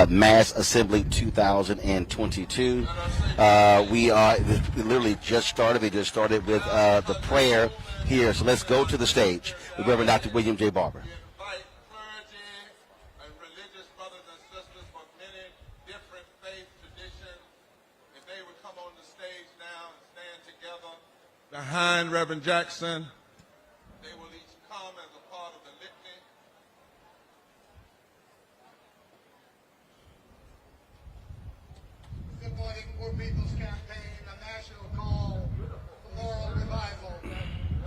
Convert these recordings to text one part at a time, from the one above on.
Mass Assembly 2022. We literally just started. They just started with the prayer here. So let's go to the stage with Reverend Dr. William J. Barber. Behind Reverend Jackson. They will each come as a part of the litany. Good morning, Poor People's Campaign, a national call for moral revival.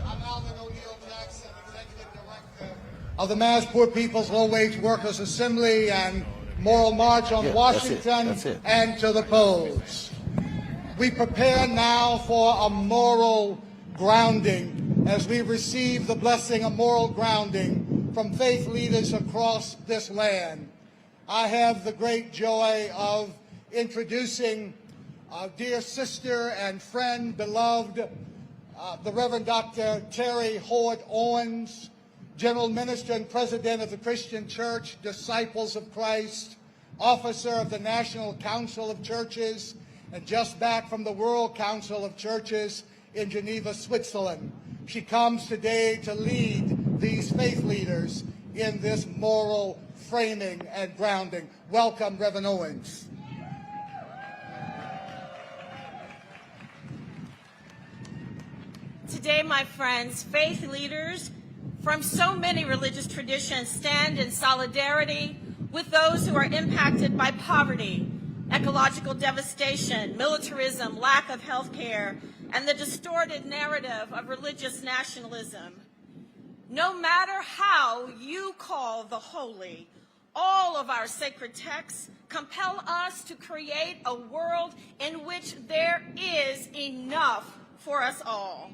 I'm Alvin O'Neill Jackson, Executive Director of the Mass Poor People's Low-Wage Workers Assembly and Moral March on Washington and to the polls. We prepare now for a moral grounding as we receive the blessing of moral grounding from faith leaders across this land. I have the great joy of introducing our dear sister and friend, beloved, the Reverend Dr. Terry Howard Owens, General Minister and President of the Christian Church, Disciples of Christ, officer of the National Council of Churches, and just back from the World Council of Churches in Geneva, Switzerland. She comes today to lead these faith leaders in this moral framing and grounding. Welcome, Reverend Owens. Today, my friends, faith leaders from so many religious traditions stand in solidarity with those who are impacted by poverty, ecological devastation, militarism, lack of health care, and the distorted narrative of religious nationalism. No matter how you call the holy, all of our sacred texts compel us to create a world in which there is enough for us all.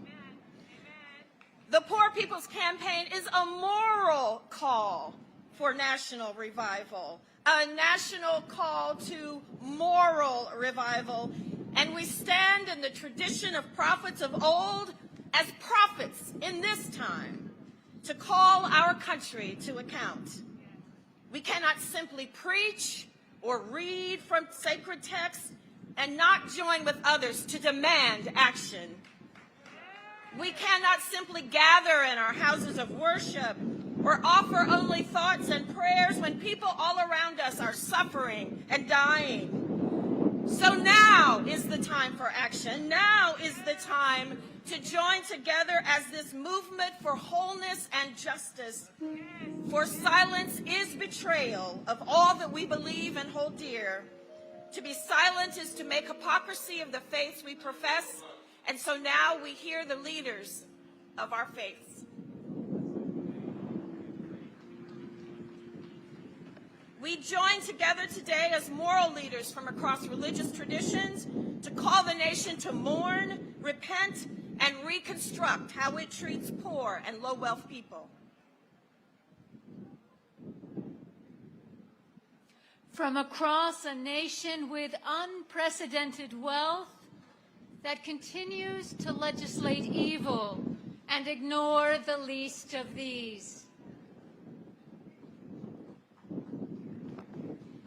The Poor People's Campaign is a moral call for national revival, a national call to moral revival, and we stand in the tradition of prophets of old as prophets in this time to call our country to account. We cannot simply preach or read from sacred texts and not join with others to demand action. We cannot simply gather in our houses of worship or offer only thoughts and prayers when people all around us are suffering and dying. So now is the time for action. Now is the time to join together as this movement for wholeness and justice. For silence is betrayal of all that we believe and hold dear. To be silent is to make hypocrisy of the faiths we profess. And so now we hear the leaders of our faiths. We join together today as moral leaders from across religious traditions to call the nation to mourn, repent, and reconstruct how it treats poor and low-wealth people. From across a nation with unprecedented wealth that continues to legislate evil and ignore the least of these.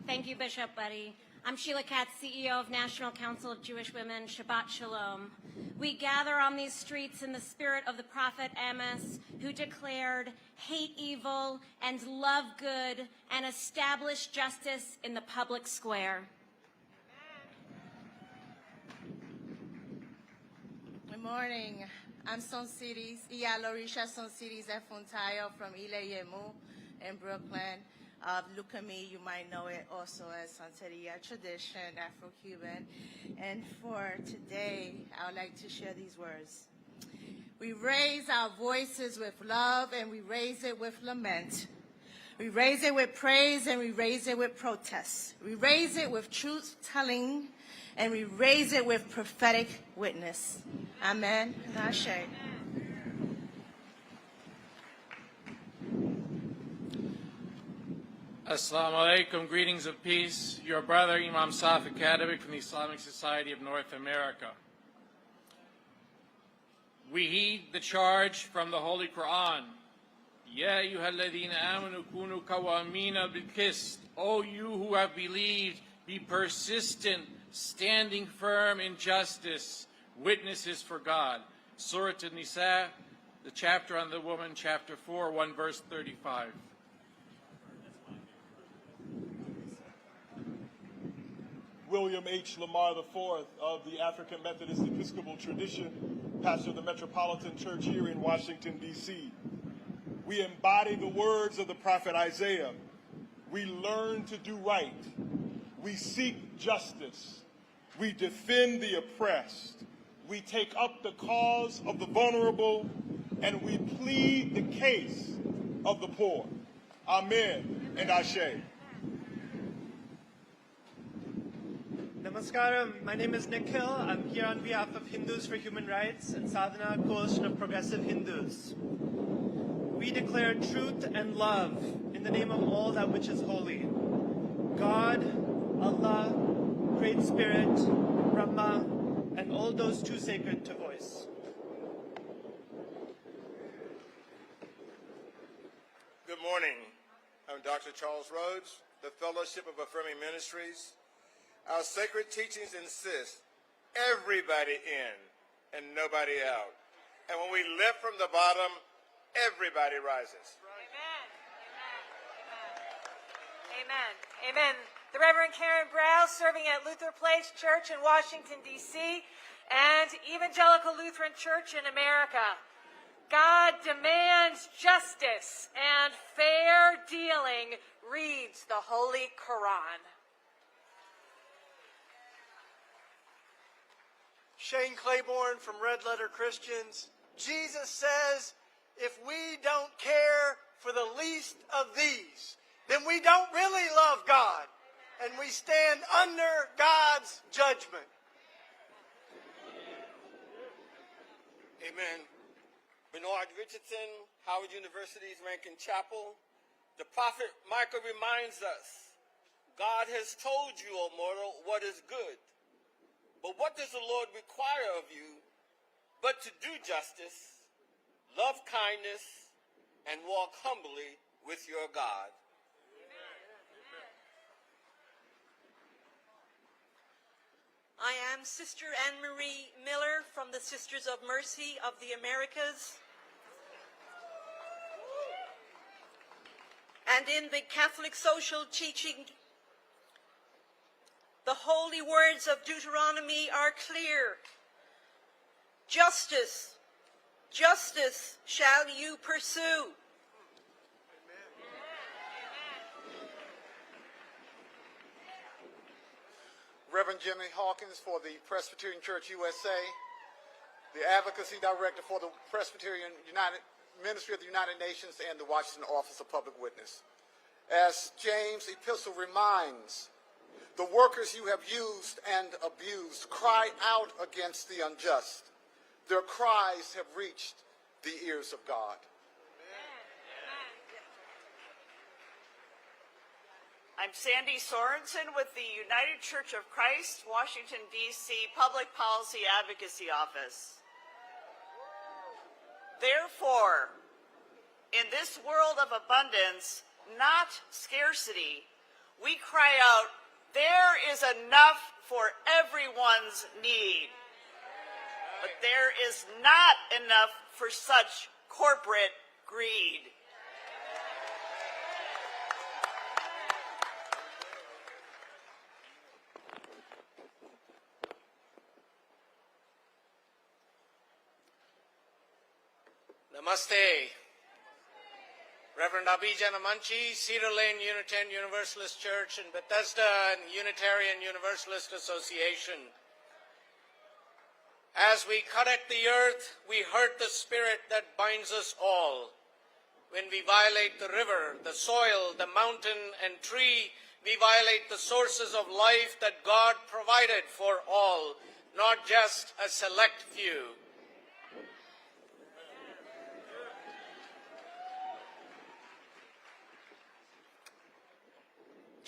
Thank you, Bishop Buddy. I'm Sheila Katz, CEO of National Council of Jewish Women. Shabbat Shalom. We gather on these streets in the spirit of the prophet Amos, who declared, hate evil and love good and establish justice in the public square. Good morning. I'm Son Cities, Lorisha Son Cities Efuntayo from Ile-Yemu in Brooklyn. Look at me, you might know it also as Santeria tradition, Afro-Cuban. And for today, I would like to share these words. We raise our voices with love and we raise it with lament. We raise it with praise and we raise it with protest. We raise it with truth-telling and we raise it with prophetic witness. Amen and Ashe. Assalamu alaikum, greetings of peace. Your brother Imam Saf Academic from the Islamic Society of North America. We heed the charge from the Holy Quran. يا أيها الذين آمنوا كونوا قوامين بالقسط. O you who have believed, be persistent, standing firm in justice, witnesses for God. Surah An-Nisa, the chapter on the woman, chapter 4, 1 verse 35. William H. Lamar IV of the African Methodist Episcopal tradition, pastor of the Metropolitan Church here in Washington, D.C. We embody the words of the prophet Isaiah. We learn to do right. We seek justice. We defend the oppressed. We take up the cause of the vulnerable, and we plead the case of the poor. Amen and Ashe. Namaskaram, my name is Nikhil. I'm here on behalf of Hindus for Human Rights and Sadhana Coalition of Progressive Hindus. We declare truth and love in the name of all that which is holy. God, Allah, Great Spirit, Brahma, and all those too sacred to voice. Good morning. I'm Dr. Charles Rhodes, the Fellowship of Affirming Ministries. Our sacred teachings insist everybody in and nobody out. And when we lift from the bottom, everybody rises. Amen. Amen. Amen. Amen. The Reverend Karen Brow, serving at Luther Place Church in Washington, D.C., and Evangelical Lutheran Church in America. God demands justice and fair dealing, reads the Holy Quran. Shane Claiborne from Red Letter Christians. Jesus says, if we don't care for the least of these, then we don't really love God, and we stand under God's judgment. Amen. Bernard Richardson, Howard University's Rankin Chapel. The prophet Micah reminds us, God has told you, O mortal, what is good. But what does the Lord require of you but to do justice, love kindness, and walk humbly with your God? I am Sister Anne-Marie Miller from the Sisters of Mercy of the Americas. And in the Catholic social teaching, the holy words of Deuteronomy are clear. Justice, justice shall you pursue. Reverend Jimmy Hawkins for the Presbyterian Church USA, the Advocacy Director for the Presbyterian Ministry of the United Nations, and the Washington Office of Public Witness. As James' epistle reminds, the workers you have used and abused cry out against the unjust. Their cries have reached the ears of God. I'm Sandy Sorensen with the United Church of Christ, Washington, D.C. Public Policy Advocacy Office. Therefore, in this world of abundance, not scarcity, we cry out, there is enough for everyone's need, but there is not enough for such corporate greed. Namaste. Reverend Abhijan Amanchi, Cedar Lane Unitarian Universalist Church, and Bethesda and Unitarian Universalist Association. As we cut at the earth, we hurt the spirit that binds us all. When we violate the river, the soil, the mountain, and tree, we violate the sources of life that God provided for all, not just a select few.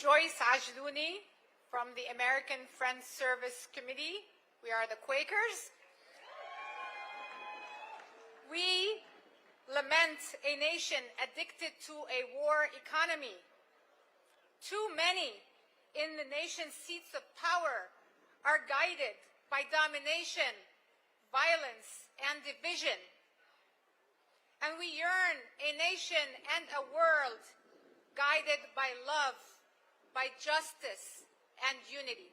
Joyce Ajduni from the American Friends Service Committee. We are the Quakers. We lament a nation addicted to a war economy. Too many in the nation's seats of power are guided by domination, violence, and division. And we yearn a nation and a world guided by love, by justice, and unity.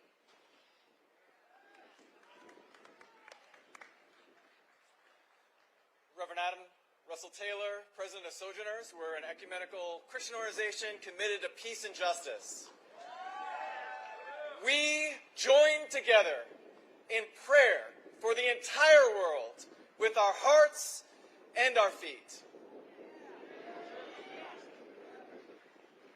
Reverend Adam Russell Taylor, President of Sojourners. We're an ecumenical Christian organization committed to peace and justice. We join together in prayer for the entire world with our hearts and our feet.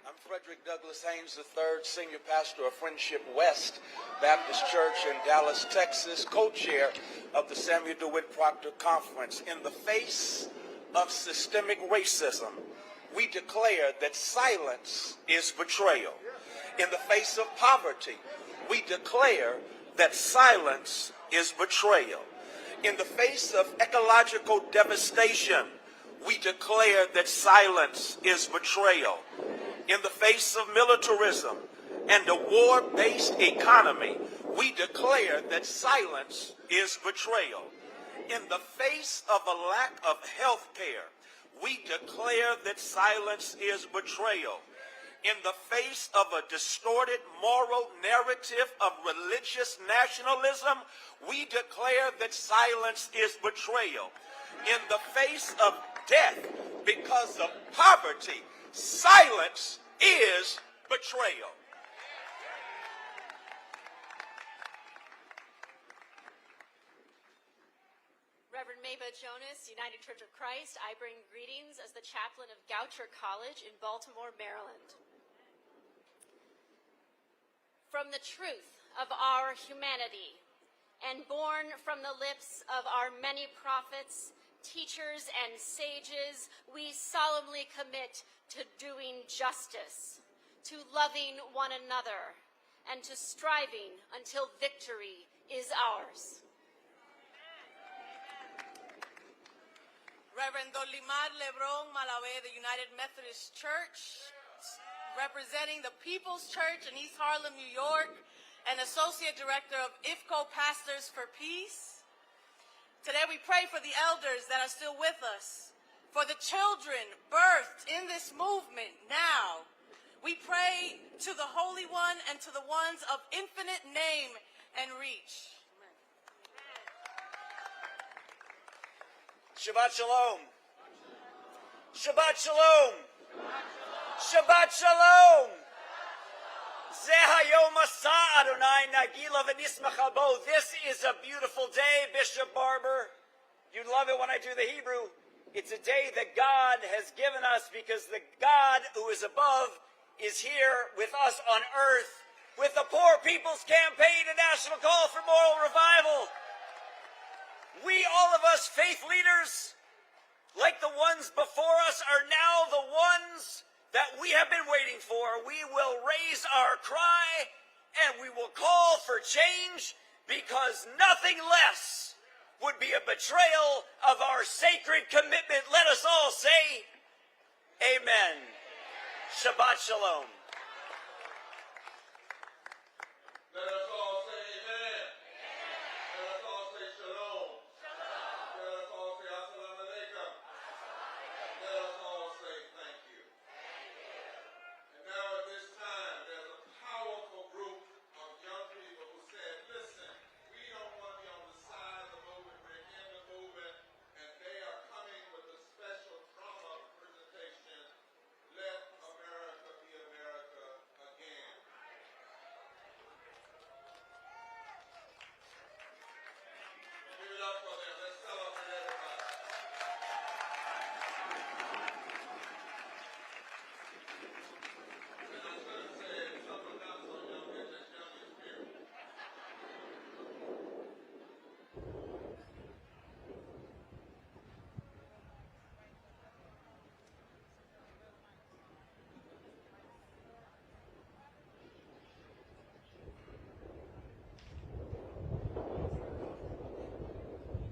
I'm Frederick Douglass Haynes III, Senior Pastor of Friendship West Baptist Church in Dallas, Texas, co-chair of the Samuel DeWitt Proctor Conference. In the face of systemic racism, we declare that silence is betrayal. In the face of poverty, we declare that silence is betrayal. In the face of ecological devastation, we declare that silence is betrayal. In the face of militarism and a war-based economy, we declare that silence is betrayal. In the face of a lack of health care, we declare that silence is betrayal. In the face of a distorted moral narrative of religious nationalism, we declare that silence is betrayal. In the face of death because of poverty, silence is betrayal. Reverend Maba Jonas, United Church of Christ, I bring greetings as the chaplain of Goucher College in Baltimore, Maryland. From the truth of our humanity and born from the lips of our many prophets, teachers, and sages, we solemnly commit to doing justice, to loving one another, and to striving until victory is ours. Reverend Dolimar Lebron Malavé, the United Methodist Church, representing the People's Church in East Harlem, New York, and Associate Director of IFCO Pastors for Peace. Today we pray for the elders that are still with us, for the children birthed in this movement now. We pray to the Holy One and to the ones of infinite name and reach. Shabbat Shalom. Shabbat Shalom. Shabbat Shalom. This is a beautiful day, Bishop Barber. You love it when I do the Hebrew. It's a day that God has given us because the God who is above is here with us on earth with the Poor People's Campaign, a national call for moral revival. We, all of us faith leaders, like the ones before us, are now the ones that we have been waiting for. We will raise our cry and we will call for change because nothing less would be a betrayal of our sacred commitment. Let us all say, Amen. Shabbat Shalom. Let us all say amen. Let us all say shalom. Let us all say assalamu alaikum. Let us all say thank you. And now at this time, there's a powerful group of young people who said, listen, we don't want to be on the side of the movement, we're in the movement, and they are coming with a special drama presentation, Let America Be America Again. Give it up for them. Let's celebrate everybody. And I should have said something not so young, they're just young in spirit.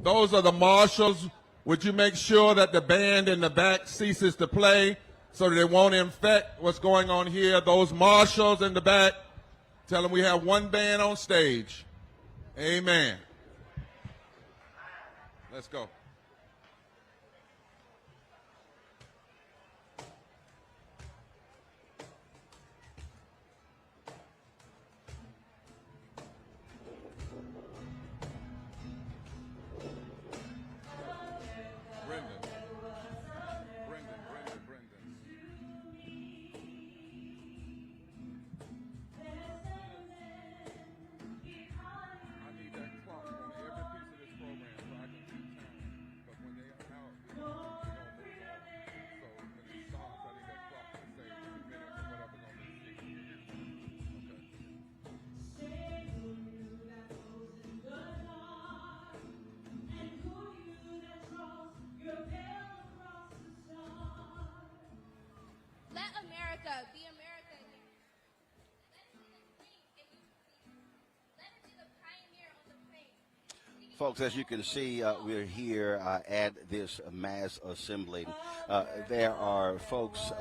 Those are the marshals Would you make sure that the band in the back ceases to play so that it won't infect what's going on here? Those marshals in the back, tell them we have one band on stage. Amen. Let's go. Be America. Folks, as you can see, we're here at this mass assembly. There are folks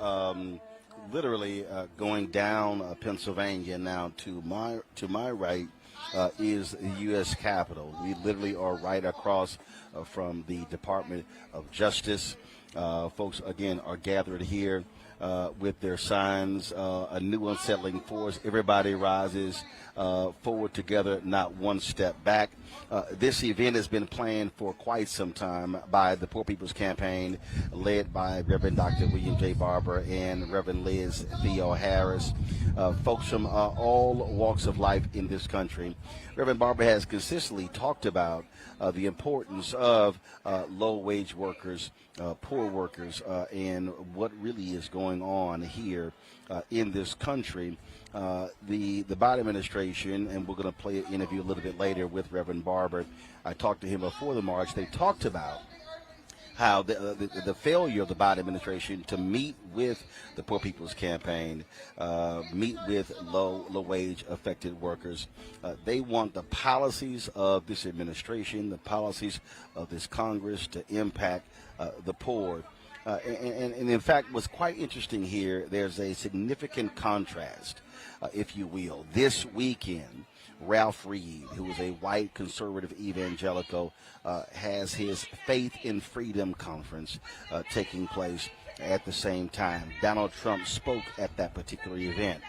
literally going down Pennsylvania now. To my right is the U.S. Capitol. We literally are right across from the Department of Justice. Folks, again, are gathered here with their signs, a new unsettling force. Everybody rises forward together, not one step back. This event has been planned for quite some time by the Poor People's Campaign, led by Reverend Dr. William J. Barber and Reverend Liz Theo Harris, folks from all walks of life in this country. Reverend Barber has consistently talked about the importance of low-wage workers, poor workers, and what really is going on here in this country. The Biden administration, and we're going to play an interview a little bit later with Reverend Barber. I talked to him before the march. They talked about how the failure of the Biden administration to meet with the Poor People's Campaign, meet with low-wage affected workers. They want the policies of this administration, the policies of this Congress to impact the poor. And in fact, what's quite interesting here, there's a significant contrast, if you will. This weekend, Ralph Reed, who is a white conservative evangelical, has his Faith in Freedom conference taking place at the same time. Donald Trump spoke at that particular event.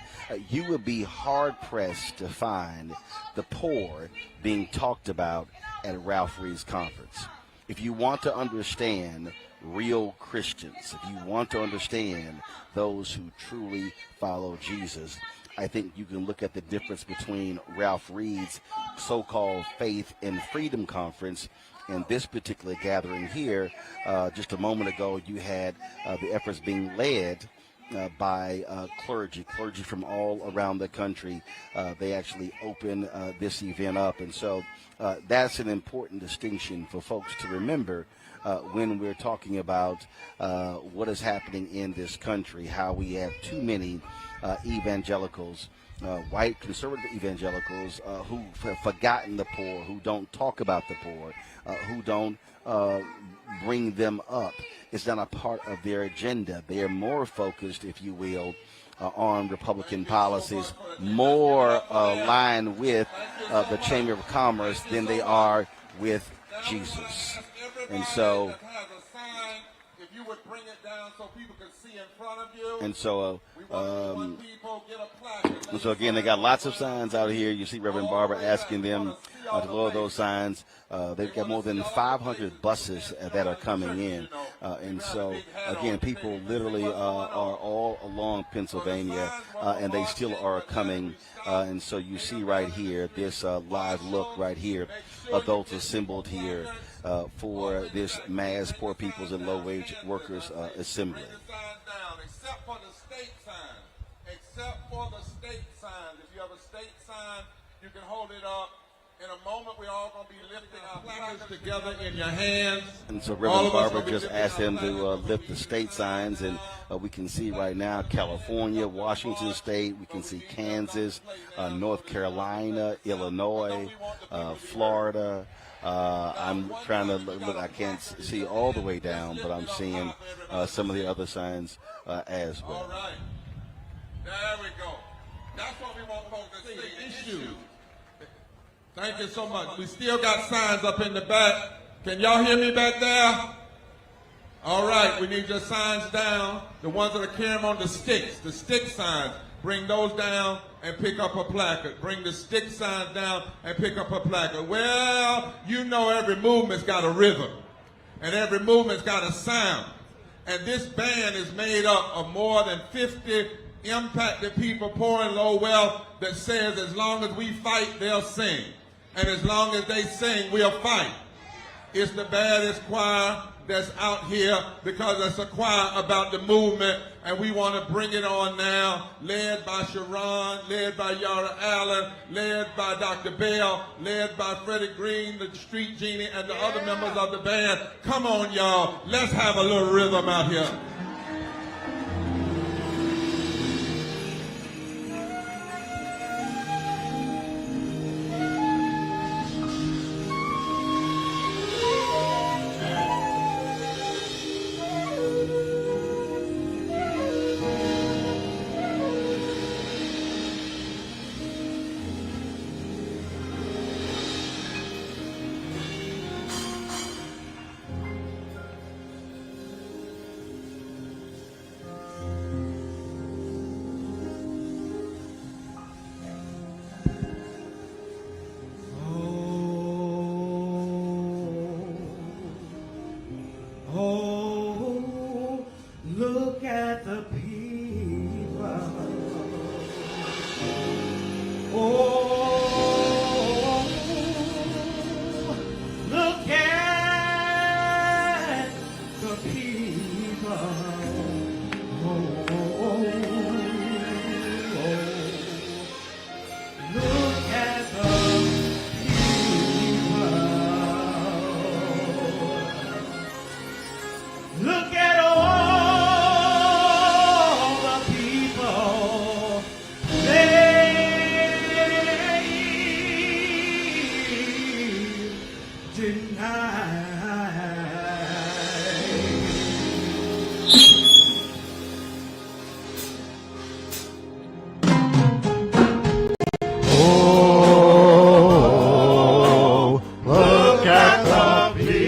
You would be hard-pressed to find the poor being talked about at Ralph Reed's conference. If you want to understand real Christians, if you want to understand those who truly follow Jesus, I think you can look at the difference between Ralph Reed's so-called Faith and Freedom Conference and this particular gathering here. Just a moment ago, you had the efforts being led by clergy from all around the country. They actually opened this event up. And so that's an important distinction for folks to remember when we're talking about what is happening in this country, how we have too many evangelicals, white conservative evangelicals who have forgotten the poor, who don't talk about the poor, who don't bring them up. It's not a part of their agenda. They are more focused, if you will, on Republican policies, more aligned with the Chamber of Commerce than they are with Jesus. And so, so again, they got lots of signs out here. You see Reverend Barber asking them to lower those signs. They've got more than 500 buses that are coming in. And so, again, people literally are all along Pennsylvania, and they still are coming. And so you see right here, this live look right here of those assembled here for this mass poor people's and low-wage workers assembly. Except for the state sign. Except for the state sign. If you have a state sign, you can hold it up In a moment, we're all going to be lifting our placards together in your hands. And so Reverend Barber just asked him to lift the state signs, and we can see right now California, Washington State, we can see Kansas, North Carolina, Illinois, Florida. I'm trying to look, I can't see all the way down, but I'm seeing some of the other signs as well. All right. There we go. That's what we want folks to see. Issue. Thank you so much. We still got signs up in the back. Can y'all hear me back there? All right, we need your signs down. The ones that are carrying on the stick signs. Bring those down and pick up a placard. Bring the stick signs down and pick up a placard. Well, you know every movement's got a rhythm. And every movement's got a sound. And this band is made up of more than 50 impacted people pouring low wealth that says as long as we fight, they'll sing. And as long as they sing, we'll fight. It's the baddest choir that's out here because it's a choir about the movement, and we want to bring it on now, led by Sharon, led by Yara Allen, led by Dr. Bell, led by Freddie Green, the Street Genie, and the other members of the band. Come on, y'all. Let's have a little rhythm out here. Oh, look at the people. Oh, look at the people. Oh, look at the Look at all the people they deny. Oh, look at the people.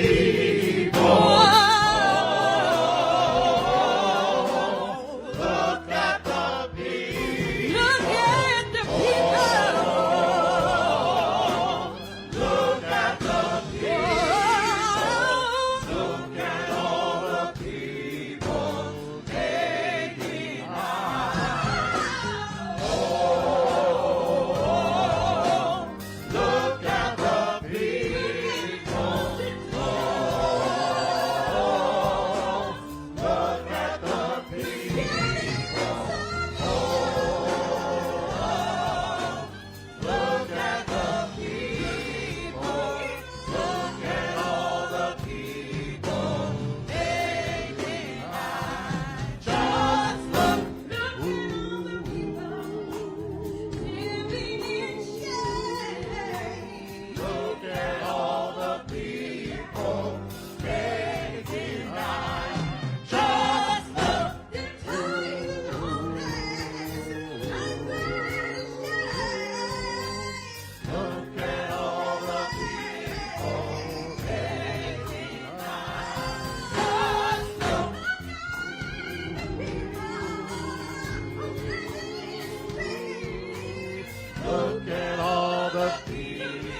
Look at all the people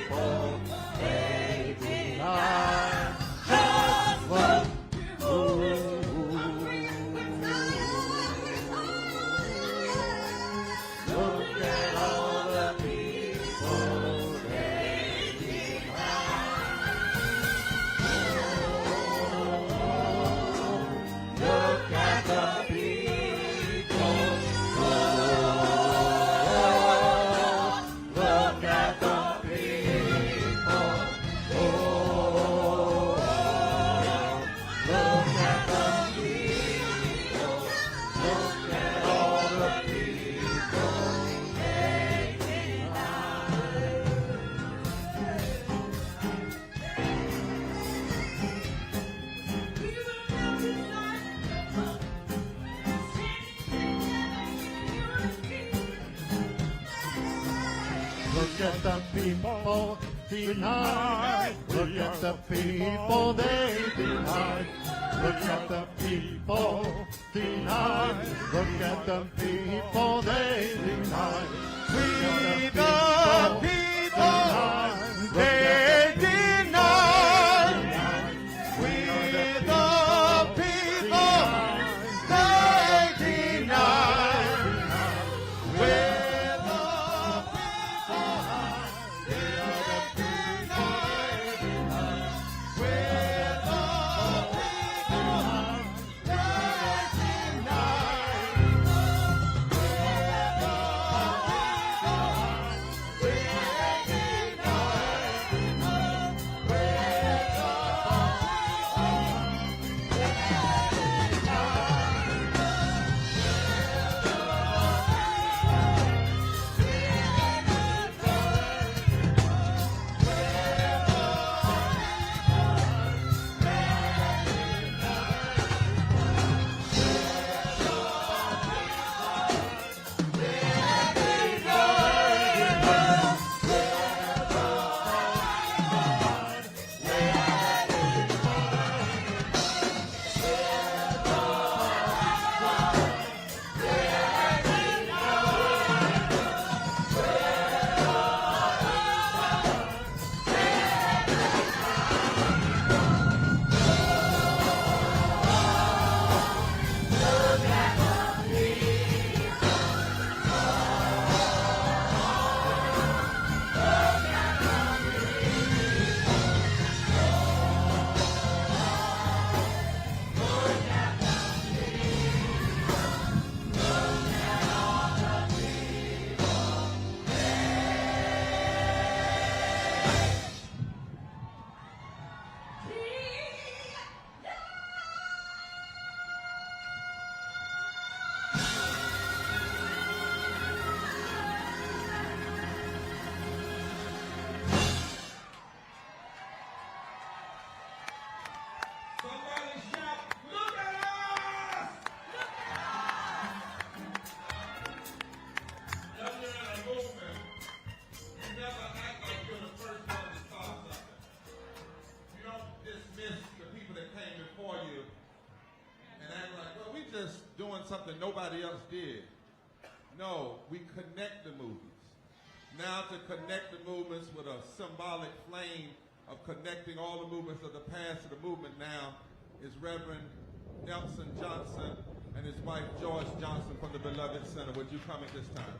they deny. Just look. Look at all the people they deny. Look at the people. Look at the people. people deny. Look at the people they deny. Look at the people deny. Look at the people they deny. We the people they deny. We the people they deny. We're the people they deny. We're the doing something nobody else did. No, we connect the movements. Now to connect the movements with a symbolic flame of connecting all the movements of the past to the movement now is Reverend Nelson Johnson and his wife Joyce Johnson from the Beloved Center. Would you come at this time?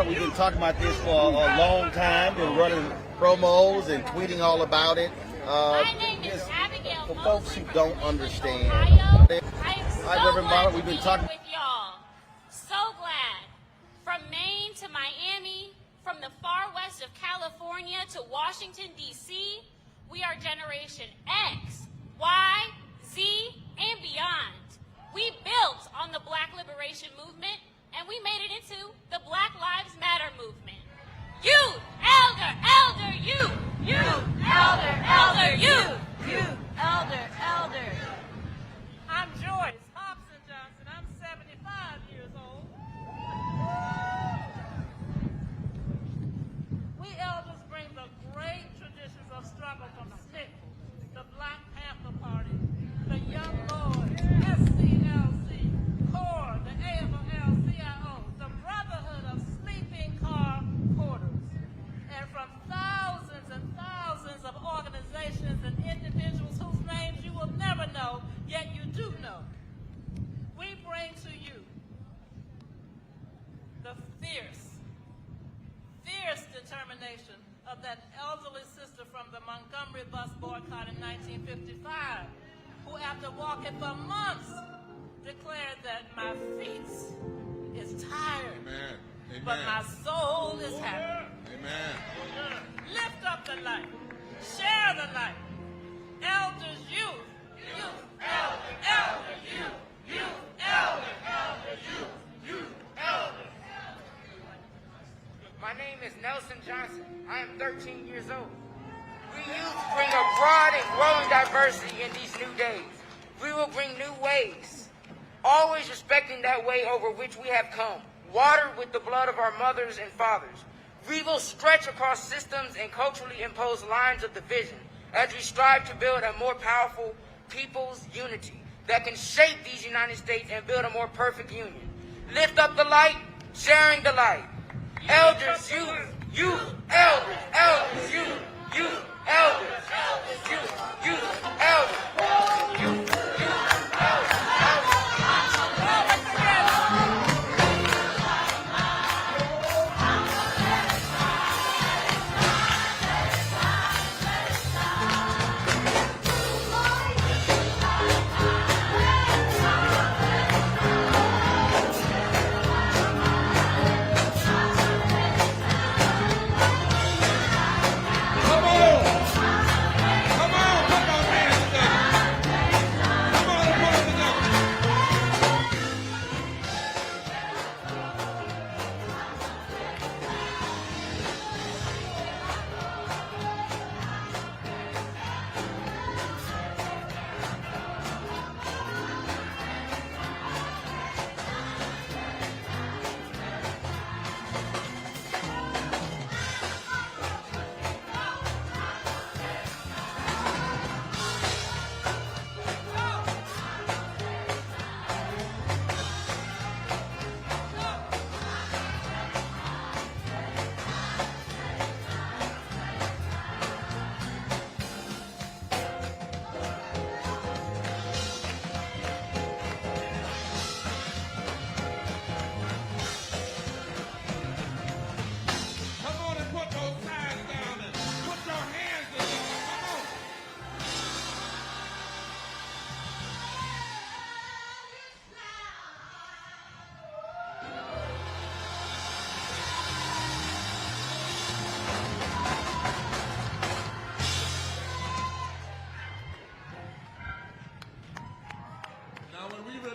We've been talking about this for a long time, been running promos and tweeting all about it. For folks who don't understand. Hi, Reverend Bonner. We've been talking with y'all. So glad. From Maine to Miami, from the far west of California to Washington, D.C., we are Generation X, Y, Z, and beyond. We built on the Black Liberation Movement, and we made it into the Black Lives Matter movement. Youth, elder, elder, youth. Youth, elder, elder, youth. Youth, elder, elder. I'm Joyce Hobson Johnson. I'm 75 years old. We elders bring the great traditions of struggle from SNCC, the Black Panther Party, the Young Lords, SCLC, CORE, the AFL-CIO, the Brotherhood of Sleeping Car Porters. and thousands of organizations and individuals whose names you will never know, yet you do know. We bring to you the fierce determination of that elderly sister from the Montgomery bus boycott in 1955, who after walking for months declared that my feet is tired, Amen. Amen. but my soul is happy. Amen. Lift up the light. Share the light. Elders, youth, elder, youth, elder, youth, elder. My name is Nelson Johnson. I am 13 years old. We youth bring a broad and growing diversity in these new days. We will bring new ways, always respecting that way over which we have come, watered with the blood of our mothers and fathers. We will stretch across systems and culturally imposed lines of division as we strive to build a more powerful people's unity that can shape these United States and build a more perfect union. Lift up the light, sharing the light. Elders, youth, elders, elders, youth, elders, youth, elders, youth, elders.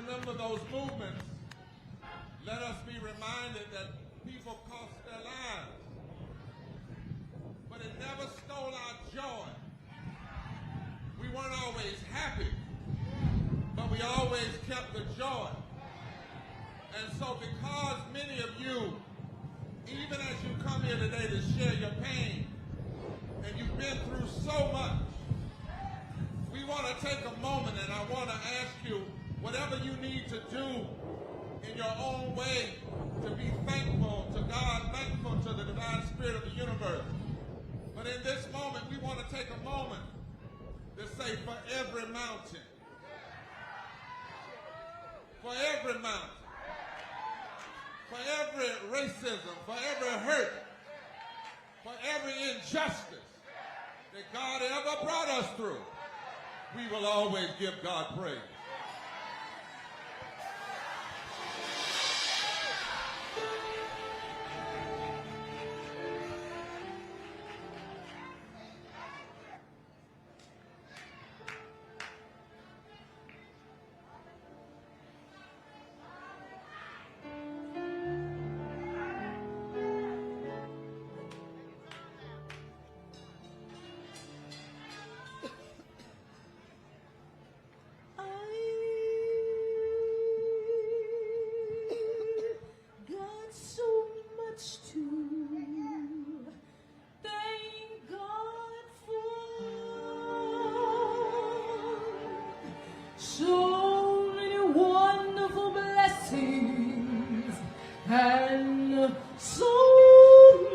Remember those movements, let us be reminded that people cost their lives. But it never stole our joy. We weren't always happy, but we always kept the joy. And so because many of you, even as you come here today to share your pain, and you've been through so much, we want to take a moment and I want to ask you, whatever you need to do in your own way to be thankful to God, thankful to the divine spirit of the universe. But in this moment, we want to take a moment to say, for every mountain, for every mountain, for every racism, for every hurt, for every injustice that God ever brought us through, we will always give God praise. And so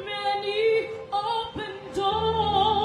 many open doors.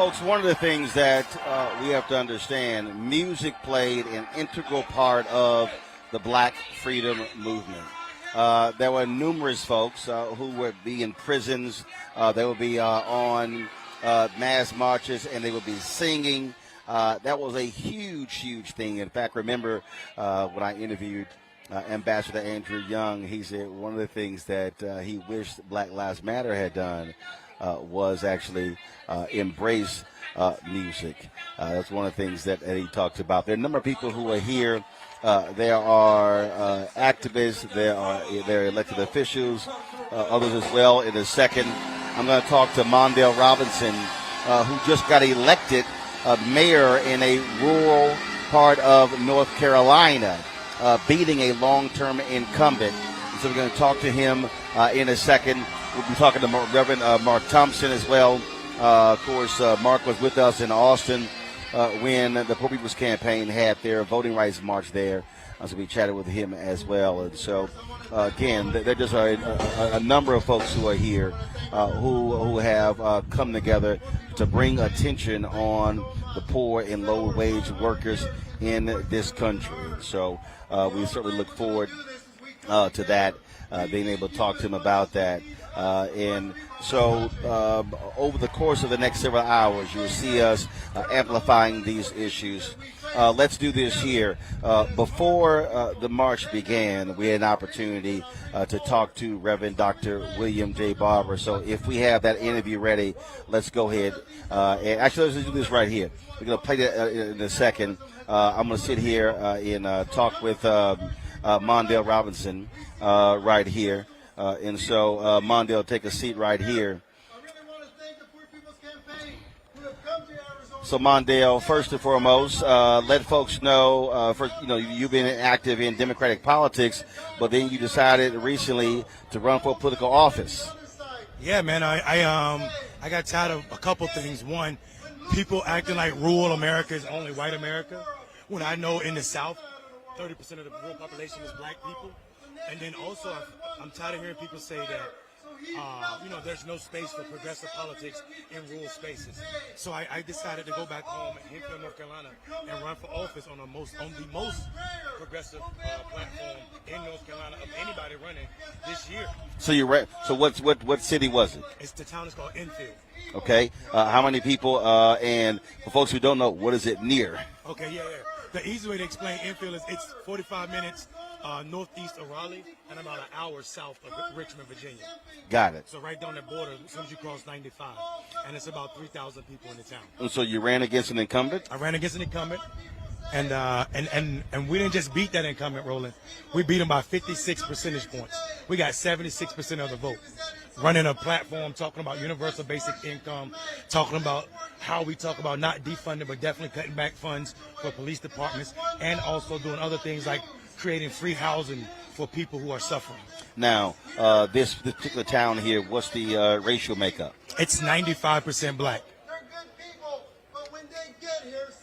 folks, one of the things that we have to understand, music played an integral part of the Black freedom movement. There were numerous folks who would be in prisons. They would be on mass marches, and they would be singing. That was a huge, huge thing. In fact, remember when I interviewed Ambassador Andrew Young, he said one of the things that he wished Black Lives Matter had done was actually embrace music. That's one of the things that he talked about. There are a number of people who are here. There are activists. There are elected officials, others as well. In a second, I'm going to talk to Mondale Robinson, who just got elected mayor in a rural part of North Carolina, beating a long-term incumbent. So we're going to talk to him in a second. We'll be talking to Reverend Mark Thompson as well. Of course, Mark was with us in Austin when the Poor People's Campaign had their voting rights march there. So we chatted with him as well. And so, again, there just are a number of folks who are here who have come together to bring attention on the poor and low-wage workers in this country. So we certainly look forward to that, being able to talk to him about that. And so over the course of the next several hours, you'll see us amplifying these issues. Let's do this here. Before the march began, we had an opportunity to talk to Reverend Dr. William J. Barber. So if we have that interview ready, let's go ahead. And actually, let's do this right here. We're going to play that in a second. I'm going to sit here and talk with Mondale Robinson right here. And so, Mondale, take a seat right here. So, Mondale, first and foremost, let folks know, first, you've been active in Democratic politics, but then you decided recently to run for political office. Yeah, man, I got tired of a couple things. One, people acting like rural America is only white America, when I know in the South, 30% of the rural population is black people. And then also, I'm tired of hearing people say that, there's no space for progressive politics in rural spaces. So I decided to go back home in Hinfield, North Carolina, and run for office on the most progressive platform in North Carolina of anybody running this year. So So what city was it? The town is called Enfield. Okay. How many people? And for folks who don't know, what is it near? Okay. Yeah. The easy way to explain Enfield is it's 45 minutes northeast of Raleigh and about an hour south of Richmond, Virginia. Got it. So right down the border as soon as you cross 95. And it's about 3,000 people in the town. And so you ran against an incumbent? I ran against an incumbent. And we didn't just beat that incumbent, Roland. We beat him by 56 percentage points. We got 76% of the vote. Running a platform, talking about universal basic income, talking about how we talk about not defunding, but definitely cutting back funds for police departments, and also doing other things like creating free housing for people who are suffering. Now, this particular town here, what's the racial makeup? It's 95% black.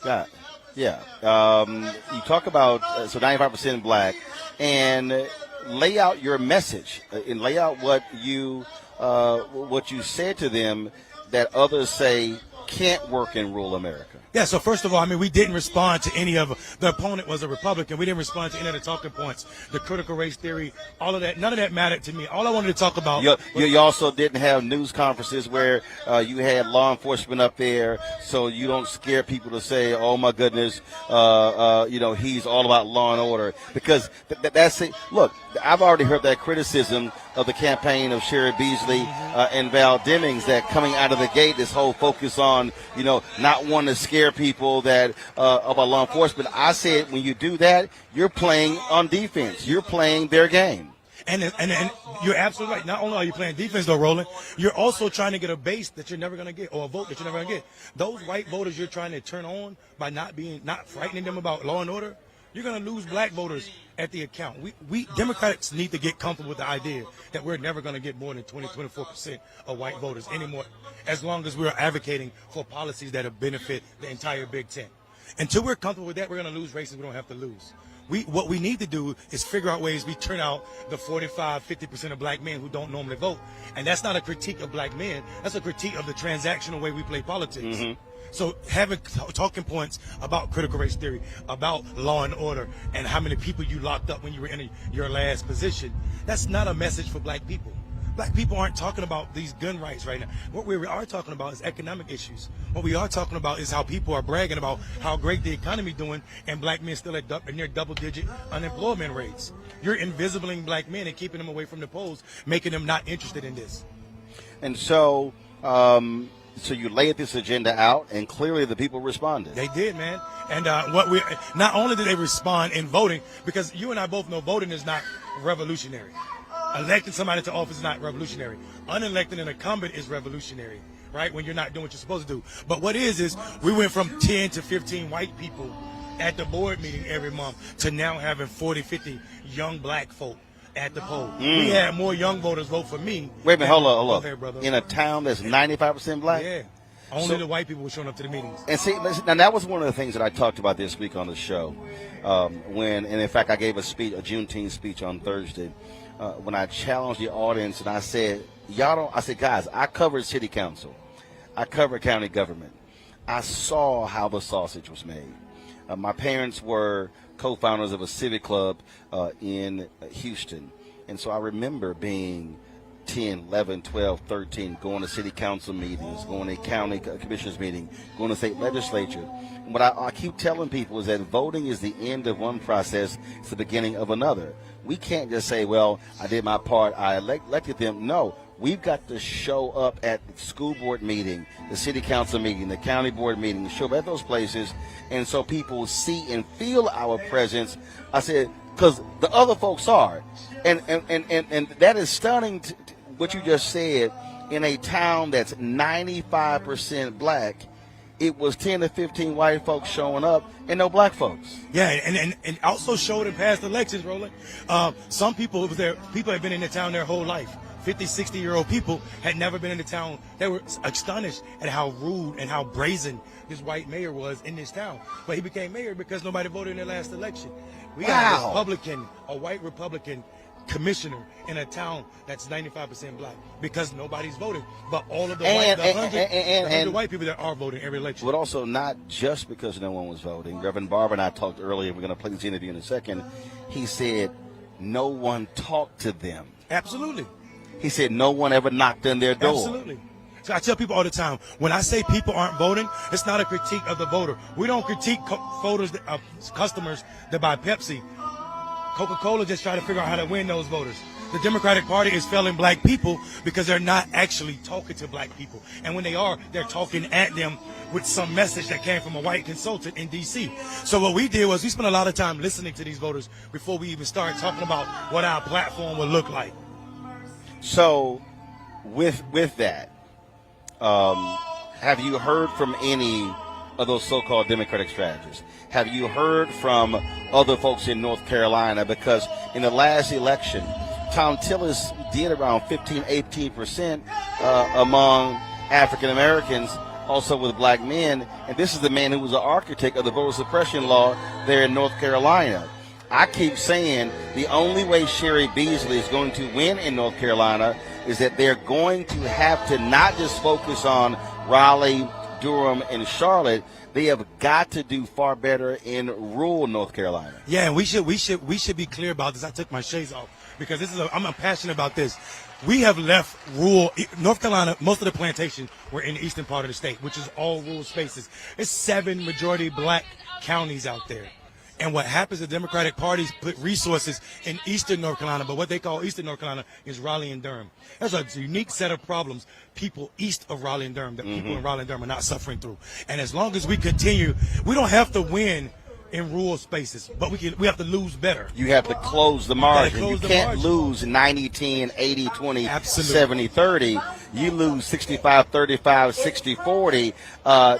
Yeah. You talk about, so 95% black, and lay out your message and lay out what you said to them that others say can't work in rural America. Yeah, so first of all, we didn't respond to any of the opponent was a Republican. We didn't respond to any of the talking points, the critical race theory, all of that. None of that mattered to me. All I wanted to talk about. You also didn't have news conferences where you had law enforcement up there, so you don't scare people to say, "Oh my goodness, he's all about law and order." Because that's it. Look, I've already heard that criticism of the campaign of Sherry Beasley and Val Demings, that coming out of the gate, this whole focus on not wanting to scare people that about law enforcement. I said, when you do that, you're playing on defense. You're playing their game. And you're absolutely right. Not only are you playing defense, though, Roland, you're also trying to get a base that you're never going to get, or a vote that you're never going to get. Those white voters you're trying to turn on by not frightening them about law and order, you're going to lose black voters at the account. We Democrats need to get comfortable with the idea that we're never going to get more than 24% of white voters anymore, as long as we're advocating for policies that benefit the entire Big Ten. Until we're comfortable with that, we're going to lose races we don't have to lose. What we need to do is figure out ways we turn out the 45-50% of black men who don't normally vote. And that's not a critique of black men. That's a critique of the transactional way we play politics. So having talking points about critical race theory, about law and order, and how many people you locked up when you were in your last position, that's not a message for black people. Black people aren't talking about these gun rights right now. What we are talking about is economic issues. What we are talking about is how people are bragging about how great the economy doing, and black men still at near double-digit unemployment rates. You're invisibling black men and keeping them away from the polls, making them not interested in this. And so, so you laid this agenda out, and clearly the people responded. They did, man. And not only did they respond in voting, because you and I both know voting is not revolutionary. Electing somebody to office is not revolutionary. Unelecting an incumbent is revolutionary, right? When you're not doing what you're supposed to do. But what is we went from 10 to 15 white people at the board meeting every month to now having 40, 50 young black folk at the poll. We had more young voters vote for me. Wait a minute, hold on. Go ahead, brother. In a town that's 95% black? Yeah. Only the white people were showing up to the meetings. And see, now that was one of the things that I talked about this week on the show. And in fact, I gave a Juneteenth speech on Thursday, when I challenged the audience and I said, guys, I covered city council. I covered county government. I saw how the sausage was made. My parents were co-founders of a civic club in Houston. And so I remember being 10, 11, 12, 13, going to city council meetings, going to county commissioners meeting, going to state legislature. And what I keep telling people is that voting is the end of one process, it's the beginning of another. We can't just say, well, I did my part, I elected them. No, we've got to show up at the school board meeting, the city council meeting, the county board meeting, show up at those places, and so people see and feel our presence. I said, because the other folks are. And that is stunning, what you just said, in a town that's 95% black. It was 10 to 15 white folks showing up and no black folks. Yeah, and also showed in past elections, Roland. Some people people had been in the town their whole life. 50, 60-year-old people had never been in the town. They were astonished at how rude and how brazen this white mayor was in this town. But he became mayor because nobody voted in their last election. We got a white Republican commissioner in a town that's 95% black because nobody's voting, but all of the 100 white people that are voting every election. But also not just because no one was voting. Reverend Barber and I talked earlier, we're going to play this interview in a second. He said no one talked to them. Absolutely. He said no one ever knocked on their door. Absolutely. So I tell people all the time, when I say people aren't voting, it's not a critique of the voter. We don't critique customers that buy Pepsi. Coca-Cola just try to figure out how to win those voters. The Democratic Party is failing black people because they're not actually talking to black people. And when they are, they're talking at them with some message that came from a white consultant in D.C. So what we did was we spent a lot of time listening to these voters before we even started talking about what our platform would look like. So with that, have you heard from any of those so-called Democratic strategists? Have you heard from other folks in North Carolina? Because in the last election, Tom Tillis did around 15, 18% among African Americans, also with black men. And this is the man who was the architect of the voter suppression law there in North Carolina. I keep saying the only way Sherry Beasley is going to win in North Carolina is that they're going to have to not just focus on Raleigh, Durham, and Charlotte. They have got to do far better in rural North Carolina. Yeah, and we should be clear about this. I took my shades off because I'm passionate about this. We have left rural North Carolina. Most of the plantations were in the eastern part of the state, which is all rural spaces. It's 7 majority black counties out there. And what happens is the Democratic parties put resources in eastern North Carolina, but what they call eastern North Carolina is Raleigh and Durham. There's a unique set of problems people east of Raleigh and Durham that people in Raleigh and Durham are not suffering through. And as long as we continue, we don't have to win in rural spaces, but we have to lose better. You have to close the margin. You can't lose 90-10, 80-20, 70-30. You lose 65-35, 60-40.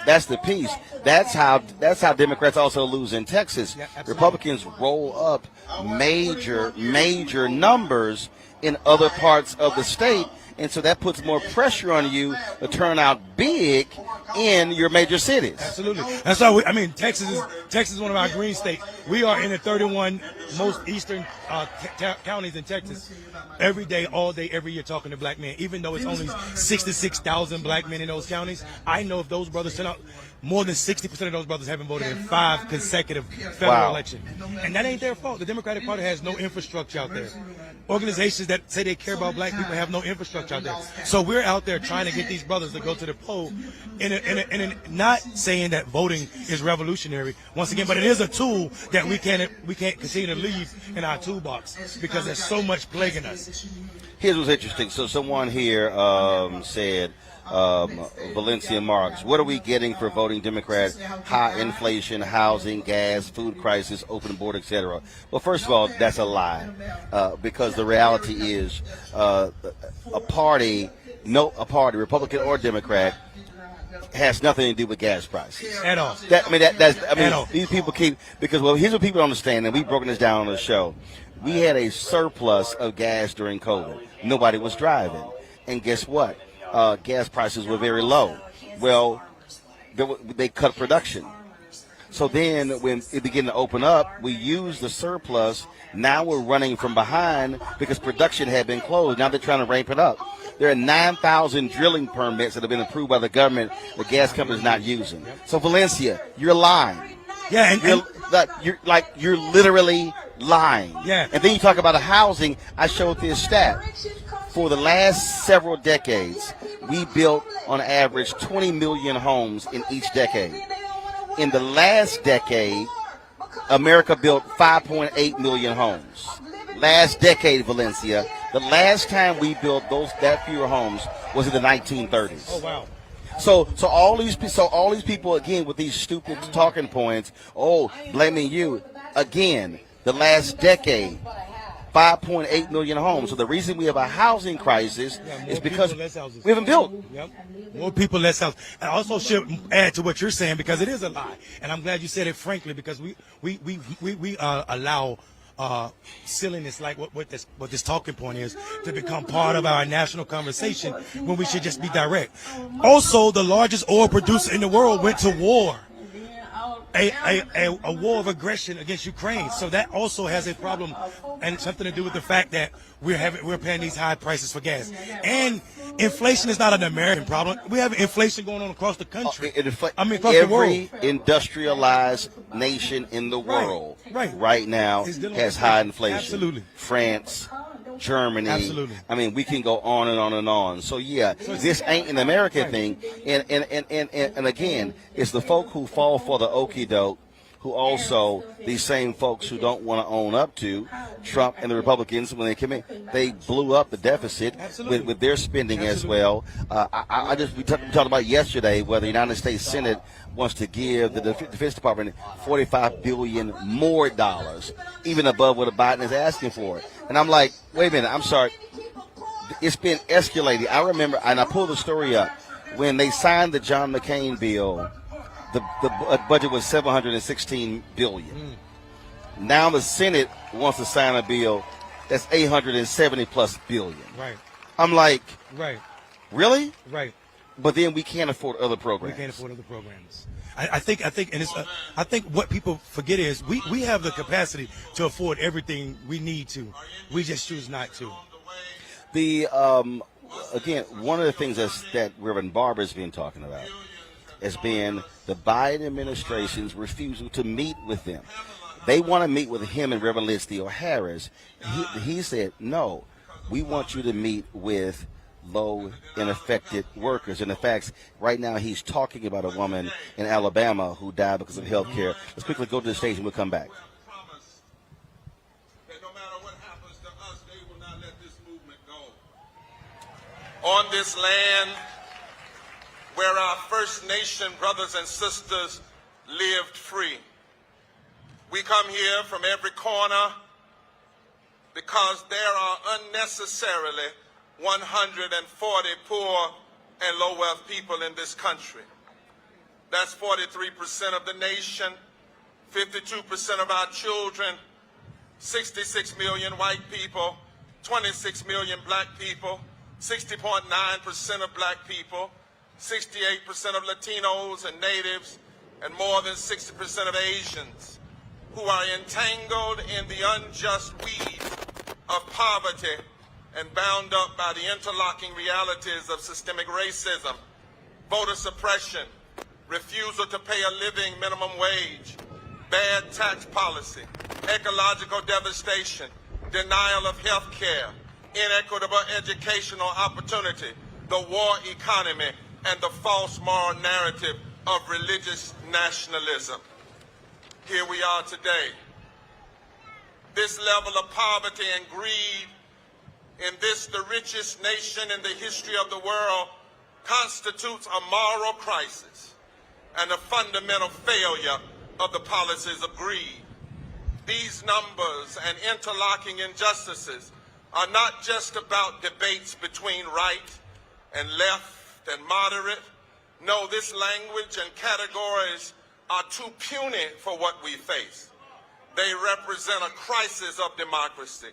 That's the piece. That's how Democrats also lose in Texas. Republicans roll up major numbers in other parts of the state. And so that puts more pressure on you to turn out big in your major cities. Absolutely. That's why Texas is one of our green states. We are in the 31 most eastern counties in Texas. Every day, all day, every year talking to black men. Even though it's only 66,000 black men in those counties, I know if those brothers turn out, more than 60% of those brothers haven't voted in 5 consecutive federal elections. And that ain't their fault. The Democratic Party has no infrastructure out there. Organizations that say they care about black people have no infrastructure out there. So we're out there trying to get these brothers to go to the poll, not saying that voting is revolutionary, once again, but it is a tool that we can't continue to leave in our toolbox because there's so much plaguing us. Here's what's interesting. So someone here said, Valencia Marks, what are we getting for voting Democrat? High inflation, housing, gas, food crisis, open border, etc. Well, first of all, that's a lie, because the reality is a party, Republican or Democrat, has nothing to do with gas prices at all. These people because here's what people don't understand, and we've broken this down on the show. We had a surplus of gas during COVID. Nobody was driving, and guess what? Gas prices were very low. Well, they cut production. So then when it began to open up, we used the surplus. Now we're running from behind because production had been closed. Now they're trying to ramp it up. There are 9,000 drilling permits that have been approved by the government the gas company's not using. So Valencia, you're lying. Yeah, you're literally lying. Yeah. And then you talk about the housing. I showed this stat. For the last several decades, we built on average 20 million homes in each decade. In the last decade, America built 5.8 million homes. Last decade, Valencia, the last time we built that fewer homes was in the 1930s. Oh wow! So all these people again with these stupid talking points. Oh, blaming you again. The last decade, 5.8 million homes. So the reason we have a housing crisis is because we haven't built. Yep. More people, less houses. And I also should add to what you're saying because it is a lie. And I'm glad you said it frankly because we allow silliness like what this talking point is to become part of our national conversation when we should just be direct. Also, the largest oil producer in the world went to war. A war of aggression against Ukraine. So that also has a problem and something to do with the fact that we're paying these high prices for gas. And inflation is not an American problem. We have inflation going on across the country. Across the world. Every industrialized nation in the world right now has high inflation. Absolutely. France, Germany. Absolutely. I mean, we can go on and on and on. So yeah, this ain't an American thing. And again, it's the folk who fall for the okie doke, who also these same folks who don't want to own up to Trump and the Republicans when they came in. They blew up the deficit with their spending as well. We talked about yesterday where the United States Senate wants to give the Defense Department $45 billion more dollars, even above what Biden is asking for. And I'm like, wait a minute, I'm sorry. It's been escalating. I remember, and I pulled the story up, when they signed the John McCain bill, the budget was $716 billion. Now the Senate wants to sign a bill that's $870+ billion. Right. I'm like, right. Really? Right. But then we can't afford other programs. We can't afford other programs. I think what people forget is we have the capacity to afford everything we need to. We just choose not to. Again, one of the things that Reverend Barber's been talking about has been the Biden administration's refusal to meet with them. They want to meet with him and Reverend Liz Theo Harris. He said, no, we want you to meet with low and affected workers. And in fact, right now he's talking about a woman in Alabama who died because of health care. Let's quickly go to the stage and we'll come back. On this land where our First Nation brothers and sisters lived free. We come here from every corner because there are unnecessarily 140 poor and low wealth people in this country. That's 43% of the nation, 52% of our children, 66 million white people, 26 million black people, 60.9% of black people, 68% of Latinos and natives, and more than 60% of Asians who are entangled in the unjust weeds of poverty and bound up by the interlocking realities of systemic racism, voter suppression, refusal to pay a living minimum wage, bad tax policy, ecological devastation, denial of health care, inequitable educational opportunity, the war economy, and the false moral narrative of religious nationalism. Here we are today. This level of poverty and greed in this, the richest nation in the history of the world, constitutes a moral crisis and a fundamental failure of the policies of greed. These numbers and interlocking injustices are not just about debates between right and left and moderate. No, this language and categories are too puny for what we face. They represent a crisis of democracy,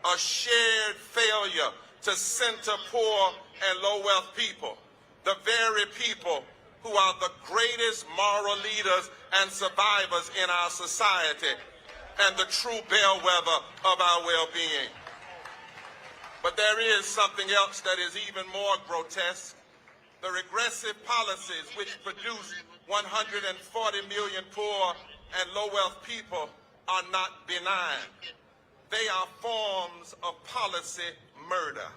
a shared failure to center poor and low-wealth people, the very people who are the greatest moral leaders and survivors in our society and the true bellwether of our well-being. But there is something else that is even more grotesque. The regressive policies which produce 140 million poor and low-wealth people are not benign. They are forms of policy murder.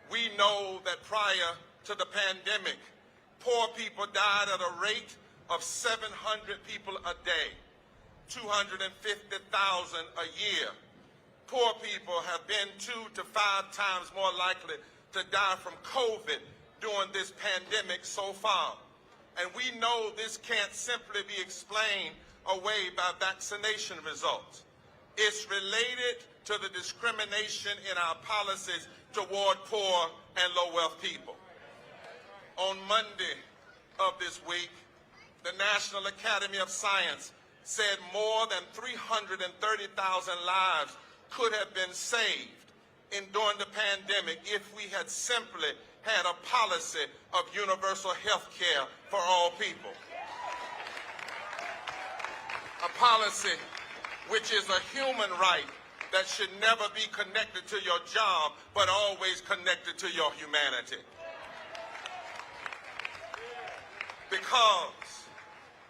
We know that prior to the pandemic, poor people died at a rate of 700 people a day, 250,000 a year. Poor people have been 2 to 5 times more likely to die from COVID during this pandemic so far. And we know this can't simply be explained away by vaccination results. It's related to the discrimination in our policies toward poor and low-wealth people. On Monday of this week, the National Academy of Science said more than 330,000 lives could have been saved during the pandemic if we had simply had a policy of universal health care for all people. A policy which is a human right that should never be connected to your job, but always connected to your humanity. Because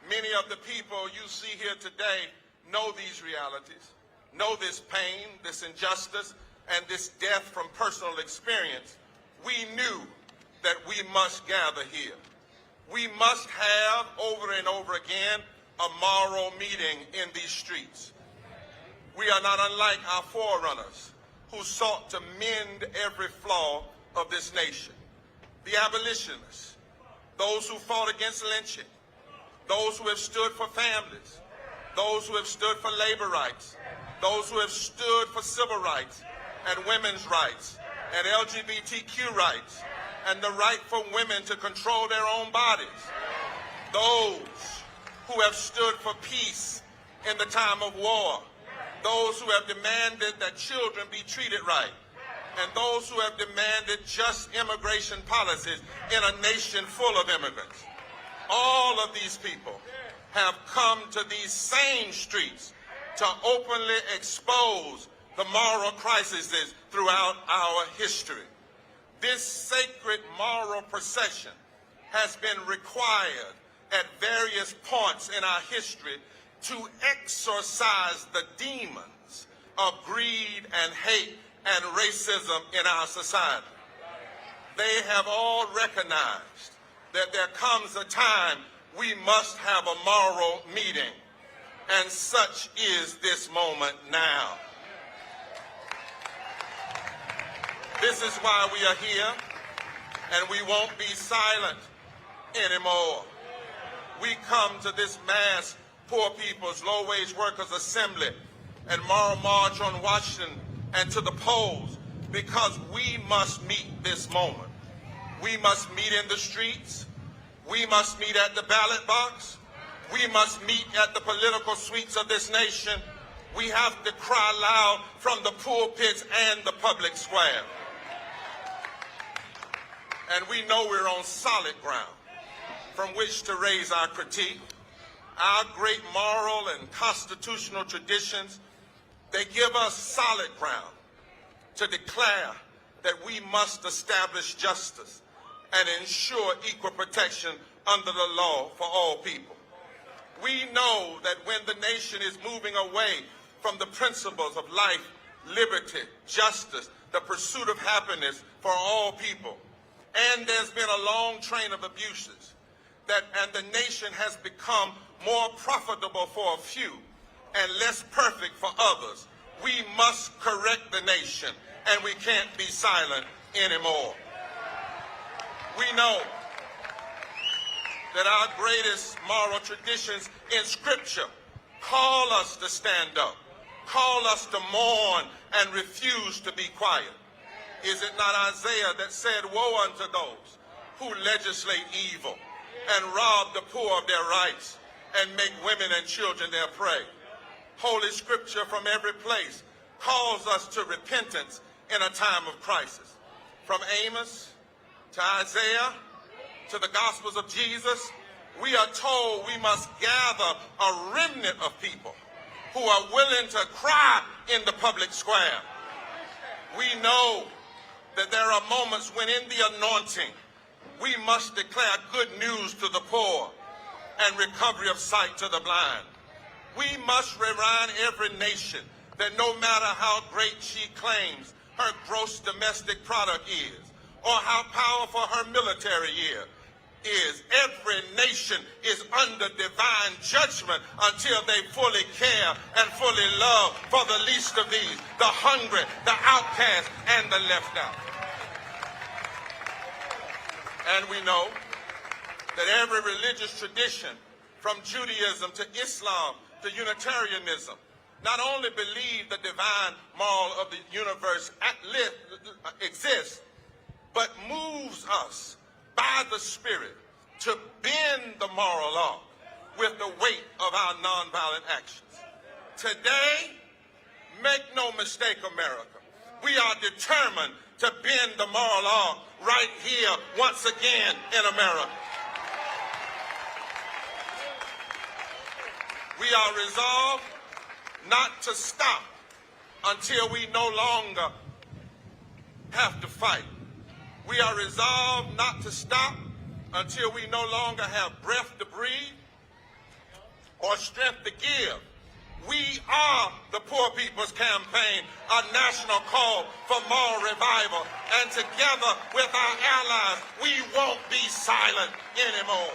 many of the people you see here today know these realities, know this pain, this injustice, and this death from personal experience. We knew that we must gather here. We must have, over and over again, a moral meeting in these streets. We are not unlike our forerunners who sought to mend every flaw of this nation. The abolitionists, those who fought against lynching, those who have stood for families, those who have stood for labor rights, those who have stood for civil rights and women's rights and LGBTQ rights and the right for women to control their own bodies, those who have stood for peace in the time of war, those who have demanded that children be treated right, and those who have demanded just immigration policies in a nation full of immigrants. All of these people have come to these same streets to openly expose the moral crises throughout our history. This sacred moral procession has been required at various points in our history to exorcise the demons of greed and hate and racism in our society. They have all recognized that there comes a time we must have a moral meeting, and such is this moment now. This is why we are here, and we won't be silent anymore. We come to this mass Poor People's Low-Wage Workers Assembly and Moral March on Washington and to the polls because we must meet this moment. We must meet in the streets. We must meet at the ballot box. We must meet at the political suites of this nation. We have to cry loud from the pulpits and the public square. And we know we're on solid ground from which to raise our critique. Our great moral and constitutional traditions, they give us solid ground to declare that we must establish justice and ensure equal protection under the law for all people. We know that when the nation is moving away from the principles of life, liberty, justice, the pursuit of happiness for all people, and there's been a long train of abuses, and the nation has become more profitable for a few and less perfect for others, we must correct the nation, and we can't be silent anymore. We know that our greatest moral traditions in Scripture call us to stand up, call us to mourn and refuse to be quiet. Is it not Isaiah that said, "Woe unto those who legislate evil and rob the poor of their rights and make women and children their prey"? Holy Scripture from every place calls us to repentance in a time of crisis. From Amos to Isaiah to the Gospels of Jesus, we are told we must gather a remnant of people who are willing to cry in the public square. We know that there are moments when in the anointing we must declare good news to the poor and recovery of sight to the blind. We must remind every nation that no matter how great she claims her gross domestic product is, or how powerful her military is, every nation is under divine judgment until they fully care and fully love for the least of these, the hungry, the outcast, and the left out. And we know that every religious tradition, from Judaism to Islam to Unitarianism, not only believe the divine moral of the universe exists, but moves us by the Spirit to bend the moral law with the weight of our nonviolent actions. Today, make no mistake, America, we are determined to bend the moral law right here once again in America. We are resolved not to stop until we no longer have to fight. We are resolved not to stop until we no longer have breath to breathe or strength to give. We are the Poor People's Campaign, a national call for moral revival. And together with our allies, we won't be silent anymore.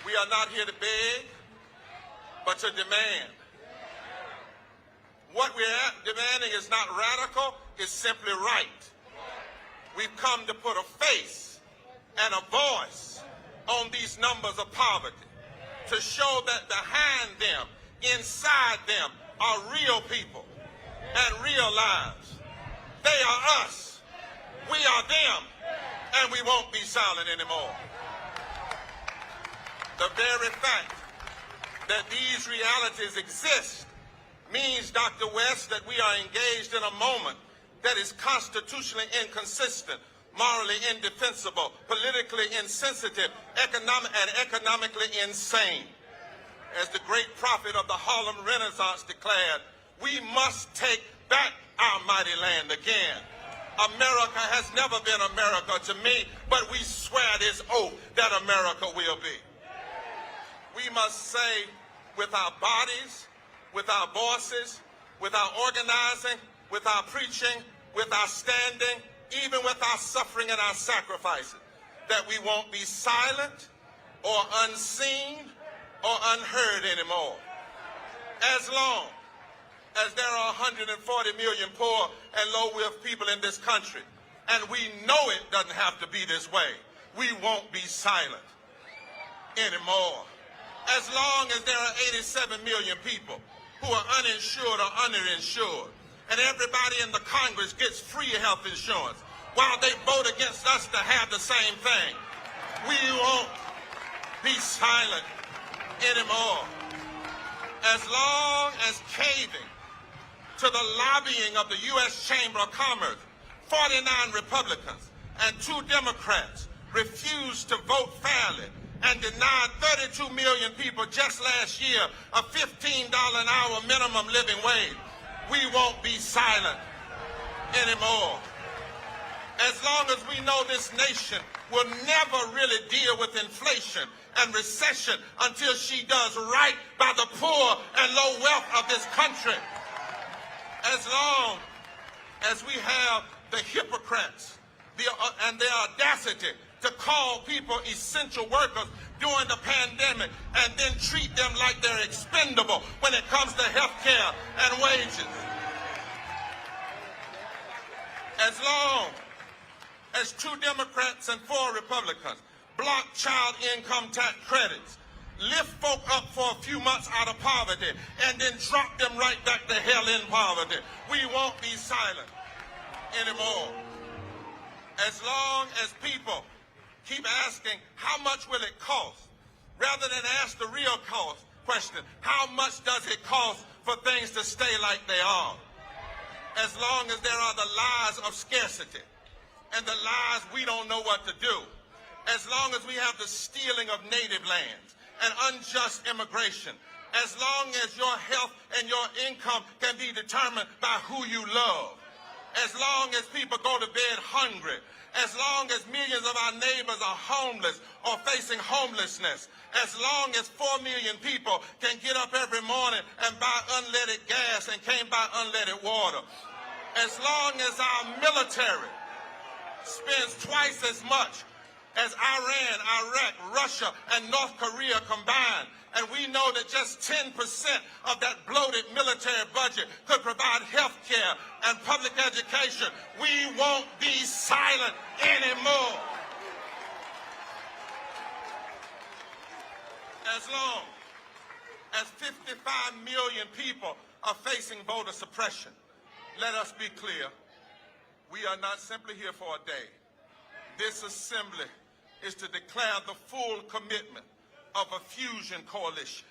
We are not here to beg, but to demand. What we're demanding is not radical, it's simply right. We've come to put a face and a voice on these numbers of poverty, to show that behind them, inside them, are real people and real lives. They are us, we are them, and we won't be silent anymore. The very fact that these realities exist means, Dr. West, that we are engaged in a moment that is constitutionally inconsistent, morally indefensible, politically insensitive, economically insane. As the great prophet of the Harlem Renaissance declared, we must take back our mighty land again. America has never been America to me, but we swear this oath that America will be. We must say with our bodies, with our voices, with our organizing, with our preaching, with our standing, even with our suffering and our sacrifices, that we won't be silent or unseen or unheard anymore. As long as there are 140 million poor and low-wealth people in this country, and we know it doesn't have to be this way, we won't be silent anymore. As long as there are 87 million people who are uninsured or underinsured, and everybody in the Congress gets free health insurance while they vote against us to have the same thing, we won't be silent anymore. As long as caving to the lobbying of the U.S. Chamber of Commerce, 49 Republicans and 2 Democrats refused to vote fairly and denied 32 million people just last year a $15 an hour minimum living wage, we won't be silent anymore. As long as we know this nation will never really deal with inflation and recession until she does right by the poor and low wealth of this country. As long as we have the hypocrites and their audacity to call people essential workers during the pandemic and then treat them like they're expendable when it comes to health care and wages. As long as 2 Democrats and 4 Republicans block child income tax credits, lift folk up for a few months out of poverty, and then drop them right back to hell in poverty, we won't be silent anymore. As long as people keep asking, how much will it cost? Rather than ask the real cost question, how much does it cost for things to stay like they are? As long as there are the lies of scarcity and the lies we don't know what to do, as long as we have the stealing of native lands and unjust immigration, as long as your health and your income can be determined by who you love, as long as people go to bed hungry, as long as millions of our neighbors are homeless or facing homelessness, as long as 4 million people can get up every morning and buy unleaded gas and can't buy unleaded water, as long as our military spends twice as much as Iran, Iraq, Russia, and North Korea combined, and we know that just 10% of that bloated military budget could provide health care and public education, we won't be silent anymore. As long as 55 million people are facing voter suppression, let us be clear, we are not simply here for a day. This assembly is to declare the full commitment of a fusion coalition.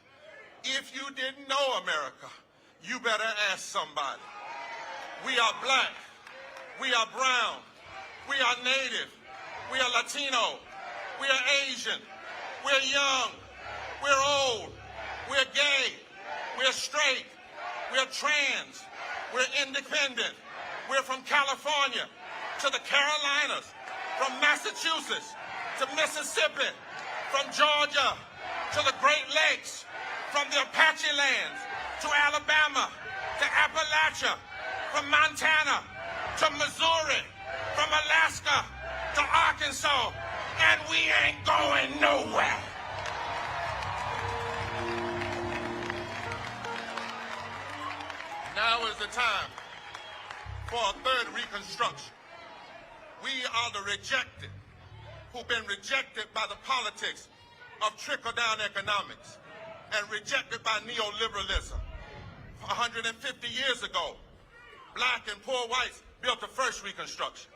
If you didn't know America, you better ask somebody. We are black, we are brown, we are native, we are Latino, we are Asian, we're young, we're old, we're gay, we're straight, we're trans, we're independent, we're from California to the Carolinas, from Massachusetts to Mississippi, from Georgia to the Great Lakes, from the Apache lands to Alabama to Appalachia, from Montana to Missouri, from Alaska to Arkansas, and we ain't going nowhere. Now is the time for a third reconstruction. We are the rejected who've been rejected by the politics of trickle-down economics and rejected by neoliberalism. 150 years ago, black and poor whites built the first reconstruction.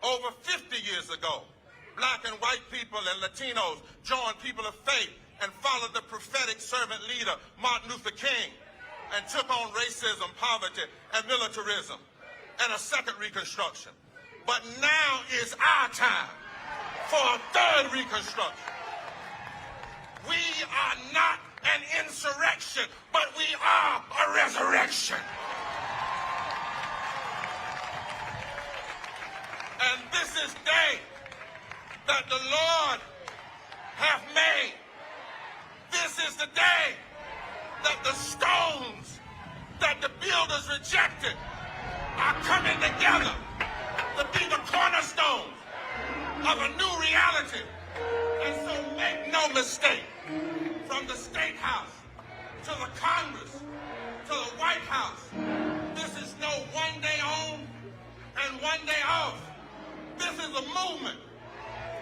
Over 50 years ago, black and white people and Latinos joined people of faith and followed the prophetic servant leader, Martin Luther King, and took on racism, poverty, and militarism, and a second reconstruction. But now is our time for a third reconstruction. We are not an insurrection, but we are a resurrection. And this is the day that the Lord hath made. This is the day that the stones that the builders rejected are coming together to be the cornerstone of a new reality. And so make no mistake, from the State House to the Congress to the White House, this is no one day on and one day off. This is a movement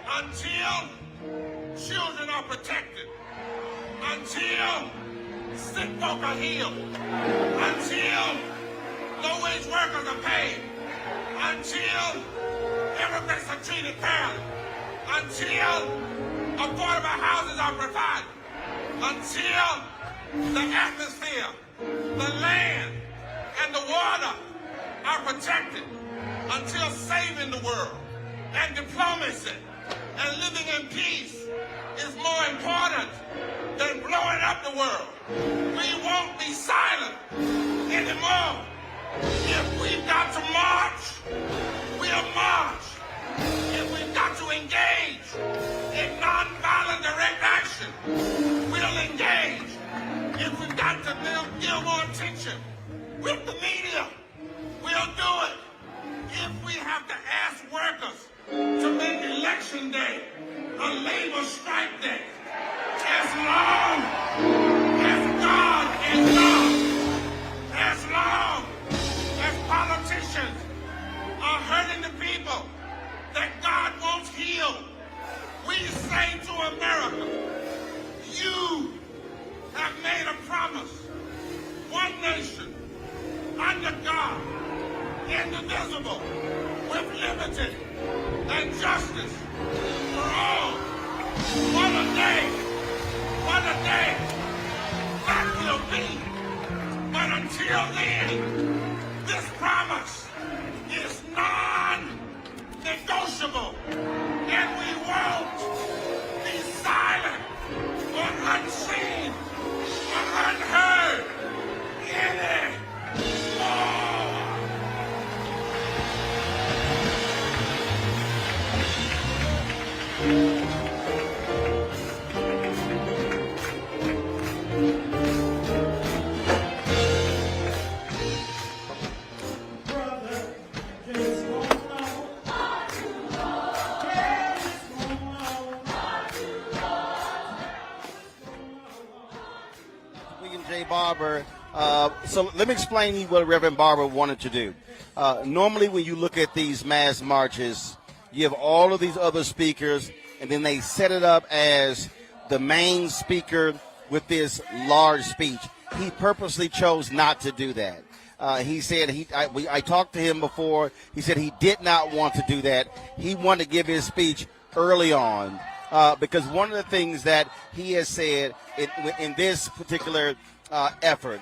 until children are protected, until sick folk are healed, until low-wage workers are paid, until immigrants are treated fairly, until affordable houses are provided, until the atmosphere, the land, and the water are protected, until saving the world and diplomacy and living in peace is more important than blowing up the world. We won't be silent anymore. If we've got got to march, we'll march. If we've got to engage in nonviolent direct action, we'll engage. If we've got to build more attention with the media, we'll do it. If we have to ask workers to make election day a labor strike day, as long as God is love, as long as politicians are hurting the people that God wants healed, we say to America, you have made a promise. One nation, under God, indivisible, with liberty and justice for all. What a day that will be. But until then, this promise is non-negotiable, and we won't be silent or unseen or unheard anymore. Barber. So let me explain to you what Reverend Barber wanted to do. Normally when you look at these mass marches, you have all of these other speakers, and then they set it up as the main speaker with this large speech. He purposely chose not to do that. He said I talked to him before. He said he did not want to do that. He wanted to give his speech early on because one of the things that he has said in this particular effort,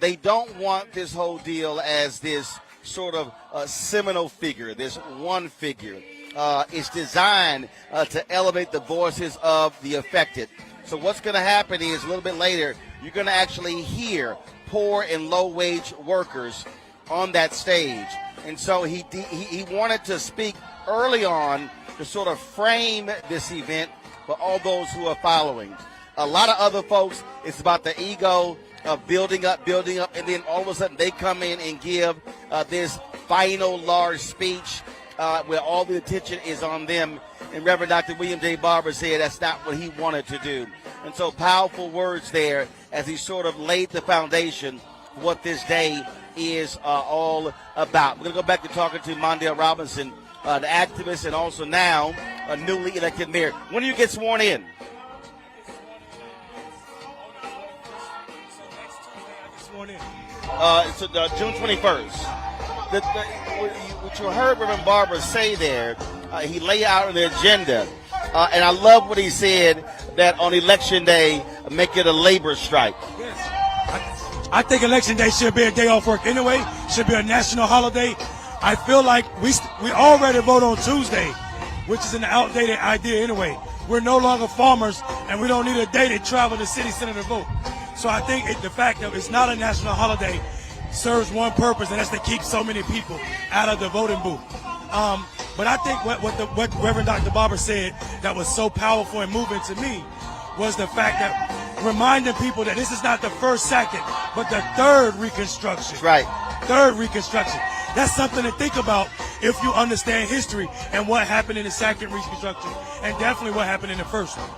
they don't want this whole deal as this sort of seminal figure, this one figure. It's designed to elevate the voices of the affected. So what's going to happen is a little bit later, you're going to actually hear poor and low-wage workers on that stage. And so he wanted to speak early on to sort of frame this event for all those who are following. A lot of other folks, it's about the ego of building up, and then all of a sudden they come in and give this final large speech where all the attention is on them. And Reverend Dr. William J. Barber said that's not what he wanted to do. And so powerful words there as he sort of laid the foundation for what this day is all about. We're going to go back to talking to Mondale Robinson, the activist and also now a newly elected mayor. When do you get sworn in? So June 21st. What you heard Reverend Barber say there, he laid out the agenda, and I love what he said, that on election day, make it a labor strike. Yes. I think election day should be a day off work anyway, should be a national holiday. I feel like we already vote on Tuesday, which is an outdated idea anyway. We're no longer farmers, and we don't need a day to travel to city center to vote. So I think the fact that it's not a national holiday serves one purpose, and that's to keep so many people out of the voting booth. But I think what Reverend Dr. Barber said that was so powerful and moving to me was the fact that reminding people that this is not the first, second, but the third Reconstruction. Right. Third Reconstruction. That's something to think about if you understand history and what happened in the second Reconstruction, and definitely what happened in the first one.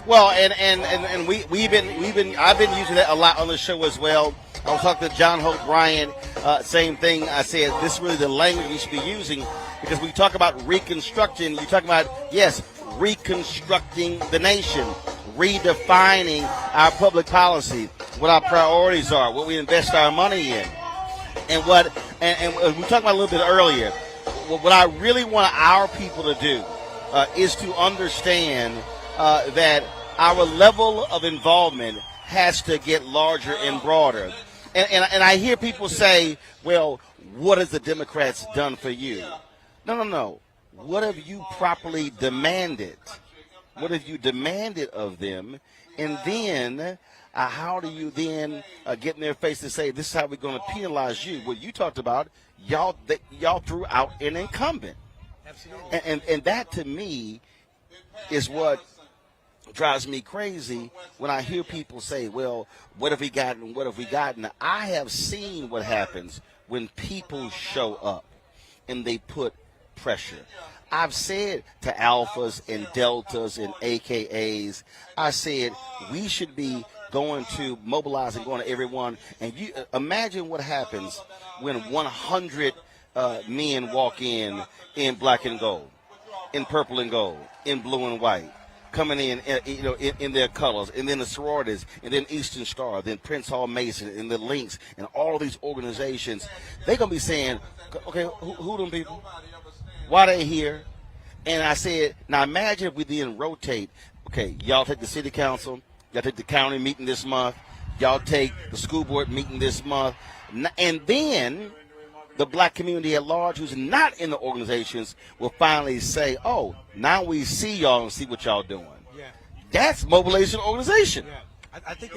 Well, and I've been using that a lot on the show as well. I was talking to John Hope Bryant, same thing. I said this is really the language we should be using, because we talk about reconstruction. You talk about, yes, reconstructing the nation, redefining our public policy, what our priorities are, what we invest our money in, and we talked about a little bit earlier. What I really want our people to do is to understand that our level of involvement has to get larger and broader. And I hear people say, well, what has the Democrats done for you? No. What have you properly demanded? What have you demanded of them? And then how do you then get in their face to say, this is how we're going to penalize you? Well, you talked about y'all threw out an incumbent. Absolutely. And that, to me, is what drives me crazy when I hear people say, well, what have we gotten, what have we gotten? I have seen what happens when people show up and they put pressure. I've said to alphas and deltas and AKAs, I said we should be going to mobilizing, going to everyone. And you imagine what happens when 100 men walk in black and gold, in purple and gold, in blue and white, coming in their colors, and then the sororities, and then Eastern Star, then Prince Hall Mason, and the Links, and all these organizations. They're going to be saying, okay, who them people? Why they here? And I said, now imagine if we then rotate. Okay, y'all take the city council, y'all take the county meeting this month, y'all take the school board meeting this month, and then the black community at large who's not in the organizations will finally say, oh, now we see y'all and see what y'all doing. Yeah. That's mobilization organization. Yeah. I think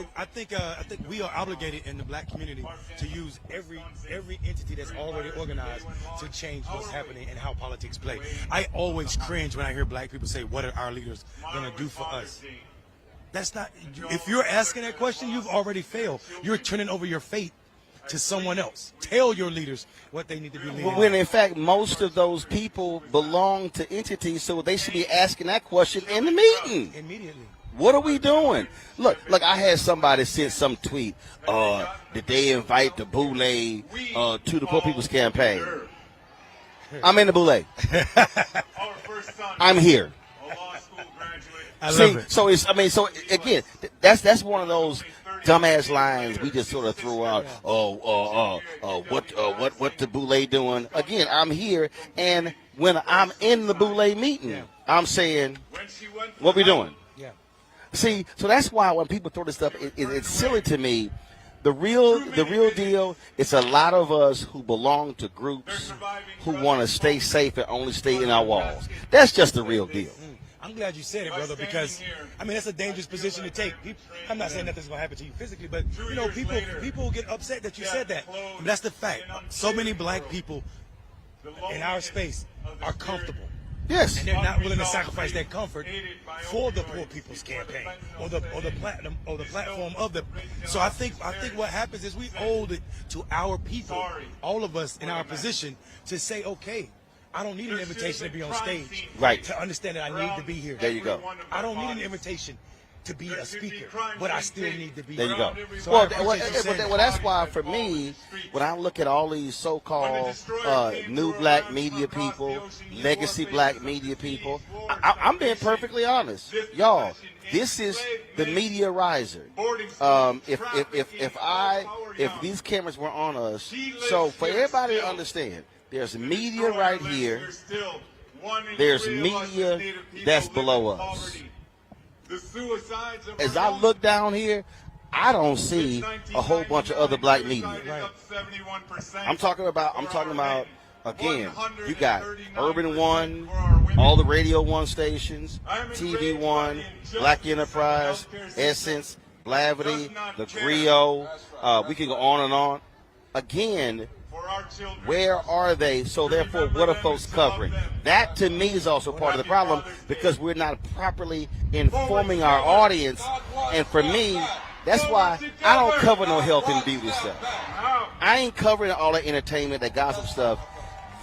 we are obligated in the black community to use every entity that's already organized to change what's happening and how politics play. I always cringe when I hear black people say, what are our leaders going to do for us? That's not, if you're asking that question, you've already failed. You're turning over your fate to someone else. Tell your leaders what they need to be leading. When in fact most of those people belong to entities, so they should be asking that question in the meeting. Immediately. What are we doing? Look, I had somebody send some tweet. Did they invite the Boule to the Poor People's Campaign? I'm in the Boule. I'm here. I love it. So again, that's one of those dumbass lines we just sort of threw out. What the Boule doing? Again, I'm here, and when I'm in the Boule meeting, I'm saying, what we doing? See, so that's why when people throw this stuff, it's silly to me. The real deal, it's a lot of us who belong to groups who want to stay safe and only stay in our walls. That's just the real deal. I'm glad you said it, brother, because, I mean, that's a dangerous position to take. I'm not saying nothing's going to happen to you physically, but, you know, people get upset that you said that. But that's the fact. So many black people in our space are comfortable. Yes. And they're not willing to sacrifice their comfort for the Poor People's Campaign or the platform of the. So I think what happens is we owe it to our people, all of us in our position, to say, okay, I don't need an invitation to be on stage, right? To understand that I need to be here. There you go. I don't need an invitation to be a speaker, but I still need to be there. There You go. So well, that's why for me, when I look at all these so-called new black media people, legacy black media people, I'm being perfectly honest, y'all. This is the media riser. If these cameras were on us, so for everybody to understand, there's media right here. There's media that's below us. As I look down here, I don't see a whole bunch of other black media. I'm talking about again, you got Urban One, all the Radio One stations, TV One, Black Enterprise, Essence, Blavity, The Griot. We can go on and on. Again, where are they? So therefore, what are folks covering? That to me is also part of the problem, because we're not properly informing our audience. And for me, that's why I don't cover no health and beauty stuff. I ain't covering all the entertainment, that gossip stuff.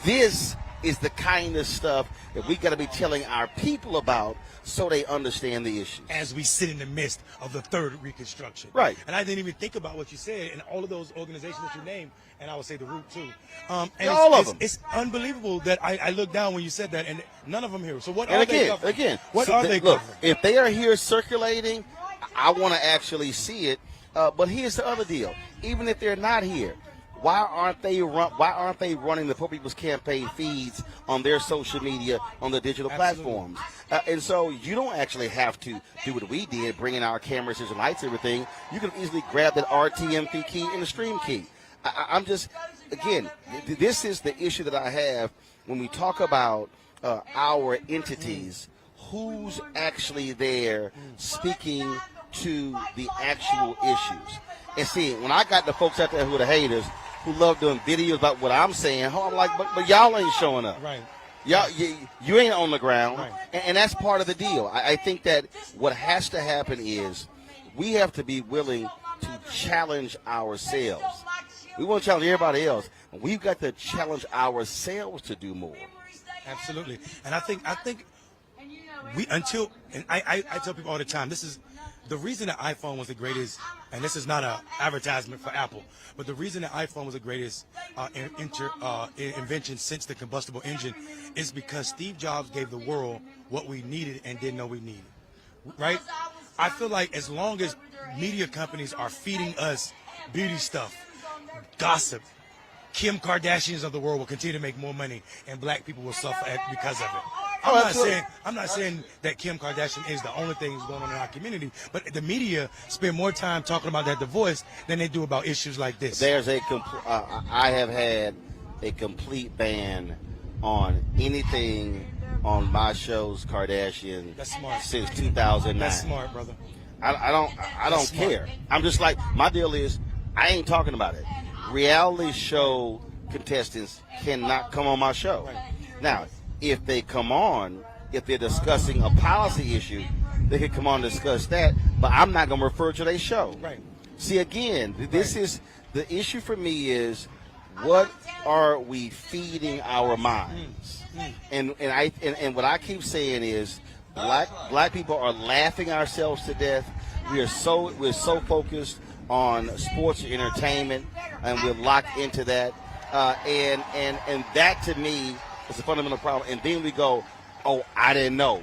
This is the kind of stuff that we got to be telling our people about, so they understand the issues. As we sit in the midst of the third Reconstruction. Right. And I didn't even think about what you said, and all of those organizations that you named, and I would say the Root too. And all of them. It's unbelievable that I looked down when you said that, and none of them here. So what and are they covering? Again, what are they look, covering? if they are here circulating, I want to actually see it. But here's the other deal. Even if they're not here, why aren't they running the Poor People's Campaign feeds on their social media, on the digital platforms? And so you don't actually have to do what we did, bring in our cameras and lights, everything. You can easily grab that RTMP key and the stream key. I'm just, again, this is the issue that I have when we talk about our entities. Who's actually there speaking to the actual issues. And see, when I got the folks out there who are the haters, who love doing videos about what I'm saying, I'm like, but y'all ain't showing up. Right. Y'all, you ain't on the ground. Right. And that's part of the deal. I think that what has to happen is we have to be willing to challenge ourselves. We want to challenge everybody else. And we've got to challenge ourselves to do more. Absolutely. And I think we until and I tell people all the time, this is the reason the iPhone was the greatest, and this is not an advertisement for Apple, but the reason the iPhone was the greatest invention since the combustible engine is because Steve Jobs gave the world what we needed and didn't know we needed. Right? I feel like as long as media companies are feeding us beauty stuff, gossip, Kim Kardashians of the world will continue to make more money, and black people will suffer because of it. I'm not saying that Kim Kardashian is the only thing that's going on in our community, but the media spend more time talking about that divorce than they do about issues like this. There's I have had a complete ban on anything on my shows Kardashian since 2009. That's smart, brother. I don't care. I'm just like, my deal is I ain't talking about it. Reality show contestants cannot come on my show. Right. Now, if they come on, if they're discussing a policy issue, they can come on and discuss that, but I'm not going to refer to their show. Right. See, again, this is the issue for me is what are we feeding our minds? And what I keep saying is black people are laughing ourselves to death. We're so focused on sports and entertainment, and we're locked into that. And that to me is a fundamental problem. And then we go, oh, I didn't know.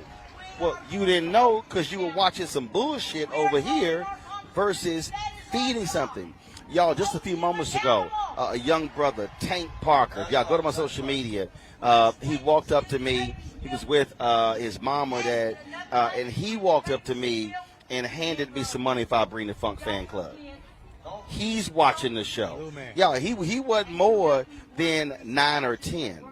Well, you didn't know because you were watching some bullshit over here versus feeding something. Y'all, just a few moments ago, a young brother, Tank Parker, if y'all go to my social media, he walked up to me. He was with his mom or dad, and he walked up to me and handed me some money if I bring the Funk Fan Club. He's watching the show. Yeah, he wasn't more than 9 or 10.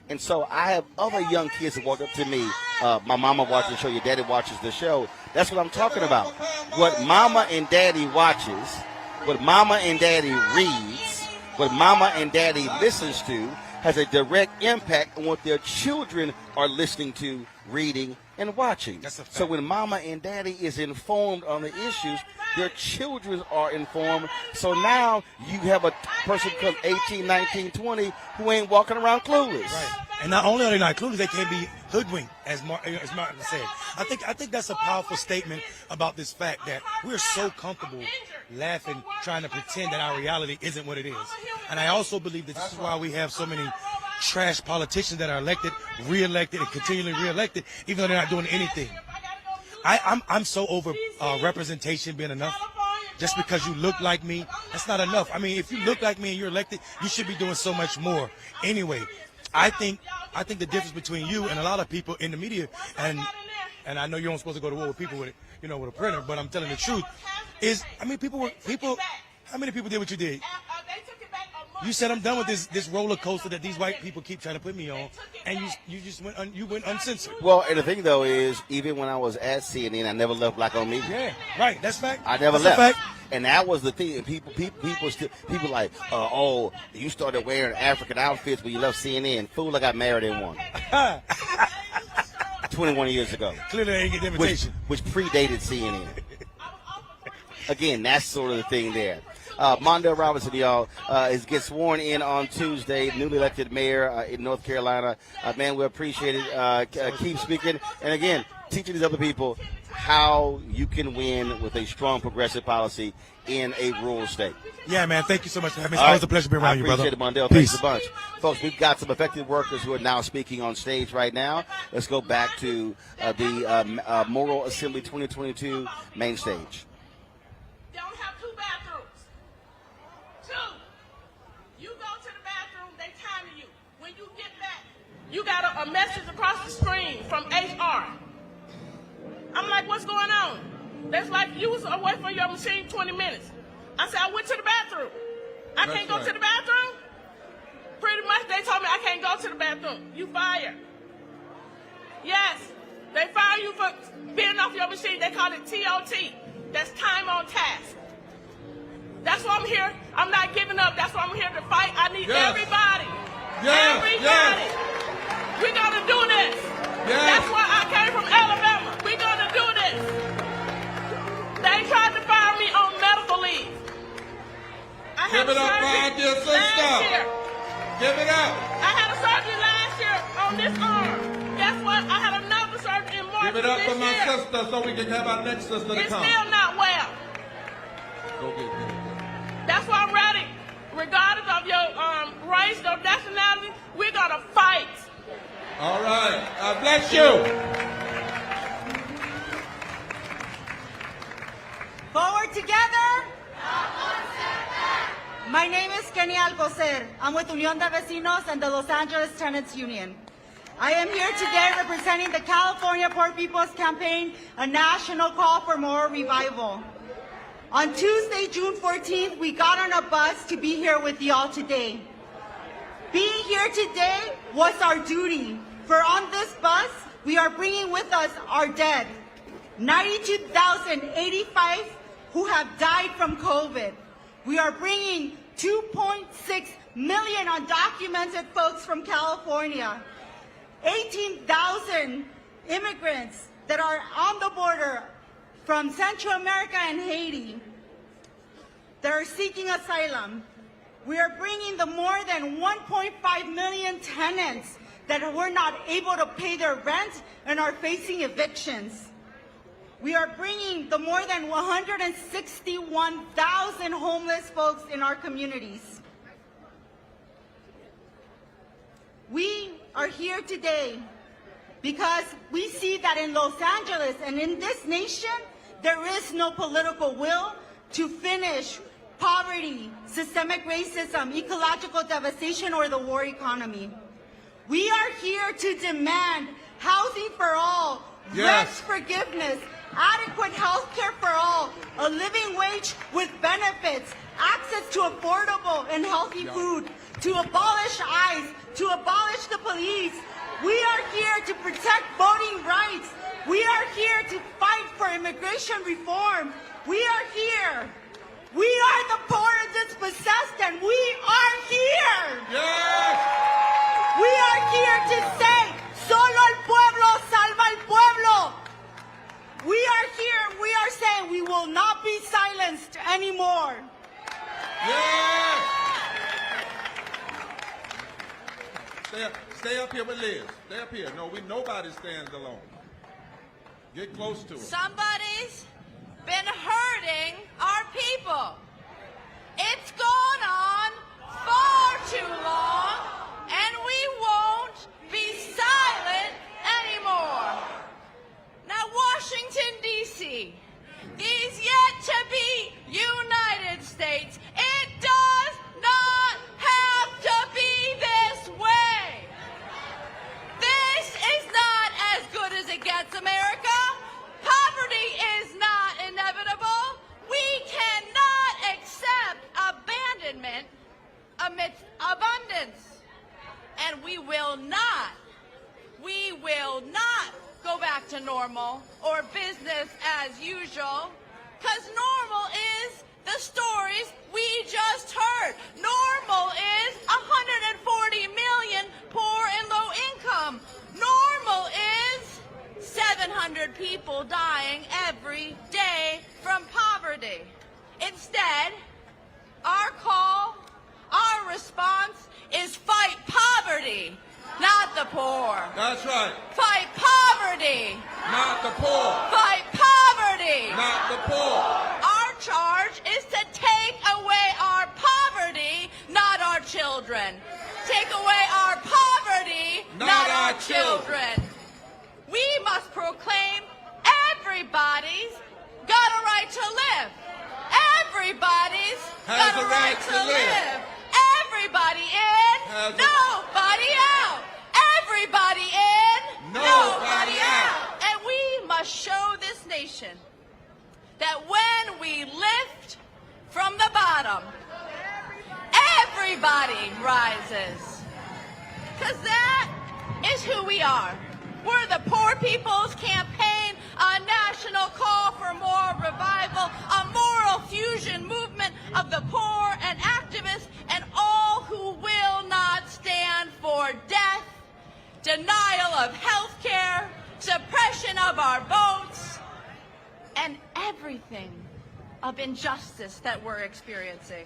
And so I have other young kids that walk up to me. My mama watches the show. Your daddy watches the show. That's what I'm talking about. What mama and daddy watches, what mama and daddy reads, what mama and daddy listens to has a direct impact on what their children are listening to, reading, and watching. So when mama and daddy is informed on the issues, their children are informed. So now you have a person come 18, 19, 20 who ain't walking around clueless. Right. And not only are they not clueless, they can't be hoodwinked, as Martin said. I think that's a powerful statement about this fact that we're so comfortable laughing, trying to pretend that our reality isn't what it is. And I also believe that this is why we have so many trash politicians that are elected, re-elected, and continually re-elected, even though they're not doing anything. I'm so over representation being enough. Just because you look like me, that's not enough. I mean, if you look like me and you're elected, you should be doing so much more. Anyway, I think the difference between you and a lot of people in the media, and I know you aren't supposed to go to war with people with a printer, but I'm telling the truth, is how many people did what you did? You said I'm done with this roller coaster that these white people keep trying to put me on, and you just went uncensored. Well, and the thing though is, even when I was at CNN, I never left Black on Media. Yeah, right. That's fact. I never left. Fact. And that was the thing. People like, oh, you started wearing African outfits when you left CNN. Fool, I got married in one. 21 years ago. Clearly, they ain't get the invitation. Which predated CNN. Again, that's sort of the thing there. Mondale Robinson, y'all, gets sworn in on Tuesday, newly elected mayor in North Carolina. Man, we appreciate it. Keep speaking. And again, teaching these other people how you can win with a strong progressive policy in a rural state. Yeah, man. Thank you so much for having me. It's always a pleasure being around you, brother. I appreciate it, Mondale. Peace. Thanks a bunch. Folks, we've got some affected workers who are now speaking on stage right now. Let's go back to the Moral Assembly 2022 main stage. Don't have 2 bathrooms. 2, you go to the bathroom, they time you. When you get back, you got a message across the screen from HR. I'm like, what's going on? That's like, you was away from your machine 20 minutes. I said, I went to the bathroom. I can't go to the bathroom? Pretty much they told me I can't go to the bathroom. You fired. Yes, they fire you for being off your machine. They call it TOT. that's time on task. That's why I'm here. I'm not giving up. That's why I'm here to fight. I need everybody. Everybody. We're going to do this. That's why I came from Alabama. We're going to do this. They tried to fire me on medical leave. I had Give it up, my dear sister. last year. Give it up. I had a surgery last year on this arm. Guess what? I had another surgery in March Give it up this for my year. sister so we can have our next sister to It's come. still not well. Go get it. That's why I'm ready. Regardless of your race or nationality, we're going to fight. All right. God bless you. Forward together. My name is Kenny Alcocer. I'm with Unión de Vecinos and the Los Angeles Tenants Union. I am here today representing the California Poor People's Campaign, a national call for moral revival. On Tuesday, June 14th, we got on a bus to be here with y'all today. Being here today was our duty, for on this bus, we are bringing with us our dead. 92,085 who have died from COVID. We are bringing 2.6 million undocumented folks from California. 18,000 immigrants that are on the border from Central America and Haiti that are seeking asylum. We are bringing the more than 1.5 million tenants that were not able to pay their rent and are facing evictions. We are bringing the more than 161,000 homeless folks in our communities. We are here today because we see that in Los Angeles and in this nation, there is no political will to finish poverty, systemic racism, ecological devastation, or the war economy. We are here to demand housing for all, rent forgiveness, adequate health care for all, a living wage with benefits, access to affordable and healthy food, to abolish ICE, to abolish the police. We are here to protect voting rights. We are here to fight for immigration reform. We are here. We are the poor and dispossessed, and we are here. We are here to say, solo el pueblo salva el pueblo. We are here, we are saying we will not be silenced anymore. Stay up here with Liz. Stay up here. No, nobody stands alone. Get close to her. Somebody's been hurting our people. It's gone on far too long, and we won't be silent anymore. Now, Washington, D.C., these yet to be United States, it does not have to be this way. This is not as good as it gets, America. Poverty is not inevitable. We cannot accept abandonment amidst abundance. And we will not go back to normal or business as usual, because normal is the stories we just heard. Normal is 140 million poor and low income. Normal is 700 people dying every day from poverty. Instead, our call, our response is fight poverty, not the poor. That's right. Fight poverty, not the poor. Fight poverty, not the poor. Our charge is to take away our poverty, not our children. Take away our poverty, not our children. We must proclaim everybody's got a right to live. Everybody's got a right to live. Everybody in, nobody out. Everybody in, nobody out. And we must show this nation that when we lift from the bottom, everybody rises. Because that is who we are. We're the Poor People's Campaign, a national call for moral revival. and everything of injustice that we're experiencing.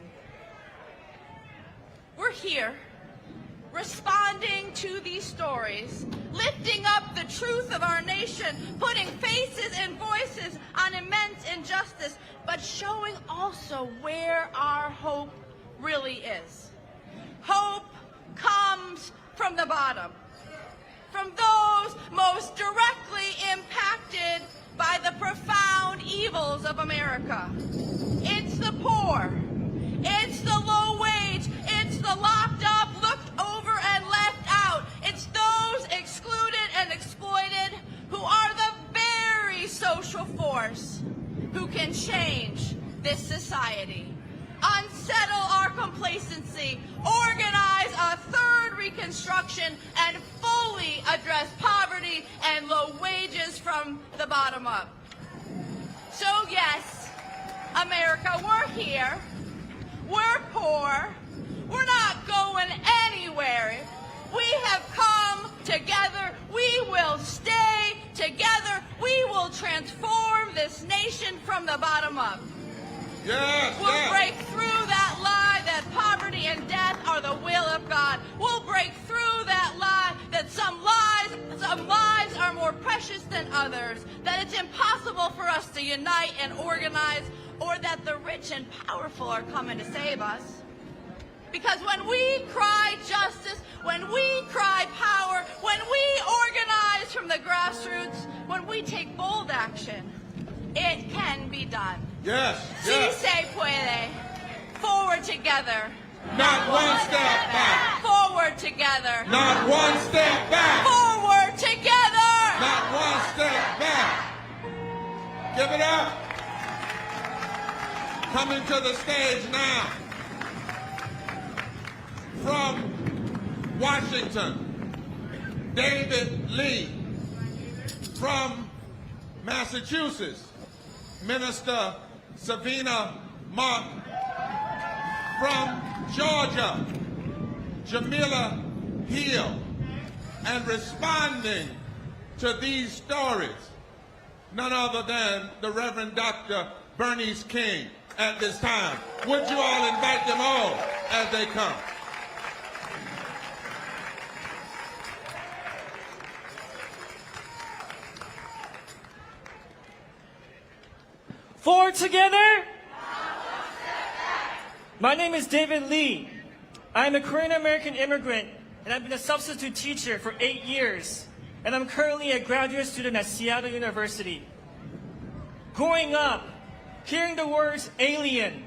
We're here responding to these stories, lifting up the truth of our nation, putting faces and voices on immense injustice, but showing also where our hope really is. Hope comes from the bottom, from those most directly impacted by the profound evils of America. It's the poor, it's the low wage, it's the locked up, looked over and left out. It's those excluded and exploited who are the very social force who can change this society. Unsettle our complacency, organize a third reconstruction, and fully address poverty and low wages from the bottom up. So yes, America, we're here, we're poor, we're not going anywhere. We have come together, we will stay together, we will transform this nation from the bottom up. Yes, we'll break through that lie that poverty and death are the will of God. We'll break through that lie that some lives are more precious than others, that it's impossible for us to unite and organize, or that the rich and powerful are coming to save us. Because when we cry justice, when we cry power, when we organize from the grassroots, when we take bold action, it can be done. Yes, Si se puede. Forward together. Not one step back. Forward together. Not one step back. Forward together. Not one step back. Give it up. Coming to the stage now. From Washington, David Lee. From Massachusetts, Minister Savina Martin. From Georgia, Jamila Hill. And responding to these stories, none other than the Reverend Dr. Bernice King at this time. Would you all invite them all as they come? Forward together! My name is David Lee. I'm a Korean American immigrant, and I've been a substitute teacher for 8 years. And I'm currently a graduate student at Seattle University. Growing up, hearing the words alien,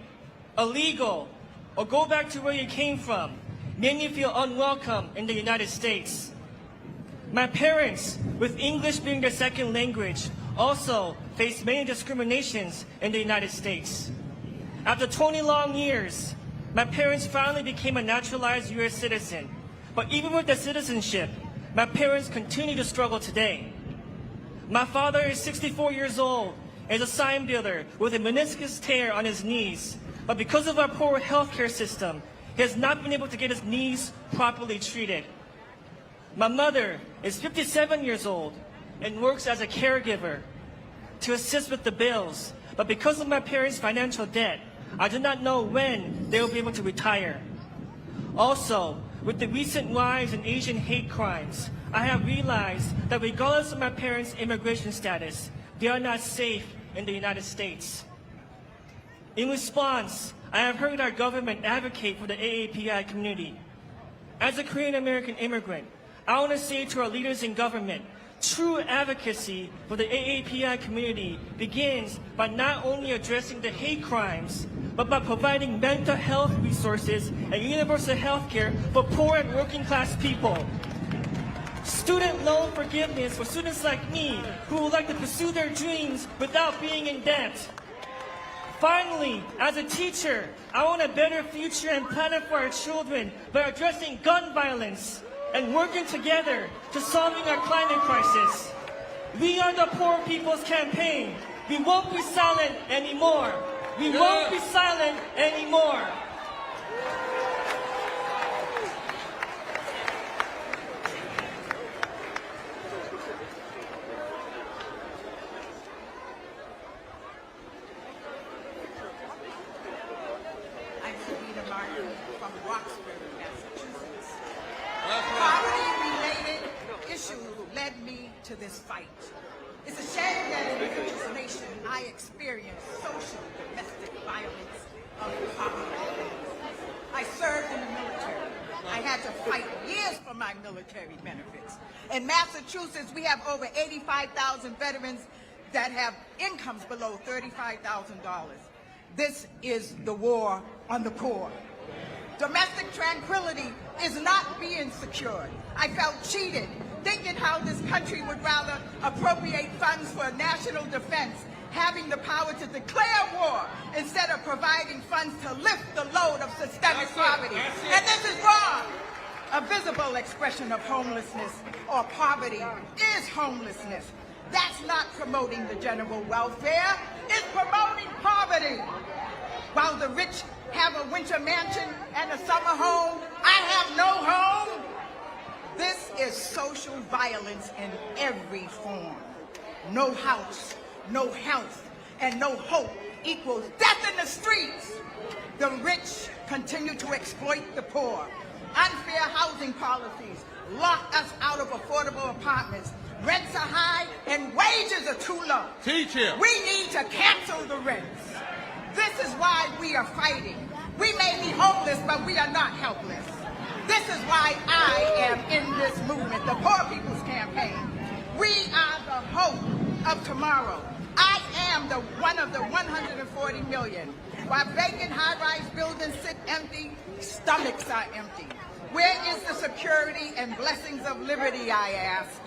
illegal, or go back to where you came from made me feel unwelcome in the United States. My parents, with English being their second language, also faced many discriminations in the United States. After 20 long years, my parents finally became a naturalized U.S. citizen. But even with their citizenship, my parents continue to struggle today. My father is 64 years old and is a sign builder with a meniscus tear on his knees. But because of our poor healthcare system, he has not been able to get his knees properly treated. My mother is 57 years old and works as a caregiver to assist with the bills. But because of my parents' financial debt, I do not know when they will be able to retire. Also, with the recent rise in Asian hate crimes, I have realized that regardless of my parents' immigration status, they are not safe in the United States. In response, I have heard our government advocate for the AAPI community. As a Korean American immigrant, I want to say to our leaders in government, true advocacy for the AAPI community begins by not only addressing the hate crimes, but by providing mental health resources and universal health care for poor and working class people. Student loan forgiveness for students like me who would like to pursue their dreams without being in debt. Finally, as a teacher, I want a better future and planet for our children by addressing gun violence and working together to solving our climate crisis. We are the Poor People's Campaign. We won't be silent anymore. We won't be silent anymore. from Roxbury, Massachusetts. Poverty-related issues led me to this fight. It's a shame that in this nation I experienced social domestic violence of poverty. I served in the military. I had to fight years for my military benefits. In Massachusetts, we have over 85,000 veterans that have incomes below $35,000. This is the war on the poor. Domestic tranquility is not being secured. I felt cheated, thinking how this country would rather appropriate funds for national defense, having the power to declare war instead of providing funds to lift the load of systemic poverty. And this is wrong. A visible expression of homelessness or poverty is homelessness. That's not promoting the general welfare. It's promoting poverty. While the rich have a winter mansion and a summer home, I have no home. This is social violence in every form. No house, no health, and no hope equals death in the streets. The rich continue to exploit the poor. Unfair housing policies lock us out of affordable apartments. Rents are high and wages are too low. Teach him. We need to cancel the rents. This is why we are fighting. We may be homeless, but we are not helpless. This is why I am in this movement, the Poor People's Campaign. We are the hope of tomorrow. I am one of the 140 million. While vacant high-rise buildings sit empty, stomachs are empty. Where is the security and blessings of liberty, I ask?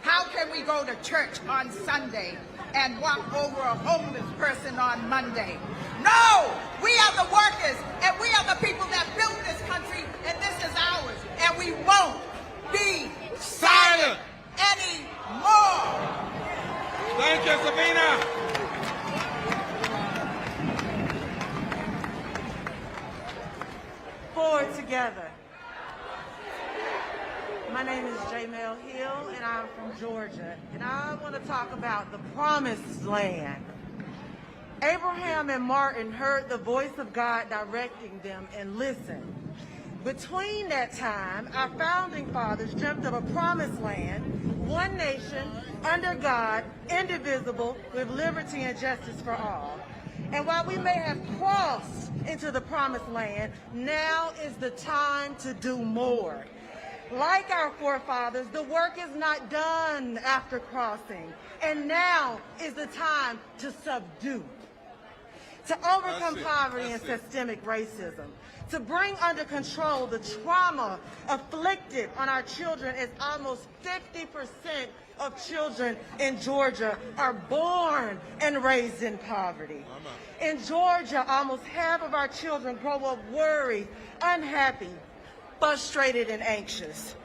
How can we go to church on Sunday and walk over a homeless person on Monday? No! We are the workers, and we are the people that built this country, and this is ours. And we won't be silent anymore. Thank you, Sabina. Forward together. My name is Jamel Hill, and I'm from Georgia. And I want to talk about the promised land. Abraham and Martin heard the voice of God directing them and listened. Between that time, our founding fathers dreamt of a promised land, one nation, under God, indivisible, with liberty and justice for all. And while we may have crossed into the promised land, now is the time to do more. Like our forefathers, the work is not done after crossing, and now is the time to subdue, to overcome poverty and systemic racism, to bring under control the trauma afflicted on our children, as almost 50% of children in Georgia are born and raised in poverty. In Georgia, almost half of our children grow up worried, unhappy, frustrated, and anxious.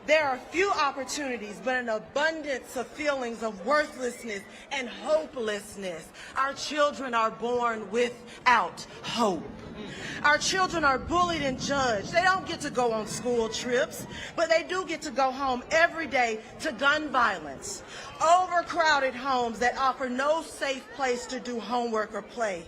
There are few opportunities, but an abundance of feelings of worthlessness and hopelessness. Our children are born without hope. Our children are bullied and judged. They don't get to go on school trips, but they do get to go home every day to gun violence. Overcrowded homes that offer no safe place to do homework or play.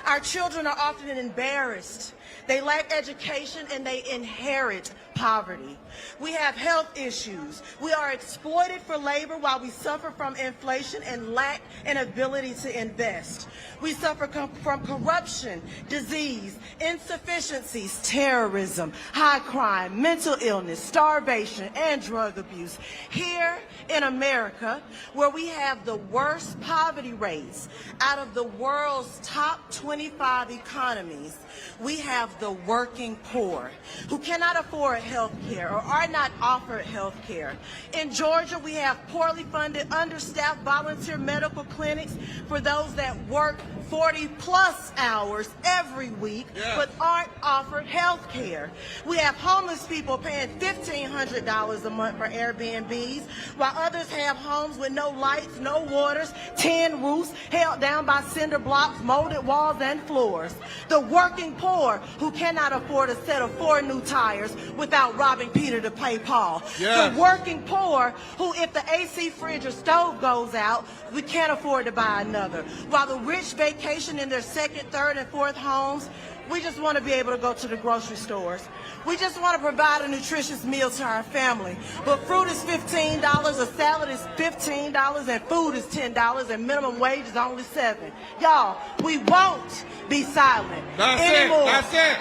Our children are often embarrassed. They lack education and they inherit poverty. We have health issues. We are exploited for labor while we suffer from inflation and lack an ability to invest. We suffer from corruption, disease, insufficiencies, terrorism, high crime, mental illness, starvation, and drug abuse. Here in America, where we have the worst poverty rates out of the world's top 25 economies, we have the working poor who cannot afford health care or are not offered health care. In Georgia, we have poorly funded, understaffed volunteer medical clinics for those that work 40-plus hours every week but aren't offered health care. We have homeless people paying $1,500 a month for Airbnbs, while others have homes with no lights, no waters, tin roofs, held down by cinder blocks, molded walls, and floors. The working poor who cannot afford a set of 4 new tires without without robbing Peter to pay Paul. Yes. The working poor who, if the AC fridge or stove goes out, we can't afford to buy another. While the rich vacation in their second, third, and fourth homes, we just want to be able to go to the grocery stores. We just want to provide a nutritious meal to our family. But fruit is $15, a salad is $15, and food is $10, and minimum wage is only $7. Y'all, we won't be silent anymore. That's it.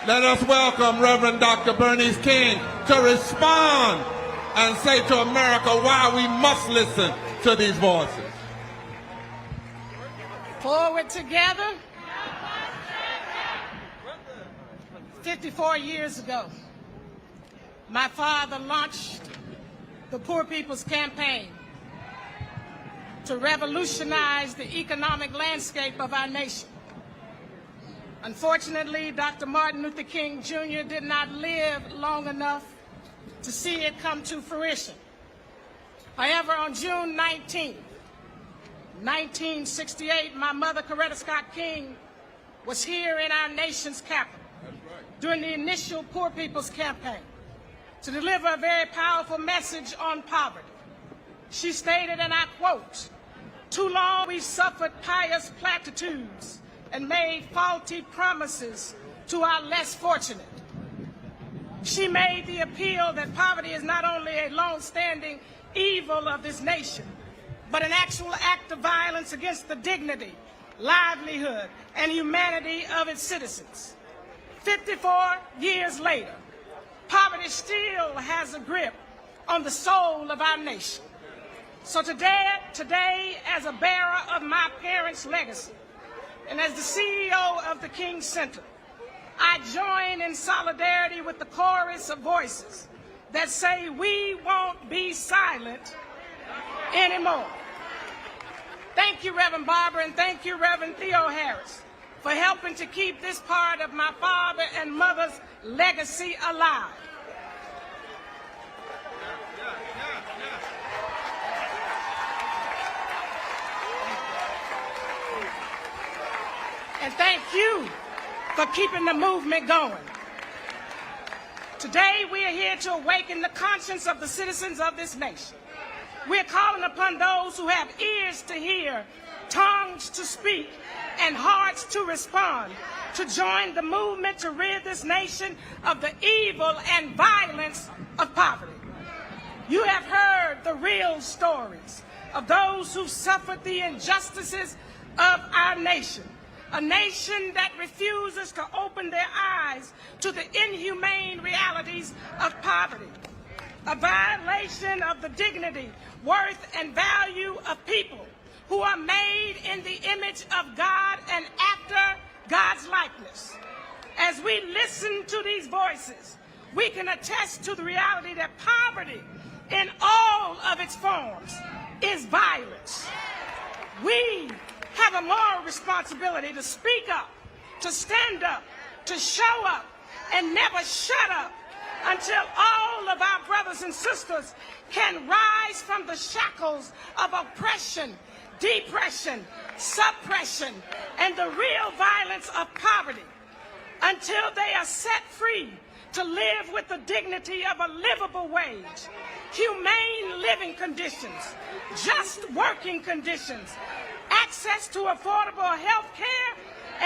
Let us welcome Reverend Dr. Bernice King to respond and say to America why we must listen to these voices. Forward together. 54 years ago, my father launched the Poor People's Campaign to revolutionize the economic landscape of our nation. Unfortunately, Dr. Martin Luther King Jr. did not live long enough to see it come to fruition. However, on June 19, 1968, my mother, Coretta Scott King, was here in our nation's capital during the initial Poor People's Campaign to deliver a very powerful message on poverty. She stated, and I quote, "Too long we suffered pious platitudes and made faulty promises to our less fortunate." She made the appeal that poverty is not only a long-standing evil of this nation, but an actual act of violence against the dignity, livelihood, and humanity of its citizens. 54 years later, poverty still has a grip on the soul of our nation. So today, as a bearer of my parents' legacy, and as the CEO of the King Center, I join in solidarity with the chorus of voices that say we won't be silent anymore. Thank you, Reverend Barber, and thank you, Reverend Theo Harris, for helping to keep this part of my father and mother's legacy alive. And thank you for keeping the movement going. Today, we are here to awaken the conscience of the citizens of this nation. We're calling upon those who have ears to hear, tongues to speak, and hearts to respond, to join the movement to rid this nation of the evil and violence of poverty. You have heard the real stories of those who suffered the injustices of our nation, a nation that refuses to open their eyes to the inhumane realities of poverty, a violation of the dignity, worth, and value of people who are made in the image of God and after God's likeness. As we listen to these voices, we can attest to the reality that poverty in all of its forms is violence. We have a moral responsibility to speak up, to stand up, to show up, and never shut up until all of our brothers and sisters can rise from the shackles of oppression, depression, suppression, and the real violence of poverty, until they are set free to live with the dignity of a livable wage, humane living conditions, just working conditions, access to affordable health care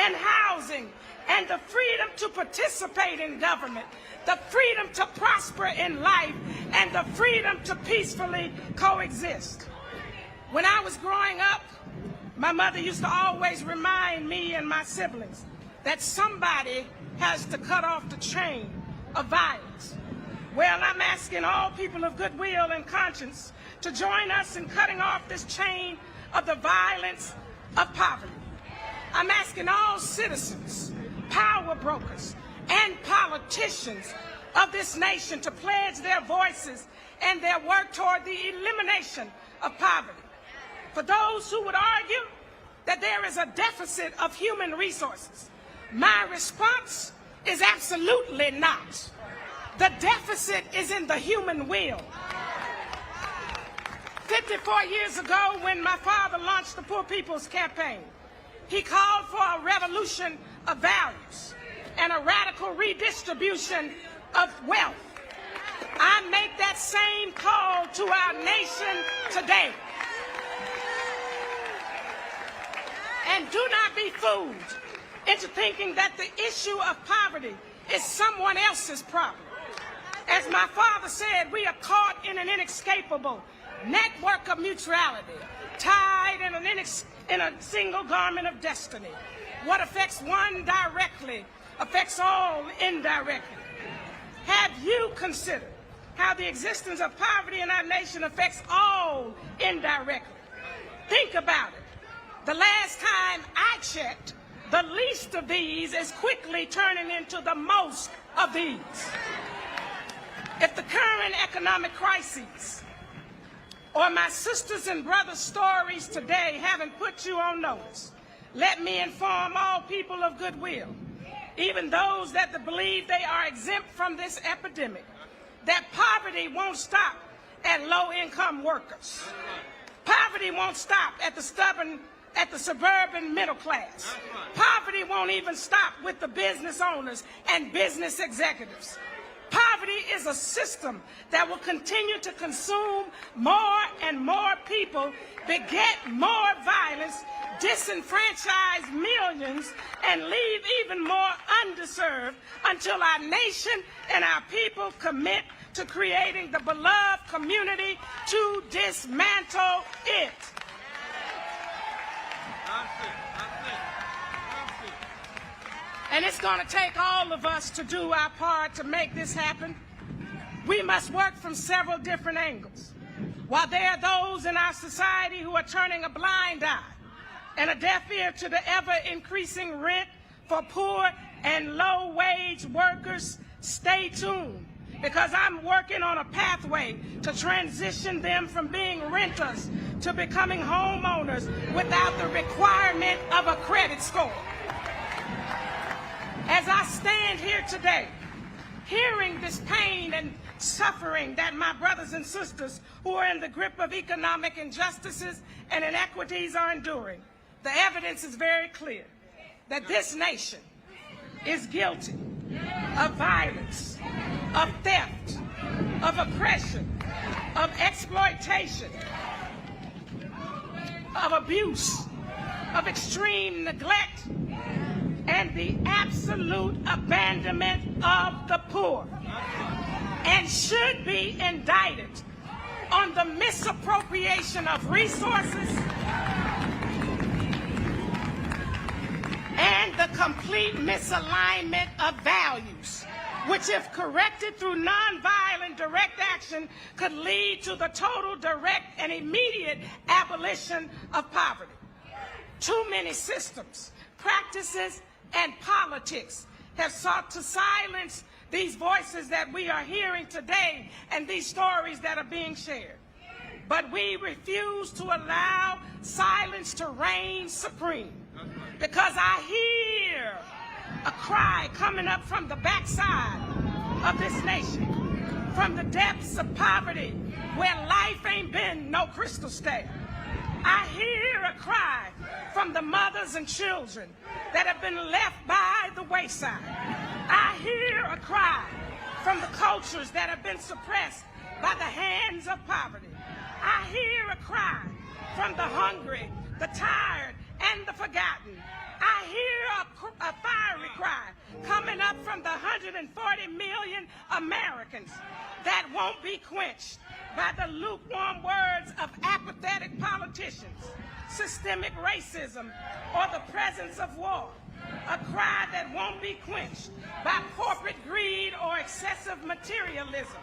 and housing, and the freedom to participate in government, the freedom to prosper in life, and the freedom to peacefully coexist. When I was growing up, my mother used to always remind me and my siblings that somebody has to cut off the chain of violence. Well, I'm asking all people of goodwill and conscience to join us in cutting off this chain of the violence of poverty. I'm asking all citizens, power brokers, and politicians of this nation to pledge their voices and their work toward the elimination of poverty. For those who would argue that there is a deficit of human resources, my response is absolutely not. The deficit is in the human will. 54 years ago, when my father launched the Poor People's Campaign, he called for a revolution of values. and a radical redistribution of wealth. I make that same call to our nation today. And do not be fooled into thinking that the issue of poverty is someone else's problem. As my father said, we are caught in an inescapable network of mutuality, tied in a single garment of destiny. What affects one directly affects all indirectly. Have you considered how the existence of poverty in our nation affects all indirectly? Think about it. The last time I checked, the least of these is quickly turning into the most of these. If the current economic crises or my sisters and brothers' stories today haven't put you on notice, let me inform all people of goodwill, even those that believe they are exempt from this epidemic, that poverty won't stop at low-income workers. Poverty won't stop at the suburban middle class. Poverty won't even stop with the business owners and business executives. Poverty is a system that will continue to consume more and more people, beget more violence, disenfranchise millions, and leave even more underserved until our nation and our people commit to creating the beloved community to dismantle it. And it's going to take all of us to do our part to make this happen. We must work from several different angles. While there are those in our society who are turning a blind eye and a deaf ear to the ever-increasing rent for poor and low-wage workers, stay tuned, because I'm working on a pathway to transition them from being renters to becoming homeowners without the requirement of a credit score. As I stand here today, hearing this pain and suffering that my brothers and sisters who are in the grip of economic injustices and inequities are enduring, the evidence is very clear that this nation is guilty of violence, of theft, of oppression, of exploitation, of abuse, of extreme neglect, and the absolute abandonment of the poor, and should be indicted on the misappropriation of resources and the complete misalignment of values, which, if corrected through nonviolent direct action, could lead to the total, direct, and immediate abolition of poverty. Too many systems, practices, and politics have sought to silence these voices that we are hearing today and these stories that are being shared. But we refuse to allow silence to reign supreme, because I hear a cry coming up from the backside of this nation, from the depths of poverty where life ain't been no crystal state. I hear a cry from the mothers and children that have been left by the wayside. I hear a cry from the cultures that have been suppressed by the hands of poverty. I hear a cry from the hungry, the tired, and the forgotten. I hear a fiery cry coming up from the 140 million Americans that won't be quenched by the lukewarm words of apathetic politicians, systemic racism, or the presence of war. A cry that won't be quenched by corporate greed or excessive materialism,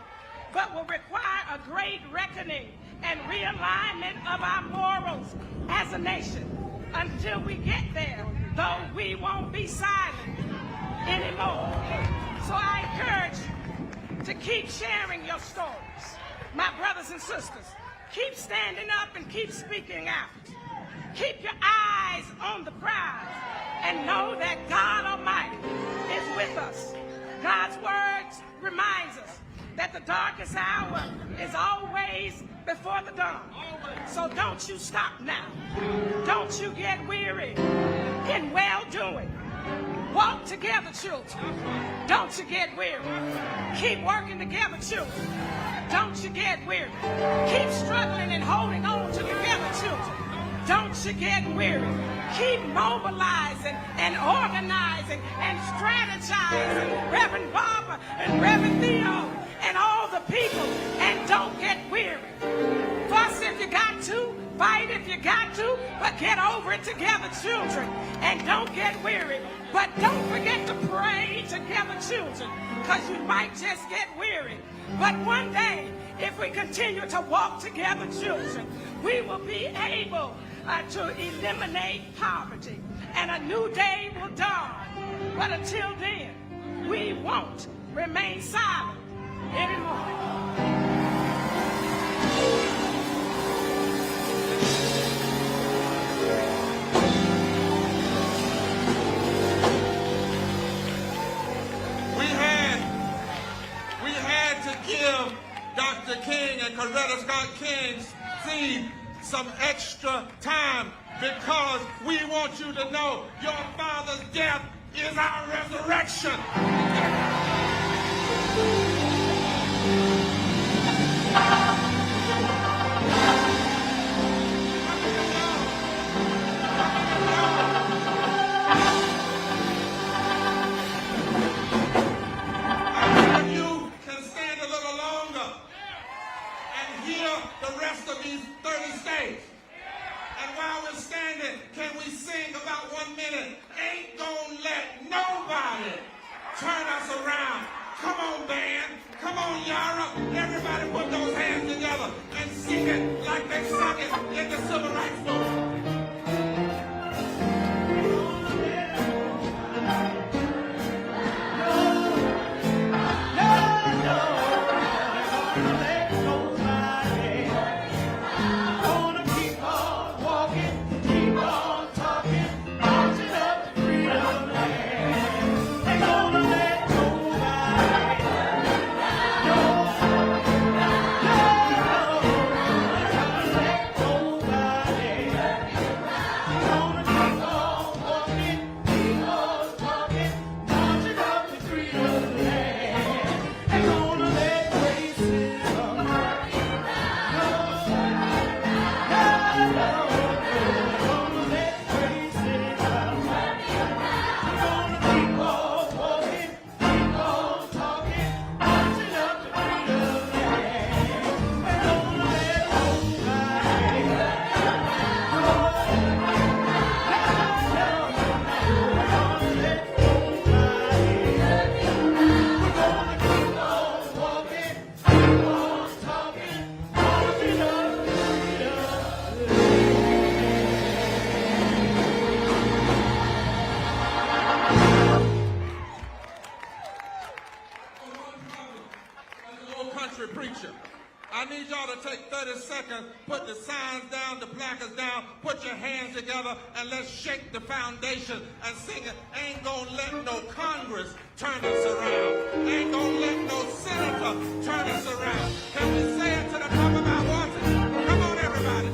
but will require a great reckoning and realignment of our morals as a nation. Until we get there, though, we won't be silent anymore. So I encourage you to keep sharing your stories. My brothers and sisters, keep standing up and keep speaking out. Keep your eyes on the prize and know that God Almighty is with us. God's words reminds us that the darkest hour is always before the dawn. So don't you stop now. Don't you get weary in well-doing, Walk together, children. Don't you get weary. Keep working together, children. Don't you get weary. Keep struggling and holding on together, children. Don't you get weary. Keep mobilizing and organizing and strategizing, Reverend Barbara and Reverend Theo and all the people, and don't get weary. Fuss if you got to, fight if you got to, but get over it together, children, and don't get weary. But don't forget to pray together, children, because you might just get weary. But one day, if we continue to walk together, children, we will be able to eliminate poverty, and a new day will dawn. But until then, we won't remain silent anymore. We had to give Dr. King and Coretta Scott King's seed some extra time, because we want you to know your father's death is our resurrection. If you can stand a little longer and hear the rest of these 30 states. And while we're standing, can we sing about 1 minute? Ain't gonna let nobody turn us around. Come on, band. Come on, Yara. Everybody put those hands together and sing it like they sung it in the Civil Rights Movement. Preacher. I need y'all to take 30 seconds, put the signs down, the placards down, put your hands together, and let's shake the foundation and sing it. Ain't gonna let no Congress turn us around. Ain't gonna let no senator turn us around. Can we say it to the top of our voices? Come on, everybody.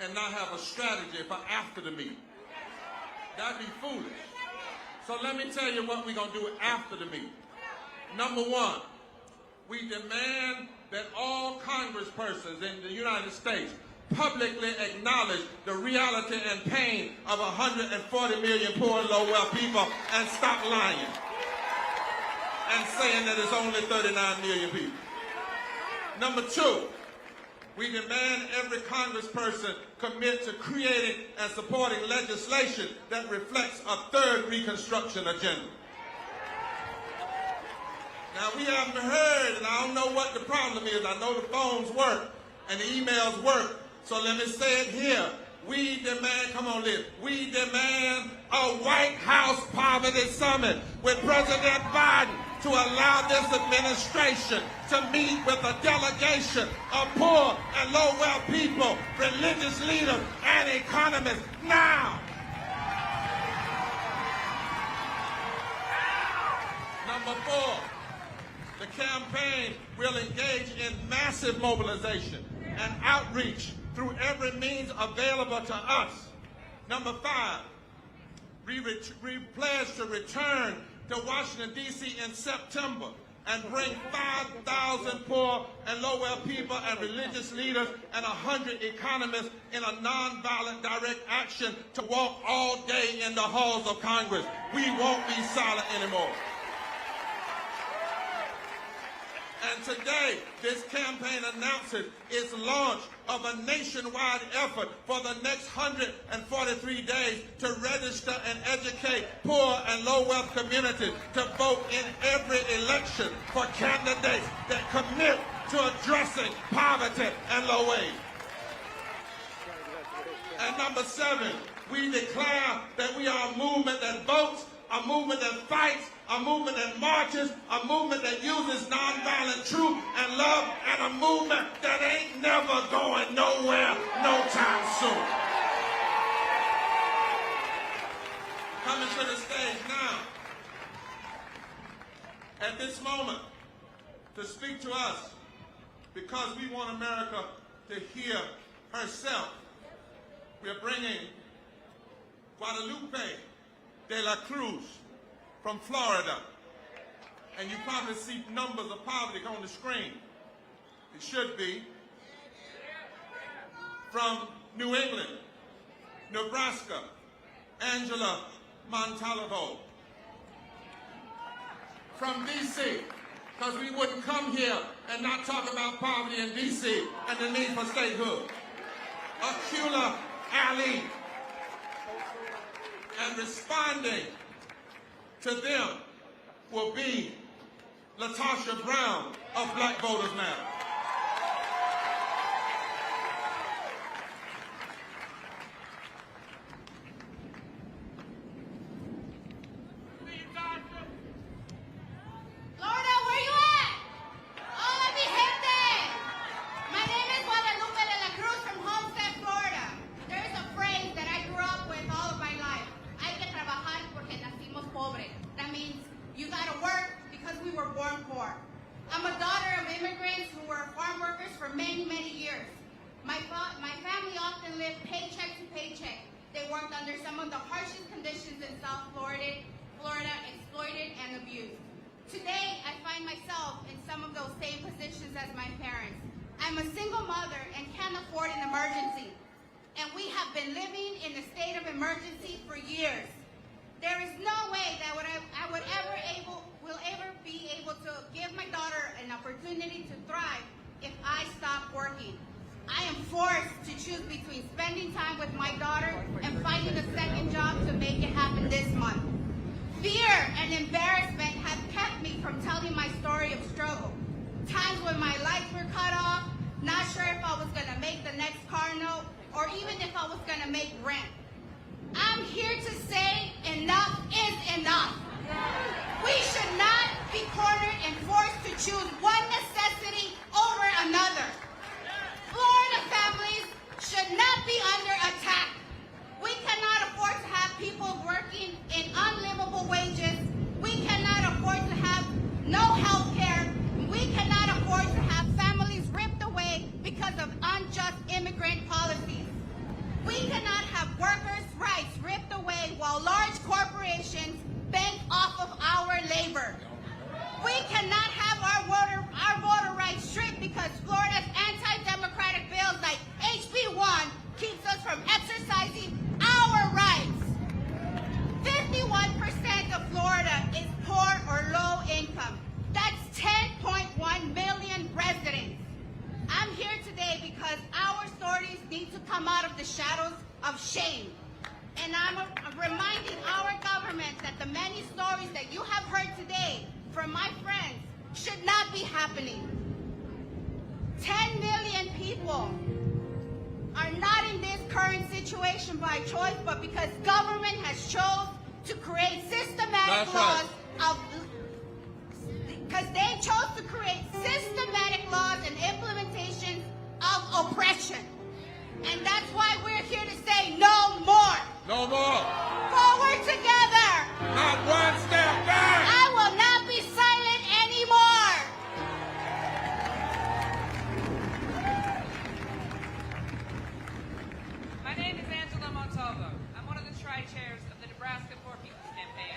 and not have a strategy for after the meeting. That'd be foolish. So let me tell you what we're going to do after the meeting. Number one, we demand that all congresspersons in the United States publicly acknowledge the reality and pain of 140 million poor and low-wealth people and stop lying and saying that it's only 39 million people. Number two, we demand every congressperson commit to creating and supporting legislation that reflects a third Reconstruction agenda. Now, we haven't heard, and I don't know what the problem is. I know the phones work and the emails work. So let me say it here. We demand, come on, Liz, we demand a White House Poverty Summit with President Biden to allow this administration to meet with a delegation of poor and low-wealth people, religious leaders, and economists now. Number four, the campaign will engage in massive mobilization and outreach through every means available to us. Number five, we pledge to return to Washington, D.C. in September and bring 5,000 poor and low-wealth people and religious leaders and 100 economists in a nonviolent direct action to walk all day in the halls of Congress. We won't be silent anymore. And today, this campaign announces its launch of a nationwide effort for the next 143 days to register and educate poor and low-wealth communities to vote in every election for candidates that commit to addressing poverty and low wage. And number seven, we declare that we are a movement that votes, a movement that fights, a movement that marches, a movement that uses nonviolent truth and love, and a movement that ain't never going nowhere no time soon. Coming to the stage now, at this moment, to speak to us, because we want America to hear herself, we're bringing Guadalupe de la Cruz from Florida. And you probably see numbers of poverty on the screen. It should be. From New England, Nebraska, Angela Montalvo. From D.C., because we wouldn't come here and not talk about poverty in D.C. and the need for statehood. Akula Ali. And responding to them will be Latasha Brown of Black Voters Matter. Florida, where you at? Hola, mi gente. My name is Guadalupe de la Cruz from Homestead, Florida. There is a phrase that I grew up with all of my life. Hay que trabajar porque nacimos pobres. That means you gotta work because we were born poor. I'm a daughter of immigrants who were farm workers for many, many years. My family often lived paycheck to paycheck. They worked under some of the harshest conditions in South Florida, exploited and abused. Today, I find myself in some of those same positions as my parents. I'm a single mother and can't afford an emergency. And we have been living in a state of emergency for years. There is no way that I will ever be able to give my daughter an opportunity to thrive if I stop working. I am forced to choose between spending time with my daughter and finding a second job to make it happen this month. Fear and embarrassment have kept me from telling my story of struggle. Times when my lights were cut off, not sure if I was gonna make the next car note, or even if I was gonna make rent. I'm here to say enough is enough. We should not be cornered and forced to choose one necessity over another. Florida families should not be under attack. We cannot afford to have people working in unlivable wages. We cannot afford to have no health care. We cannot afford to have families ripped away because of unjust immigrant policies. battles of shame. And I'm reminding our government that the many stories that you have heard today from my friends should not be happening. 10 million people are not in this current situation by choice, but because government has chosen to create systematic laws because they chose to create systematic laws and implementations of oppression. And that's why we're here to say no more. No more. Forward together. Not one step back. I will not be silent anymore. My name is Angela Montalvo. I'm one of the tri-chairs of the Nebraska For People's campaign.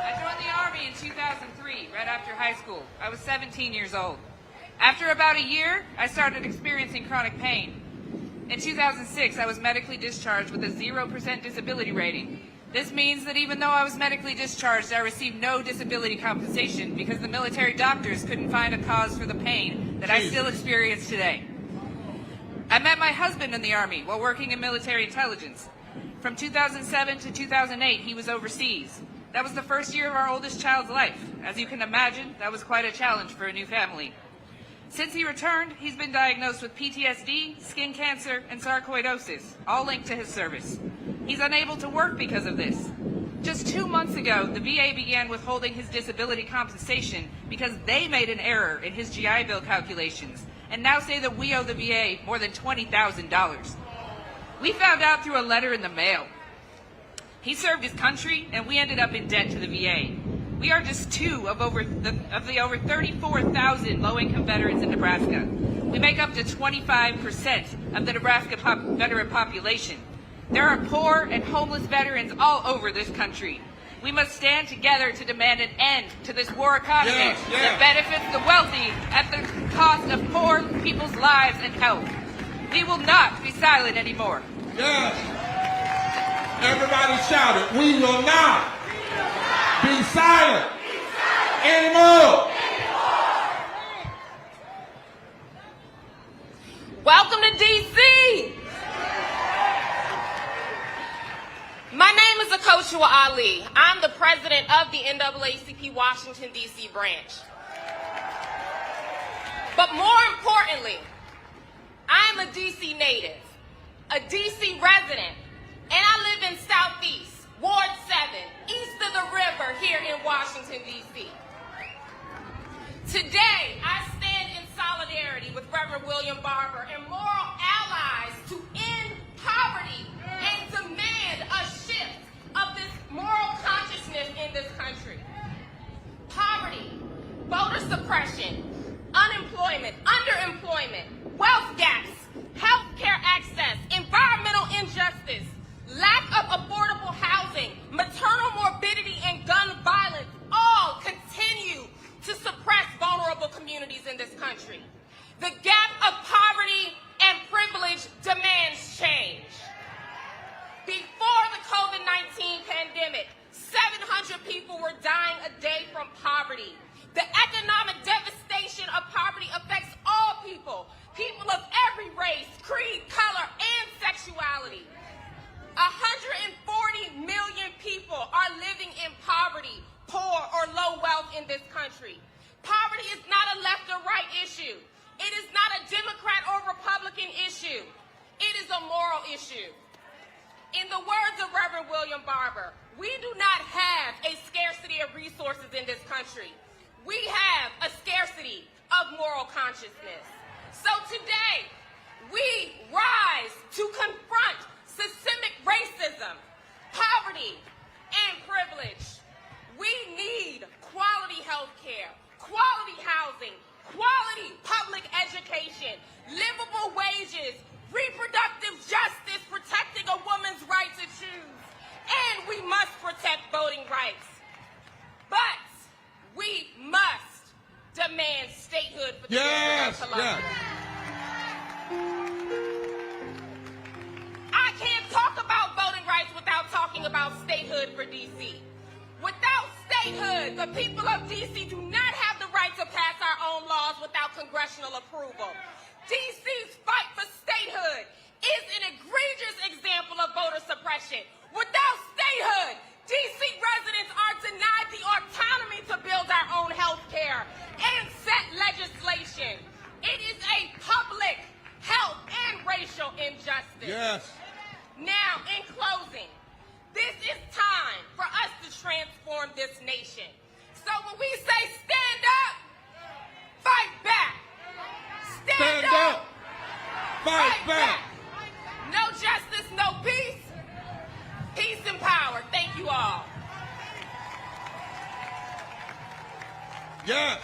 I joined the Army in 2003, right after high school. I was 17 years old. After about a year, I started experiencing chronic pain. In 2006, I was medically discharged with a 0% disability rating. This means that even though I was medically discharged, I received no disability compensation because the military doctors couldn't find a cause for the pain that I still experience today. I met my husband in the Army while working in military intelligence. From 2007 to 2008, he was overseas. That was the first year of our oldest child's life. As you can imagine, that was quite a challenge for a new family. Since he returned, he's been diagnosed with PTSD, skin cancer, and sarcoidosis, all linked to his service. He's unable to work because of this. Just 2 months ago, the VA began withholding his disability compensation because they made an error in his GI Bill calculations, and now say that we owe the VA more than $20,000. We found out through a letter in the mail. He served his country, and we ended up in debt to the VA. We are just two of the over 34,000 low-income veterans in Nebraska. We make up to 25% of the Nebraska veteran population. There are poor and homeless veterans all over this country. We must stand together to demand an end to this war economy that benefits the wealthy at the cost of poor people's lives and health. We will not be silent anymore. Yes. Everybody shout it. We will not be silent anymore. Welcome to D.C. My name is Akoshua Ali. I'm the president of the NAACP Washington, D.C. branch. But more importantly, I'm a D.C. native, a D.C. resident, and I live in Southeast, Ward 7, east of the river here in Washington, D.C. Today, I stand in solidarity with Reverend William Barber and moral allies to end poverty and demand a shift of this moral consciousness in this country. Poverty, voter suppression, unemployment, underemployment, wealth gaps, healthcare access, environmental injustice, lack of affordable housing, maternal morbidity, and gun violence all continue to suppress vulnerable communities in this country. The gap of poverty and privilege demands change. Before the COVID-19 pandemic, 700 people were dying a day from poverty. The economic devastation of poverty affects all people, people of every race, creed, color, and sexuality. 140 million people are living in poverty, poor, or low wealth in this country. Poverty is not a left or right issue. It is not a Democrat or Republican issue. It is a moral issue. In the words of Reverend William Barber, we do not have a scarcity of resources in this country. We have a scarcity of moral consciousness. So today, we rise to confront systemic racism, poverty, and privilege. We need quality health care, quality housing, quality public education, livable wages, reproductive justice, protecting a woman's right to choose, and we must protect voting rights. But we must demand statehood for the District of Columbia. I can't talk about voting rights without talking about statehood for D.C. Without statehood, the people of D.C. do not have the right to pass our own laws without congressional approval. D.C.'s fight for statehood is an egregious Yes. Now, in closing, this is time for us to transform this nation. So when we say stand up, fight back. Stand up, fight back. No justice, no peace. Peace and power. Thank you all. Yes.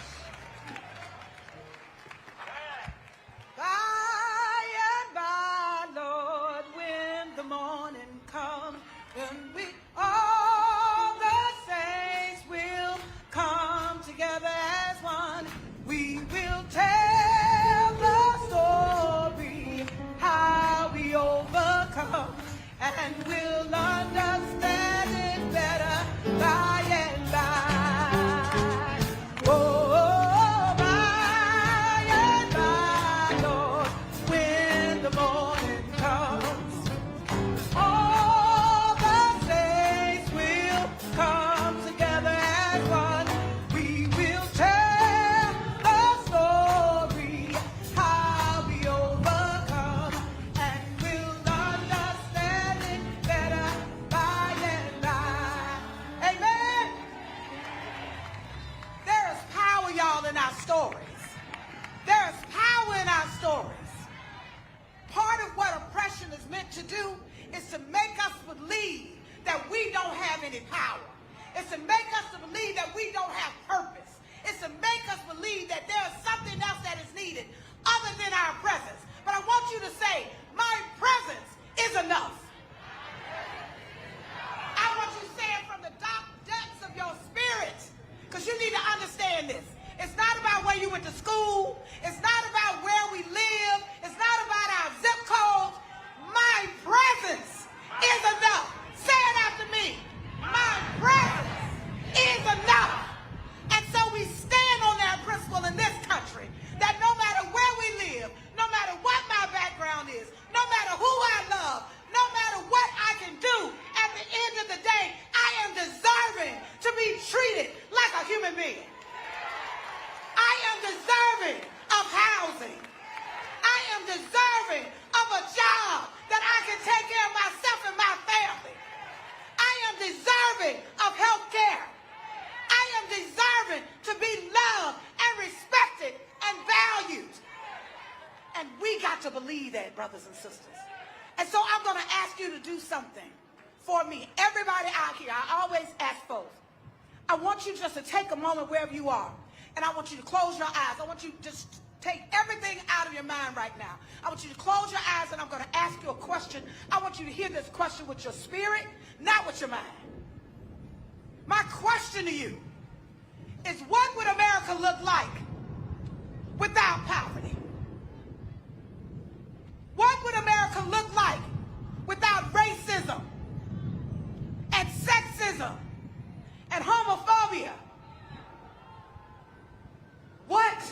By and by, Lord, when the morning comes, and we all the saints will come together as one. We will tell the story how we overcome, and we'll understand it better by and by. Oh, by and by, Lord, when the morning comes, all the saints will come together as one. We will tell the story how we overcome, and we'll understand it better by and by. Amen. There is power, y'all, in our stories. There is power in our stories. Part of what oppression is meant to do is to make us believe that we don't have any power. It's to make us to believe that we don't have purpose. It's to make us believe that there is something else that is needed other than our presence. But I want you to say, my presence is enough. I want you to say it from the dark depths of your spirit, because you need to understand this. It's not about where you went to school. It's not about where we live. It's not about our zip code. My presence is enough. Say it after me. My presence is enough. And so we stand on that principle in this country, that no matter where we live, no matter what my background is, no matter who I love, no matter what I can do, at the end of the day, I am deserving to be treated like a human being. I am deserving of housing. I am deserving of a job that I can take care of myself and my family. I am deserving of health care. I am deserving to be loved and respected and valued. And we got to believe that, brothers and sisters. And so I'm going to ask you to do something for me. Everybody out here, I always ask folks, I want you just to take a moment wherever you are, and I want you to close your eyes. I want you to just take everything out of your mind right now. I want you to close your eyes, and I'm going to ask you a question. I want you to hear this question with your spirit, not with your mind. My question to you is, what would America look like without poverty? What would America look like without racism and sexism and homophobia? What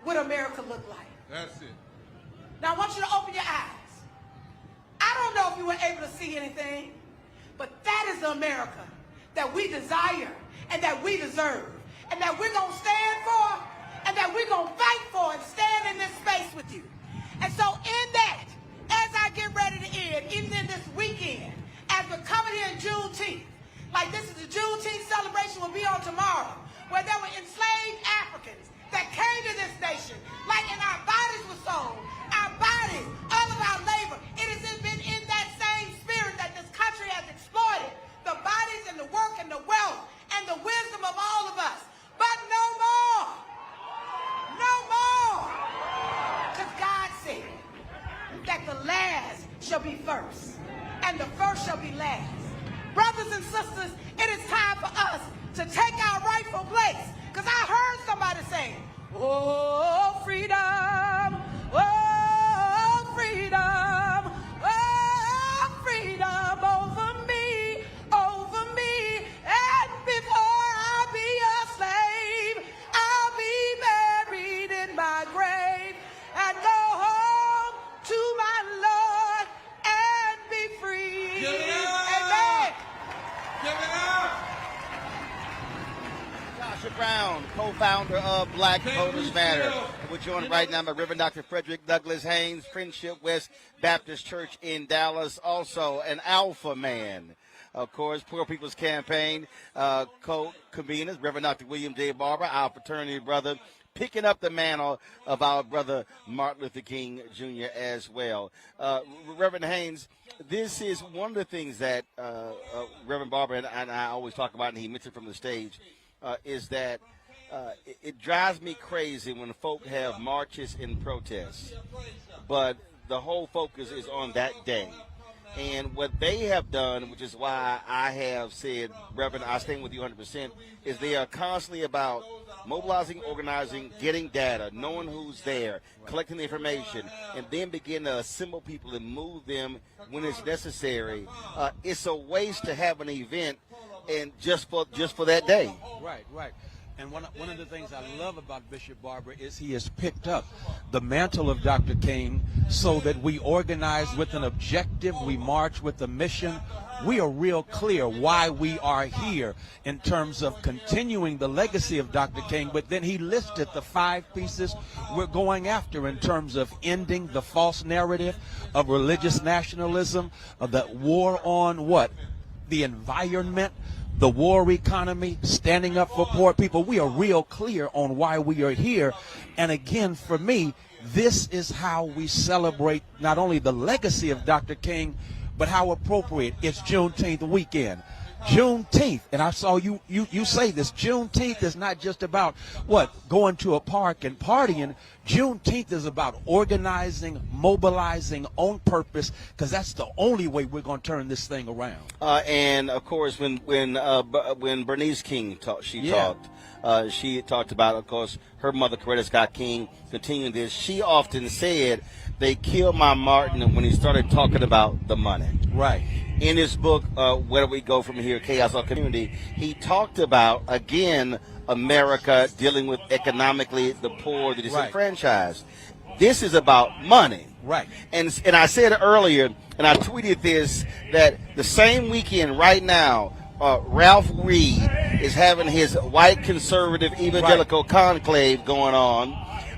would America look like? That's it. Now I want you to open your eyes. I don't know if you were able to see anything, but that is the America that we desire and that we deserve and that we're going to stand for and that we're going to fight for and stand in this space with you. And so in that, as I get ready to end, even in this weekend, as we're coming here in Juneteenth, like this is the Juneteenth celebration will be on tomorrow, where there were enslaved Africans that came to this nation, like in our bodies were sold, our bodies, all of our labor. It has been in that same spirit that this country has exploited the bodies and the work and the wealth and the wisdom of all of us. But no more. No more. Because God said that the last shall be first and the first shall be last. Brothers and sisters, it is time for us to take our rightful place. Because I heard somebody saying, oh, freedom, oh, freedom, oh, freedom over me. And before I'll be a slave, I'll be buried in my grave and go home to my Lord and be free. Give it up. Amen. Give it up. Brown, co-founder of Black Voters Matter. We're joined right now by Reverend Dr. Frederick Douglass Haynes, Friendship West Baptist Church in Dallas, also an alpha man. Of course, Poor People's Campaign co-conveners, Reverend Dr. William J. Barber, our fraternity brother, picking up the mantle of our brother Martin Luther King Jr. as well. Reverend Haynes, this is one of the things that Reverend Barber and I always talk about, and he mentioned from the stage, is that it drives me crazy when folk have marches and protests, but the whole focus is on that day. And what they have done, which is why I have said, Reverend, I stand with you 100%, is they are constantly about mobilizing, organizing, getting data, knowing who's there, collecting the information, and then begin to assemble people and move them when it's necessary. It's a waste to have an event and just for that day. Right. And one of the things I love about Bishop Barber is he has picked up the mantle of Dr. King so that we organize with an objective, we march with a mission. We are real clear why we are here in terms of continuing the legacy of Dr. King, but then he listed the 5 pieces we're going after in terms of ending the false narrative of religious nationalism, of the war on what? The environment, the war economy, standing up for poor people. We are real clear on why we are here. And again, for me, this is how we celebrate not only the legacy of Dr. King, but how appropriate it's Juneteenth weekend. Juneteenth, and I saw you say this, Juneteenth is not just about going to a park and partying. Juneteenth is about organizing, mobilizing on purpose, because that's the only way we're going to turn this thing around. And of course, when Bernice King talked, she talked about, of course, her mother, Coretta Scott King, continuing this. She often said, they killed my Martin when he started talking about the money. Right. In his book, Where Do We Go From Here, Chaos or Community, he talked about, again, America dealing with economically the poor, the disenfranchised. This is about money. Right. And I said earlier, and I tweeted this, that the same weekend right now, Ralph Reed is having his white conservative evangelical conclave going on,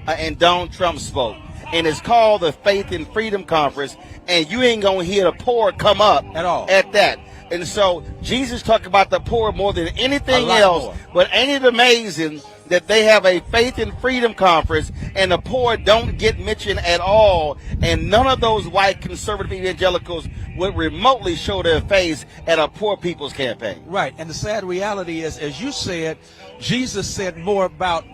and Donald Trump spoke. And it's called the Faith and Freedom Conference, and you ain't going to hear the poor come up at all at that. And so Jesus talked about the poor more than anything else, more. But ain't it amazing that they have a Faith and Freedom Conference and the poor don't get mentioned at all, and none of those white conservative evangelicals would remotely show their face at a poor people's campaign. Right, and the sad reality is, as you said, Jesus said more about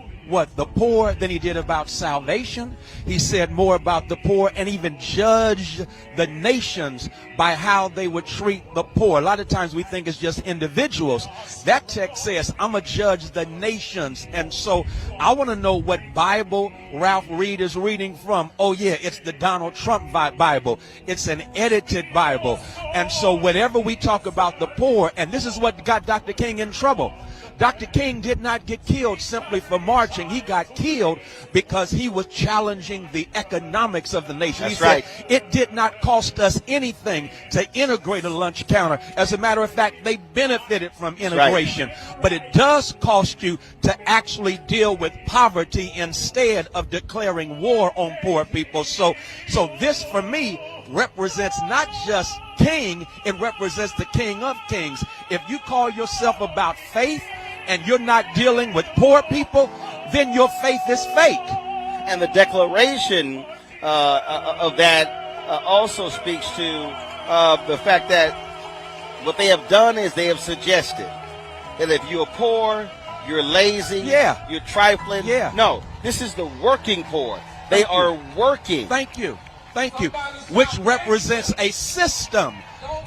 the poor than he did about salvation. He said more about the poor and even judged the nations by how they would treat the poor. A lot of times we think it's just individuals. That text says, I'm going to judge the nations. And so I want to know what Bible Ralph Reed is reading from. Oh, yeah, it's the Donald Trump Bible. It's an edited Bible. And so whenever we talk about the poor, and this is what got Dr. King in trouble. Dr. King did not get killed simply for marching. He got killed because he was challenging the economics of the nation. That's right. He said, it did not cost us anything to integrate a lunch counter. As a matter of fact, they benefited from integration. Right. But it does cost you to actually deal with poverty instead of declaring war on poor people. So this, for me, represents not just King, it represents the King of Kings. If you call yourself about faith and you're not dealing with poor people, then your faith is fake. And the declaration of that also speaks to the fact that what they have done is they have suggested that if you're poor, you're lazy, you're trifling. No, this is the working poor. They are working. Thank you. Which represents a system.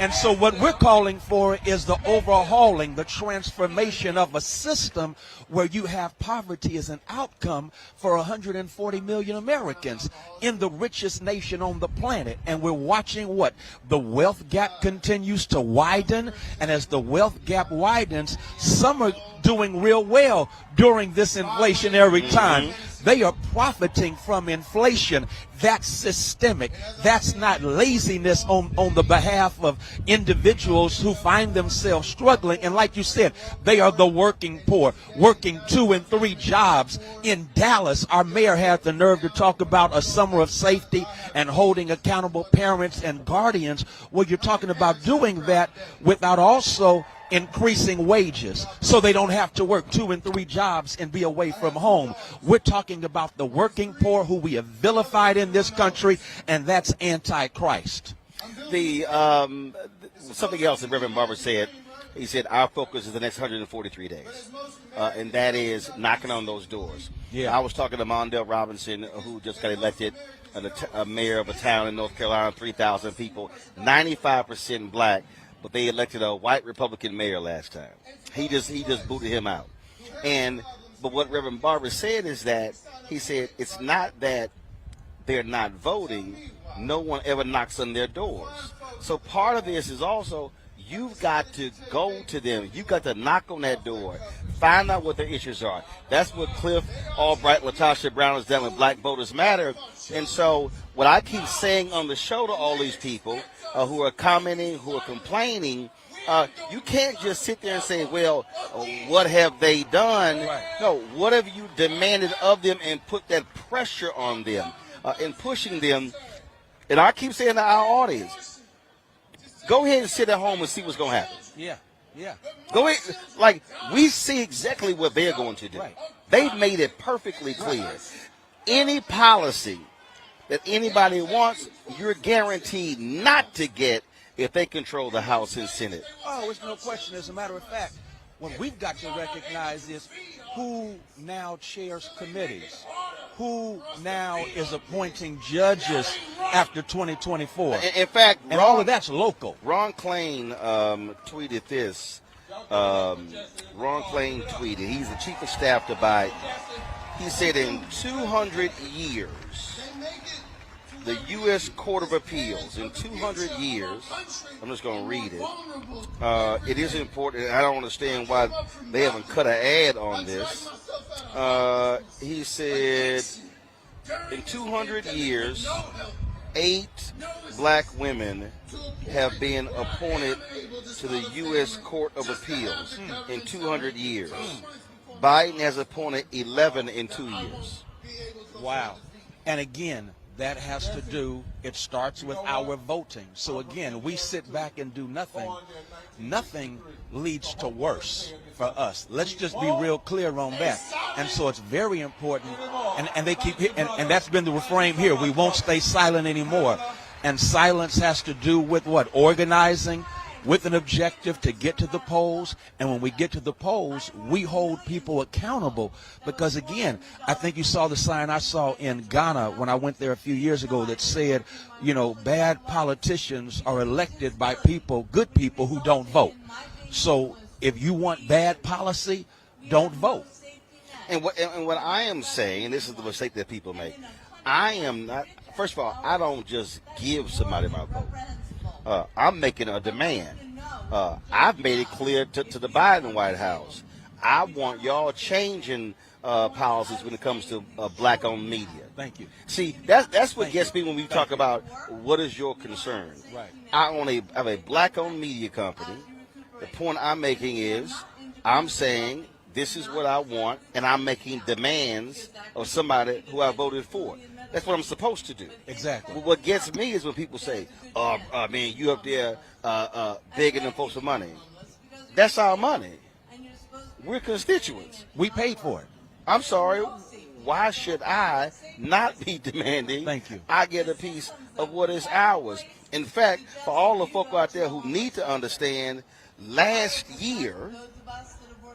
And so what we're calling for is the overhauling, the transformation of a system where you have poverty as an outcome for 140 million Americans in the richest nation on the planet. And we're watching what? The wealth gap continues to widen. And as the wealth gap widens, some are doing real well during this inflationary time. They are profiting from inflation. That's systemic. That's not laziness on the behalf of individuals who find themselves struggling. And like you said, they are the working poor, working 2 and 3 jobs. In Dallas, our mayor had the nerve to talk about a summer of safety and holding accountable parents and guardians. Well, you're talking about doing that without also increasing wages so they don't have to work 2 and 3 jobs and be away from home. We're talking about the working poor who we have vilified in this country, and that's anti-Christ. The something else that Reverend Barber said, he said our focus is the next 143 days, and that is knocking on those doors. Yeah. I was talking to Mondale Robinson, who just got elected a mayor of a town in North Carolina, 3,000 people, 95% black. But they elected a white Republican mayor last time. He just booted him out. But what Reverend Barber said is that he said it's not that they're not voting. No one ever knocks on their doors. So part of this is also you've got to go to them. You've got to knock on that door, find out what their issues are. That's what Cliff Albright, Latasha Brown has done with Black Voters Matter. And so what I keep saying on the show to all these people who are commenting, who are complaining, you can't just sit there and say, well, what have they done? Right. No, what have you demanded of them and put that pressure on them and pushing them? And I keep saying to our audience, go ahead and sit at home and see what's going to happen. Yeah, yeah. Go ahead. Like, we see exactly what they're going to do. Right. They've made it perfectly clear. Right. Any policy that anybody wants, you're guaranteed not to get if they control the House and Senate. Oh, it's no question. As a matter of fact, what we've got to recognize is who now chairs committees, who now is appointing judges after 2024. In fact, and all of that's local. Ron Klain tweeted this. Ron Klain tweeted, he's the chief of staff to Biden. He said in 200 years, the U.S. Court of Appeals, in 200 years, I'm just going to read it. It is important. I don't understand why they haven't cut an ad on this. He said, in 200 years, 8 black women have been appointed to the U.S. Court of Appeals in 200 years. Biden has appointed 11 in 2 years. Wow. And again, that has to do, it starts with our voting. So again, we sit back and do nothing. Nothing leads to worse for us. Let's just be real clear on that. And so it's very important, and they keep, and that's been the refrain here, we won't stay silent anymore. And silence has to do with what? Organizing, with an objective to get to the polls. And when we get to the polls, we hold people accountable. Because again, I think you saw the sign I saw in Ghana when I went there a few years ago that said, you know, bad politicians are elected by people, good people who don't vote. So if you want bad policy, don't vote. And what I am saying, and this is the mistake that people make, I am not, first of all, I don't just give somebody my vote. I'm making a demand. I've made it clear to the Biden White House. I want y'all changing policies when it comes to black-owned media. Thank you. See, that's what gets me when we talk about what is your concern. Right. I have a black-owned media company. The point I'm making is I'm saying this is what I want, and I'm making demands of somebody who I voted for. That's what I'm supposed to do. Exactly. But what gets me is when people say, man, you up there begging them folks for money. That's our money. We're constituents. We paid for it. I'm sorry. Why should I not be demanding Thank you. I get a piece of what is ours? In fact, for all the folk out there who need to understand, last year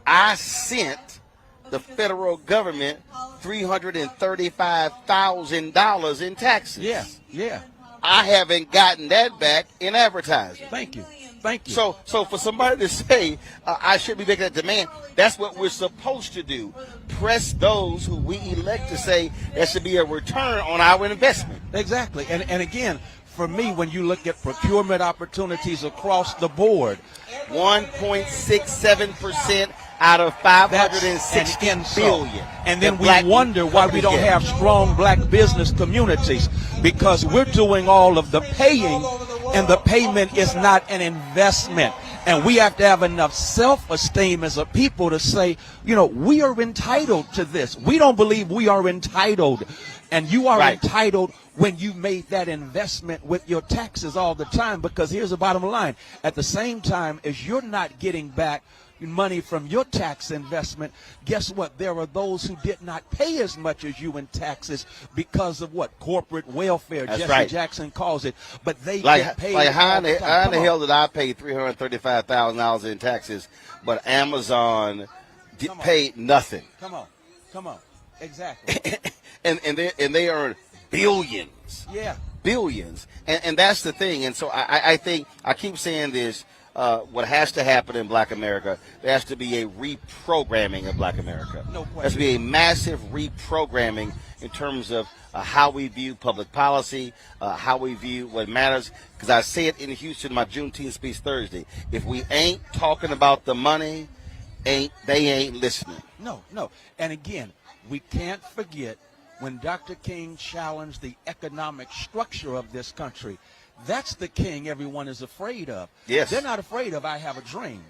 I sent the federal government $335,000 in taxes. Yeah, yeah. I haven't gotten that back in advertising. Thank you. Thank you. So for somebody to say I should be making that demand, that's what we're supposed to do. Press those who we elect to say there should be a return on our investment. Exactly. And again, for me, when you look at procurement opportunities across the board, 1.67% out of 560 billion. And then we wonder why we don't have strong black business communities, because we're doing all of the paying and the payment is not an investment. And we have to have enough self-esteem as a people to say, you know, we are entitled to this. We don't believe we are entitled. And you are entitled when you made that investment with your taxes all the time, because here's the bottom line. At the same time as you're not getting back money from your tax investment, guess what? There are those who did not pay as much as you in taxes because of what? Corporate welfare. That's Jesse right. Jackson calls it. But they Like get paid. how in the hell did I pay $335,000 in taxes, but Amazon paid nothing? Come on. Exactly. and they earn billions. Yeah. Billions. And that's the thing. And so I think, I keep saying this, what has to happen in black America, there has to be a reprogramming of black America. No question. There has to be a massive reprogramming in terms of how we view public policy, how we view what matters. Because I say it in Houston, my Juneteenth speech Thursday. If we ain't talking about the money, they ain't listening. No. And again, we can't forget when Dr. King challenged the economic structure of this country. That's the king everyone is afraid of. Yes. They're not afraid of I have a dream.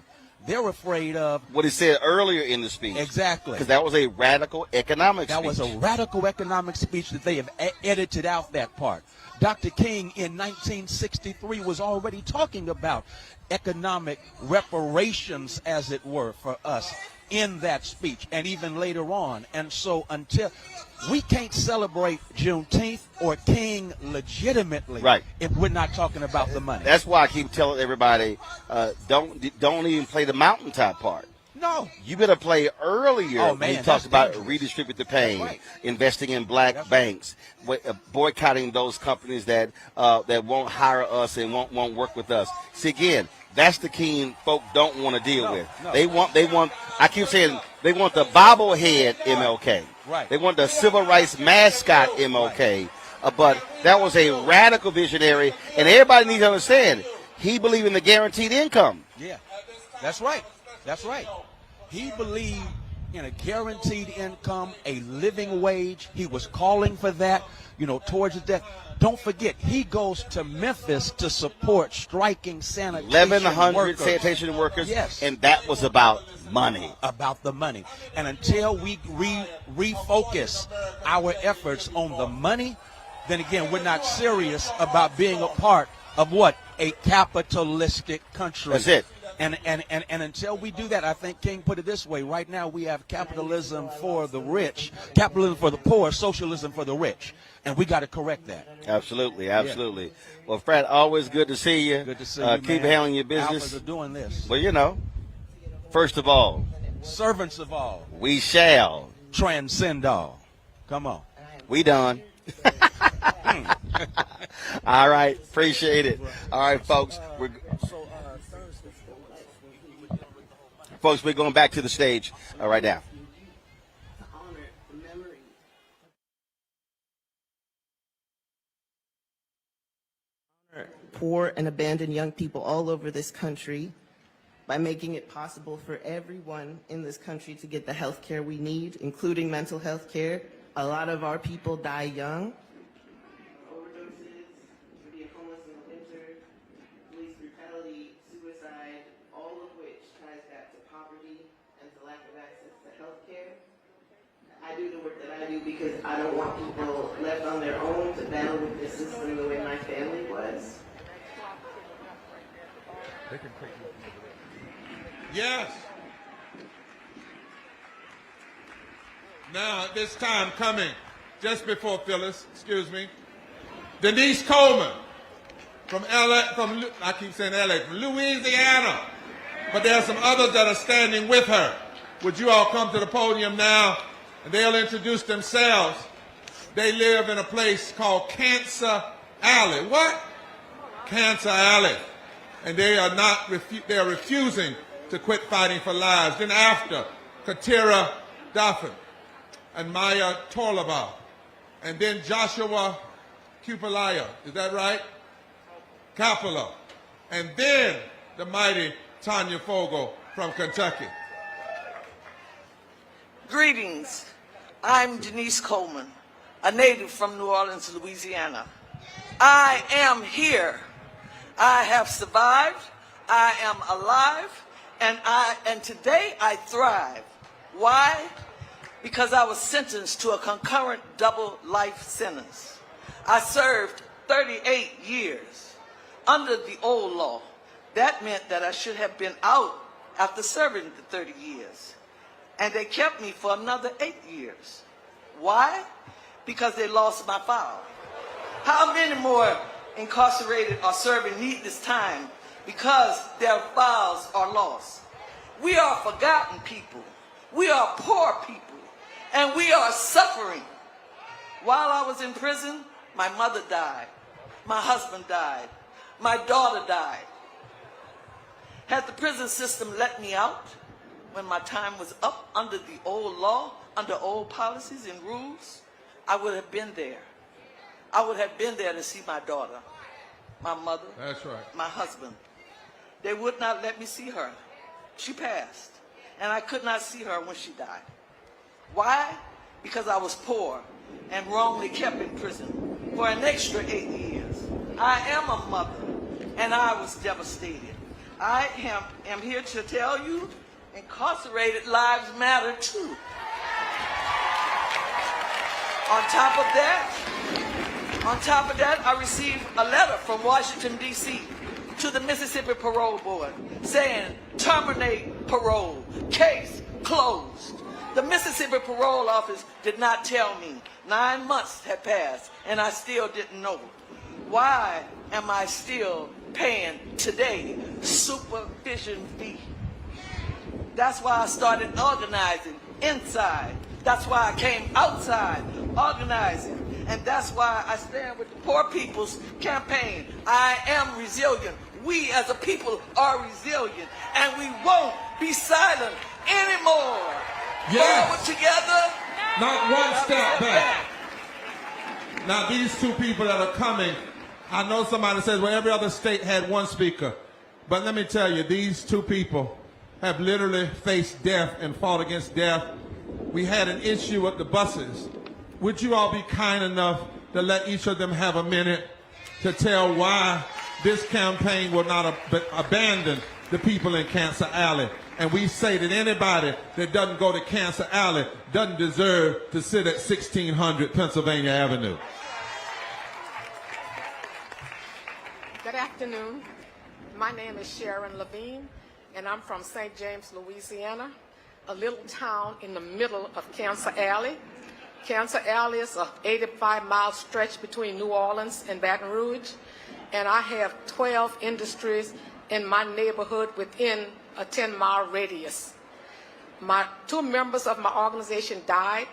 They're afraid of what he said earlier in the speech. Exactly. Because that was a radical economic speech. That was a radical economic speech that they have edited out that part. Dr. King in 1963 was already talking about economic reparations, as it were, for us in that speech, and even later on. And so until we can't celebrate Juneteenth or King legitimately if we're not talking about the money. That's why I keep telling everybody, don't even play the mountaintop part. No. You better play earlier when you talk about dangerous. redistribute the pain, investing in black banks, boycotting those companies that won't hire us and won't work with us. See, again, that's the King folk don't want to deal with. No. They want. I keep saying they want the bobblehead MLK. Right. They want the civil rights mascot MLK. But that was a radical visionary, and everybody needs to understand he believed in the guaranteed income. Yeah, that's right. He believed in a guaranteed income, a living wage. He was calling for that, towards his death. Don't forget, he goes to Memphis to support striking sanitation 1,100 workers. sanitation workers. Yes. And that was about money. About the money. And until we refocus our efforts on the money, then again, we're not serious about being a part of what? A capitalistic country. That's it. And until we do that, I think King put it this way. Right now we have capitalism for the rich, capitalism for the poor, socialism for the rich. And we got to correct that. Absolutely. Well, Fred, always good to see you. Good to see you, Keep man. handling your business. Alphas are doing this. Well, first of all, servants of all, we shall transcend all. Come on. We done. All right. Appreciate it. All right, folks. We're going back to the stage right now. Poor and abandoned young people all over this country by making it possible for everyone in this country to get the health care we need, including mental health care. A lot of our people die young. Overdoses, being homeless in the winter, police brutality, suicide, all of which ties back to poverty and to lack of access to health care. I do the work that I do because I don't want people left on their own to battle with this system the way my family was. Yes. Now, at this time coming, just before Phyllis, Denise Coleman from I keep saying LA, from Louisiana, but there are some others that are standing with her. Would you all come to the podium now, and they'll introduce themselves. They live in a place called Cancer Alley. What? Cancer Alley. And they are they are refusing to quit fighting for lives. Then after, Katira Daffin and Maya Torlaba, and then Joshua Kupalaya. Is that right? Capella, and then the mighty Tanya Fogel from Kentucky. Greetings. I'm Denise Coleman, a native from New Orleans, Louisiana. I am here. I have survived. I am alive, and today I thrive. Why? Because I was sentenced to a concurrent double life sentence. I served 38 years under the old law. That meant that I should have been out after serving the 30 years. And they kept me for another 8 years. Why? Because they lost my file. How many more incarcerated are serving needless time because their files are lost? We are forgotten people. We are poor people. And we are suffering. While I was in prison, my mother died. My husband died. My daughter died. Had the prison system let me out when my time was up under the old law, under old policies and rules, I would have been there. I would have been there to see my daughter, my mother, That's right. my husband. They would not let me see her. She passed, and I could not see her when she died. Why? Because I was poor and wrongly kept in prison for an extra 8 years. I am a mother, and I was devastated. I am here to tell you, incarcerated lives matter too. On top of that, I received a letter from Washington, D.C. to the Mississippi Parole Board saying, terminate parole, case closed. The Mississippi Parole Office did not tell me. 9 months had passed, and I still didn't know. Why am I still paying today supervision fee? That's why I started organizing inside. That's why I came outside organizing. And that's why I stand with the Poor People's Campaign. I am resilient. We as a people are resilient. And we won't be silent anymore. Yes. Forward together. Not one step back. Now these two people that are coming, I know somebody says, well, every other state had one speaker. But let me tell you, these two people have literally faced death and fought against death. We had an issue with the buses. Would you all be kind enough to let each of them have a minute to tell why this campaign will not abandon the people in Cancer Alley? And we say that anybody that doesn't go to Cancer Alley doesn't deserve to sit at 1600 Pennsylvania Avenue. Good afternoon. My name is Sharon Levine, and I'm from St. James, Louisiana, a little town in the middle of Cancer Alley. Cancer Alley is an 85-mile stretch between New Orleans and Baton Rouge, and I have 12 industries in my neighborhood within a 10-mile radius. Two members of my organization died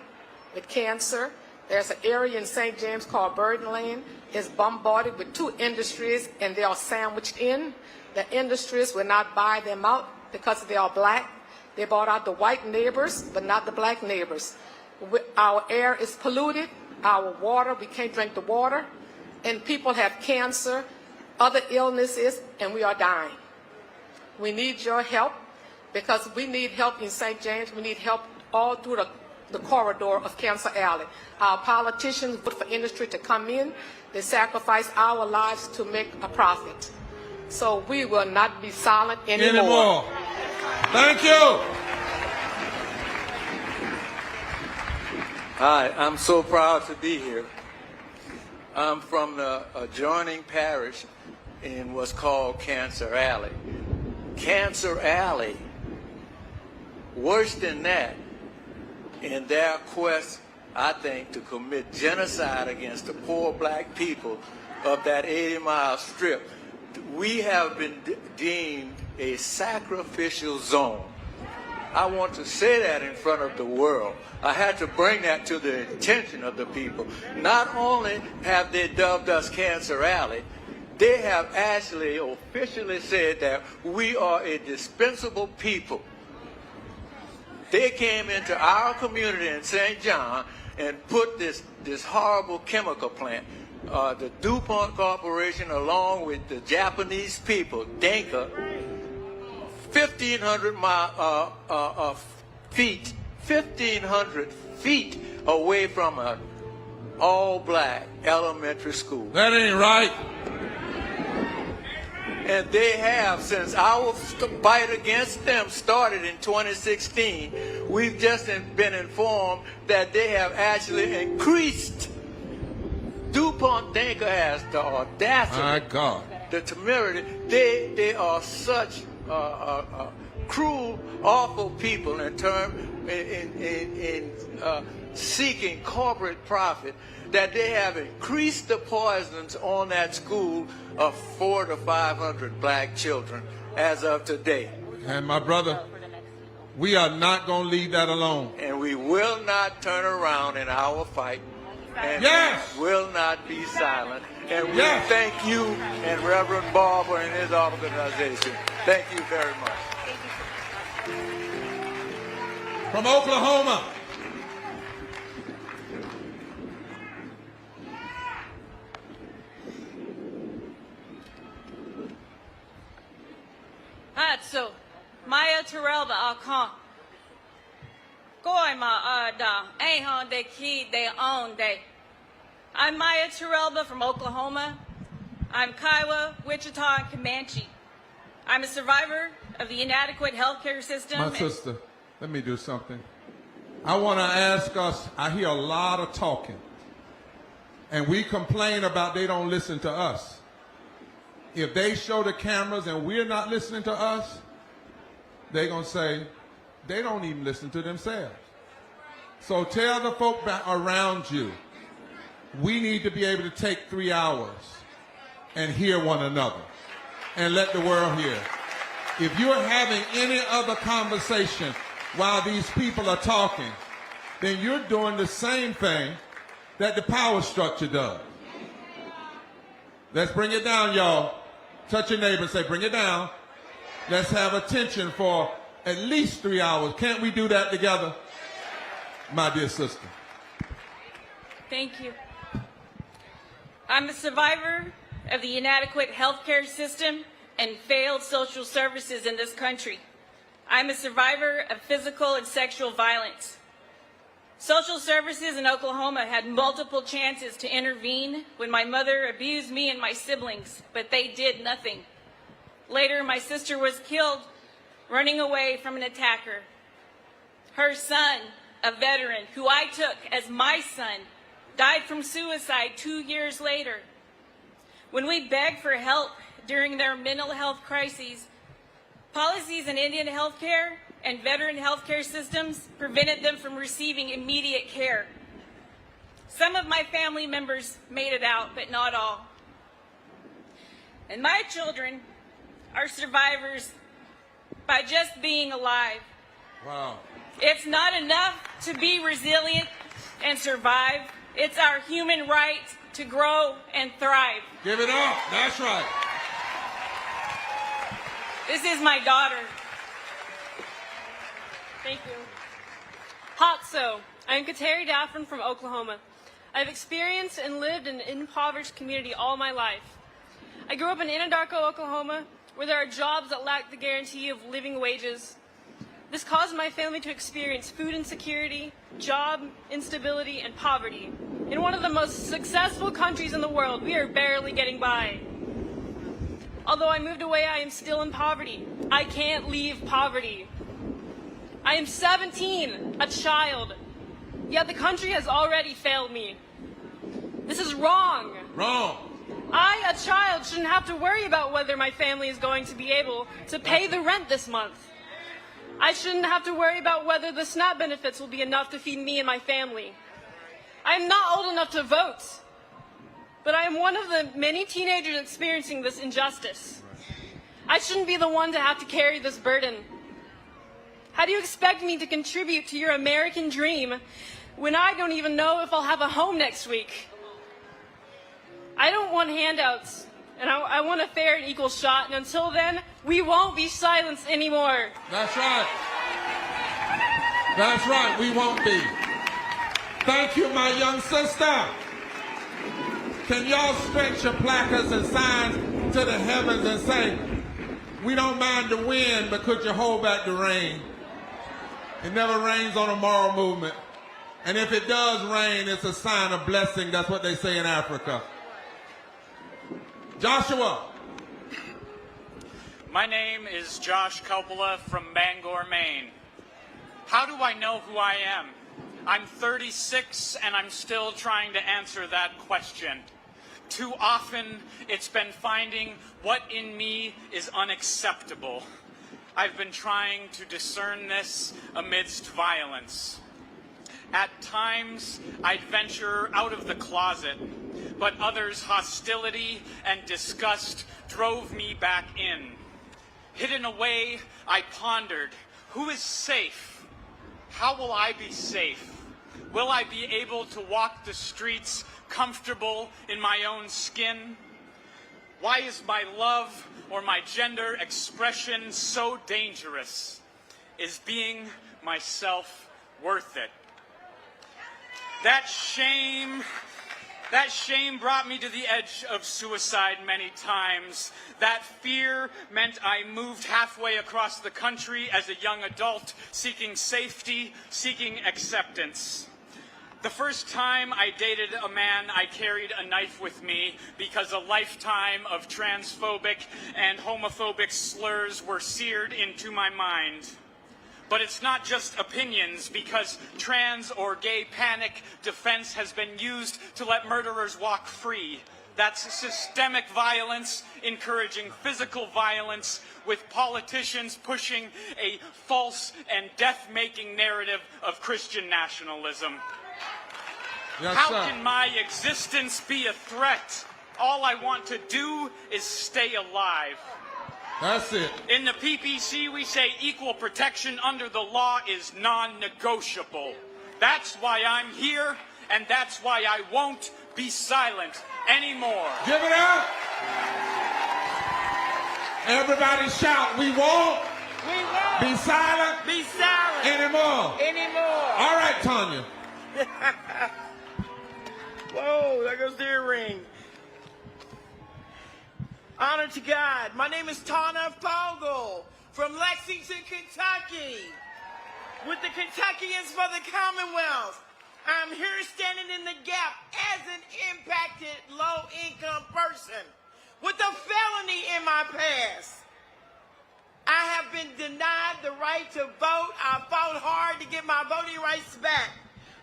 with cancer. There's an area in St. James called Burden Lane. It's bombarded with 2 industries, and they are sandwiched in. The industries will not buy them out because they are black. They bought out the white neighbors, but not the black neighbors. Our air is polluted. Our water, we can't drink the water. And people have cancer, other illnesses, and we are dying. We need your help because we need help in St. James. We need help all through the corridor of Cancer Alley. Our politicians vote for industry to come in. They sacrifice our lives to make a profit. So we will not be silent anymore. Thank you. Hi, I'm so proud to be here. I'm from the adjoining parish in what's called Cancer Alley. Cancer Alley, worse than that, in their quest, I think, to commit genocide against the poor black people of that 80-mile strip, we have been deemed a sacrificial zone. I want to say that in front of the world. I had to bring that to the attention of the people. Not only have they dubbed us Cancer Alley, they have actually officially said that we are a dispensable people. They came into our community in St. John and put this horrible chemical plant the DuPont Corporation, along with the Japanese people, Denka, 1,500 feet away from an all-black elementary school. That ain't right. And they have, since our fight against them started in 2016, we've just been informed that they have actually increased. DuPont Denka has the audacity, My God, the temerity. They are such cruel, awful people in seeking corporate profit that they have increased the poisons on that school of 400 to 500 black children as of today. and my brother, we are not going to leave that alone. And we will not turn around in our fight. And Yes! we will not be silent. And we Yes! thank you and Reverend Barber and his organization. Thank you very much. From Oklahoma, So, Maya Terrell Alcon. Goy ma da ahon de ki de on de. I'm Maya Terrell from Oklahoma. I'm Kiowa, Wichita, and Comanche. I'm a survivor of the inadequate healthcare system. my sister, let me do something. I want to ask us, I hear a lot of talking, and we complain about they don't listen to us. If they show the cameras and we're not listening to us, they're going to say they don't even listen to themselves. So tell the folk around you, we need to be able to take 3 hours and hear one another and let the world hear. If you're having any other conversation while these people are talking, then you're doing the same thing that the power structure does. Let's bring it down, y'all. Touch your neighbor and say, bring it down. Let's have attention for at least 3 hours. Can't we do that together? My dear sister. Thank you. I'm a survivor of the inadequate healthcare system and failed social services in this country. I'm a survivor of physical and sexual violence. Social services in Oklahoma had multiple chances to intervene when my mother abused me and my siblings, but they did nothing. Later, my sister was killed running away from an attacker. Her son, a veteran who I took as my son, died from suicide 2 years later. When we begged for help during their mental health crises, policies in Indian healthcare and veteran healthcare systems prevented them from receiving immediate care. Some of my family members made it out, but not all. And my children are survivors by just being alive. Wow. It's not enough to be resilient and survive. It's our human right to grow and thrive. Give it up. That's right. This is my daughter. Thank you. Hot so. I'm Kateri Daffron from Oklahoma. I've experienced and lived in an impoverished community all my life. I grew up in Anadarko, Oklahoma, where there are jobs that lack the guarantee of living wages. This caused my family to experience food insecurity, job instability, and poverty. In one of the most successful countries in the world, we are barely getting by. Although I moved away, I am still in poverty. I can't leave poverty. I am 17, a child, yet the country has already failed me. This is wrong. Wrong. I, a child, shouldn't have to worry about whether my family is going to be able to pay the rent this month. I shouldn't have to worry about whether the SNAP benefits will be enough to feed me and my family. I am not old enough to vote, but I am one of the many teenagers experiencing this injustice. I shouldn't be the one to have to carry this burden. How do you expect me to contribute to your American dream when I don't even know if I'll have a home next week? I don't want handouts, and I want a fair and equal shot, and until then, we won't be silenced anymore. That's right. That's right, we won't be. Thank you, my young sister. Can y'all stretch your placards and signs to the heavens and say, we don't mind the wind, but could you hold back the rain? It never rains on a moral movement. And if it does rain, it's a sign of blessing. That's what they say in Africa. Joshua. My name is Josh Coppola from Bangor, Maine. How do I know who I am? I'm 36 and I'm still trying to answer that question. Too often it's been finding what in me is unacceptable. I've been trying to discern this amidst violence. At times, I'd venture out of the closet, but others' hostility and disgust drove me back in. Hidden away, I pondered, who is safe? How will I be safe? Will I be able to walk the streets comfortable in my own skin? Why is my love or my gender expression so dangerous? Is being myself worth it? That shame brought me to the edge of suicide many times. That fear meant I moved halfway across the country as a young adult, seeking safety, seeking acceptance. The first time I dated a man, I carried a knife with me because a lifetime of transphobic and homophobic slurs were seared into my mind. But it's not just opinions, because trans or gay panic defense has been used to let murderers walk free. That's systemic violence encouraging physical violence, with politicians pushing a false and death-making narrative of Christian nationalism. Yes, How sir. can my existence be a threat? All I want to do is stay alive. That's it. In the PPC, we say equal protection under the law is non-negotiable. That's why I'm here, and that's why I won't be silent anymore. Give it up. Everybody shout, we won't be silent anymore. All right, Tanya. Whoa, there goes the earring. Honor to God. My name is Tana Fogel from Lexington, Kentucky, with the Kentuckians for the Commonwealth. I'm here standing in the gap as an impacted low-income person with a felony in my past. I have been denied the right to vote. I fought hard to get my voting rights back.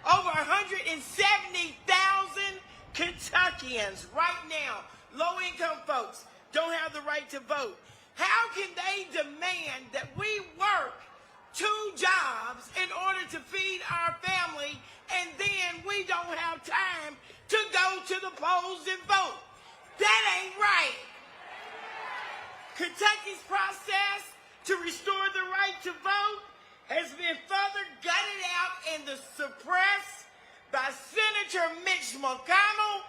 Over 170,000 Kentuckians right now, low-income folks, don't have the right to vote. How can they demand that we work 2 jobs in order to feed our family, and then we don't have time to go to the polls and vote? That ain't right. Kentucky's process to restore the right to vote has been further gutted out and suppressed by Senator Mitch McConnell,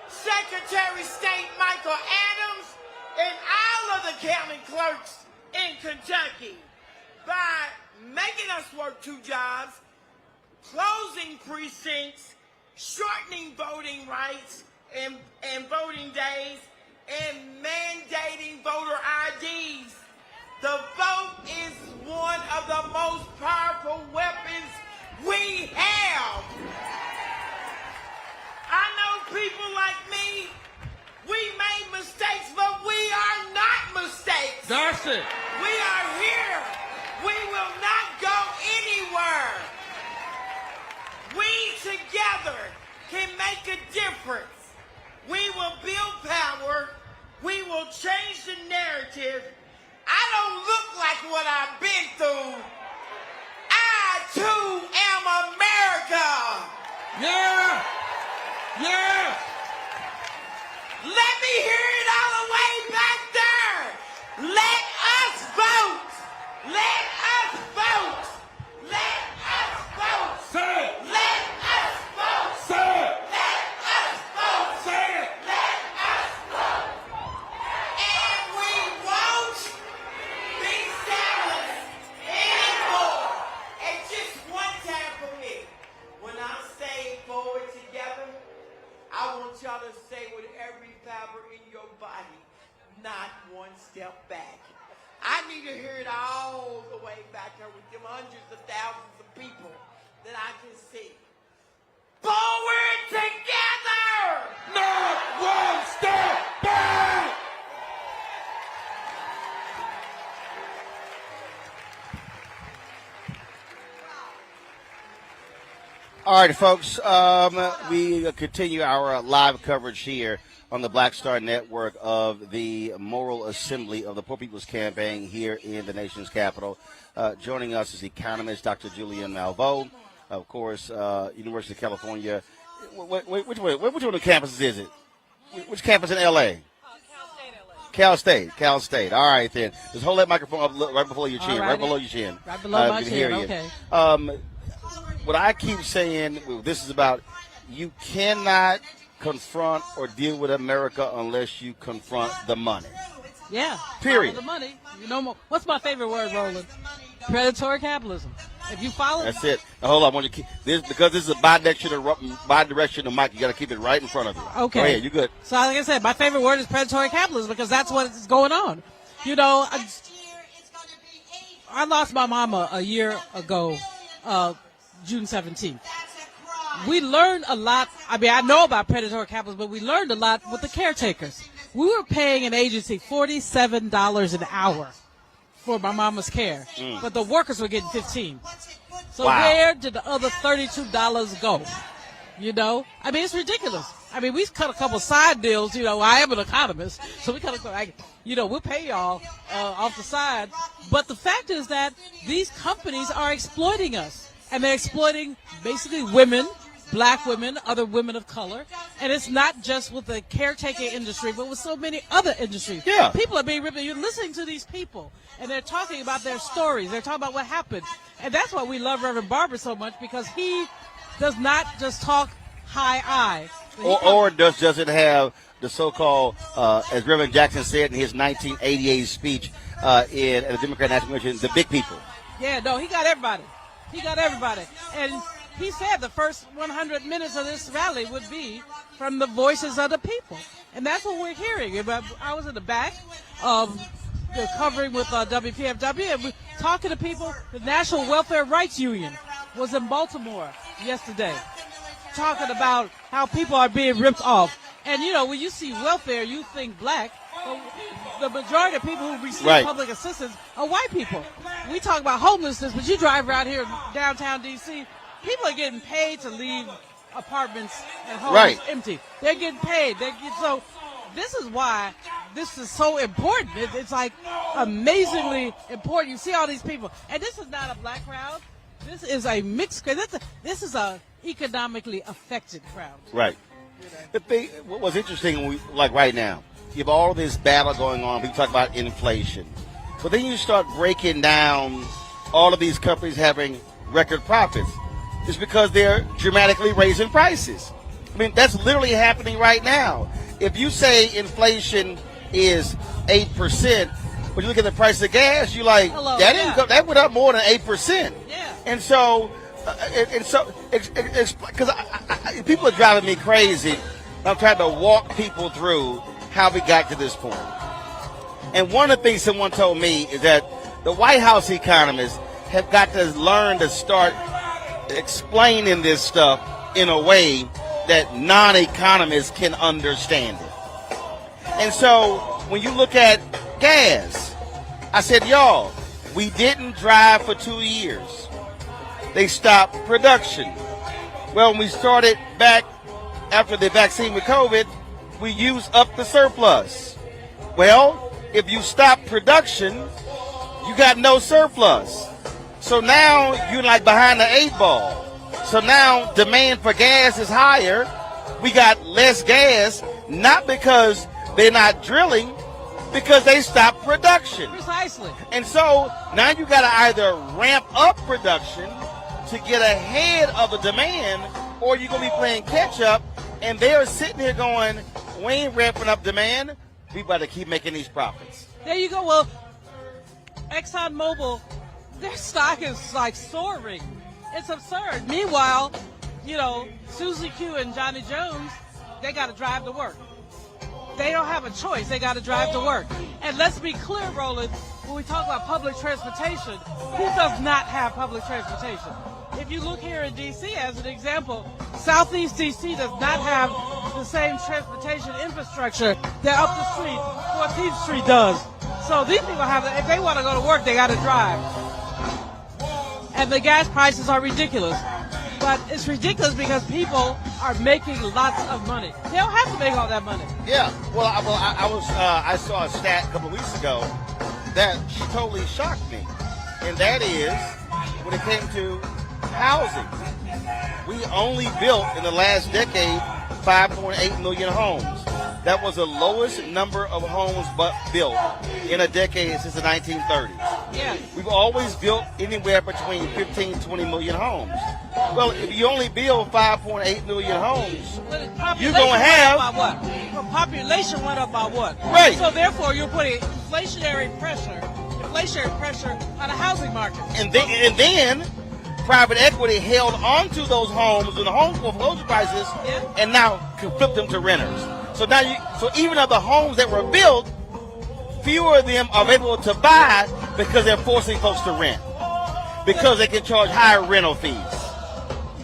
Secretary of State Michael Adams, and all of the county clerks in Kentucky by making us work 2 jobs, closing precincts, shortening voting rights and voting days, and mandating voter IDs. The vote is one of the most powerful weapons we have. I know people like me, we made mistakes, but we are not mistakes. That's it. We are here. We will not go anywhere. We together can make a difference. We will build power. We will change the narrative. I don't look like what I've been through. I too am America. Yeah. Yeah. Let me hear it all the way back there. Let us vote. Let us vote. Let us vote. Say it. Let us vote. Say it. Let us vote. Say it. Let us vote. And we won't be silenced anymore. hear it all the way back there with them hundreds of thousands of people that I can see. Forward together! Not one step back! All right, folks, we continue our live coverage here on the Black Star Network of the Moral Assembly of the Poor People's Campaign here in the nation's capital. Joining us is economist Dr. Julian Malveaux, of course, University of California. Which one of the campuses is it? Which campus in L.A.? Cal State. All right, then. Just hold that microphone up right before your chin, right below your chin. Right below my chin, okay. What I keep saying, this is about, you cannot confront or deal with America unless you confront the money. Yeah. Period. The money. You know, what's my favorite word, Roland? Predatory capitalism. If you follow, that's it. Now, hold on, I want you to keep this because this is a bi-directional mic. You got to keep it right in front of you. Okay. Go ahead, you good? So, like I said, my favorite word is predatory capitalism because that's what's going on. You know, I lost my mama a year ago, June 17th. We learned a lot. I mean, I know about predatory capitalism, but we learned a lot with the caretakers. We were paying an agency $47 an hour for my mama's care, but the workers were getting $15. So where did the other $32 go? You know, I mean, it's ridiculous. I mean, we cut a couple side deals. You know, I am an economist, so we cut we'll pay y'all off the side. But the fact is that these companies are exploiting us, and they're exploiting basically women, black women, other women of color, and it's not just with the caretaking industry, but with so many other industries. Yeah. People are being ripped. You're listening to these people, and they're talking about their stories. They're talking about what happened, and that's why we love Reverend Barber so much, because he does not just talk high. Or doesn't have the so-called, as Reverend Jackson said in his 1988 speech at the Democrat National Convention, the big people. Yeah, no, he got everybody. And he said the first 100 minutes of this rally would be from the voices of the people. And that's what we're hearing. I was in the back covering with WPFW, and we're talking to people. The National Welfare Rights Union was in Baltimore yesterday, talking about how people are being ripped off. And, you know, when you see welfare, you think black. The majority of people who receive public assistance are white people. We talk about homelessness, but you drive around here in downtown D.C., people are getting paid to leave apartments and homes empty. They're getting paid. So this is why this is so important. It's like amazingly important. You see all these people. And this is not a black crowd. This is a mixed crowd. This is a economically affected crowd. Right. The thing, what was interesting, like right now, you have all this battle going on. People talk about inflation. But then you start breaking down all of these companies having record profits. It's because they're dramatically raising prices. I mean, that's literally happening right now. If you say inflation is 8%, but you look at the price of gas, you're like, that went up more than 8%. Yeah. And so, because people are driving me crazy. I'm trying to walk people through how we got to this point. And one of the things someone told me is that the White House economists have got to learn to start explaining this stuff in a way that non-economists can understand it. And so when you look at gas, I said, y'all, we didn't drive for 2 years. They stopped production. Well, when we started back after the vaccine with COVID, we used up the surplus. Well, if you stop production, you got no surplus. So now you're like behind the 8 ball. So now demand for gas is higher. We got less gas, not because they're not drilling, because they stopped production. Precisely. And so now you got to either ramp up production to get ahead of the demand, or you're going to be playing catch up. And they're sitting here going, we ain't ramping up demand. We better keep making these profits. There you go. Well, ExxonMobil, their stock is like soaring. It's absurd. Meanwhile, you know, Susie Q and Johnny Jones, they got to drive to work. They don't have a choice. They got to drive to work. And let's be clear, Roland, when we talk about public transportation, who does not have public transportation? If you look here in D.C. as an example, Southeast D.C. does not have the same transportation infrastructure that up the street, 14th Street does. So these people have, if they want to go to work, they got to drive. And the gas prices are ridiculous. But it's ridiculous because people are making lots of money. They don't have to make all that money. Yeah. Well, I saw a stat a couple of weeks ago that totally shocked me, and that is when it came to housing. We only built in the last decade 5.8 million homes. That was the lowest number of homes built in a decade since the 1930s. Yeah. We've always built anywhere between 15 and 20 million homes. Well, if you only build 5.8 million homes, you're going to have... What? Well, population went up by what? Right. So therefore, you're putting inflationary pressure on the housing market. And then private equity held onto those homes when the home foreclosure prices, and now can flip them to renters. So now, so even of the homes that were built, fewer of them are able to buy because they're forcing folks to rent, because they can charge higher rental fees.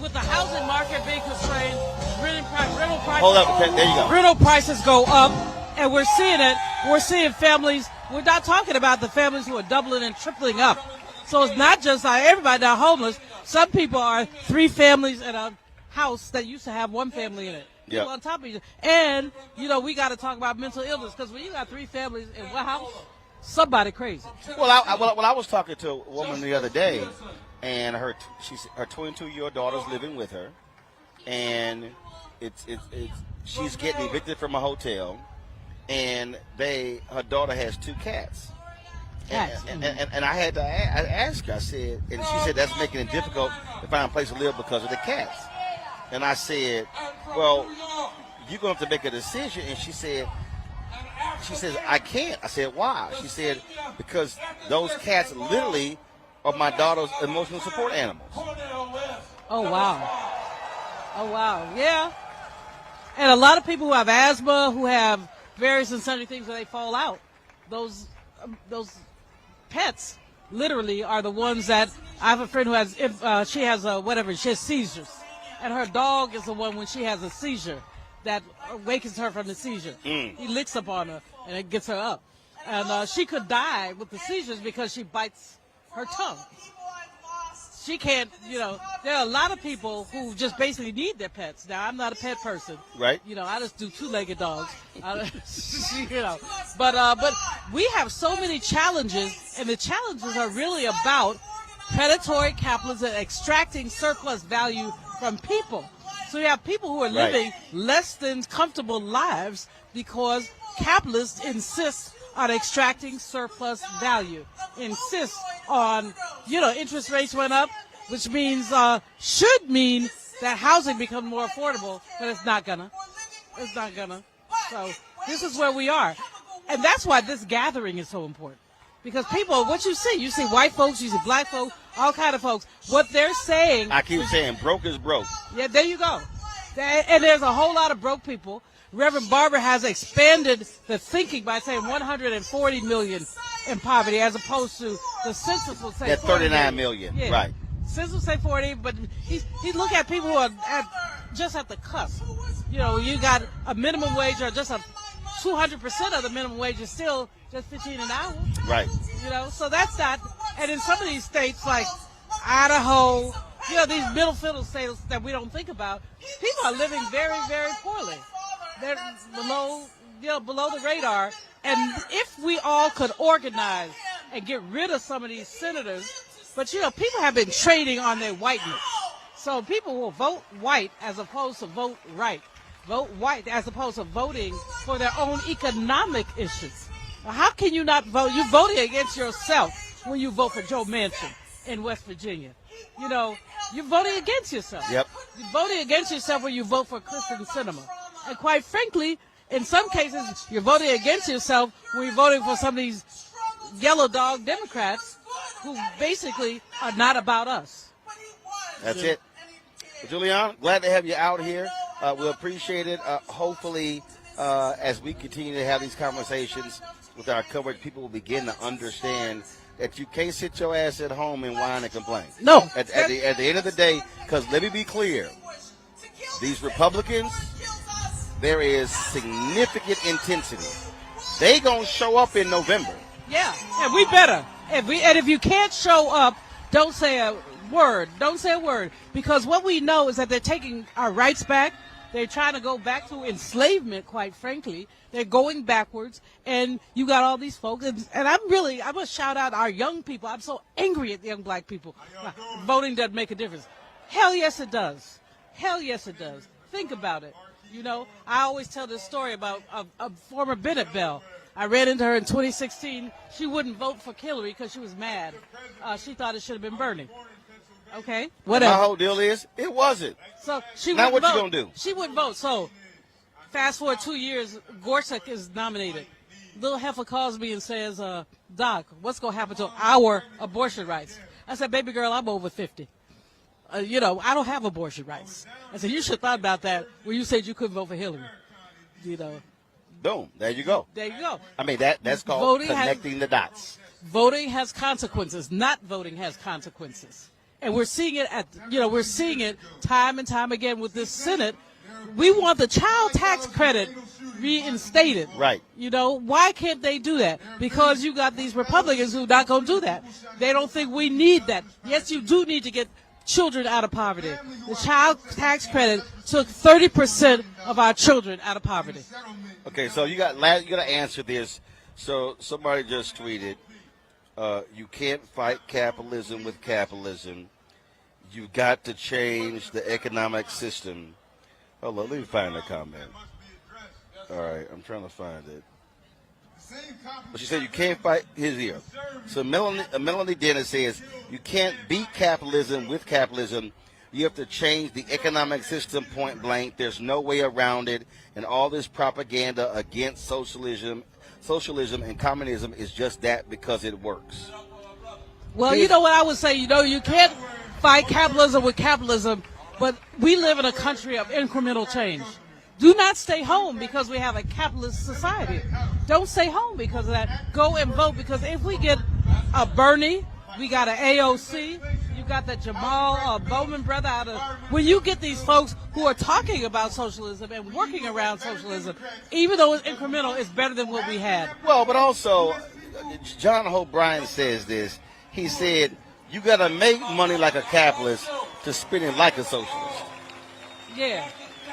With the housing market being constrained, rental prices. Hold up, there you go. Rental prices go up, and we're seeing it. We're seeing families. We're not talking about the families who are doubling and tripling up. So it's not just like everybody now homeless. Some people are 3 families in a house that used to have 1 family in it. Yep. On top of each other. And, you know, we got to talk about mental illness, because when you got 3 families in one house, somebody crazy. Well, I was talking to a woman the other day, and her 22-year-old daughter's living with her, and she's getting evicted from a hotel, and her daughter has 2 cats. And I had to ask her, I said, and she said that's making it difficult to find a place to live because of the cats. And I said, well, you're going to have to make a decision. And she says, I can't. I said, why? She said, because those cats literally are my daughter's emotional support animals. Oh, wow. Oh, wow. Yeah. And a lot of people who have asthma, who have various and sundry things where they fall out, those pets literally are the ones that I have a friend who has, she has seizures. And her dog is the one when she has a seizure that awakens her from the seizure. He licks up on her and it gets her up. And she could die with the seizures because she bites her tongue. She can't, there are a lot of people who just basically need their pets. Now, I'm not a pet person. Right. I just do 2-legged dogs. But we have so many challenges, and the challenges are really about predatory capitalism extracting surplus value from people. So you have people who are living less than comfortable lives because capitalists insist on extracting surplus value, insist on, interest rates went up, which means, should mean that housing becomes more affordable, but it's not gonna. It's not gonna. So this is where we are. And that's why this gathering is so important. Because people, what you see white folks, you see black folks, all kind of folks. What they're saying. I keep saying broke is broke. Yeah, there you go. And there's a whole lot of broke people. Reverend Barber has expanded the thinking by saying 140 million in poverty, as opposed to the census will say 39 million. Yeah. Right. Census will say 40, but he's looking at people who are just at the cusp. You got a minimum wage, or just 200% of the minimum wage is still just 15 an hour. Right. So that's not. And in some of these states like Idaho, these middle fiddle states that we don't think about, people are living very, very poorly. They're below the radar. And if we all could organize and get rid of some of these senators, but people have been trading on their whiteness. So people will vote white as opposed to vote right. Vote white as opposed to voting for their own economic issues. Now, how can you not vote? You're voting against yourself when you vote for Joe Manchin in West Virginia. You're voting against yourself. Yep. You're voting against yourself when you vote for Kristen Sinema. And quite frankly, in some cases, you're voting against yourself when you're voting for some of these yellow dog Democrats who basically are not about us. That's it. Julian, glad to have you out here. We appreciate it. Hopefully, as we continue to have these conversations, with our coverage, people will begin to understand that you can't sit your ass at home and whine and complain. No. At the end of the day, because let me be clear, these Republicans, there is significant intensity. They gonna show up in November. Yeah, and we better. And if you can't show up, don't say a word. Don't say a word, because what we know is that they're taking our rights back. They're trying to go back to enslavement, quite frankly. They're going backwards, and you got all these folks. And I must shout out our young people. I'm so angry at the young black people. Voting doesn't make a difference. Hell yes, it does. Hell yes, it does. Think about it. You know, I always tell this story about a former Bennett Bell. I ran into her in 2016. She wouldn't vote for Hillary because she was mad. She thought it should have been Bernie. Okay, whatever. My whole deal is it wasn't. So she now wouldn't what vote. you gonna do? She wouldn't vote. So fast forward 2 years, Gorsuch is nominated. Little heifer calls me and says, "Doc, what's gonna happen to our abortion rights?" I said, "Baby girl, I'm over 50. I don't have abortion rights." I said, "You should have thought about that when you said you couldn't vote for Hillary." Boom. There you go. There you go. I mean, that's called connecting the dots. Voting has consequences. Not voting has consequences. And we're seeing it we're seeing it time and time again with this Senate. We want the child tax credit reinstated. Right. Why can't they do that? Because you got these Republicans who are not going to do that. They don't think we need that. Yes, you do need to get children out of poverty. The child tax credit took 30% of our children out of poverty. Okay, so you got to answer this. So somebody just tweeted, you can't fight capitalism with capitalism. You've got to change the economic system. Hold on, let me find the comment. All right, I'm trying to find it. But she said you can't fight his ear. So Melanie Dennis says you can't beat capitalism with capitalism. You have to change the economic system point blank. There's no way around it. And all this propaganda against socialism and communism is just that because it works. Well, you know what I would say? You can't fight capitalism with capitalism, but we live in a country of incremental change. Do not stay home because we have a capitalist society. Don't stay home because of that. Go and vote, because if we get a Bernie, we got an AOC, you got the Jamal Bowman brother out of. When you get these folks who are talking about socialism and working around socialism, even though it's incremental, it's better than what we had. Well, but also, John Hope Bryan says this. He said, you got to make money like a capitalist to spend it like a socialist. Yeah.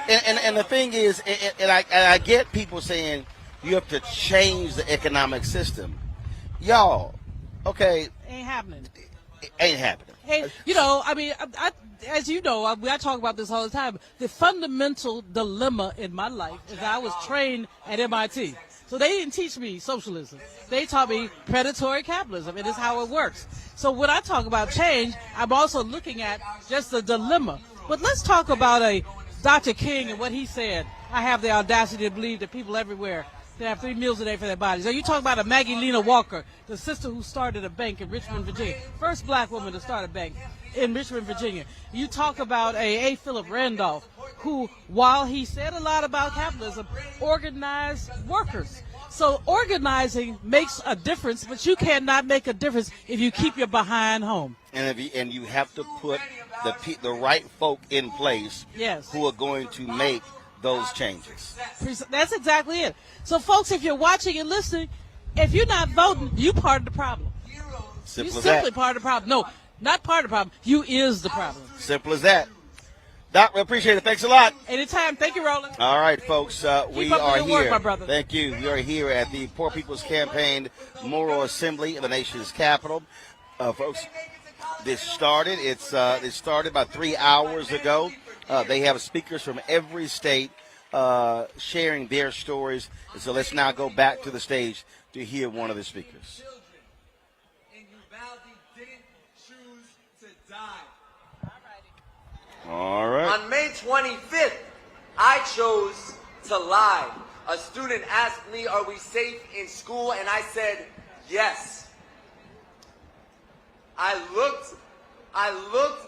And the thing is, and I get people saying you have to change the economic system. Y'all, okay. Ain't happening. It ain't happening. Hey, as you know, I talk about this all the time. The fundamental dilemma in my life is I was trained at MIT. So they didn't teach me socialism. They taught me predatory capitalism. It is how it works. So when I talk about change, I'm also looking at just the dilemma. But let's talk about Dr. King and what he said. I have the audacity to believe that people everywhere they have 3 meals a day for their bodies. So you talk about a Maggie Lena Walker, the sister who started a bank in Richmond, Virginia, first black woman to start a bank in Richmond, Virginia. You talk about A. Philip Randolph, who, while he said a lot about capitalism, organized workers. So organizing makes a difference, but you cannot make a difference if you keep your behind home. And you have to put the right folk in place, yes, who are going to make those changes. That's exactly it. So, folks, if you're watching and listening, if you're not voting, you part of the problem. Simple You're as simply that. part of the problem. No, not part of the problem. You is the problem. Simple as that. Doc, we appreciate it. Thanks a lot. Anytime. Thank you, Roland. All right, folks. We up are the good here. work, my brother. Thank you. We are here at the Poor People's Campaign Moral Assembly in the nation's capital. Folks, this started. It started about 3 hours ago. They have speakers from every state sharing their stories. And so let's now go back to the stage to hear one of the speakers. All right. On May 25th, I chose to lie. A student asked me, are we safe in school? And I said, yes. I looked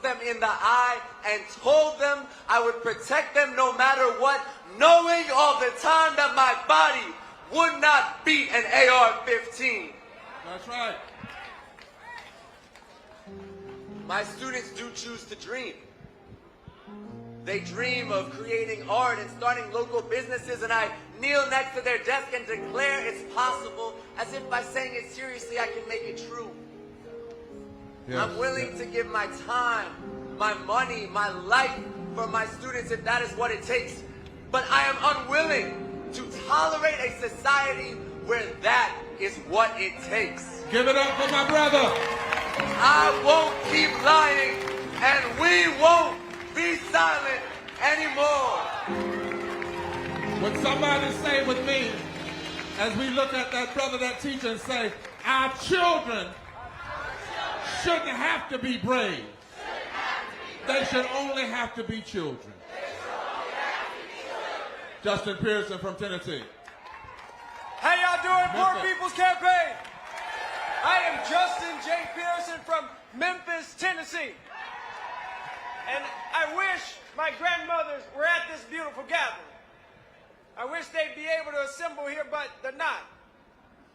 them in the eye and told them I would protect them no matter what, knowing all the time that my body would not beat an AR-15. That's right. My students do choose to dream. They dream of creating art and starting local businesses, and I kneel next to their desk and declare it's possible, as if by saying it seriously I can make it true. Yes, I'm willing to give my time, my money, my life for my students if that is what it takes. But I am unwilling to tolerate a society where that is what it takes. Give it up for my brother. I won't keep lying, and we won't be silent anymore. Would somebody say with me, as we look at that brother, that teacher, and say, our children shouldn't have to be brave. They should only have to be children. Justin Pearson from Tennessee. How y'all doing, Poor People's Campaign? I am Justin J. Pearson from Memphis, Tennessee. And I wish my grandmothers were at this beautiful gathering. I wish they'd be able to assemble here, but they're not.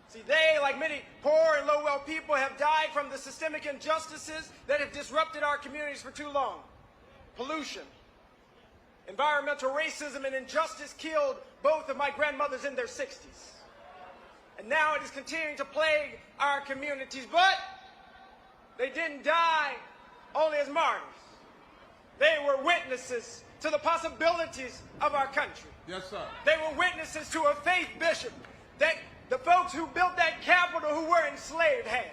See, they, like many poor and low-wealth people, have died from the systemic injustices that have disrupted our communities for too long. Pollution, environmental racism, and injustice killed both of my grandmothers in their 60s. And now it is continuing to plague our communities, but they didn't die only as martyrs. They were witnesses to the possibilities of our country. Yes, sir. They were witnesses to a faith, Bishop, that the folks who built that Capitol who were enslaved had.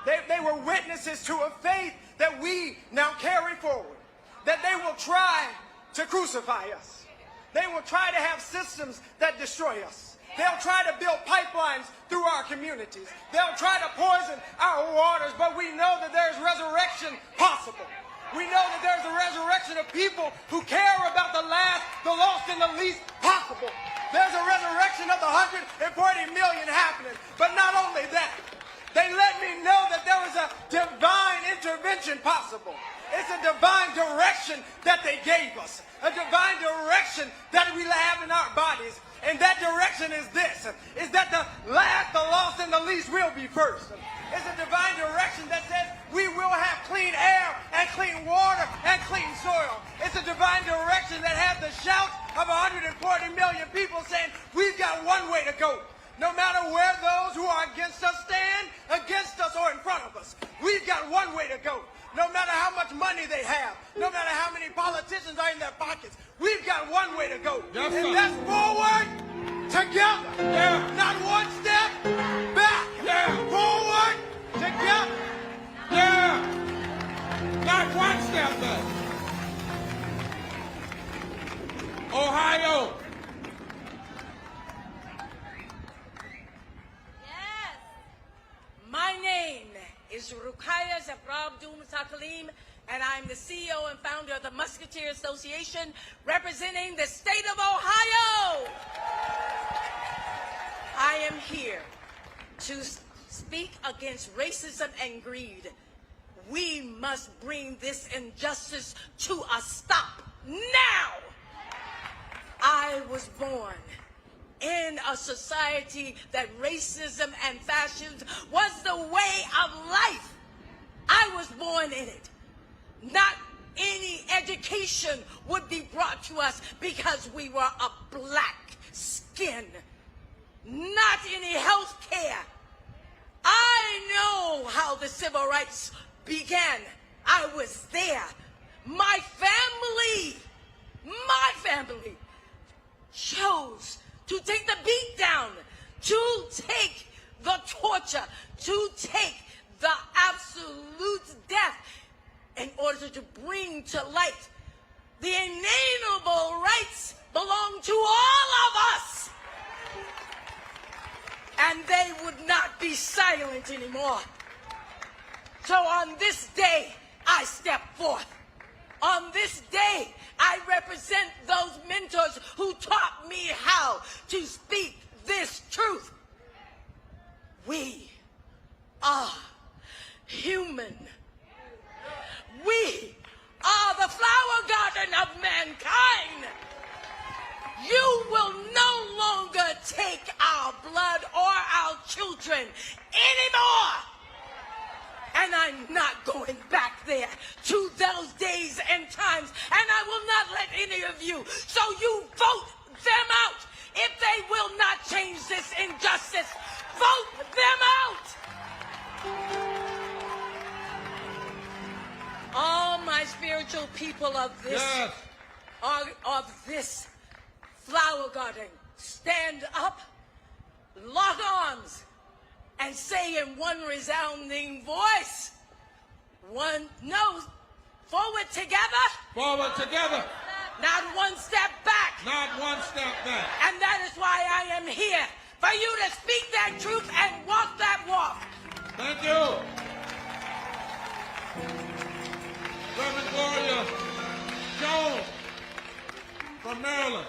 They were witnesses to a faith that we now carry forward, that they will try to crucify us. They will try to have systems that destroy us. They'll try to build pipelines through our communities. They'll try to poison our waters, but we know that there's resurrection possible. We know that there's a resurrection of people who care about the last, the lost, and the least possible. There's a resurrection of the 140 million happening. But not only that, they let me know that there is a divine intervention possible. It's a divine direction that they gave us, a divine direction that we have in our bodies. And that direction is this, is that the last, the lost, and the least will be first. It's a divine direction that says we will have clean air and clean water and clean soil. It's a divine direction that has the shouts of 140 million people saying we've got one way to go. No matter where those who are against us stand, against us or in front of us, we've got one way to go. No matter how much money they have, no matter how many politicians are in their pockets, we've got one way to go. Yes, and that's forward, together. Yeah. Not one step back. Yeah. Forward, together. Yeah. Not one step back. Ohio. Yes. My name is Rukaya Zabrabdum Sakalim, and I'm the CEO and founder of the Musketeer Association, representing the state of Ohio. I am here to speak against racism and greed. We must bring this injustice to a stop now. I was born in a society that racism and fascism was the way of life. I was born in it. Not any education would be brought to us because we were a black skin. Not any health care. I know how the civil rights began. I was there. My family chose to take the beat down, to take the torture, to take the absolute death in order to bring to light the inalienable rights belong to all of us. And they would not be silent anymore. So on this day, I step forth. On this day, I represent those mentors who taught me how to speak this truth. We are human. We are the flower garden of mankind. You will no longer take our blood or our children anymore. And I'm not going back there to those days and times, and I will not let any of you. So you vote them out. If they will not change this injustice, vote them out. All my spiritual people of this, of this flower garden, stand up, lock arms, and say in one resounding voice, forward together. Forward together. Not one step back. Not one step back. And that is why I am here, for you to speak that truth and walk that walk. Thank you. Reverend Gloria Jones from Maryland.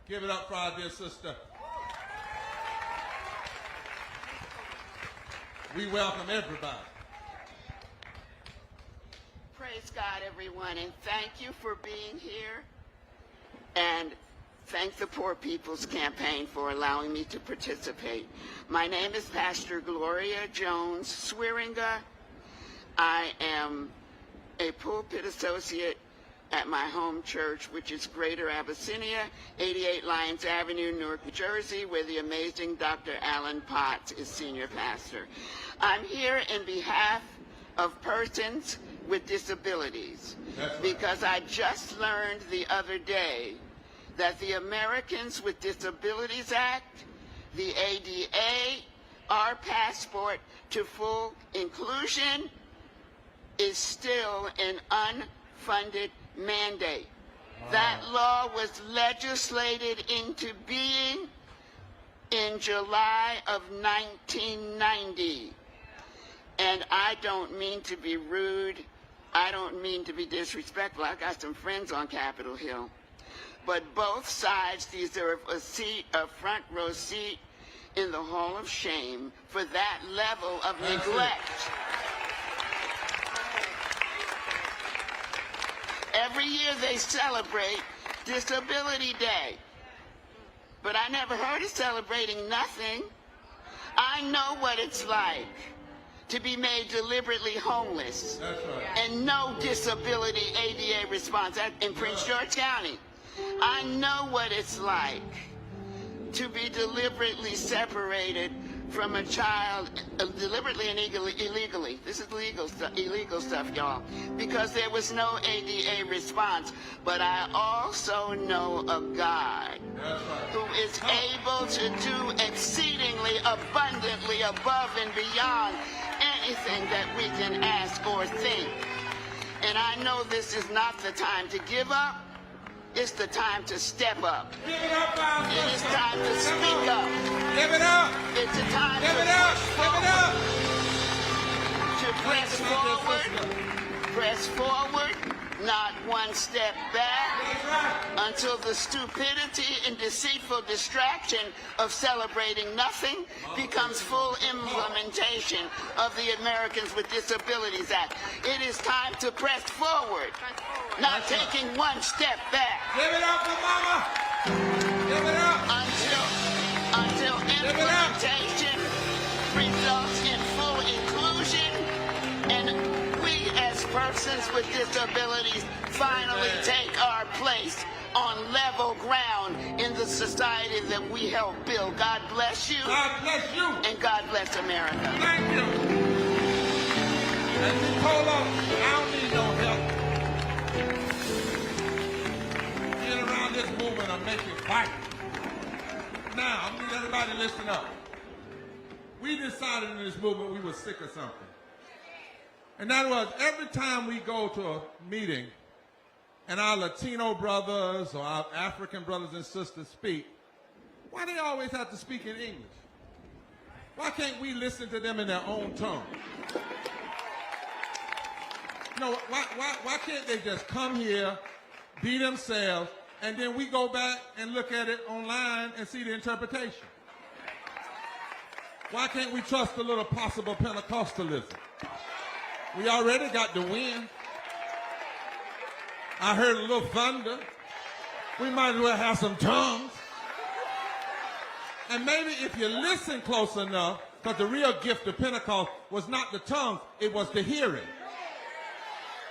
Give it up for our dear sister. We welcome everybody. Praise God, everyone, and thank you for being here. And thank the Poor People's Campaign for allowing me to participate. My name is Pastor Gloria Jones Swearinga. I am a pulpit associate at my home church, which is Greater Abyssinia, 88 Lyons Avenue, Newark, New Jersey, where the amazing Dr. Alan Potts is senior pastor. I'm here in behalf of persons with disabilities because I just learned the other day that the Americans with Disabilities Act, the ADA, our passport to full inclusion is still an unfunded mandate. That law was legislated into being in July of 1990. And I don't mean to be rude. I don't mean to be disrespectful. I got some friends on Capitol Hill. But both sides deserve a front row seat in the Hall of Shame for that level of neglect. Every year they celebrate Disability Day. But I never heard of celebrating nothing. I know what it's like to be made deliberately homeless. That's right. And no disability ADA response in Prince George County. I know what it's like to be deliberately separated from a child, deliberately and illegally. This is illegal stuff, y'all, because there was no ADA response. But I also know a God who is able to do exceedingly abundantly above and beyond anything that we can ask or think. And I know this is not the time to give up. It's the time to step up. Give it up, Bob. It is time to speak up. Give it up. It's a time Give to it up. push forward. To press forward, not one step back, until the stupidity and deceitful distraction of celebrating nothing becomes full implementation of the Americans with Disabilities Act. It is time to press forward, not taking one step back. Give it up for Mama. Give it up. Until implementation results in full inclusion, and we as persons with disabilities finally take our place on level ground in the society that we help build. God bless you. God bless you. And God bless America. Thank you. And Nicola, I don't need no help. Get around this movement and make it fight. Now, I need everybody to listen up. We decided in this movement we were sick of something. And that was every time we go to a meeting and our Latino brothers or our African brothers and sisters speak, why do they always have to speak in English? Why can't we listen to them in their own tongue? No, why can't they just come here, be themselves, and then we go back and look at it online and see the interpretation? Why can't we trust a little possible Pentecostalism? We already got the wind. I heard a little thunder. We might as well have some tongues. And maybe if you listen close enough, because the real gift of Pentecost was not the tongues, it was the hearing.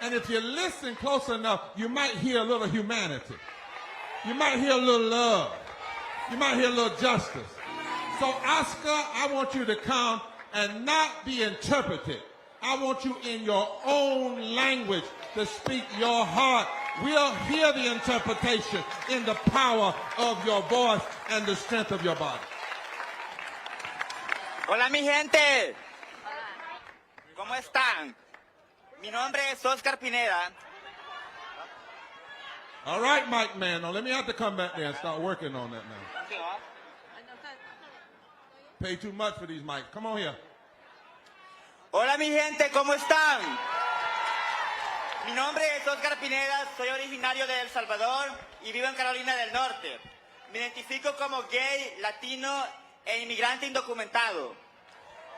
And if you listen close enough, you might hear a little humanity. You might hear a little love. You might hear a little justice. So, Oscar, I want you to come and not be interpreted. I want you in your own language to speak your heart. We'll hear the interpretation in the power of your voice and the strength of your body. Hola, mi gente. ¿Cómo están? Mi nombre es Oscar Pineda. All right, Mike Man. Now, let me have to come back there and start working on that now. Pay too much for these mics. Come on here. Hola, mi gente. ¿Cómo están? Mi nombre es Oscar Pineda. Soy originario de El Salvador y vivo en Carolina del Norte. Me identifico como gay, latino e inmigrante indocumentado.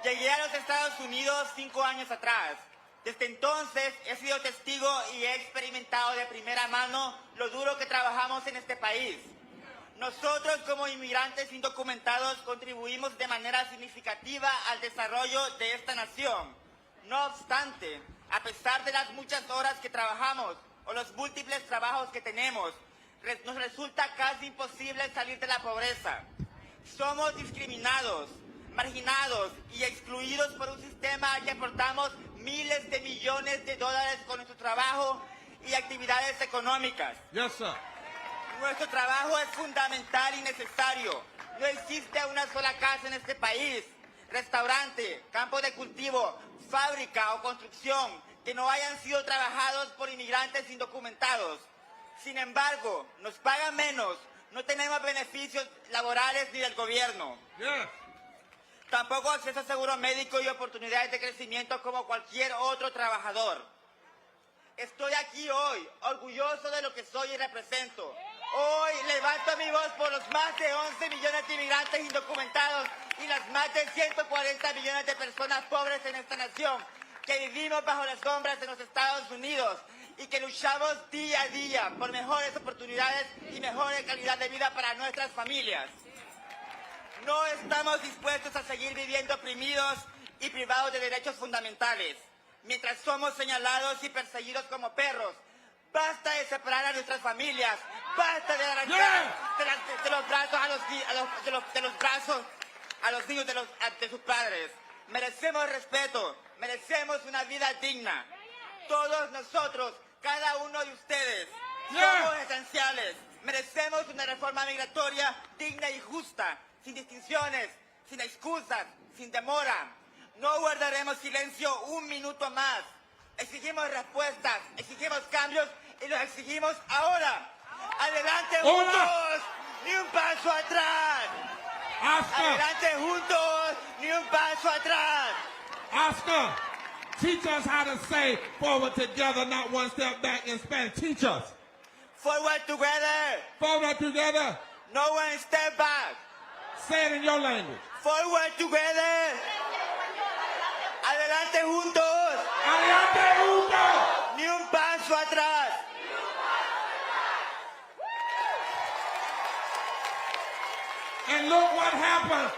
Llegué a los Estados Unidos 5 años atrás. Desde entonces he sido testigo y he experimentado de primera mano lo duro que trabajamos en este país. Nosotros como inmigrantes indocumentados contribuimos de manera significativa al desarrollo de esta nación. No obstante, a pesar de las muchas horas que trabajamos o los múltiples trabajos que tenemos, nos resulta casi imposible salir de la pobreza. Somos discriminados, marginados y excluidos por un sistema al que aportamos miles de millones de dólares con nuestro trabajo y actividades económicas. Yes, sir. Nuestro trabajo es fundamental y necesario. No existe una sola casa en este país, restaurante, campo de cultivo, fábrica o construcción que no hayan sido trabajados por inmigrantes indocumentados. Sin embargo, nos pagan menos, no tenemos beneficios laborales ni del gobierno. Yes. Tampoco acceso a seguro médico y oportunidades de crecimiento como cualquier otro trabajador. Estoy aquí hoy, orgulloso de lo que soy y represento. Hoy levanto mi voz por los más de 11 millones de inmigrantes indocumentados y las más de 140 millones de personas pobres en esta nación que vivimos bajo las sombras de los Estados Unidos y que luchamos día a día por mejores oportunidades y mejor calidad de vida para nuestras familias. No estamos dispuestos a seguir viviendo oprimidos y privados de derechos fundamentales, mientras somos señalados y perseguidos como perros. Basta de separar a nuestras familias, basta de arrancar de los brazos a los niños de sus padres. Merecemos respeto, merecemos una vida digna. Todos nosotros, cada uno de ustedes, somos esenciales. Merecemos una reforma migratoria digna y justa, sin distinciones, sin excusas, sin demora. No guardaremos silencio un minuto más. Exigimos respuestas, exigimos cambios y los exigimos ahora. ¡Adelante juntos! ¡Ni un paso atrás! Oscar. ¡Adelante juntos! ¡Ni un paso atrás! Oscar, teach us how to say forward together, not one step back in Spanish. Teach us. Forward together. Forward together. No one step back. Say it in your language. Forward together. Adelante juntos. Adelante juntos. Ni un paso atrás. And look what happened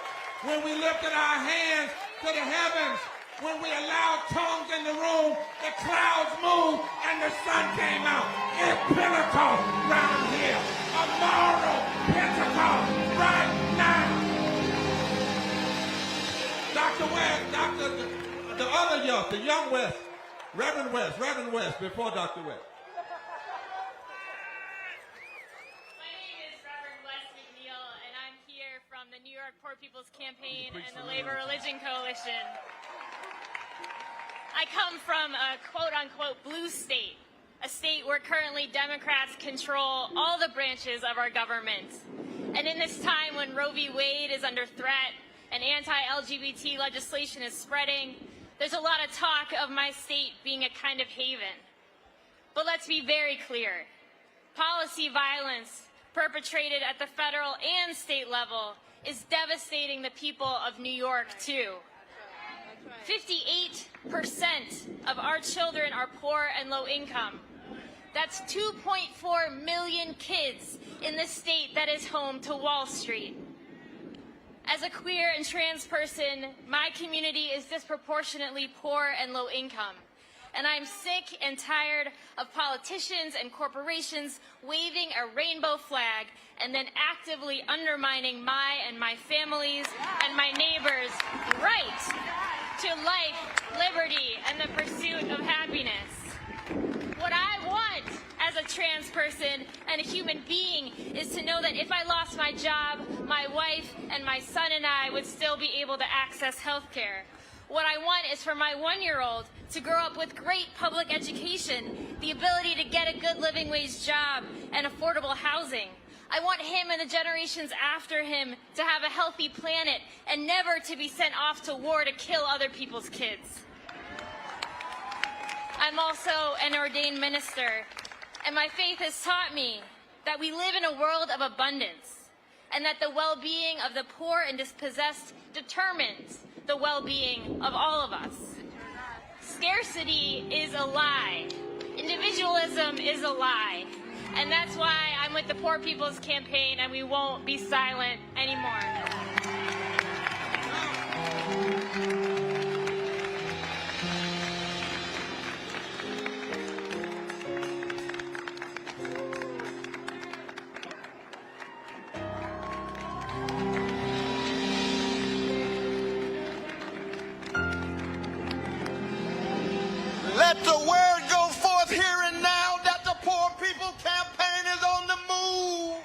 when we lifted our hands to the heavens. When we allowed tongues in the room, the clouds moved and the sun came out. It's Pentecost right here. A moral Pentecost right now. Dr. West, the other youth, the young West, Reverend West, before Dr. West. From the New York Poor People's Campaign and the Labor Religion Coalition. I come from a quote-unquote blue state, a state where currently Democrats control all the branches of our government. And in this time when Roe v. Wade is under threat and anti-LGBT legislation is spreading, there's a lot of talk of my state being a kind of haven. But let's be very clear. Policy violence perpetrated at the federal and state level is devastating the people of New York, too. 58% of our children are poor and low income. That's 2.4 million kids in the state that is home to Wall Street. As a queer and trans person, my community is disproportionately poor and low income. And I'm sick and tired of politicians and corporations waving a rainbow flag and then actively undermining my and my family's and my neighbors' right to life, liberty, and the pursuit of happiness. What I want as a trans person and a human being is to know that if I lost my job, my wife and my son and I would still be able to access health care. What I want is for my 1-year-old to grow up with great public education, the ability to get a good living wage job and affordable housing. I want him and the generations after him to have a healthy planet and never to be sent off to war to kill other people's kids. I'm also an ordained minister, and my faith has taught me that we live in a world of abundance and that the well-being of the poor and dispossessed determines the well-being of all of us. Scarcity is a lie. Individualism is a lie. And that's why I'm with the Poor People's Campaign, and we won't be silent anymore. Let the word go forth here and now that the Poor People Campaign is on the move.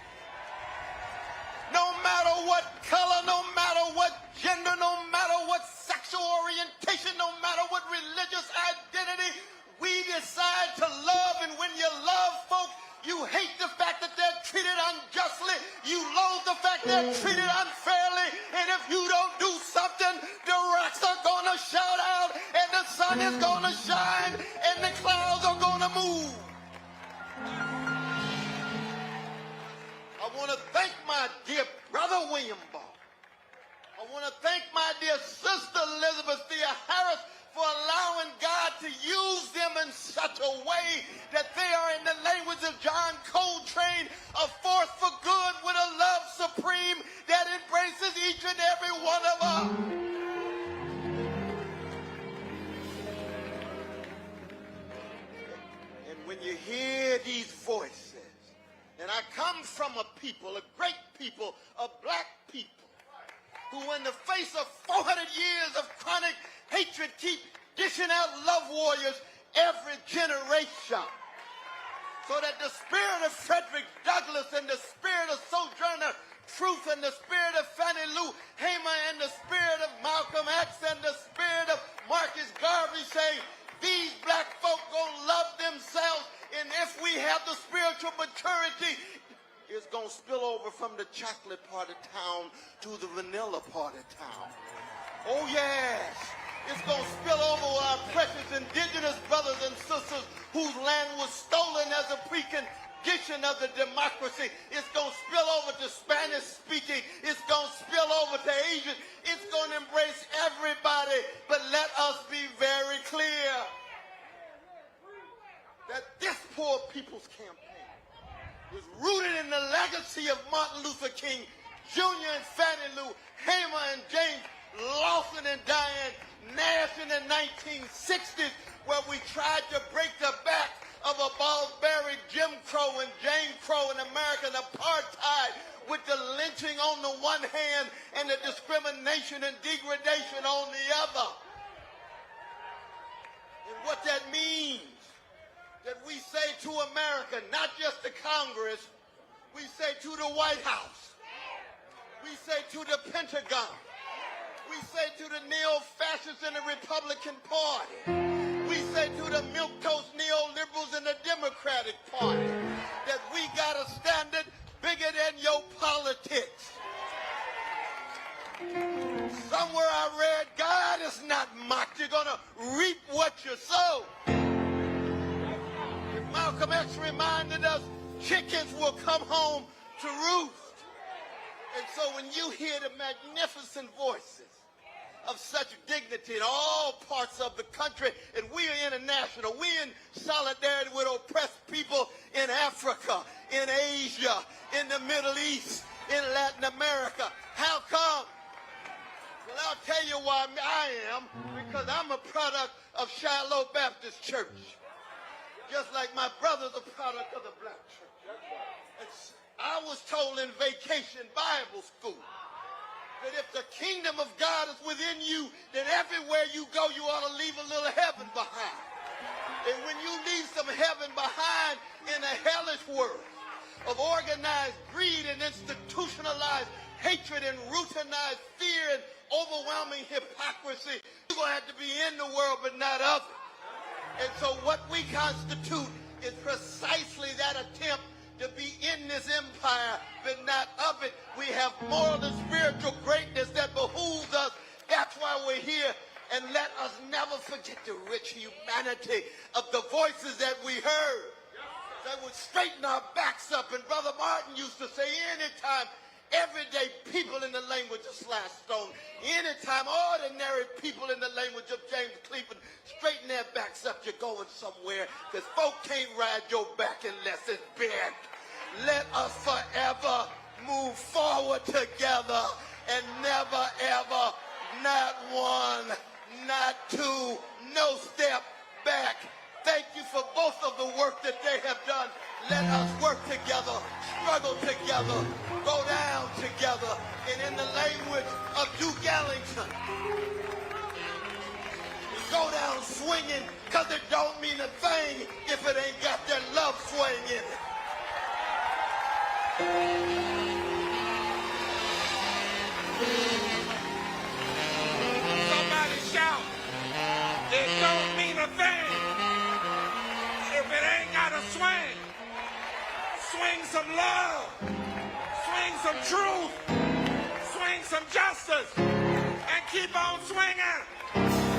No matter what color, no matter what gender, no matter what sexual orientation, no matter what religious identity, we decide to love. And when you love folk, you hate the fact that they're treated unjustly. You loathe the fact they're treated unfairly. And if you don't do something, the rocks are going to shout out, and the sun is going to shine, and the clouds are going to move. I want to thank my dear brother William Barr. I want to thank my dear sister Elizabeth Thea Harris for allowing God to use them in such a way that they are, in the language of John Coltrane, a force for good with a love supreme that embraces each and every one of us. And when you hear these voices, and I come from a people, a great people, a black people, who in the face of 400 years of chronic hatred keep dishing out love warriors every generation. So that the spirit of Frederick Douglass and the spirit of Sojourner Truth and the spirit of Fannie Lou Hamer and the spirit of Malcolm X and the spirit of Marcus Garvey say, these black folk gonna love themselves, and if we have the spiritual maturity, it's going to spill over from the chocolate part of town to the vanilla part of town. Oh, yes. It's going to spill over our precious indigenous brothers and sisters whose land was stolen as a precondition of the democracy. It's going to spill over to Spanish speaking. It's going to spill over to Asian. It's going to embrace everybody. But let us be very clear that this Poor People's Campaign was rooted in the legacy of Martin Luther King Jr. and Fannie Lou Hamer and James Lawson and Diane Nash in the 1960s, where we tried to break the back of a barbaric Jim Crow and Jane Crow and American apartheid, with the lynching on the one hand and the discrimination and degradation on the other. And what that means, that we say to America, not just to Congress, we say to the White House, we say to the Pentagon, we say to the neo-fascists in the Republican Party, we say to the milquetoast neoliberals in the Democratic Party, that we got a standard bigger than your politics. Somewhere I read, God is not mocked. You're going to reap what you sow. Malcolm X reminded us, chickens will come home to roost. And so when you hear the magnificent voices of such dignity in all parts of the country, and we are international. We in solidarity with oppressed people in Africa, in Asia, in the Middle East, in Latin America. How come? Well, I'll tell you why I am, because I'm a product of Shiloh Baptist Church. Just like my brother's a product of the black church. I was told in vacation Bible school that if the kingdom of God is within you, then everywhere you go, you ought to leave a little heaven behind. And when you leave some heaven behind in a hellish world of organized greed and institutionalized hatred and routinized fear and overwhelming hypocrisy, you're going to have to be in the world but not of it. And so what we constitute is precisely that attempt to be in this empire, but not of it. We have moral and spiritual greatness that behooves us. That's why we're here. And let us never forget the rich humanity of the voices that we heard that would straighten our backs up. And Brother Martin used to say, anytime everyday people in the language of Slash Stone, anytime ordinary people in the language of James Cleveland straighten their backs up, you're going somewhere, because folk can't ride your back unless it's bent. Let us forever move forward together and never ever, not one, not two, no step back. Thank you for both of the work that they have done. Let us work together, struggle together, go down together. And in the language of Duke Ellington, go down swinging, because it don't mean a thing if it ain't got that love swing in it. Somebody shout, it don't mean a thing if it ain't got a swing. Swing some love, swing some truth, swing some justice, and keep on swinging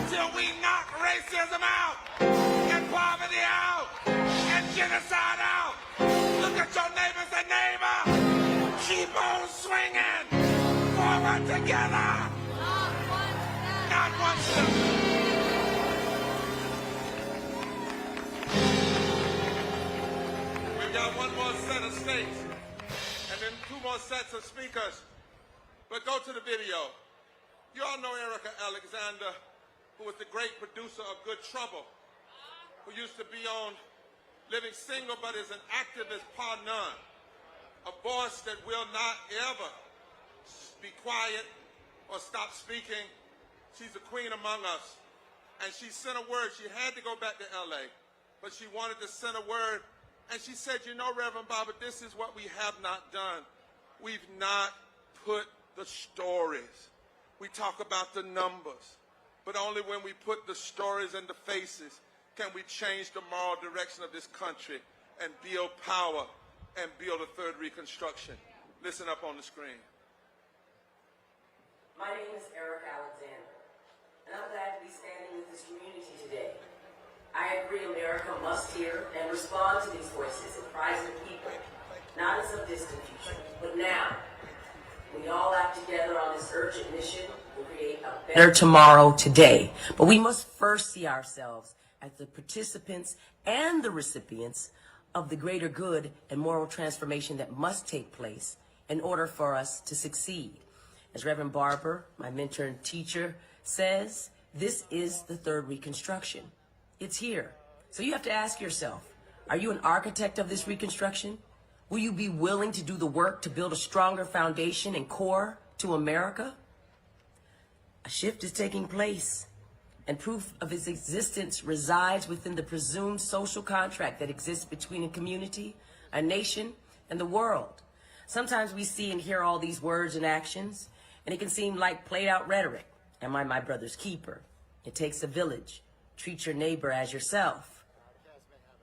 till we knock racism out, and poverty out, and genocide out. Look at your neighbor and say, neighbor, keep on swinging forward together. Not one step. We've got one more set of states, and then two more sets of speakers. But go to the video. You all know Erica Alexander, who was the great producer of Good Trouble, who used to be on Living Single but is an activist par none, a voice that will not ever be quiet or stop speaking. She's a queen among us. And she sent a word. She had to go back to LA, but she wanted to send a word. And she said, you know, Reverend Bob, this is what we have not done. We've not put the stories. We talk about the numbers, but only when we put the stories and the faces can we change the moral direction of this country and build power and build a third Reconstruction. Listen up on the screen. My name is Erica Alexander, and I'm glad to be standing with this community today. I agree America must hear and respond to these voices and cries of people, not in some distant future, but now. We all act together on this urgent mission to create a better tomorrow today. But we must first see ourselves as the participants and the recipients of the greater good and moral transformation that must take place in order for us to succeed. As Reverend Barber, my mentor and teacher, says, this is the third Reconstruction. It's here. So you have to ask yourself, are you an architect of this Reconstruction? Will you be willing to do the work to build a stronger foundation and core to America? A shift is taking place, and proof of its existence resides within the presumed social contract that exists between a community, a nation, and the world. Sometimes we see and hear all these words and actions, and it can seem like played out rhetoric. Am I my brother's keeper? It takes a village. Treat your neighbor as yourself.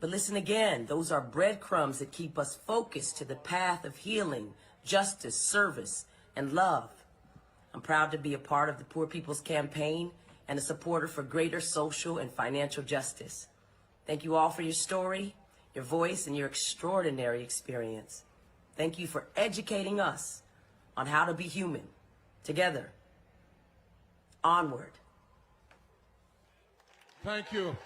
But listen again, those are breadcrumbs that keep us focused to the path of healing, justice, service, and love. I'm proud to be a part of the Poor People's Campaign and a supporter for greater social and financial justice. Thank you all for your story, your voice, and your extraordinary experience. Thank you for educating us on how to be human together. Onward. Thank you.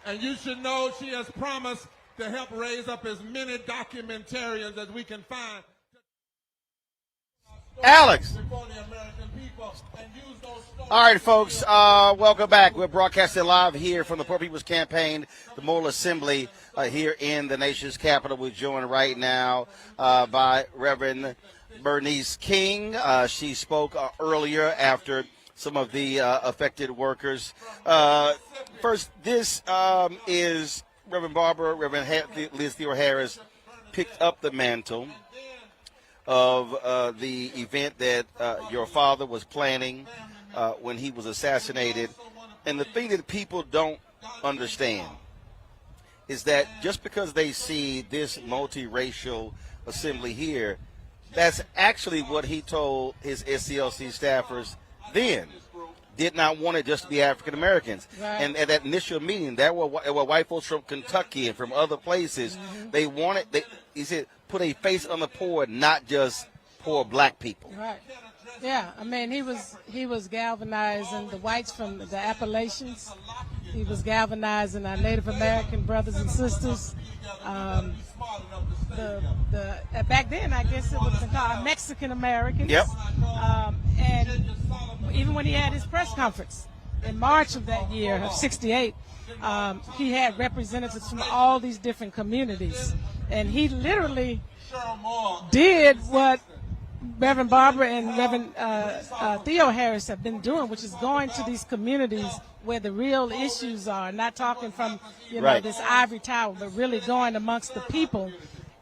And you should know she has promised to help raise up as many documentarians as we can find. Alex. All right, folks, welcome back. We're broadcasting live here from the Poor People's Campaign, the Moral Assembly here in the nation's capital. We're joined right now by Reverend Bernice King. She spoke earlier after some of the affected workers. First, this is Reverend Barbara, Reverend Liz Theo Harris picked up the mantle of the event that your father was planning when he was assassinated. And the thing that people don't understand is that just because they see this multiracial assembly here, that's actually what he told his SCLC staffers then. Did not want it just to be African Americans. Right. And at that initial meeting, there were white folks from Kentucky and from other places. Mm-hmm. They wanted, he said, put a face on the poor, not just poor black people. Right. Yeah, I mean, he was galvanizing the whites from the Appalachians. He was galvanizing our Native American brothers and sisters. Back then, I guess it was called Mexican Americans. Yep. And even when he had his press conference in March of that year of '68, he had representatives from all these different communities, and he literally did what Reverend Barbara and Reverend Theo Harris have been doing, which is going to these communities where the real issues are, not talking from right. this ivory tower, but really going amongst the people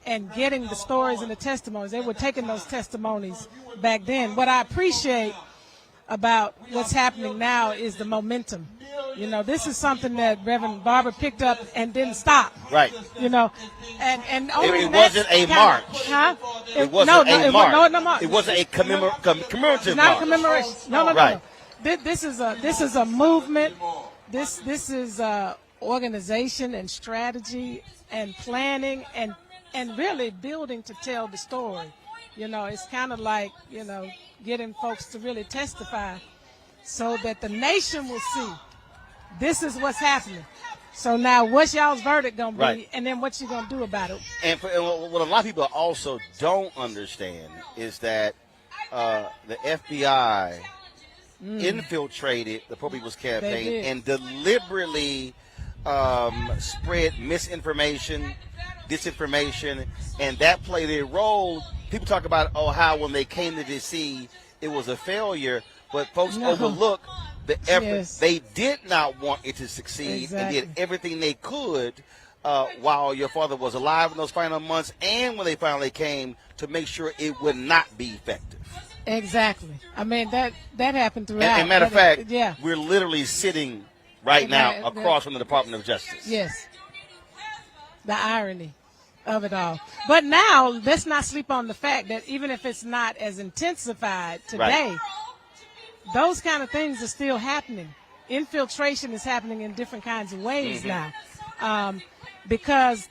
and getting the stories and the testimonies. They were taking those testimonies back then. What I appreciate about what's happening now is the momentum. This is something that Reverend Barbara picked up and didn't stop. Right. And only it wasn't a march. Huh? It wasn't a march. No march. It wasn't a commemorative march. It's not a commemoration. No. Right. This is a movement. This is organization and strategy and planning and really building to tell the story. It's kind of like getting folks to really testify so that the nation will see this is what's happening. So now what's y'all's verdict going to be, right. and then what you going to do about it? And what a lot of people also don't understand is that the FBI infiltrated the Poor People's Campaign and deliberately spread misinformation, disinformation, and that played a role. People talk about, how when they came to D.C., it was a failure, but folks overlook the effort. Yes. They did not want it to succeed and did everything they could while your father was alive in those final months and when they finally came to make sure it would not be effective. Exactly. I mean, that happened throughout. And matter of fact, we're literally sitting right now across from the Department of Justice. Yes. The irony of it all. But now, let's not sleep on the fact that even if it's not as intensified today, those kind of things are still happening. Infiltration is happening in different kinds of ways now, because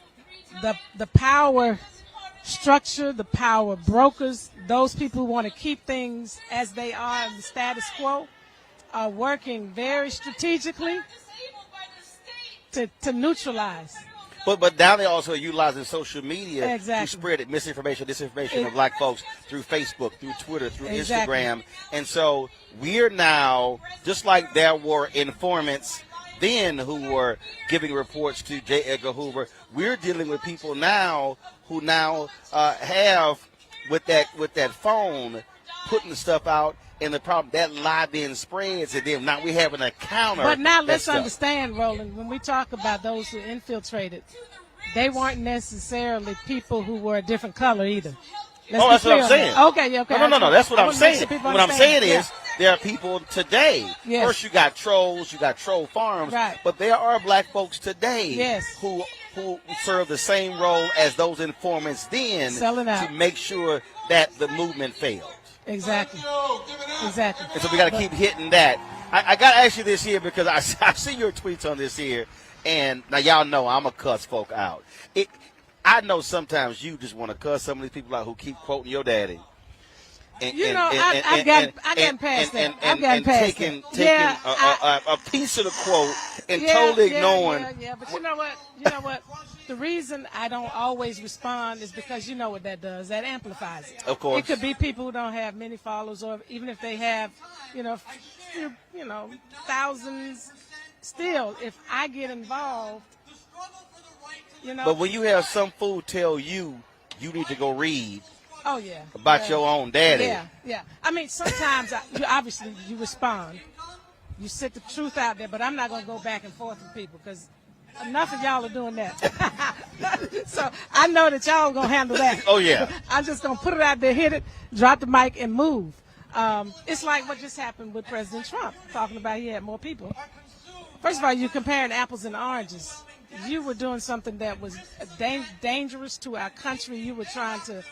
the power structure, the power brokers, those people who want to keep things as they are in the status quo, are working very strategically to neutralize. But now they're also utilizing social media to spread misinformation, disinformation of black folks through Facebook, through Twitter, through Instagram. And so we're now, just like there were informants then who were giving reports to J. Edgar Hoover, we're dealing with people now who now have, with that phone, putting the stuff out. And the problem, that lie then spreads, and then now we have an encounter. But now let's understand, Roland, when we talk about those who infiltrated, they weren't necessarily people who were a different color either. That's what I'm saying. Okay. No, that's what I'm saying. What I'm saying is there are people today. Yes. First you got trolls, you got troll farms, but there are black folks today who serve the same role as those informants then to make sure that the movement failed. Exactly. And so we got to keep hitting that. I got to ask you this here because I see your tweets on this here, and now y'all know I'm a cuss folk out. I know sometimes you just want to cuss some of these people out who keep quoting your daddy. I've gotten past that. I've gotten past taking that. a piece of the quote and totally ignoring. Yeah, but you know what? The reason I don't always respond is because you know what that does. That amplifies it. Of course. It could be people who don't have many followers, or even if they have, thousands. Still, if I get involved, But when you have some fool tell you need to go read. Oh yeah. About your own daddy. Yeah. I mean, sometimes obviously you respond, you sit the truth out there, but I'm not gonna go back and forth with people because enough of y'all are doing that. So I know that y'all gonna handle that. Oh yeah. I'm just gonna put it out there, hit it, drop the mic, and move. It's like what just happened with President Trump, talking about he had more people. First of all, you're comparing apples and oranges. You were doing something that was dangerous to our country. You were trying to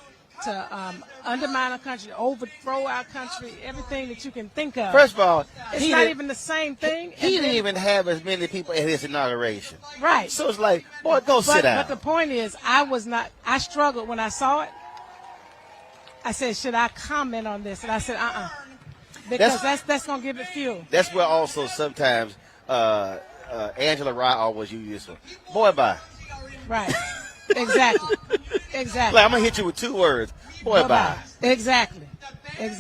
undermine our country, overthrow our country, everything that you can think of. First of all, it's not even the same thing. He didn't even have as many people at his inauguration. Right. So it's like, boy, go sit down. But the point is, I struggled when I saw it. I said, should I comment on this? And I said, because that's going to give it fuel. That's where also sometimes Angela Rye always uses this one. Boy, bye. Right. Exactly. Like, I'm going to hit you with 2 words. Boy, bye. Exactly. That's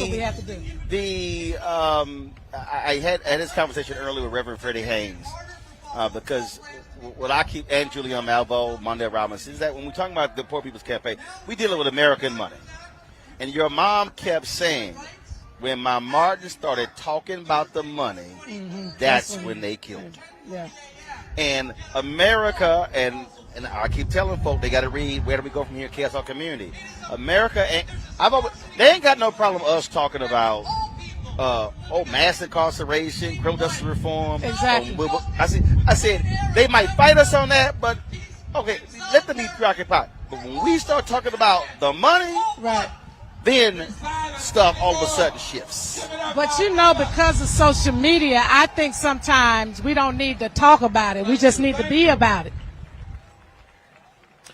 what we have to do. I had this conversation earlier with Reverend Freddie Haynes because what I keep, and Julian Malvo, Monday Robinson, is that when we're talking about the Poor People's Campaign, we're dealing with American money. And your mom kept saying, when my Martin started talking about the money, that's when they killed him. Yeah. And America, and I keep telling folk they got to read Where Do We Go From Here, KSL Community. America, they ain't got no problem us talking about mass incarceration, criminal justice reform. Exactly. I said they might fight us on that, but okay, let them be preoccupied. But when we start talking about the money, right, then stuff all of a sudden shifts. But because of social media, I think sometimes we don't need to talk about it. We just need to be about it.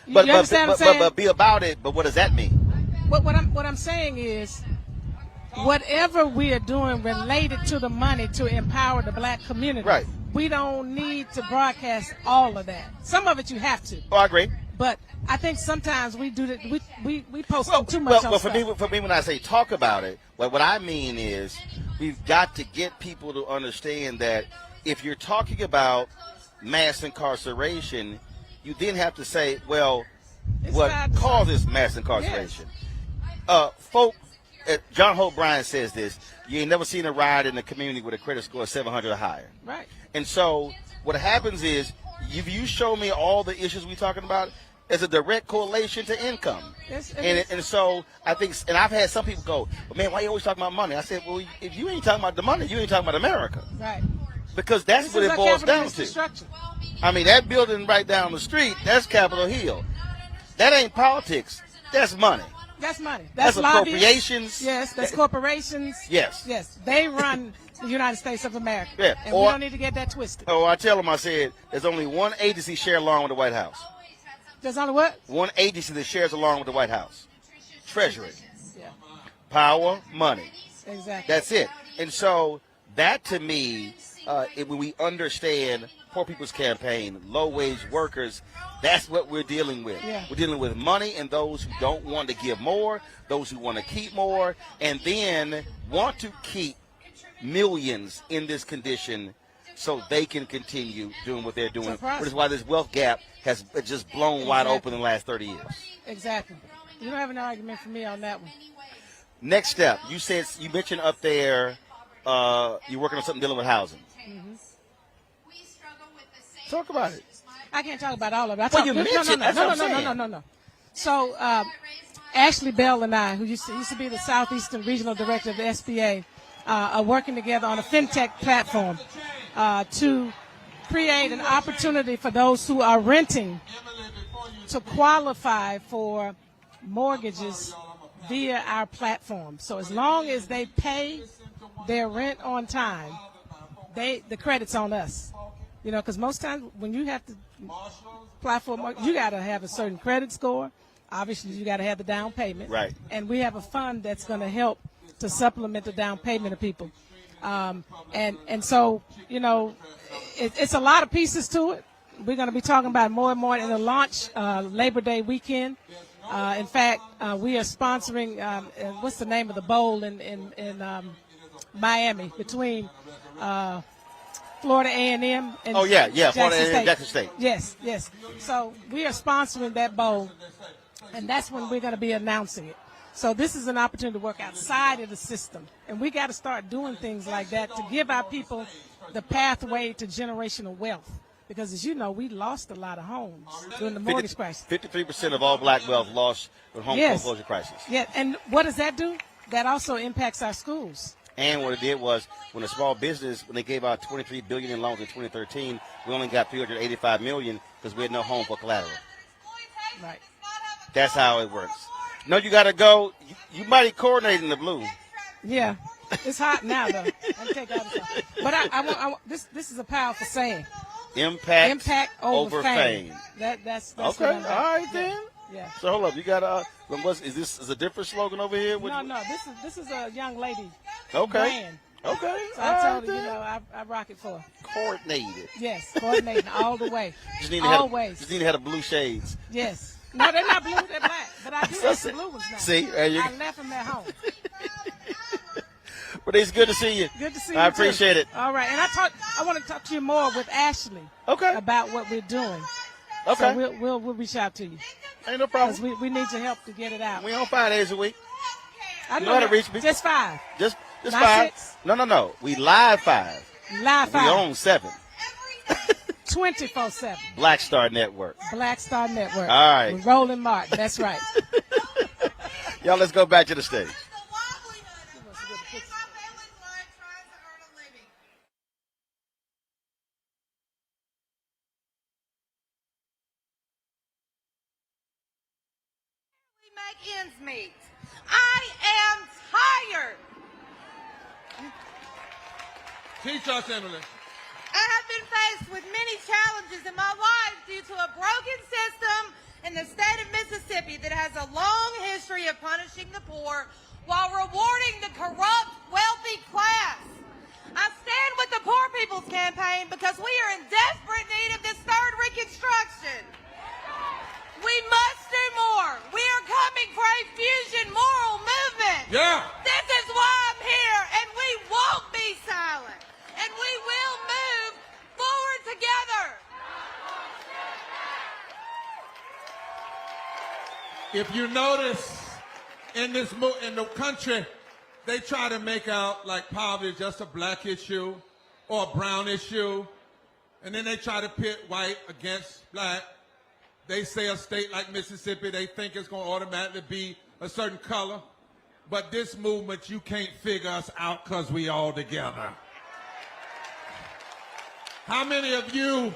You understand what I'm saying? But be about it, but what does that mean? What I'm saying is, whatever we are doing related to the money to empower the black community, right, we don't need to broadcast all of that. Some of it you have to. Oh, I agree. But I think sometimes we do that. We post too much on stuff. For me, when I say talk about it, what I mean is we've got to get people to understand that if you're talking about mass incarceration, you then have to say, well, what causes mass incarceration? Yes. John Hope Bryan says this: you ain't never seen a riot in the community with a credit score of 700 or higher. Right. And so what happens is, if you show me all the issues we're talking about, there's a direct correlation to income. Yes, and so I think, and I've had some people go, well, man, why you always talking about money? I said, well, if you ain't talking about the money, you ain't talking about America. Right. Because that's what it boils down to. I mean, that building right down the street, that's Capitol Hill. That ain't politics. That's money. That's money. That's appropriations. Yes, that's corporations. Yes. Yes, they run the United States of America. Yeah. And we don't need to get that twisted. Oh, I tell them, I said, there's only one agency share along with the White House. There's only what? One agency that shares along with the White House. Treasury. Yeah. Power, money. Exactly. That's it. And so that, to me, when we understand Poor People's Campaign, low-wage workers, that's what we're dealing with. Yeah. We're dealing with money and those who don't want to give more, those who want to keep more, and then want to keep millions in this condition so they can continue doing what they're doing, which is why this wealth gap has just blown wide open in the last 30 years. Exactly. You don't have an argument for me on that one. Next step, you mentioned up there you're working on something dealing with housing. Mm-hmm. Talk about it. I can't talk about all of it. No. So Ashley Bell and I, who used to be the Southeastern Regional Director of the SBA, are working together on a fintech platform to create an opportunity for those who are renting to qualify for mortgages via our platform. So as long as they pay their rent on time, the credit's on us. Because most times when you have to apply for a mortgage, you got to have a certain credit score. obviously you got to have the down payment. Right. And we have a fund that's going to help to supplement the down payment of people. And so, you know, it's a lot of pieces to it. We're going to be talking about more and more in the launch Labor Day weekend. In fact, we are sponsoring, what's the name of the bowl in Miami between Florida A&M and Florida Jackson A&M, Jackson State. Yes. So we are sponsoring that bowl, and that's when we're going to be announcing it. So this is an opportunity to work outside of the system, and we got to start doing things like that to give our people the pathway to generational wealth. Because, as you know, we lost a lot of homes during the mortgage crisis. 53% of all black wealth lost with home foreclosure crisis. Yeah, and what does that do? That also impacts our schools. And what it did was, when a small business, when they gave out $23 billion in loans in 2013, we only got $385 million because we had no home for collateral. Right. That's how it works. No, you got to go. You mighty coordinating the blue. Yeah. It's hot now, though. Let me take out the song. But I want this is a powerful saying. Impact over fame. That's okay. All right, then. Yeah. So hold up. You got is this a different slogan over here? No. This is a young lady. Okay. Brand. Okay. So I told her, you know, I rock it for her. Coordinated. Yes, coordinating all the way. Just need to have the blue shades. Yes. No, they're not blue, they're black. But I do have the blue ones now. See, I left them at home. But it's good to see you. Good to see you. I appreciate it. All right, and I want to talk to you more with Ashley. Okay. About what we're doing. Okay. So we'll reach out to you. Ain't no problem. Because we need your help to get it out. We on 5 days a week. I know how to reach me. Just 5. Just Not 5. 6. No. We live 5. Live 5. We on 7. 24/7. Black Star Network. Black Star Network. All right. With Roland Martin. That's right. Y'all, let's go back to the stage. Make ends meet. I am tired. Teach us, Emily. I have been faced with many challenges in my life due to a broken system in the state of Mississippi that has a long history of punishing the poor while rewarding the corrupt, wealthy class. I stand with the Poor People's Campaign because we are in desperate need of this third Reconstruction. We must do more. We are coming for a fusion moral movement. Yeah. This is why I'm here, and we won't be silent. And we will move forward together. If you notice, in the country, they try to make out like poverty is just a black issue or a brown issue, and then they try to pit white against black. They say a state like Mississippi, they think it's going to automatically be a certain color. But this movement, you can't figure us out because we all together. How many of you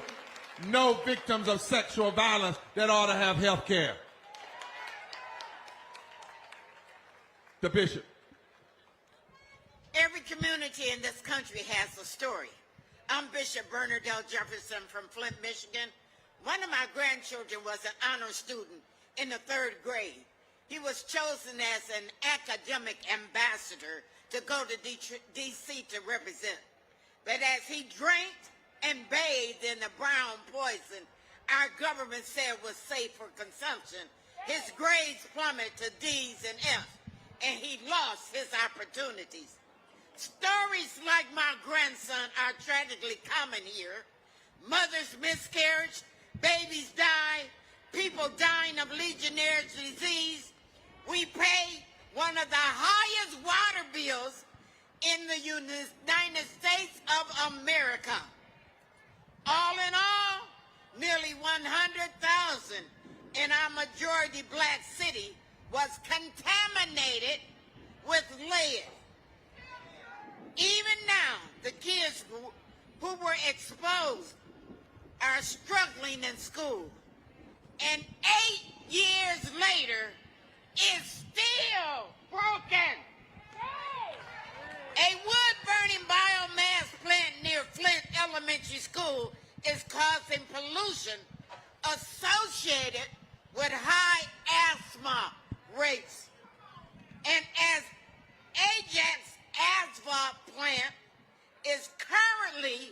know victims of sexual violence that ought to have health care? The bishop. Every community in this country has a story. I'm Bishop Bernard L. Jefferson from Flint, Michigan. One of my grandchildren was an honor student in the 3rd grade. He was chosen as an academic ambassador to go to D.C. to represent. But as he drank and bathed in the brown poison our government said was safe for consumption, his grades plummeted to D's and F's, and he lost his opportunities. Stories like my grandson are tragically common here. Mothers miscarriage, babies die, people dying of Legionnaire's disease. We pay one of the highest water bills in the United States of America. All in all, nearly 100,000 in our majority black city was contaminated with lead. Even now, the kids who were exposed are struggling in school. And 8 years later, it's still broken. A wood-burning biomass plant near Flint Elementary School is causing pollution associated with high asthma rates. And as Ajax asphalt plant is currently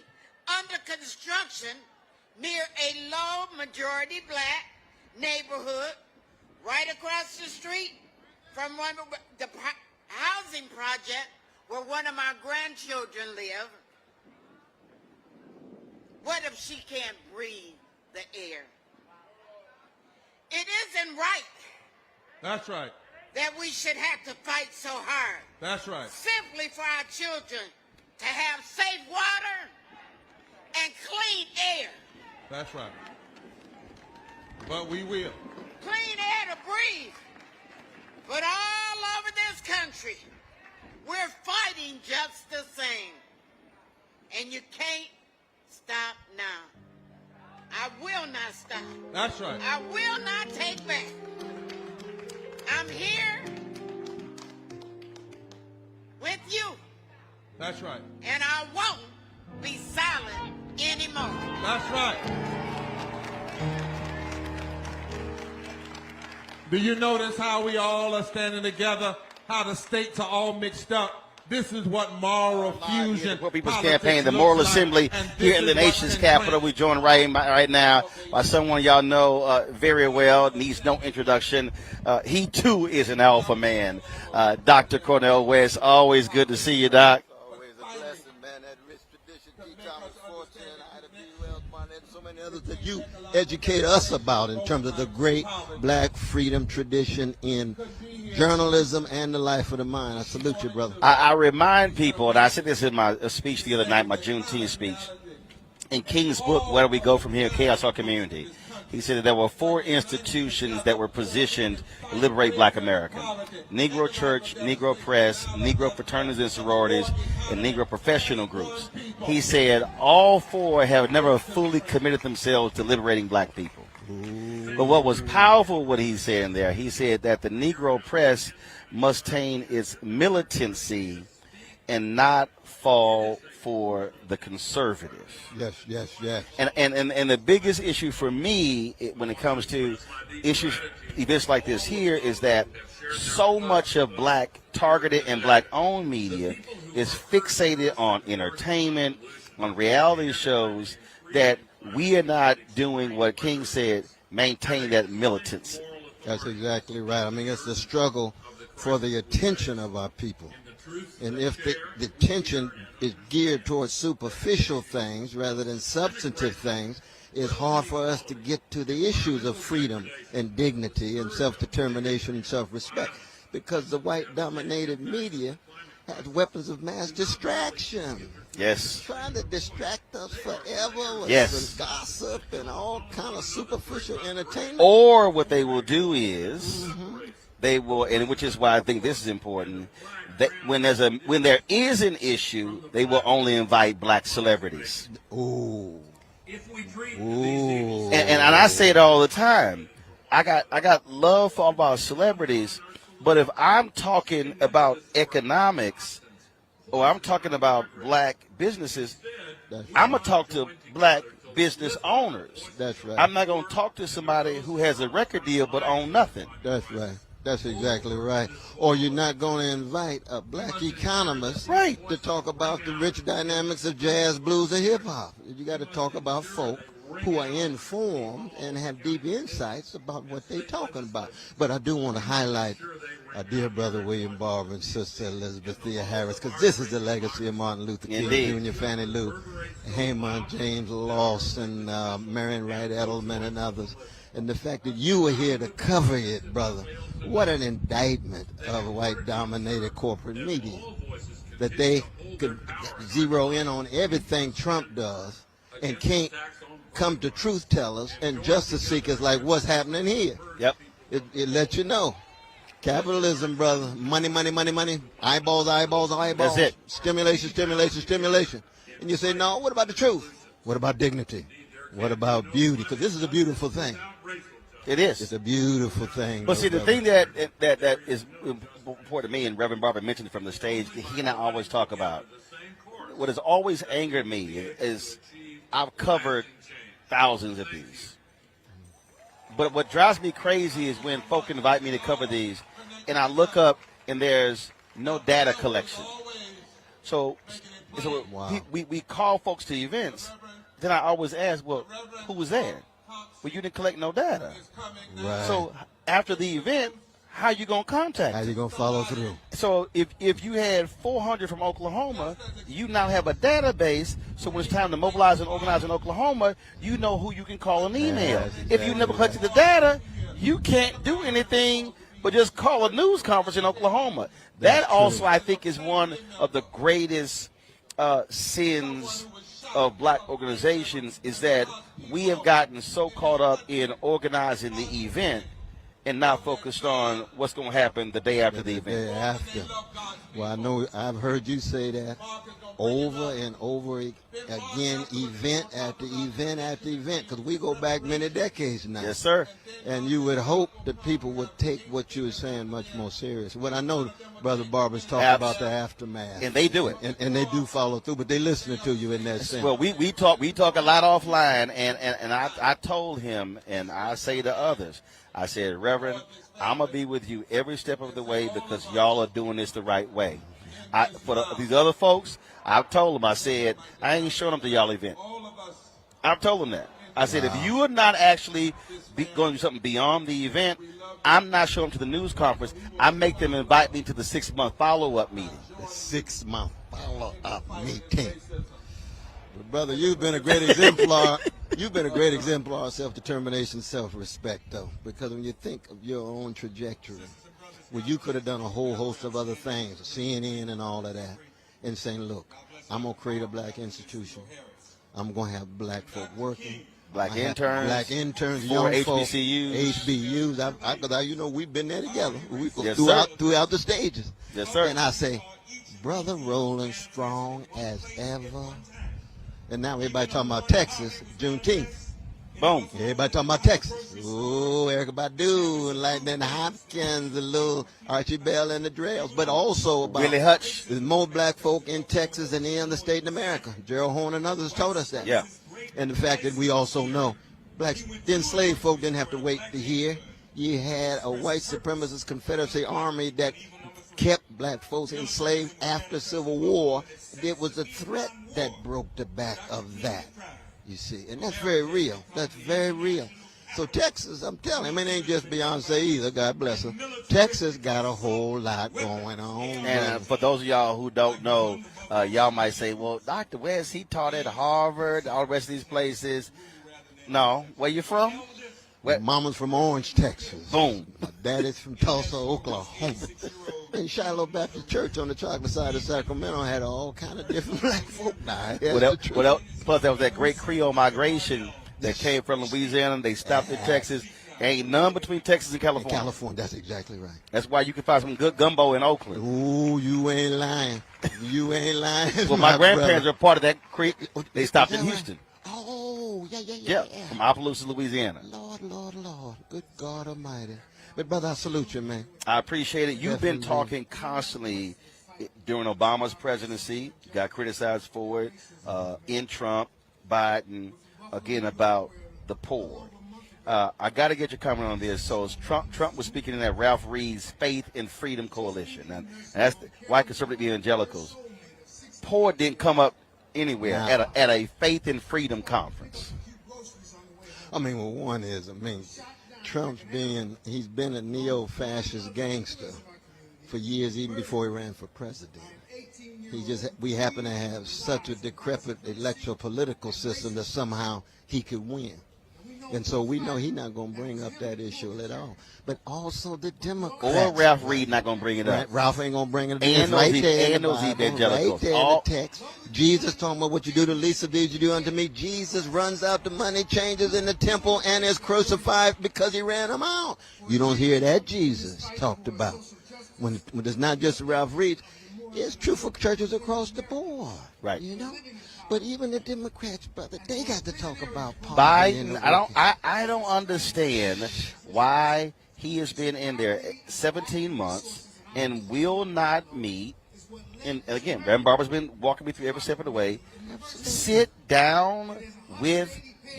under construction near a low majority black neighborhood right across the street from the housing project where one of my grandchildren live. What if she can't breathe the air? It isn't right. That's right. That we should have to fight so hard. That's right. Simply for our children to have safe water and clean air. That's right. But we will. Clean air to breathe. But all over this country, we're fighting just the same. And you can't stop now. I will not stop. That's right. I will not take back. I'm here with you. That's right. And I won't be silent anymore. That's right. Do you notice how we all are standing together? How the states are all mixed up? This is what moral fusion. Poor People's Campaign, the Moral Assembly here in the nation's capital. We joined right now by someone y'all know very well, needs no introduction. He too is an alpha man. Dr. Cornel West, always good to see you, Doc. Always a blessing, man. That rich tradition, T. Thomas Fortune, Ida B. Wells, and so many others that you educate us about in terms of the great black freedom tradition in journalism and the life of the mind. I salute you, brother. I remind people, and I said this in my speech the other night, my Juneteenth speech, in King's book, Where Do We Go From Here, Chaos Our Community, he said that there were 4 institutions that were positioned to liberate black America: Negro Church, Negro Press, Negro fraternities and sororities, and Negro professional groups. He said all 4 have never fully committed themselves to liberating black people. But what was powerful, what he said in there, he said that the Negro press must maintain its militancy and not fall for the conservative. Yes, yes, yes. And the biggest issue for me when it comes to events like this here is that so much of black targeted and black owned media is fixated on entertainment, on reality shows, that we are not doing what King said, maintain that militancy. That's exactly right. I mean, it's the struggle for the attention of our people. And if the attention is geared towards superficial things rather than substantive things, it's hard for us to get to the issues of freedom and dignity and self-determination and self-respect, because the white-dominated media has weapons of mass distraction. Yes. Trying to distract us forever with some gossip and all kind of superficial entertainment. Or what they will do is they will, and which is why I think this is important, that when there is an issue, they will only invite black celebrities. Ooh. And I say it all the time. I got love for all of our celebrities, but if I'm talking about economics or I'm talking about black businesses, I'm going to talk to black business owners. That's right. I'm not going to talk to somebody who has a record deal but own nothing. That's right. That's exactly right. Or you're not going to invite a black economist to talk about the rich dynamics of jazz, blues, and hip-hop. You got to talk about folk who are informed and have deep insights about what they're talking about. But I do want to highlight our dear brother William Barber and sister Elizabeth Thea Harris, because this is the legacy of Martin Luther King Jr., Fannie Lou, Haymon James Lawson, Marion Wright Edelman, and others. And the fact that you were here to cover it, brother, what an indictment of white-dominated corporate media, that they could zero in on everything Trump does and can't come to truth tellers and justice seekers like what's happening here. Yep. It lets you know. Capitalism, brother. Money, money, money, money. Eyeballs, eyeballs, eyeballs. That's it. Stimulation, stimulation, stimulation. And you say, no, what about the truth? What about dignity? What about beauty? Because this is a beautiful thing. It is. It's a beautiful thing. But see, the thing that is important to me, and Reverend Barber mentioned it from the stage, he and I always talk about, what has always angered me is I've covered thousands of these. But what drives me crazy is when folk invite me to cover these, and I look up and there's no data collection. So Wow. we call folks to events. Then I always ask, well, who was there? Well, you didn't collect no data. Right. So after the event, how you going to contact How you going to follow through? So if you had 400 from Oklahoma, you now have a database. So when it's time to mobilize and organize in Oklahoma, you know who you can call and email. Exactly If you never right. collected the data, you can't do anything but just call a news conference in Oklahoma. That's That also, true. I think, is one of the greatest sins of black organizations, is that we have gotten so caught up in organizing the event and not focused on what's going to happen the day after the event. Day after. Well, I know I've heard you say that over and over again, event after event after event, because we go back many decades now. Yes, sir. And you would hope that people would take what you were saying much more serious. What I know, Brother Barber's talking about the aftermath. And they do it. And they do follow through, but they listening to you in that sense. Well, we talk a lot offline, and I told him, and I say to others, I said, Reverend, I'm going to be with you every step of the way because y'all are doing this the right way. These other folks, I've told them, I said, I ain't showing them to y'all event. I've told them that. I said, if you are not actually going to do something beyond the event, I'm not showing them to the news conference. I make them invite me to the 6-month follow-up meeting. The 6-month follow-up meeting. But brother, you've been a great exemplar. You've been a great exemplar of self-determination, self-respect, though, because when you think of your own trajectory, well, you could have done a whole host of other things, CNN and all of that, and saying, look, I'm going to create a black institution. I'm going to have black folk working. Black interns, young folk, HBCUs. HBCUs. You know, we've been there together Yes, throughout the stages. Yes, sir. And I say, brother, rolling strong as ever. And now everybody talking about Texas, Juneteenth. Boom. Everybody talking about Texas. Oh, Erykah Badu, Lightning Hopkins, the little Archie Bell and the Drells. But also about Willie Hutch. There's more black folk in Texas than any other state in America. Gerald Horn and others told us that. Yeah. And the fact that we also know blacks, the enslaved folk didn't have to wait to hear. You had a white supremacist Confederacy army that kept black folks enslaved after Civil War. It was a threat that broke the back of that, you see. And that's very real. That's very real. So Texas, I'm telling you, I mean, it ain't just Beyonce either, God bless her. Texas got a whole lot going on. And for those of y'all who don't know, y'all might say, well, Dr. West, he taught at Harvard, all the rest of these places. No. Where you from? My mama's from Orange, Texas. Boom. My daddy's from Tulsa, Oklahoma. And Shiloh Baptist Church on the chocolate side of Sacramento had all kind of different black folk now. Plus, there was that great Creole migration that came from Louisiana. They stopped in Texas. Ain't none between Texas and California. California, that's exactly right. That's why you can find some good gumbo in Oakland. Ooh, you ain't lying. You ain't lying. Well, my grandparents are part of that creek. They stopped in Right? Houston. Oh, yeah. From Opelousas, Louisiana. Lord. Good God Almighty. But, brother, I salute you, man. I appreciate it. You've been Definitely. talking constantly during Obama's presidency. You got criticized for it. In Trump, Biden, again, about the poor. I got to get your comment on this. So Trump was speaking in at Ralph Reed's Faith and Freedom Coalition. And that's white conservative evangelicals. Poor didn't come up anywhere at a Faith and Freedom conference. I mean, well, one is, Trump's he's been a neo-fascist gangster for years, even before he ran for president. We happen to have such a decrepit electoral political system that somehow he could win. And so we know he's not going to bring up that issue at all. But also the Democrats. Or Ralph Reed not going to bring it up. Ralph ain't going to bring it up. And right those, there and those evangelicals. Right there in the text. Jesus talking about what you do to least of these you do unto me. Jesus runs out the money changers in the temple and is crucified because he ran them out. You don't hear that Jesus talked about. When it's not just Ralph Reed, it's true for churches across the board. Right. You know? But even the Democrats, brother, they got to talk about poverty. Biden, I don't understand why he has been in there 17 months and will not meet. And again, Reverend Barber's been walking me through every step of the way. Sit down with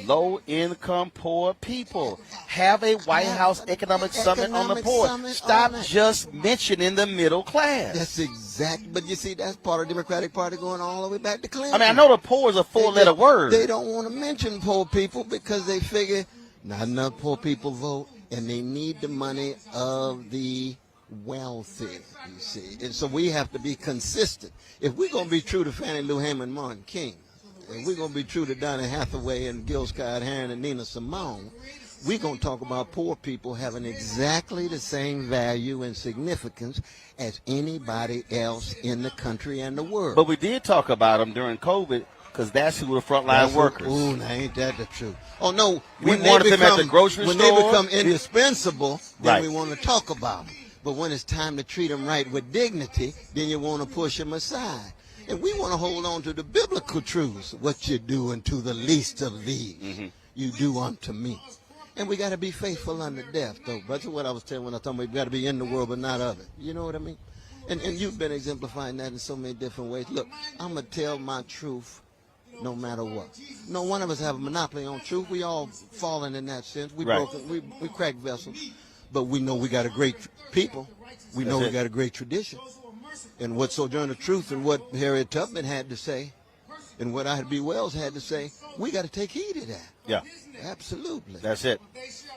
low-income, poor people. Have a White House Economic Summit on the poor. Stop just mentioning the middle class. That's exactly. But you see, that's part of the Democratic Party going all the way back to Clinton. I mean, I know the poor is a four-letter word. They don't want to mention poor people because they figure not enough poor people vote, and they need the money of the wealthy, you see. And so we have to be consistent. If we're going to be true to Fannie Lou Hammond, Martin King, and we're going to be true to Donny Hathaway and Gil Scott-Heron and Nina Simone, we're going to talk about poor people having exactly the same value and significance as anybody else in the country and the world. But we did talk about them during COVID, because that's who the frontline workers. Ooh, now ain't that the truth? Oh, no. We wanted them at the grocery store. When they become indispensable, then Right. we want to talk about them. But when it's time to treat them right with dignity, then you want to push them aside. And we want to hold on to the biblical truths. What you do unto the least of these, you do unto me. And we got to be faithful unto death, though. That's what I was telling when I told me we got to be in the world but not of it. You know what I mean? And you've been exemplifying that in so many different ways. Look, I'm going to tell my truth no matter what. No one of us have a monopoly on truth. We all fallen in that sense. We Right. broken, we cracked vessels. But we know we got a great people. We know we got a great tradition. And what Sojourner Truth and what Harriet Tubman had to say and what Ida B. Wells had to say, we got to take heed of that. Yeah. Absolutely. That's it.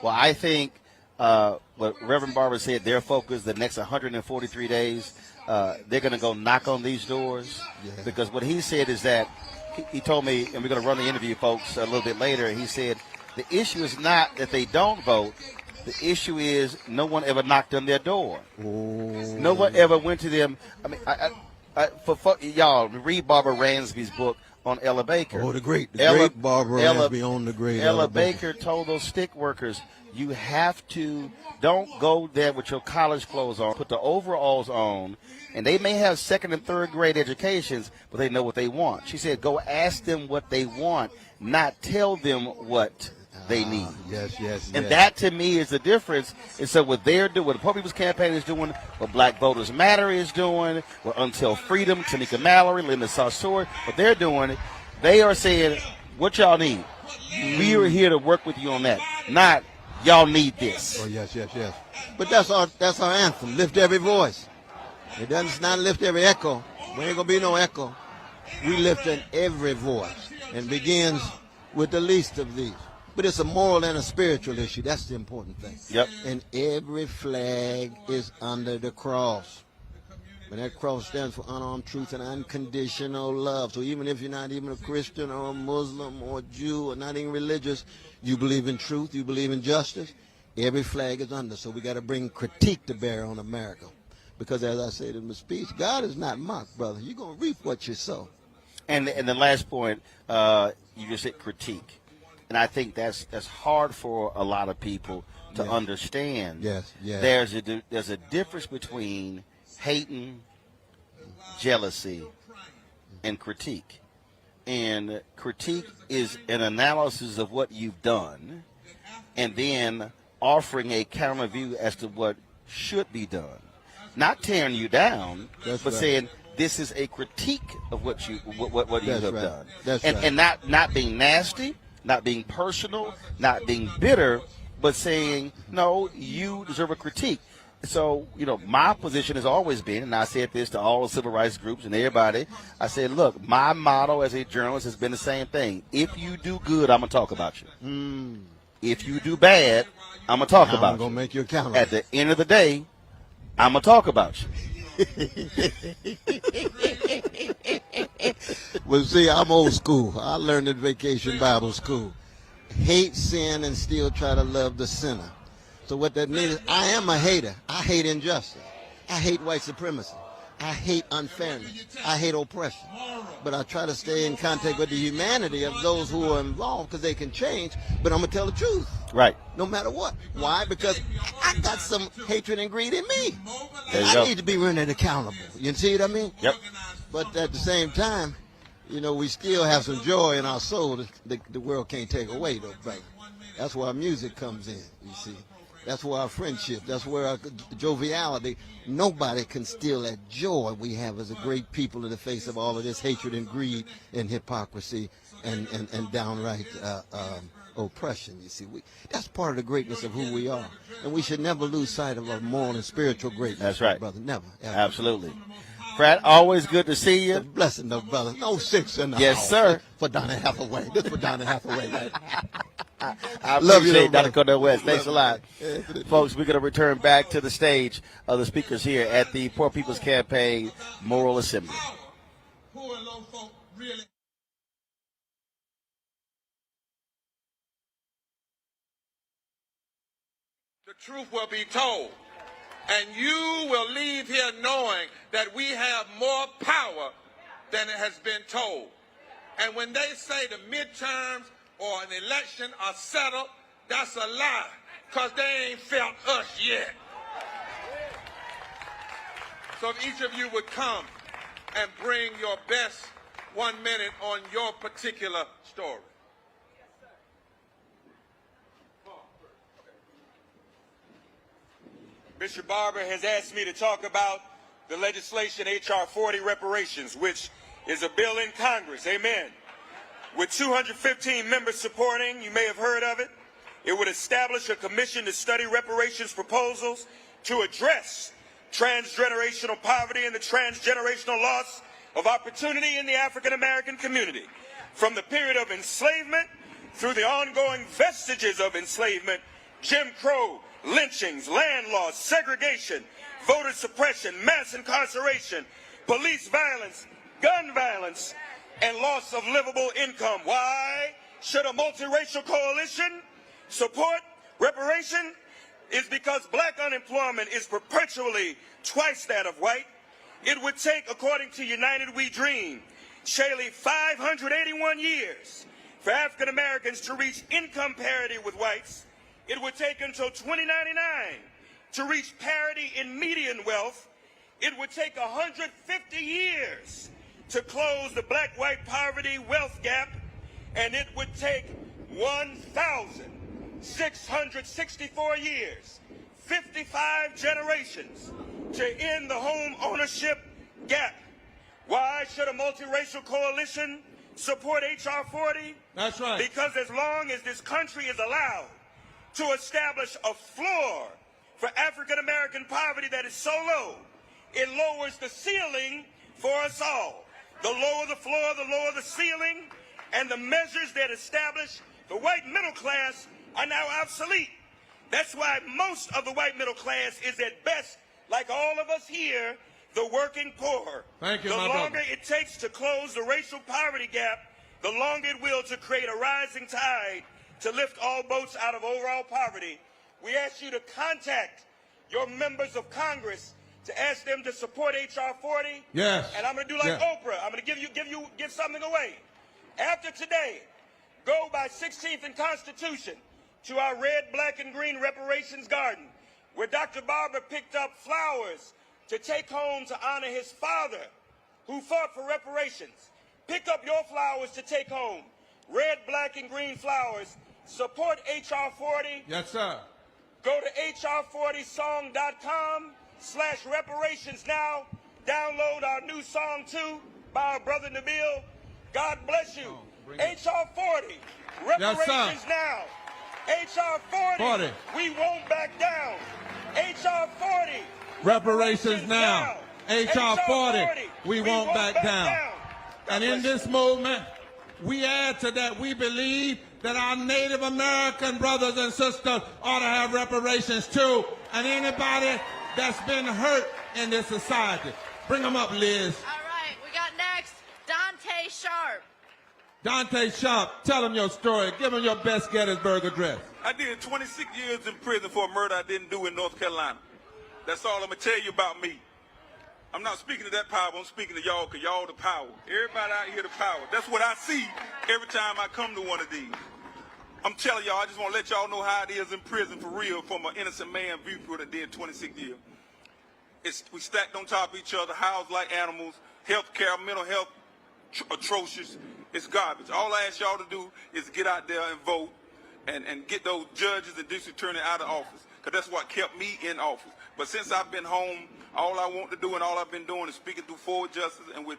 Well, I think what Reverend Barber said, their focus the next 143 days, they're going to go knock on these doors. Because what he said is that, he told me, and we're going to run the interview, folks, a little bit later, he said the issue is not that they don't vote. The issue is no one ever knocked on their door. No one ever went to them. I mean, for y'all, read Barbara Ransby's book on Ella Baker. Oh, the great Barbara Ransby on the great Ella Baker told those stick workers, you have to, don't go there with your college clothes on. Put the overalls on. And they may have second and third grade educations, but they know what they want. She said, go ask them what they want, not tell them what they need. Yes. And that, to me, is the difference. And so what they're doing, what the Poor People's Campaign is doing, what Black Voters Matter is doing, what Until Freedom, Tanika Mallory, Linda Sarsour, what they're doing, they are saying, what y'all need? We are here to work with you on that, not y'all need this. Oh, yes. But that's our anthem, lift every voice. It does not lift every echo. There ain't going to be no echo. We lift in every voice and begins with the least of these. But it's a moral and a spiritual issue. That's the important thing. Yep. And every flag is under the cross. And that cross stands for unarmed truth and unconditional love. So even if you're not even a Christian or a Muslim or a Jew or not even religious, you believe in truth, you believe in justice, every flag is under. So we got to bring critique to bear on America. Because as I said in my speech, God is not mocked, brother. You're going to reap what you sow. And the last point, you just said critique. And I think that's hard for a lot of people to understand. Yes. There's a difference between hating, jealousy, and critique. And critique is an analysis of what you've done and then offering a counter view as to what should be done. Not tearing you down, but saying this is a critique of what you have done. And not being nasty, not being personal, not being bitter, but saying, no, you deserve a critique. So, my position has always been, and I said this to all the civil rights groups and everybody, I said, look, my motto as a journalist has been the same thing. If you do good, I'm going to talk about you. If you do bad, I'm going to talk about you. I'm going to make you accountable. At the end of the day, I'm going to talk about you. Well, see, I'm old school. I learned at Vacation Bible School. Hate sin and still try to love the sinner. So what that means is I am a hater. I hate injustice. I hate white supremacy. I hate unfairness. I hate oppression. But I try to stay in contact with the humanity of those who are involved because they can change. But I'm going to tell the truth. Right. No matter what. Why? Because I got some hatred and greed in me. There you I go. need to be rendered accountable. You see what I mean? Yep. But at the same time, we still have some joy in our soul that the world can't take away, though, brother. That's where our music comes in, you see. That's where our friendship, that's where our joviality. Nobody can steal that joy we have as a great people in the face of all of this hatred and greed and hypocrisy and downright oppression. You see, that's part of the greatness of who we are, and we should never lose sight of our moral and spiritual greatness. That's right, brother. Never. Ever. Absolutely. Frat, always good to see you. It's a blessing, though, brother. No 6 in the yes, house. Sir. For Donna Hathaway. This for Donna Hathaway, right? I love you, appreciate Dr. Cornell West. Love Thanks a lot. Folks, we're going to return back to the stage of the speakers here at the Poor People's Campaign Moral Assembly. The truth will be told, and you will leave here knowing that we have more power than it has been told. And when they say the midterms or an election are settled, that's a lie, because they ain't felt us yet. So if each of you would come and bring your best 1 minute on your particular story. Bishop Barber has asked me to talk about the legislation H.R. 40 reparations, which is a bill in Congress, amen. With 215 members supporting, you may have heard of it, it would establish a commission to study reparations proposals to address transgenerational poverty and the transgenerational loss of opportunity in the African American community, from the period of enslavement through the ongoing vestiges of enslavement, Jim Crow, lynchings, land loss, segregation, voter suppression, mass incarceration, police violence, gun violence, and loss of livable income. Why should a multiracial coalition support reparation? Is because black unemployment is perpetually twice that of white. It would take, according to United We Dream, surely 581 years for African Americans to reach income parity with whites. It would take until 2099 to reach parity in median wealth. It would take 150 years to close the black-white poverty wealth gap, and it would take 1,664 years, 55 generations, to end the home ownership gap. Why should a multiracial coalition support H.R. 40? That's right. Because as long as this country is allowed to establish a floor for African American poverty that is so low, it lowers the ceiling for us all. The lower the floor, the lower the ceiling, and the measures that establish the white middle class are now obsolete. That's why most of the white middle class is at best, like all of us here, the working poor. Thank you, the my longer brother. it takes to close the racial poverty gap, the longer it will to create a rising tide to lift all boats out of overall poverty. We ask you to contact your members of Congress to ask them to support H.R. 40. Yes. And I'm going to do like Oprah. I'm going to give something away. After today, go by 16th and Constitution to our red, black, and green reparations garden, where Dr. Barber picked up flowers to take home to honor his father, who fought for reparations. Pick up your flowers to take home. Red, black, and green flowers. Support H.R. 40. Yes, sir. Go to hr40song.com/reparations now. Download our new song, too, by our brother Nabil. God bless you. H.R. 40. Reparations now. H.R. 40. We won't back down. H.R. 40. Reparations now. H.R. 40. We won't back down. And in this movement, we add to that, we believe that our Native American brothers and sisters ought to have reparations too. And anybody that's been hurt in this society. Bring them up, Liz. All right, we got next Dante Sharp. Dante Sharp, tell them your story. Give them your best Gettysburg Address. I did 26 years in prison for a murder I didn't do in North Carolina. That's all I'm going to tell you about me. I'm not speaking to that power, I'm speaking to y'all, because y'all the power. Everybody out here the power. That's what I see every time I come to one of these. I'm telling y'all, I just want to let y'all know how it is in prison for real from an innocent man viewpoint that did 26 years. We stacked on top of each other, housed like animals, health care, mental health, atrocious. It's garbage. All I ask y'all to do is get out there and vote and get those judges and district attorney out of office, because that's what kept me in office. But since I've been home, all I want to do and all I've been doing is speaking through Forward Justice and with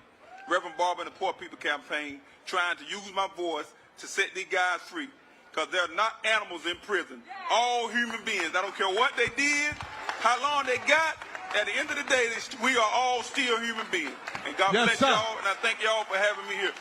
Reverend Barber and the Poor People Campaign trying to use my voice to set these guys free, because they're not animals in prison. All human beings. I don't care what they did, how long they got. At the end of the day, we are all still human beings. And God bless y'all, and I thank y'all for having me here.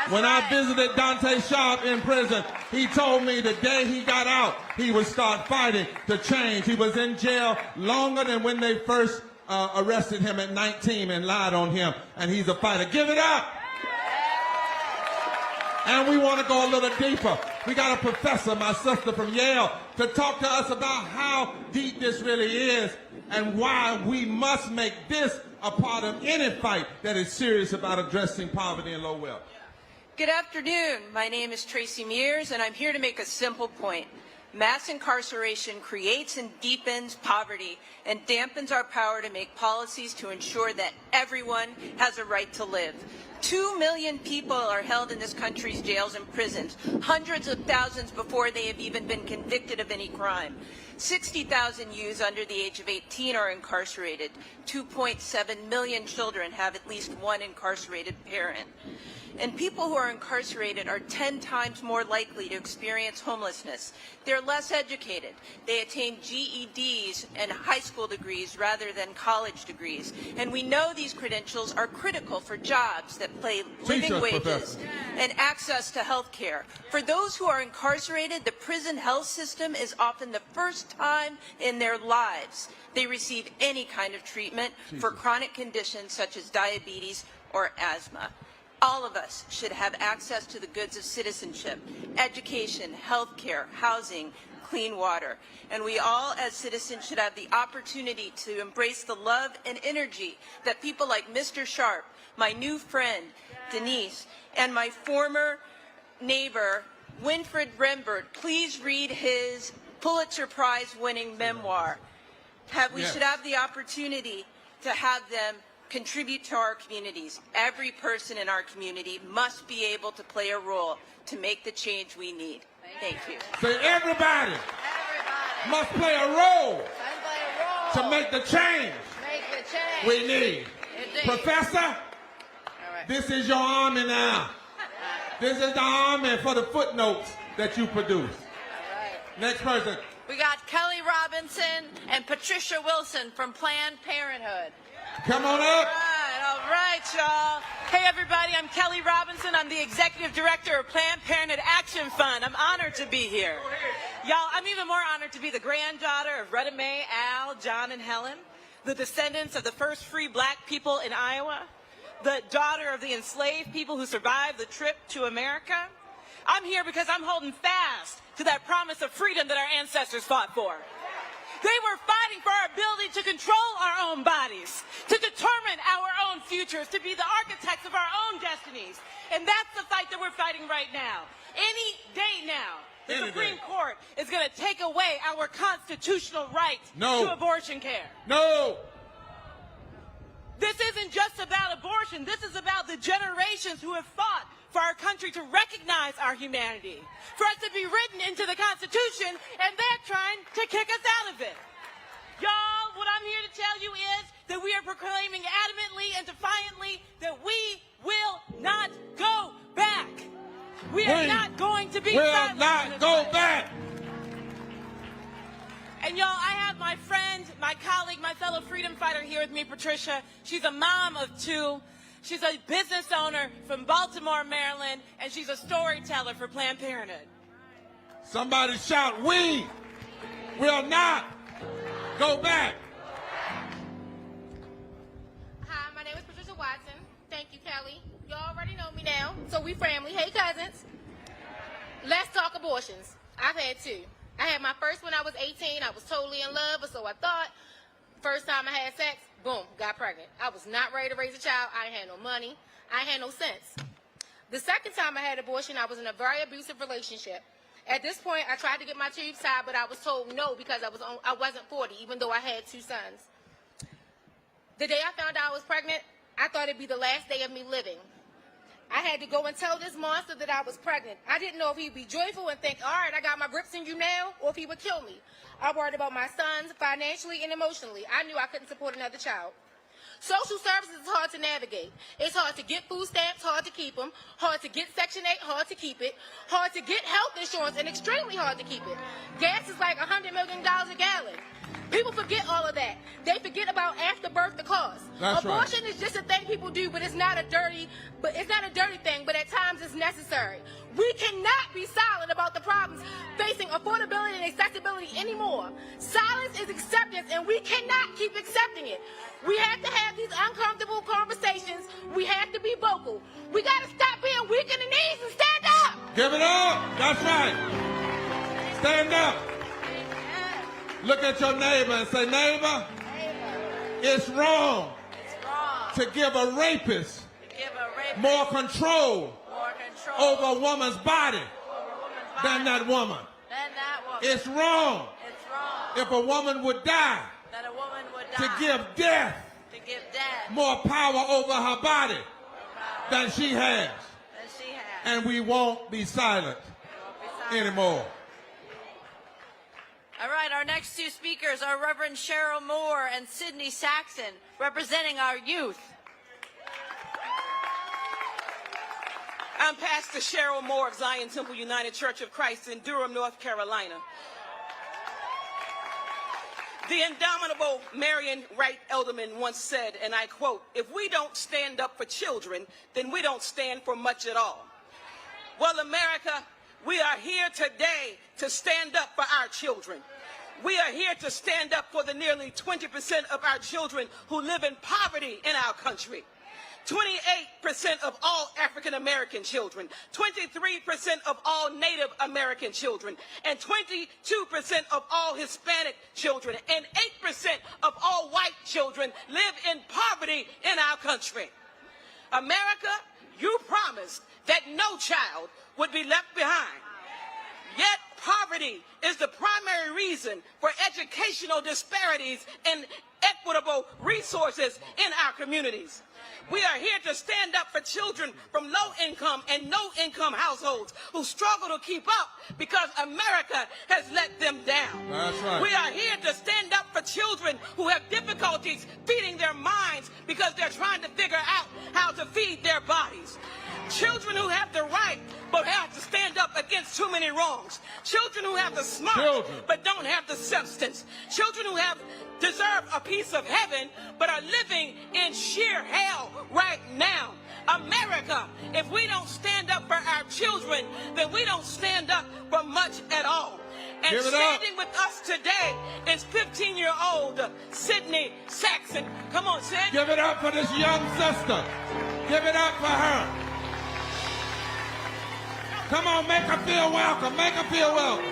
When I visited Dante Sharp in prison, he told me the day he got out, he would start fighting to change. He was in jail longer than when they first arrested him at 19 and lied on him, and he's a fighter. Give it up! And we want to go a little deeper. We got a professor, my sister from Yale, to talk to us about how deep this really is and why we must make this a part of any fight that is serious about addressing poverty and low wealth. Good afternoon. My name is Tracy Mears, and I'm here to make a simple point. Mass incarceration creates and deepens poverty and dampens our power to make policies to ensure that everyone has a right to live. 2 million people are held in this country's jails and prisons, hundreds of thousands before they have even been convicted of any crime. 60,000 youths under the age of 18 are incarcerated. 2.7 million children have at least one incarcerated parent. And people who are incarcerated are 10 times more likely to experience homelessness. They're less educated. They attain GEDs and high school degrees rather than college degrees. And we know these credentials are critical for jobs that pay living wages and access to health care. For those who are incarcerated, the prison health system is often the first time in their lives they receive any kind of treatment for chronic conditions such as diabetes or asthma. All of us should have access to the goods of citizenship, education, health care, housing, clean water. And we all as citizens should have the opportunity to embrace the love and energy that people like Mr. Sharp, my new friend, Denise, and my former neighbor, Winfred Rembert. Please read his Pulitzer Prize-winning memoir. We should have the opportunity to have them contribute to our communities. Every person in our community must be able to play a role to make the change we need. Thank you. So everybody must play a role to make the change we need. Professor, this is your army now. This is the army for the footnotes that you produce. Next person. We got Kelly Robinson and Patricia Wilson from Planned Parenthood. Come on up. All right, y'all. Hey, everybody, I'm Kelly Robinson. I'm the Executive Director of Planned Parenthood Action Fund. I'm honored to be here. Y'all, I'm even more honored to be the granddaughter of Retta Mae, Al, John, and Helen, the descendants of the first free black people in Iowa, the daughter of the enslaved people who survived the trip to America. I'm here because I'm holding fast to that promise of freedom that our ancestors fought for. They were fighting for our ability to control our own bodies, to determine our own futures, to be the architects of our own destinies. And that's the fight that we're fighting right now. Any day now, the Supreme Court is going to take away our constitutional right to abortion care. No! This isn't just about abortion. This is about the generations who have fought for our country to recognize our humanity, for us to be written into the Constitution, and they're trying to kick us out of it. Y'all, what I'm here to tell you is that we are proclaiming adamantly and defiantly that we will not go back. We are not going to be silent. Will not go back. And y'all, I have my friend, my colleague, my fellow freedom fighter here with me, Patricia. She's a mom of 2. She's a business owner from Baltimore, Maryland, and she's a storyteller for Planned Parenthood. Somebody shout, we will not go back. Hi, my name is Patricia Watson. Thank you, Kelly. You already know me now, so we family. Hey, cousins. Let's talk abortions. I've had 2. I had my first when I was 18. I was totally in love, or so I thought. First time I had sex, boom, got pregnant. I was not ready to raise a child. I ain't had no money. I ain't had no sense. The second time I had abortion, I was in a very abusive relationship. At this point, I tried to get my tubes tied, but I was told no because I wasn't 40, even though I had 2 sons. The day I found out I was pregnant, I thought it'd be the last day of me living. I had to go and tell this monster that I was pregnant. I didn't know if he'd be joyful and think, all right, I got my grips in you now, or if he would kill me. I worried about my sons financially and emotionally. I knew I couldn't support another child. Social services is hard to navigate. It's hard to get food stamps, hard to keep them, hard to get Section 8, hard to keep it, hard to get health insurance, and extremely hard to keep it. Gas is like $100 million a gallon. People forget all of that. They forget about after birth the cause. Abortion is just a thing people do, but it's not a dirty thing, but at times it's necessary. We cannot be silent about the problems facing affordability and accessibility anymore. Silence is acceptance, and we cannot keep accepting it. We have to have these uncomfortable conversations. We have to be vocal. We got to stop being weak in the knees and stand up. Give it up. That's right. Stand up. Look at your neighbor and say, neighbor, it's wrong to give a rapist more control over a woman's body than that woman. It's wrong if a woman would die to give death more power over her body than she has. And we won't be silent anymore. All right, our next two speakers are Reverend Cheryl Moore and Sydney Saxon, representing our youth. I'm Pastor Cheryl Moore of Zion Temple United Church of Christ in Durham, North Carolina. The indomitable Marion Wright Elderman once said, and I quote, "If we don't stand up for children, then we don't stand for much at all." Well, America, we are here today to stand up for our children. We are here to stand up for the nearly 20% of our children who live in poverty in our country. 28% of all African American children, 23% of all Native American children, and 22% of all Hispanic children, and 8% of all white children live in poverty in our country. America, you promised that no child would be left behind. Yet poverty is the primary reason for educational disparities and equitable resources in our communities. We are here to stand up for children from low-income and no-income households who struggle to keep up because America has let them down. That's right. We are here to stand up for children who have difficulties feeding their minds because they're trying to figure out how to feed their bodies. Children who have the right but have to stand up against too many wrongs. Children who have the smart but don't have the substance. Children who have deserve a piece of heaven but are living in sheer hell right now. America, if we don't stand up for our children, then we don't stand up for much at all. And standing with us today is 15-year-old Sydney Saxon. Come on, Sid. Give it up for this young sister. Give it up for her. Come on, make her feel welcome. Make her feel welcome.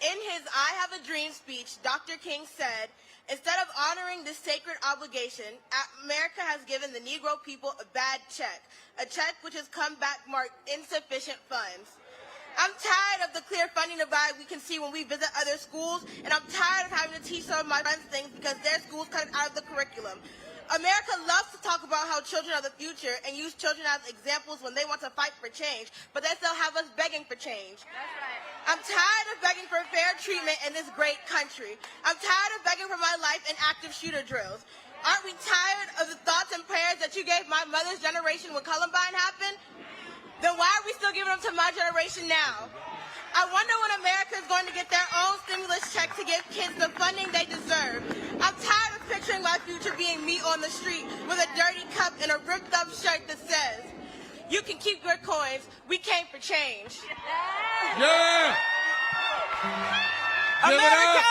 In his I Have a Dream speech, Dr. King said, instead of honoring this sacred obligation, America has given the Negro people a bad check, a check which has come back marked insufficient funds. I'm tired of the clear funding divide we can see when we visit other schools, and I'm tired of having to teach some of my friends things because their schools cut it out of the curriculum. America loves to talk about how children are the future and use children as examples when they want to fight for change, but they still have us begging for change. That's right. I'm tired of begging for fair treatment in this great country. I'm tired of begging for my life in active shooter drills. Aren't we tired of the thoughts and prayers that you gave my mother's generation when Columbine happened? Then why are we still giving them to my generation now? I wonder when America is going to get their own stimulus check to give kids the funding they deserve. I'm tired of picturing my future being me on the street with a dirty cup and a ripped up shirt that says, "You can keep your coins, we came for change." Yeah! America!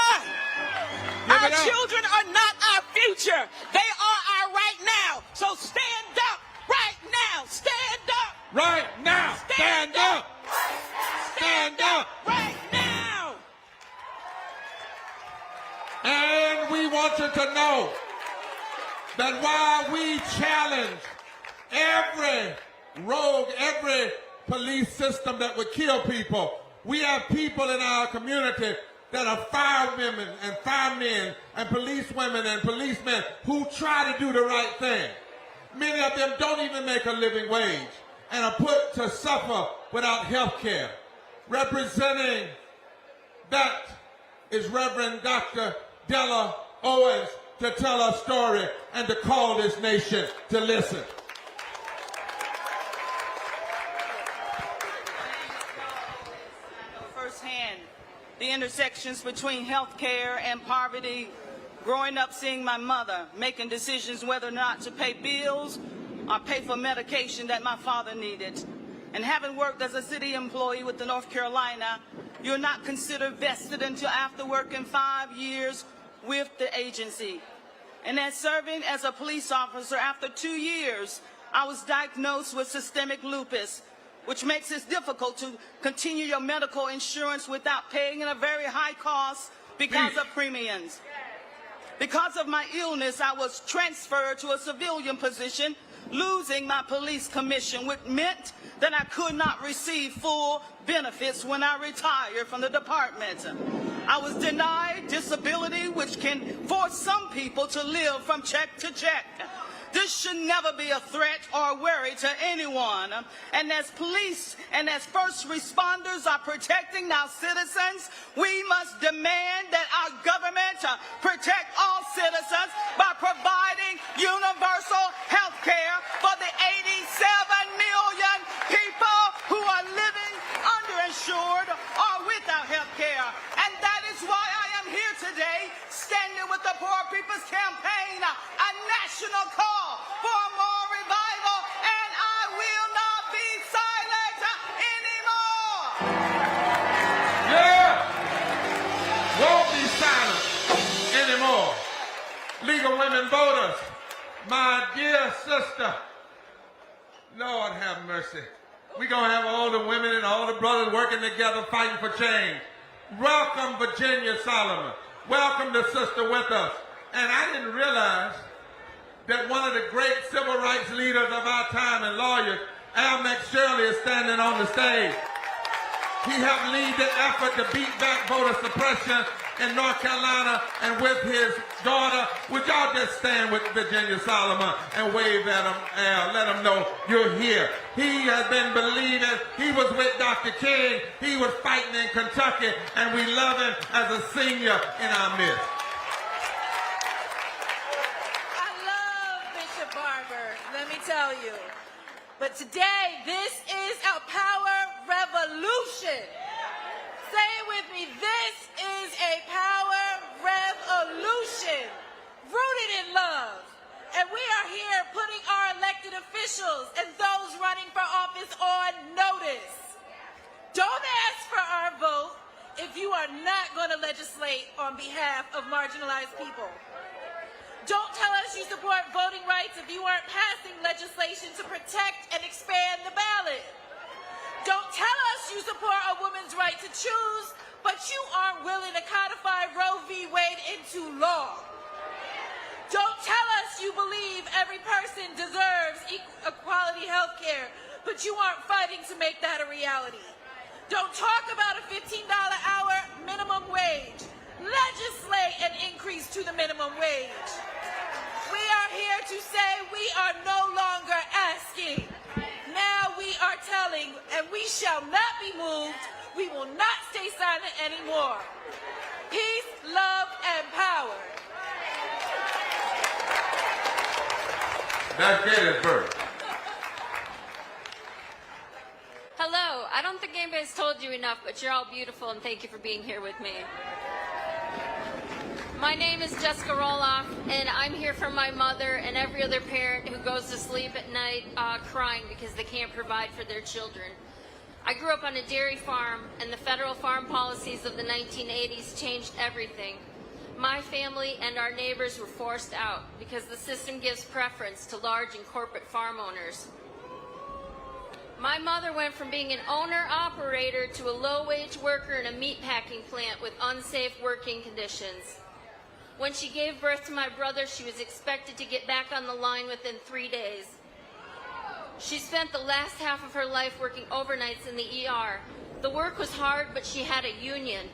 Our children are not our future. They are our right now. So stand up right now. Stand up. Right now. Stand up. Stand up. Right now. And we want you to know that while we challenge every rogue, every police system that would kill people, we have people in our community that are firewomen and firemen and policewomen and policemen who try to do the right thing. Many of them don't even make a living wage and are put to suffer without health care. Representing That is Reverend Dr. Della Owens to tell a story and to call this nation to listen. Firsthand, the intersections between health care and poverty, growing up seeing my mother making decisions whether or not to pay bills or pay for medication that my father needed. And having worked as a city employee with the North Carolina, you're not considered vested until after working 5 years with the agency. And as serving as a police officer, after 2 years, I was diagnosed with systemic lupus, which makes it difficult to continue your medical insurance without paying a very high cost because of premiums. Because of my illness, I was transferred to a civilian position, losing my police commission, which meant that I could not receive full benefits when I retired from the department. I was denied disability, which can force some people to live from check to check. This should never be a threat or a worry to anyone. And as police and as first responders are protecting our citizens, we must demand that our government protect all citizens by providing universal health care for the 87 million people who are living underinsured or without health care. And that is why I am here today, standing with the Poor People's Campaign, a national call for more revival, and I will not be silent anymore. Yeah! Won't be silent anymore. League of Women Voters, my dear sister, Lord have mercy. We're going to have all the women and all the brothers working together fighting for change. Welcome, Virginia Solomon. Welcome the sister with us. And I didn't realize that one of the great civil rights leaders of our time and lawyers, Al McShirley, is standing on the stage. He helped lead the effort to beat back voter suppression in North Carolina, and with his daughter, would y'all just stand with Virginia Solomon and wave at him, Al, let him know you're here. He has been believing. He was with Dr. King. He was fighting in Kentucky, and we love him as a senior in our midst. Let me tell you. But today, this is a power revolution. Say it with me. This is a power revolution rooted in love. And we are here putting our elected officials and those running for office on notice. Don't ask for our vote if you are not going to legislate on behalf of marginalized people. Don't tell us you support voting rights if you aren't passing legislation to protect and expand the ballot. Don't tell us you support a woman's right to choose, but you aren't willing to codify Roe v. Wade into law. Don't tell us you believe every person deserves equality health care, but you aren't fighting to make that a reality. Don't talk about a $15 hour minimum wage. Legislate an increase to the minimum wage. We are here to say we are no longer asking. Now we are telling, and we shall not be moved. We will not stay silent anymore. Peace, love, and power. That's Gettysburg. Hello, I don't think anybody's told you enough, but you're all beautiful, and thank you for being here with me. My name is Jessica Roloff, and I'm here for my mother and every other parent who goes to sleep at night crying because they can't provide for their children. I grew up on a dairy farm, and the federal farm policies of the 1980s changed everything. My family and our neighbors were forced out because the system gives preference to large and corporate farm owners. My mother went from being an owner-operator to a low-wage worker in a meatpacking plant with unsafe working conditions. When she gave birth to my brother, she was expected to get back on the line within 3 days. She spent the last half of her life working overnights in the ER. The work was hard, but she had a union.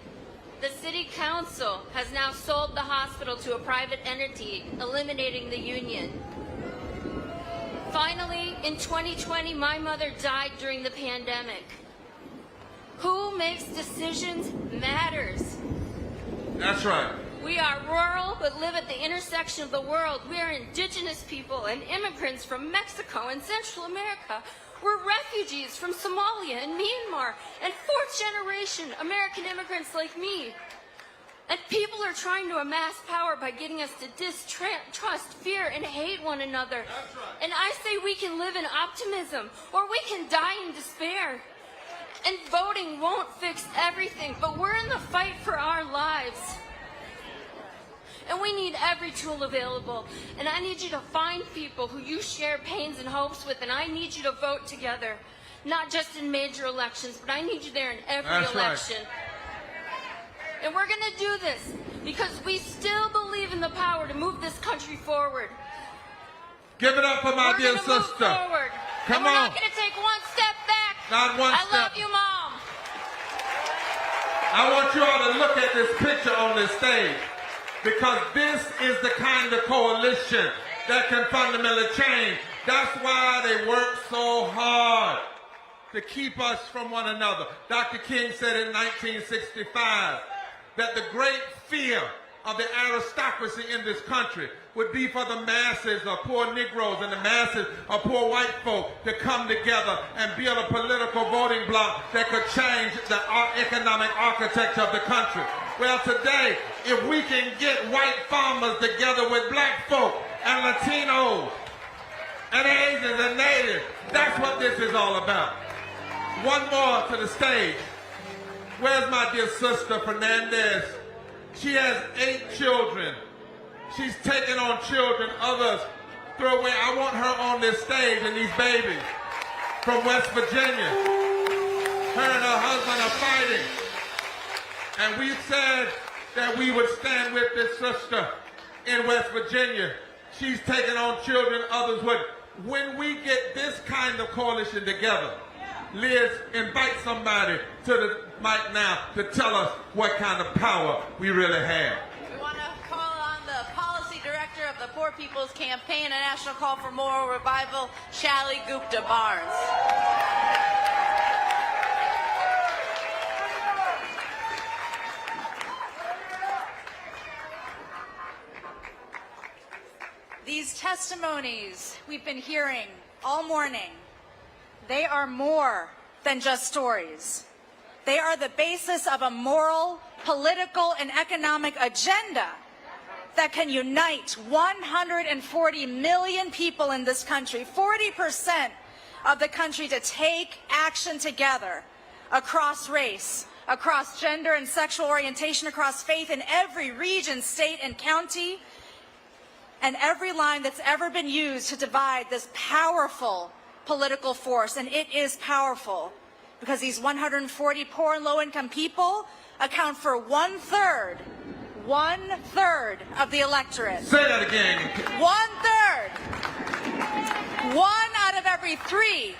The City Council has now sold the hospital to a private entity, eliminating the union. Finally, in 2020, my mother died during the pandemic. Who makes decisions matters. That's right. We are rural, but live at the intersection of the world. We are indigenous people and immigrants from Mexico and Central America. We're refugees from Somalia and Myanmar and fourth-generation American immigrants like me. And people are trying to amass power by getting us to distrust, fear, and hate one another. That's right. And I say we can live in optimism, or we can die in despair. And voting won't fix everything, but we're in the fight for our lives. And we need every tool available. And I need you to find people who you share pains and hopes with, and I need you to vote together. Not just in major elections, but I need you there in every election. Right. And we're going to do this because we still believe in the power to move this country forward. Give it up for my dear We're gonna sister. move forward. Come and we're on. not going to take one step back. Not one I step. love you, Mom. I want you all to look at this picture on this stage, because this is the kind of coalition that can fundamentally change. That's why they work so hard to keep us from one another. Dr. King said in 1965 that the great fear of the aristocracy in this country would be for the masses of poor Negroes and the masses of poor white folk to come together and build a political voting bloc that could change the economic architecture of the country. Well, today, if we can get white farmers together with black folk and Latinos and Asians and Natives, that's what this is all about. One more to the stage. Where's my dear sister Fernandez? She has 8 children. She's taking on children others throw away. I want her on this stage and these babies from West Virginia. Her and her husband are fighting. And we said that we would stand with this sister in West Virginia. She's taking on children others would. When we get this kind of coalition together, Liz, invite somebody to the mic now to tell us what kind of power we really have. We want to call on the policy director of the Poor People's Campaign, a national call for moral revival, Shally Gupta Barnes. These testimonies we've been hearing all morning, they are more than just stories. They are the basis of a moral, political, and economic agenda that can unite 140 million people in this country, 40% of the country, to take action together across race, across gender and sexual orientation, across faith, in every region, state, and county, and every line that's ever been used to divide this powerful political force. And it is powerful because these 140 poor and low-income people account for one-third of the electorate. Say that again. One-third. 1 out of every 3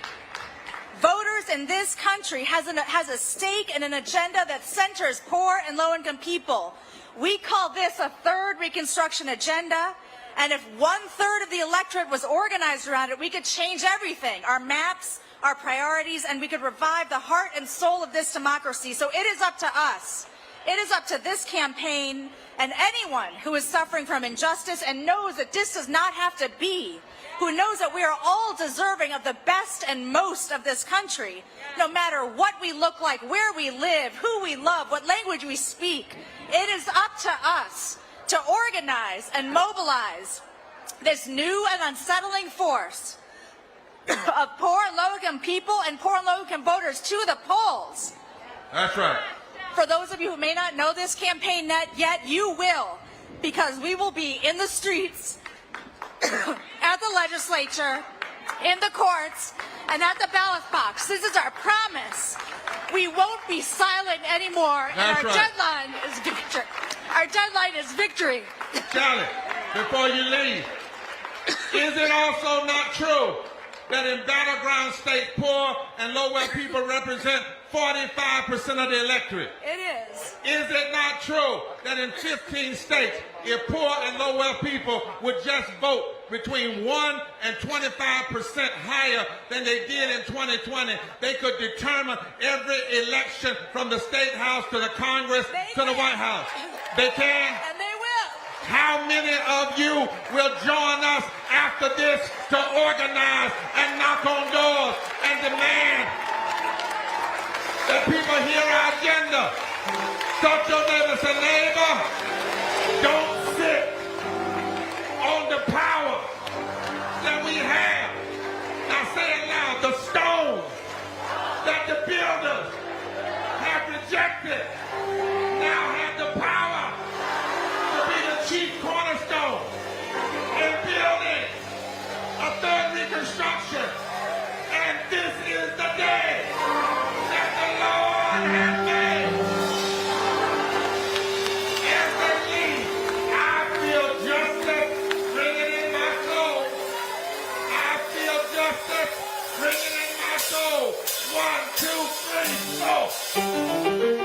voters in this country has a stake in an agenda that centers poor and low-income people. We call this a third Reconstruction agenda. And if 1/3 of the electorate was organized around it, we could change everything, our maps, our priorities, and we could revive the heart and soul of this democracy. So it is up to us. It is up to this campaign and anyone who is suffering from injustice and knows that this does not have to be, who knows that we are all deserving of the best and most of this country, no matter what we look like, where we live, who we love, what language we speak. It is up to us to organize and mobilize this new and unsettling force of poor and low-income people and poor and low-income voters to the polls. That's right. For those of you who may not know this campaign yet, you will, because we will be in the streets, at the legislature, in the courts, and at the ballot box. This is our promise. We won't be silent anymore, and our deadline is victory. Our deadline is victory. Shally, before you leave, is it also not true that in battleground states, poor and low-wealth people represent 45% of the electorate? It is. Is it not true that in 15 states, if poor and low-wealth people would just vote, between 1 and 25% higher than they did in 2020, they could determine every election from the State House to the Congress to the White House. They can? And they will. How many of you will join us after this to organize and knock on doors and demand that people hear our agenda? Touch your neighbor, say, neighbor, don't sit on the power that we have. Now say it loud, the stones that the builders have rejected now have the power to be the chief cornerstone in building a third reconstruction. And this is the day that the Lord has made. As they leave, I feel justice ringing in my soul. I feel justice ringing in my soul. 1, 2, 3, 4.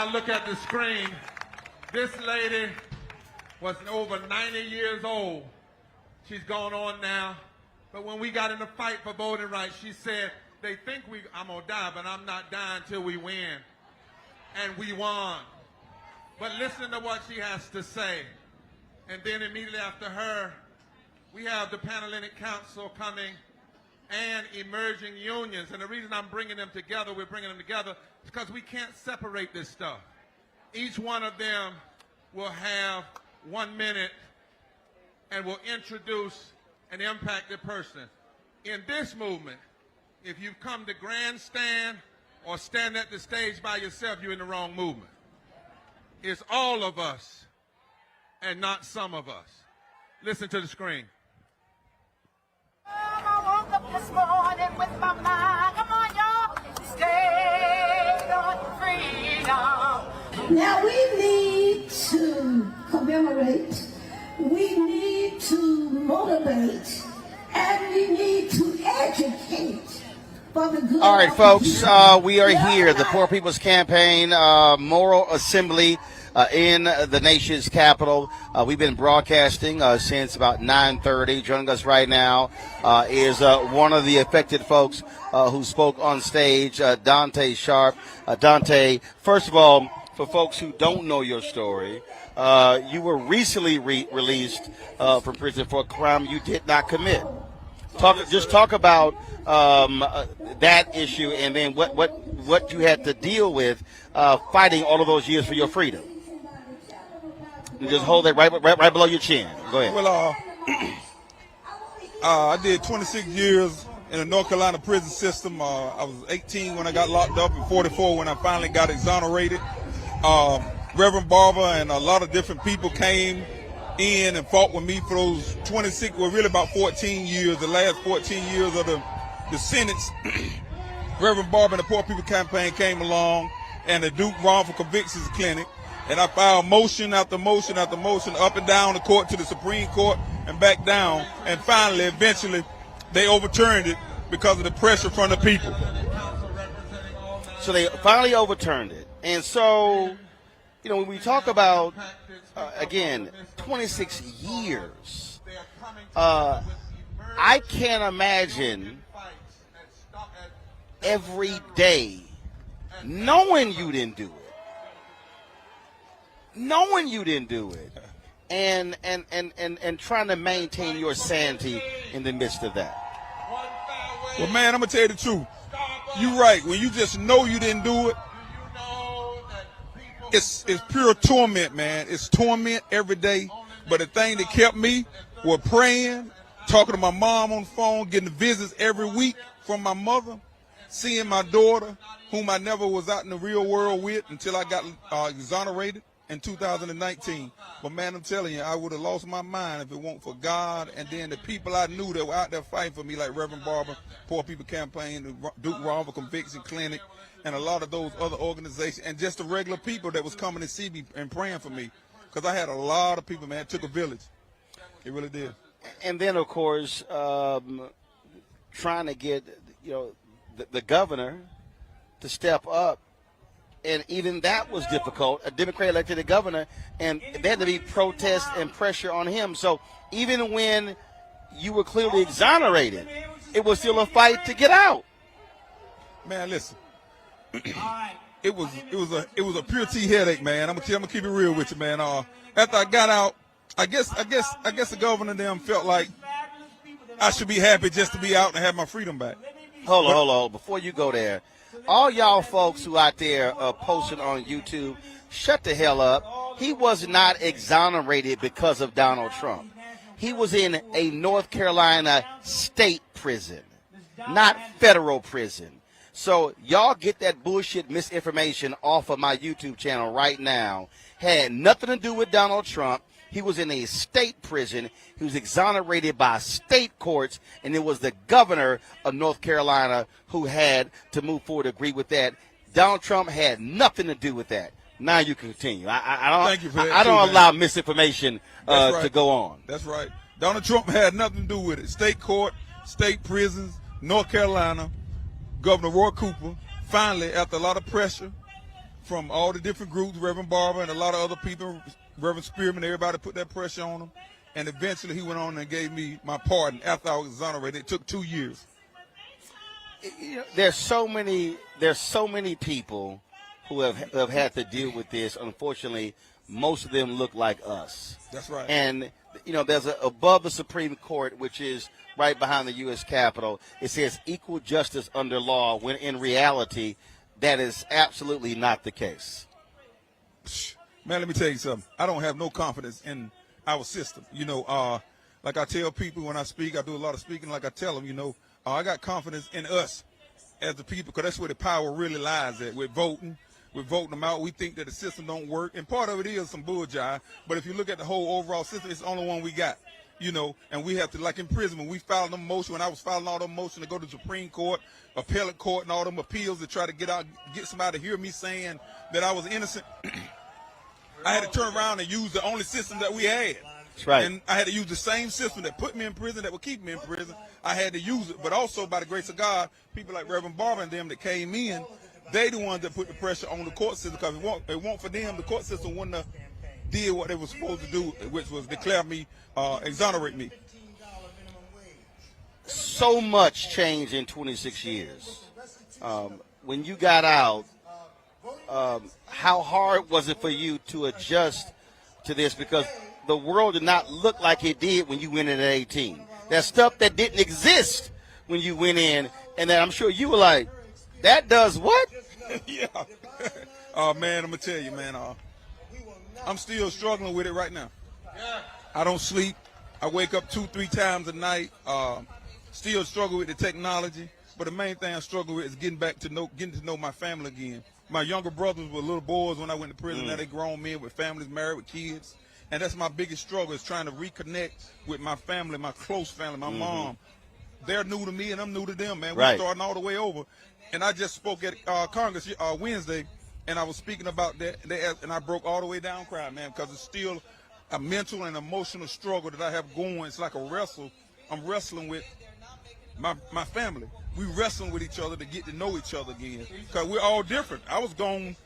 I look at the screen, this lady was over 90 years old. She's gone on now. But when we got in the fight for voting rights, she said, they think I'm going to die, but I'm not dying till we win. And we won. But listen to what she has to say. And then immediately after her, we have the Prophetic Council coming and emerging unions. And the reason I'm bringing them together, we're bringing them together, is because we can't separate this stuff. Each one of them will have 1 minute and will introduce an impacted person. In this movement, if you've come to grandstand or stand at the stage by yourself, you're in the wrong movement. It's all of us and not some of us. Listen to the screen. I woke up this morning with my mind, come on y'all, stay on freedom. Now we need to commemorate, we need to motivate, and we need to educate for the good. All right, folks, we are here, the Poor People's Campaign Moral Assembly in the nation's capital. We've been broadcasting since about 9:30. Joining us right now is one of the affected folks who spoke on stage, Dante Sharp. Dante, first of all, for folks who don't know your story, you were recently released from prison for a crime you did not commit. Talk about that issue, and then what you had to deal with fighting all of those years for your freedom. You just hold it right below your chin. Go ahead. Well, I did 26 years in the North Carolina prison system. I was 18 when I got locked up, and 44 when I finally got exonerated. Reverend Barber and a lot of different people came in and fought with me for those 26, well, really about 14 years, the last 14 years of the sentence. Reverend Barber and the Poor People Campaign came along, and the Duke Wrongful Convictions Clinic, and I filed motion after motion after motion up and down the court to the Supreme Court and back down, and finally, eventually, they overturned it because of the pressure from the people. So they finally overturned it. And so, you know, when we talk about, again, 26 years, I can't imagine every day knowing you didn't do it. And trying to maintain your sanity in the midst of that. Well, man, I'm going to tell you the truth. You're right. When you just know you didn't do it, it's pure torment, man. It's torment every day. But the thing that kept me was praying, talking to my mom on the phone, getting visits every week from my mother, seeing my daughter, whom I never was out in the real world with until I got exonerated in 2019. But man, I'm telling you, I would have lost my mind if it weren't for God and then the people I knew that were out there fighting for me, like Reverend Barber, Poor People Campaign, the Duke Wrongful Conviction Clinic, and a lot of those other organizations, and just the regular people that was coming to see me and praying for me. Because I had a lot of people, man. It took a village. It really did. And then, of course, trying to get, you know, the governor to step up. And even that was difficult. A Democrat elected a governor, and there had to be protests and pressure on him. So even when you were clearly exonerated, it was still a fight to get out. Man, listen. It was a pure tea headache, man. I'm gonna keep it real with you, man. After I got out, I guess the governor and them felt like I should be happy just to be out and have my freedom back. Hold on. Before you go there, all y'all folks who out there posting on YouTube, shut the hell up. He was not exonerated because of Donald Trump. He was in a North Carolina state prison, not federal prison. So y'all get that bullshit misinformation off of my YouTube channel right now. Had nothing to do with Donald Trump. He was in a state prison. He was exonerated by state courts, and it was the governor of North Carolina who had to move forward to agree with that. Donald Trump had nothing to do with that. Now you can continue. I don't allow misinformation to go on. That's right. Donald Trump had nothing to do with it. State court, state prisons, North Carolina, Governor Roy Cooper, finally, after a lot of pressure from all the different groups, Reverend Barber and a lot of other people, Reverend Spearman, everybody put that pressure on him. And eventually he went on and gave me my pardon after I was exonerated. It took 2 years. You know, there's so many people who have had to deal with this. Unfortunately, most of them look like us. That's right. And, you know, there's above the Supreme Court, which is right behind the U.S. Capitol, it says equal justice under law, when in reality, that is absolutely not the case. Man, let me tell you something. I don't have no confidence in our system. You know, like I tell people when I speak, I do a lot of speaking, like I tell them, you know, I got confidence in us as the people, because that's where the power really lies at. We're voting them out. We think that the system don't work, and part of it is some bull jive. But if you look at the whole overall system, it's the only one we got. You know, and we have to, like in prison, when we filed them motion, when I was filing all them motions to go to the Supreme Court, appellate court, and all them appeals to try to get somebody to hear me saying that I was innocent, I had to turn around and use the only system that we had. That's right. And I had to use the same system that put me in prison, that would keep me in prison. I had to use it. But also, by the grace of God, people like Reverend Barber and them that came in, they the ones that put the pressure on the court system, because if it weren't for them, the court system wouldn't have did what they were supposed to do, which was declare me, exonerate me. So much changed in 26 years. When you got out, how hard was it for you to adjust to this? Because the world did not look like it did when you went in at 18. There's stuff that didn't exist when you went in, and then I'm sure you were like, that does what? Yeah. Man, I'm going to tell you, man, I'm still struggling with it right now. I don't sleep. I wake up 2-3 times a night. Still struggle with the technology. But the main thing I struggle with is getting to know my family again. My younger brothers were little boys when I went to prison. Now they grown men with families, married with kids. And that's my biggest struggle, is trying to reconnect with my family, my close family, my mom. They're new to me and I'm new to them, man. We're starting all the way over. And I just spoke at Congress Wednesday, and I was speaking about that, and I broke all the way down crying, man, because it's still a mental and emotional struggle that I have going. It's like a wrestle. I'm wrestling with my family. We wrestling with each other to get to know each other again, because we're all different. I was gone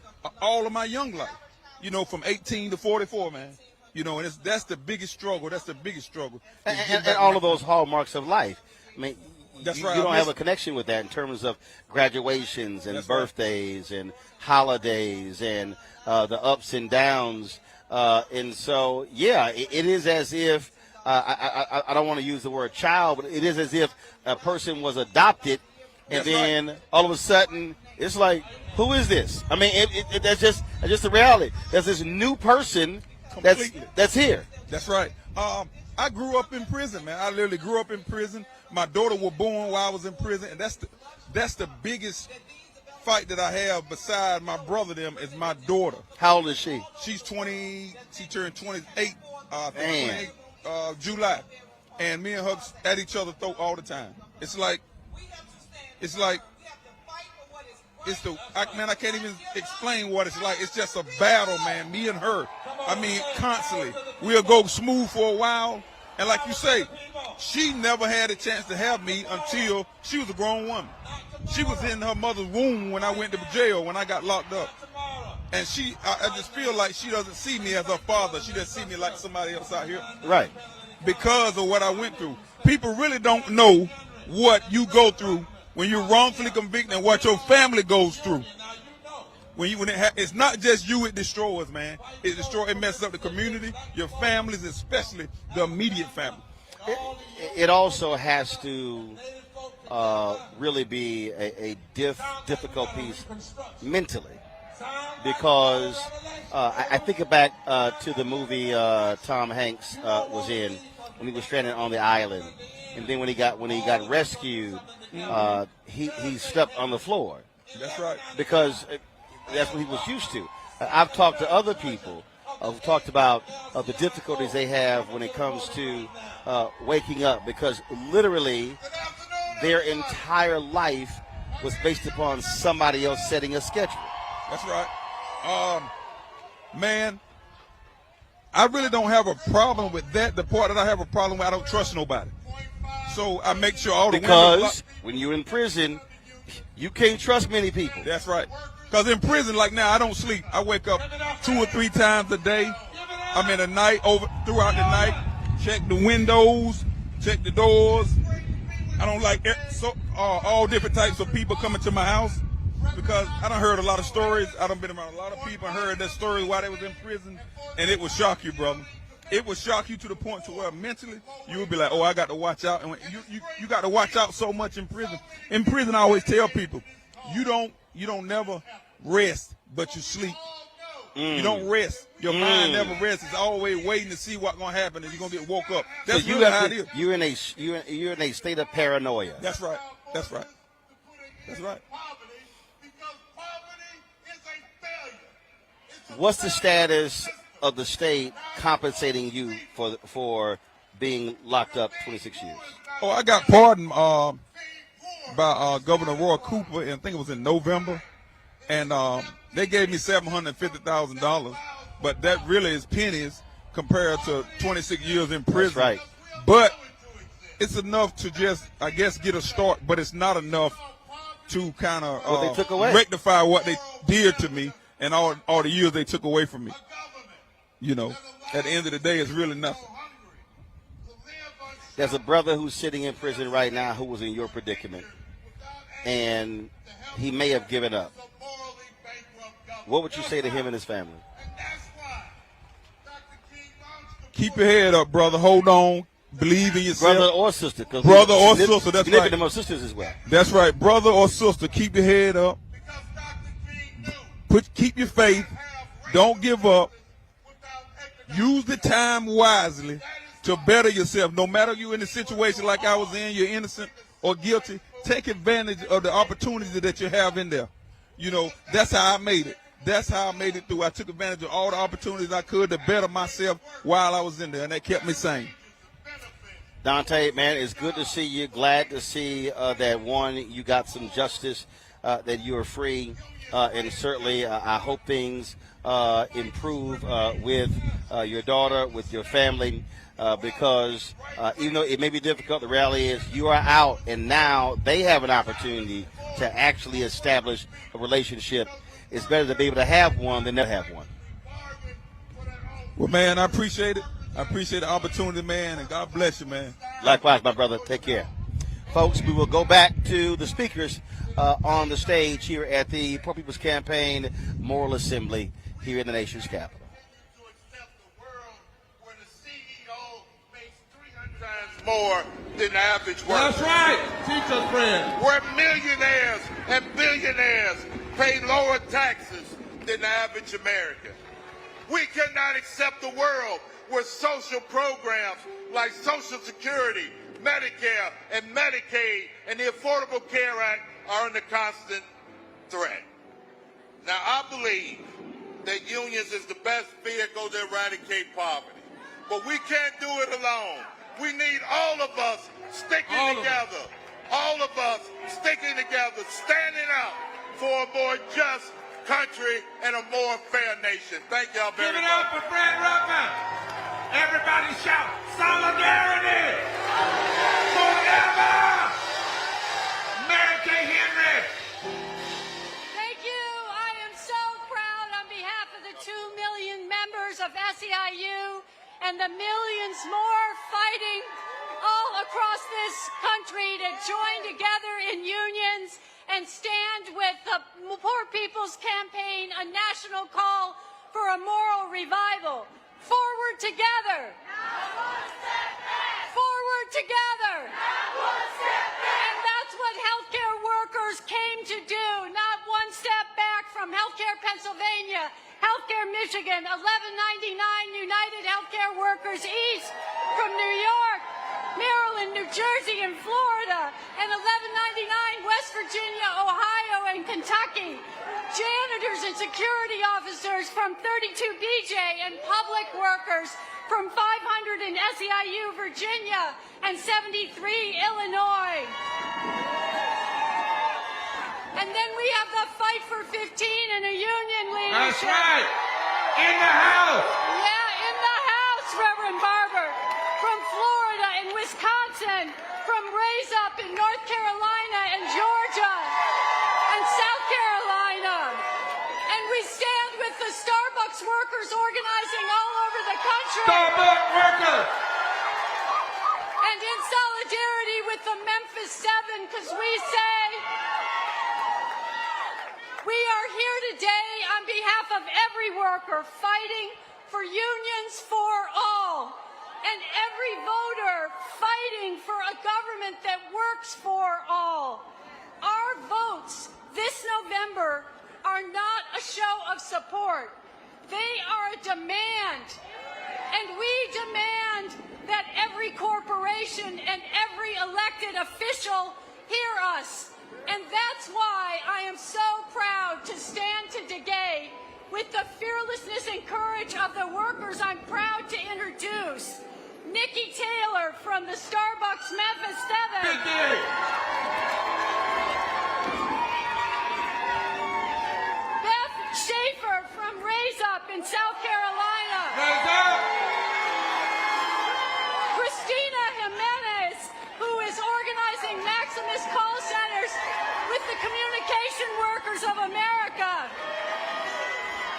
all of my young life, you know, from 18 to 44, man. You know, and that's the biggest struggle. That's the biggest struggle. And all of those hallmarks of life. I mean, that's you right. don't have a connection with that in terms of graduations and birthdays and holidays and the ups and downs. And so, yeah, it is as if, I don't want to use the word child, but it is as if a person was adopted, and then all of a sudden it's like, who is this? I mean, that's just the reality. There's this new person that's here. That's right. I grew up in prison, man. I literally grew up in prison. My daughter was born while I was in prison, and that's the biggest fight that I have beside my brother them is my daughter. How old is she? She's 20. She turned 28. 28 July, and me and her at each other's throat all the time. It's like I can't even explain what it's like. It's just a battle, man. Me and her. I mean, constantly. We'll go smooth for a while, and like you say, she never had a chance to have me until she was a grown woman. She was in her mother's womb when I went to jail, when I got locked up. And I just feel like she doesn't see me as her father. She just see me like somebody else out here. Right. Because of what I went through. People really don't know what you go through when you're wrongfully convicted and what your family goes through. It's not just you, it destroys, man. It messes up the community, your families, especially the immediate family. It also has to really be a difficult piece mentally, because I think back to the movie Tom Hanks was in when he was stranded on the island, and then when he got rescued, he slept on the floor. That's right. Because that's what he was used to. I've talked to other people who talked about the difficulties they have when it comes to waking up, because literally their entire life was based upon somebody else setting a schedule. That's right. Man, I really don't have a problem with that. The part that I have a problem with, I don't trust nobody. So I make sure all the because when you're in prison, you can't trust many people. That's right. Because in prison, like now, I don't sleep. I wake up 2 or 3 times a day. I'm in the night, throughout the night, check the windows, check the doors. I don't like all different types of people coming to my house because I done heard a lot of stories. I done been around a lot of people and heard that story while they was in prison, and it would shock you, brother. It would shock you to the point to where mentally you would be like, oh, I got to watch out. And you got to watch out so much in prison. In prison, I always tell people, you don't never rest, but you sleep. You don't rest. Your mind never rests. It's always waiting to see what's gonna happen, and you're gonna get woke up. That's really how it is. You're in a state of paranoia. That's right. That's right. That's right. What's the status of the state compensating you for being locked up 26 years? Oh, I got pardoned by Governor Roy Cooper, and I think it was in November, and they gave me $750,000, but that really is pennies compared to 26 years in prison. That's right. But it's enough to just, I guess, get a start, but it's not enough to kind of rectify what they did to me and all the years they took away from me. You know, at the end of the day, it's really nothing. There's a brother who's sitting in prison right now who was in your predicament, and he may have given up. What would you say to him and his family? Keep your head up, brother. Hold on. Believe in yourself. Brother or sister. Brother or sister, that's right. Them are sisters as well. That's right. Brother or sister, keep your head up. Keep your faith. Don't give up. Use the time wisely to better yourself. No matter you're in a situation like I was in, you're innocent or guilty, take advantage of the opportunity that you have in there. You know, that's how I made it. That's how I made it through. I took advantage of all the opportunities I could to better myself while I was in there, and that kept me sane. Dante, man, it's good to see you. Glad to see that, one, you got some justice, that you are free, and certainly I hope things improve with your daughter, with your family, because even though it may be difficult, the reality is you are out, and now they have an opportunity to actually establish a relationship. It's better to be able to have one than never have one. Well, man, I appreciate it. I appreciate the opportunity, man, and God bless you, man. Likewise, my brother. Take care. Folks, we will go back to the speakers on the stage here at the Poor People's Campaign Moral Assembly here in the nation's capital. More than the average worker. That's right. Teach us, friend. Where millionaires and billionaires pay lower taxes than the average American. We cannot accept a world where social programs like Social Security, Medicare, and Medicaid, and the Affordable Care Act are under constant threat. Now, I believe that unions is the best vehicle to eradicate poverty, but we can't do it alone. We need all of us sticking together. All of us sticking together, standing up for a more just country and a more fair nation. Thank y'all very much. Give it up for Fred Ruppin. Everybody shout, solidarity! Forever! Mary Kay Henry! Thank you. I am so proud on behalf of the 2 million members of SEIU and the millions more fighting all across this country to join together in unions and stand with the Poor People's Campaign, a national call for a moral revival. Forward together. Not one step back. Forward together. Not one step back. And that's what healthcare workers came to do. Not one step back from Healthcare Pennsylvania, Healthcare Michigan, 1199 United Healthcare Workers East from New York, Maryland, New Jersey, and Florida, and 1199 West Virginia, Ohio, and Kentucky. Janitors and security officers from 32BJ and public workers from 500 in SEIU, Virginia, and 73 Illinois. And then we have the Fight for 15 and a union leadership. That's right. In the house. Yeah, in the house, Reverend Barber. From Florida and Wisconsin, from Raise Up in North Carolina and Georgia, and South Carolina, Starbucks workers. And in solidarity with the Memphis 7, because we say we are here today on behalf of every worker fighting for unions for all, and every voter fighting for a government that works for all. Our votes this November are not a show of support. They are a demand. And we demand that every corporation and every elected official hear us. And that's why I am so proud to stand today with the fearlessness and courage of the workers. I'm proud to introduce Nikki Taylor from the Starbucks Memphis 7. Beth Schaefer from Raise Up in South Carolina. Raise Up. Christina Jimenez, who is organizing Maximus call centers with the Communication Workers of America.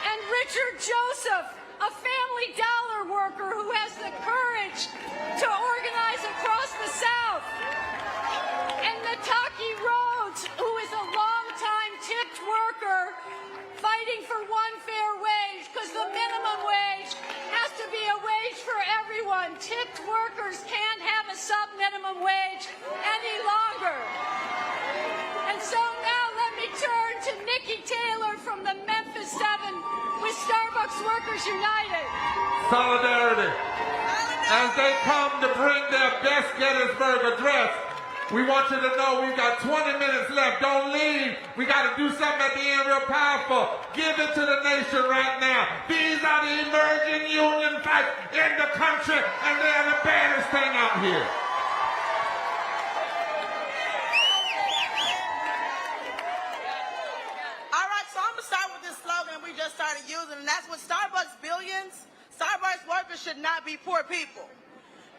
And Richard Joseph, a Family Dollar worker who has the courage to organize across the South. And Nataki Rhodes, who is a longtime tipped worker fighting for one fair wage, because the minimum wage has to be a wage for everyone. Tipped workers can't have a sub-minimum wage any longer. And so now let me turn to Nikki Taylor from the Memphis 7 with Starbucks Workers United. Solidarity. As they come to bring their best Gettysburg address, we want you to know we've got 20 minutes left. Don't leave. We got to do something at the end real powerful. Give it to the nation right now. These are the emerging union fights in the country, and they're the baddest thing out here. All right, so I'm going to start with this slogan we just started using, and that's what Starbucks billions. Starbucks workers should not be poor people.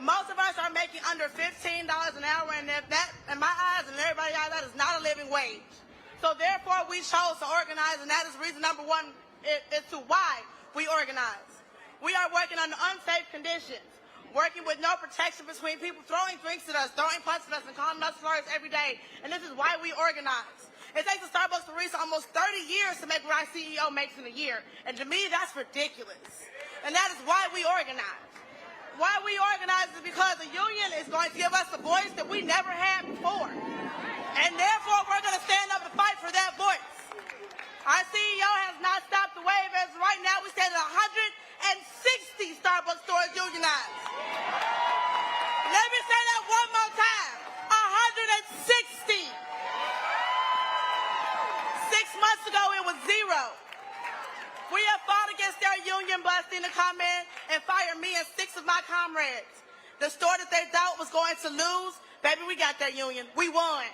Most of us are making under $15 an hour, and that, in my eyes and everybody else, that is not a living wage. So therefore, we chose to organize, and that is reason number one as to why we organize. We are working under unsafe conditions, working with no protection between people throwing drinks at us, throwing punches at us, and calling us slurs every day. And this is why we organize. It takes a Starbucks barista almost 30 years to make what our CEO makes in a year. And to me, that's ridiculous. And that is why we organize. Why we organize is because the union is going to give us a voice that we never had before. And therefore, we're going to stand up and fight for that voice. Our CEO has not stopped the wave. As right now, we stand at 160 Starbucks stores unionized. Let me say that one more time. 160. 6 months ago, it was 0. We have fought against their union busting to come in and fire me and 6 of my comrades. The store that they thought was going to lose, baby, we got that union. We won.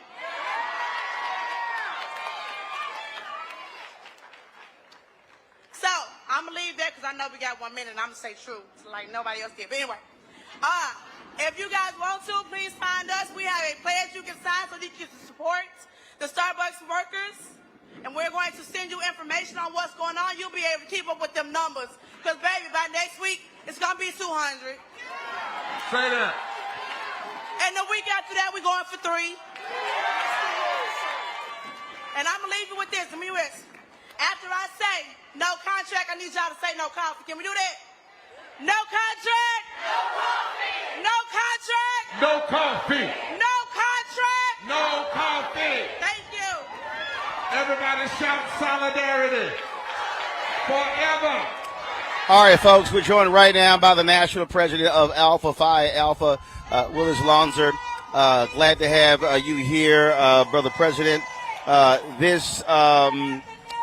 So, I'm going to leave there because I know we got 1 minute and I'm going to say true like nobody else did. But anyway, if you guys want to, please find us. We have a pledge you can sign so that you can support the Starbucks workers. And we're going to send you information on what's going on. You'll be able to keep up with them numbers. Because, baby, by next week, it's going to be 200. Say that. And the week after that, we're going for 3. And I'm going to leave you with this. Let me rest. After I say no contract, I need y'all to say no coffee. Can we do that? No contract. No coffee. No contract. No coffee. No contract. No coffee. Thank you. Everybody shout solidarity forever. All right, folks, we're joined right now by the national president of Alpha Phi Alpha, Willis Lonzer. Glad to have you here, Brother President. This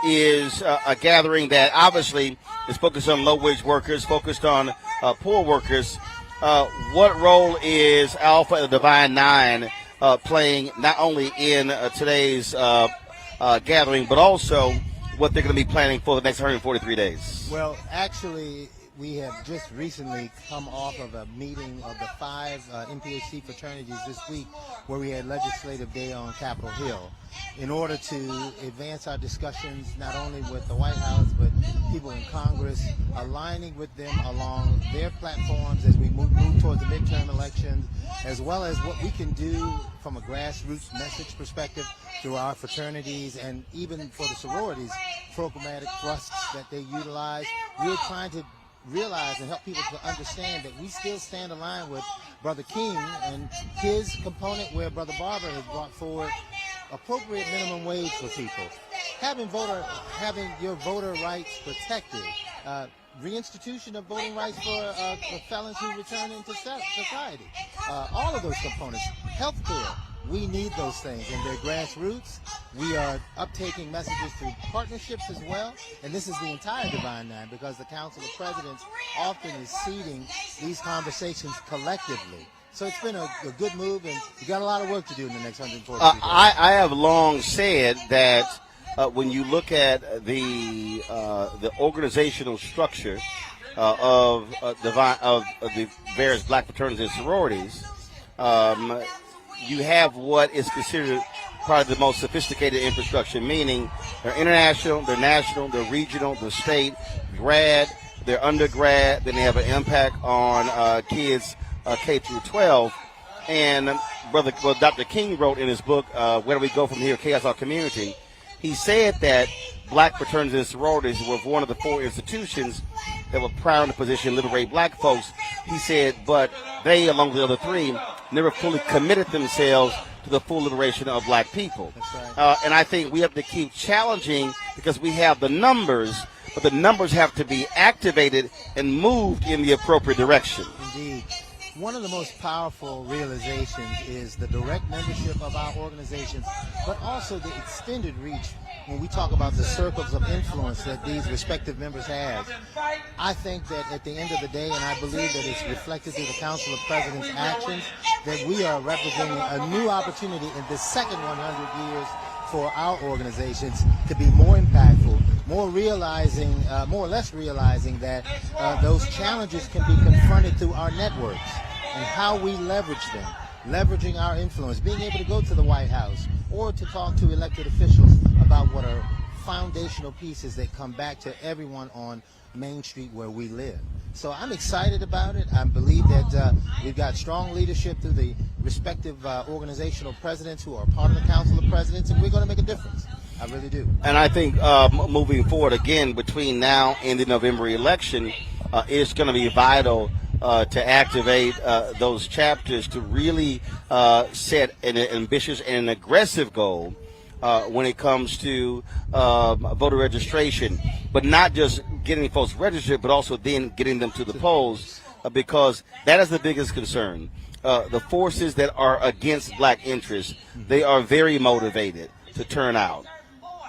is a gathering that obviously is focused on low-wage workers, focused on poor workers. What role is Alpha and the Divine Nine playing not only in today's gathering, but also what they're going to be planning for the next 143 days? Well, actually, we have just recently come off of a meeting of the 5 MPHC fraternities this week where we had Legislative Day on Capitol Hill in order to advance our discussions not only with the White House but people in Congress, aligning with them along their platforms as we move towards the midterm elections, as well as what we can do from a grassroots message perspective through our fraternities and even for the sororities, programmatic thrusts that they utilize. We're trying to realize and help people to understand that we still stand aligned with Brother King and his component where Brother Barber has brought forward appropriate minimum wage for people, having your voter rights protected, reinstitution of voting rights for felons who return into society, all of those components, healthcare. We need those things, and they're grassroots. We are uptaking messages through partnerships as well, and this is the entire Divine Nine because the Council of Presidents often is seeding these conversations collectively. So it's been a good move, and you got a lot of work to do in the next 140 days. I have long said that when you look at the organizational structure of the various black fraternities and sororities, you have what is considered probably the most sophisticated infrastructure, meaning they're international, they're national, they're regional, they're state, grad, they're undergrad, then they have an impact on kids K through 12. And Dr. King wrote in his book, Where Do We Go From Here, Chaos Our Community, he said that black fraternities and sororities were one of the 4 institutions that were proud to position liberate black folks. He said, but they, along with the other 3, never fully committed themselves to the full liberation of black people. Right. And I think we have to keep challenging because we have the numbers, but the numbers have to be activated and moved in the appropriate direction. Indeed. One of the most powerful realizations is the direct membership of our organizations, but also the extended reach when we talk about the circles of influence that these respective members have. I think that at the end of the day, and I believe that it's reflected through the Council of Presidents' actions, that we are representing a new opportunity in the second 100 years for our organizations to be more impactful, more or less realizing that those challenges can be confronted through our networks and how we leverage them, leveraging our influence, being able to go to the White House or to talk to elected officials about what are foundational pieces that come back to everyone on Main Street where we live. So I'm excited about it. I believe that we've got strong leadership through the respective organizational presidents who are part of the Council of Presidents, and we're going to make a difference. I really do. And I think moving forward, again, between now and the November election, it's going to be vital to activate those chapters to really set an ambitious and an aggressive goal when it comes to voter registration, but not just getting folks registered, but also then getting them to the polls, because that is the biggest concern. The forces that are against black interests, they are very motivated to turn out.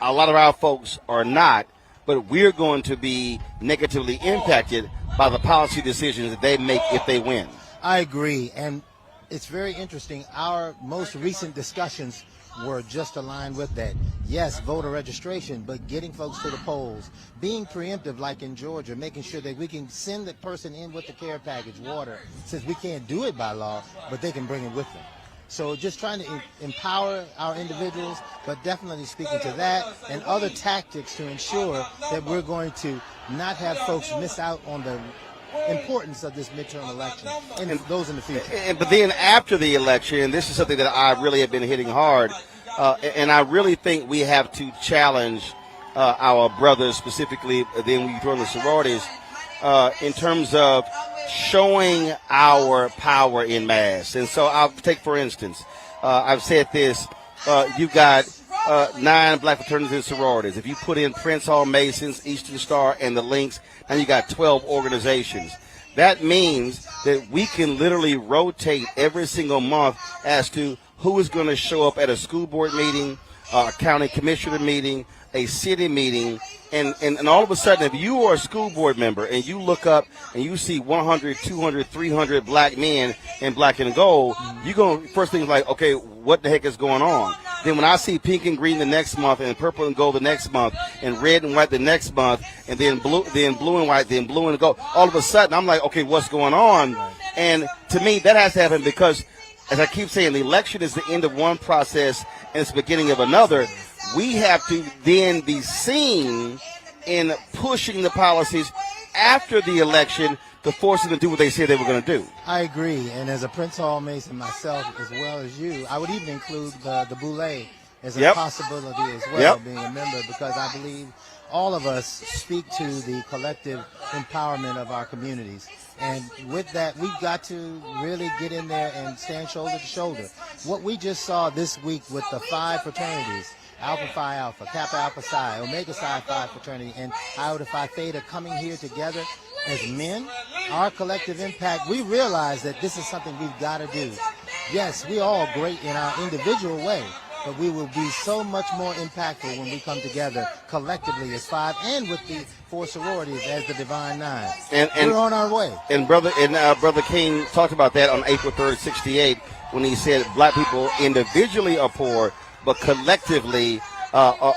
A lot of our folks are not, but we're going to be negatively impacted by the policy decisions that they make if they win. I agree, and it's very interesting. Our most recent discussions were just aligned with that. Yes, voter registration, but getting folks to the polls, being preemptive like in Georgia, making sure that we can send the person in with the care package, water, since we can't do it by law, but they can bring it with them. So just trying to empower our individuals, but definitely speaking to that and other tactics to ensure that we're going to not have folks miss out on the importance of this midterm election and those in the future. But then after the election, and this is something that I really have been hitting hard, and I really think we have to challenge our brothers, specifically then when you throw in the sororities, in terms of showing our power in mass. And so I'll take, for instance, I've said this, you've got 9 black fraternities and sororities. If you put in Prince Hall Masons, Eastern Star, and the Links, now you got 12 organizations. That means that we can literally rotate every single month as to who is going to show up at a school board meeting, a county commissioner meeting, a city meeting, and all of a sudden, if you are a school board member and you look up and you see 100, 200, 300 black men in black and gold, you're going to, first thing is like, okay, what the heck is going on? then when I see pink and green the next month, and purple and gold the next month, and red and white the next month, and then blue and white, then blue and gold, all of a sudden I'm like, okay, what's going on? And to me, that has to happen because, as I keep saying, the election is the end of one process and it's the beginning of another. We have to then be seen in pushing the policies after the election to force them to do what they said they were going to do. I agree, and as a Prince Hall Mason myself, as well as you, I would even include the Boulay as a possibility as well, being a member, because I believe all of us speak to the collective empowerment of our communities. And with that, we've got to really get in there and stand shoulder to shoulder. What we just saw this week with the 5 fraternities, Alpha Phi Alpha, Kappa Alpha Psi, Omega Psi Phi fraternity, and Iota Phi Theta coming here together as men, our collective impact, we realize that this is something we've got to do. Yes, we're all great in our individual way, but we will be so much more impactful when we come together collectively as 5 and with the 4 sororities as the Divine 9. And we're on our way. And Brother King talked about that on April 3rd, 68, when he said black people individually are poor, but collectively,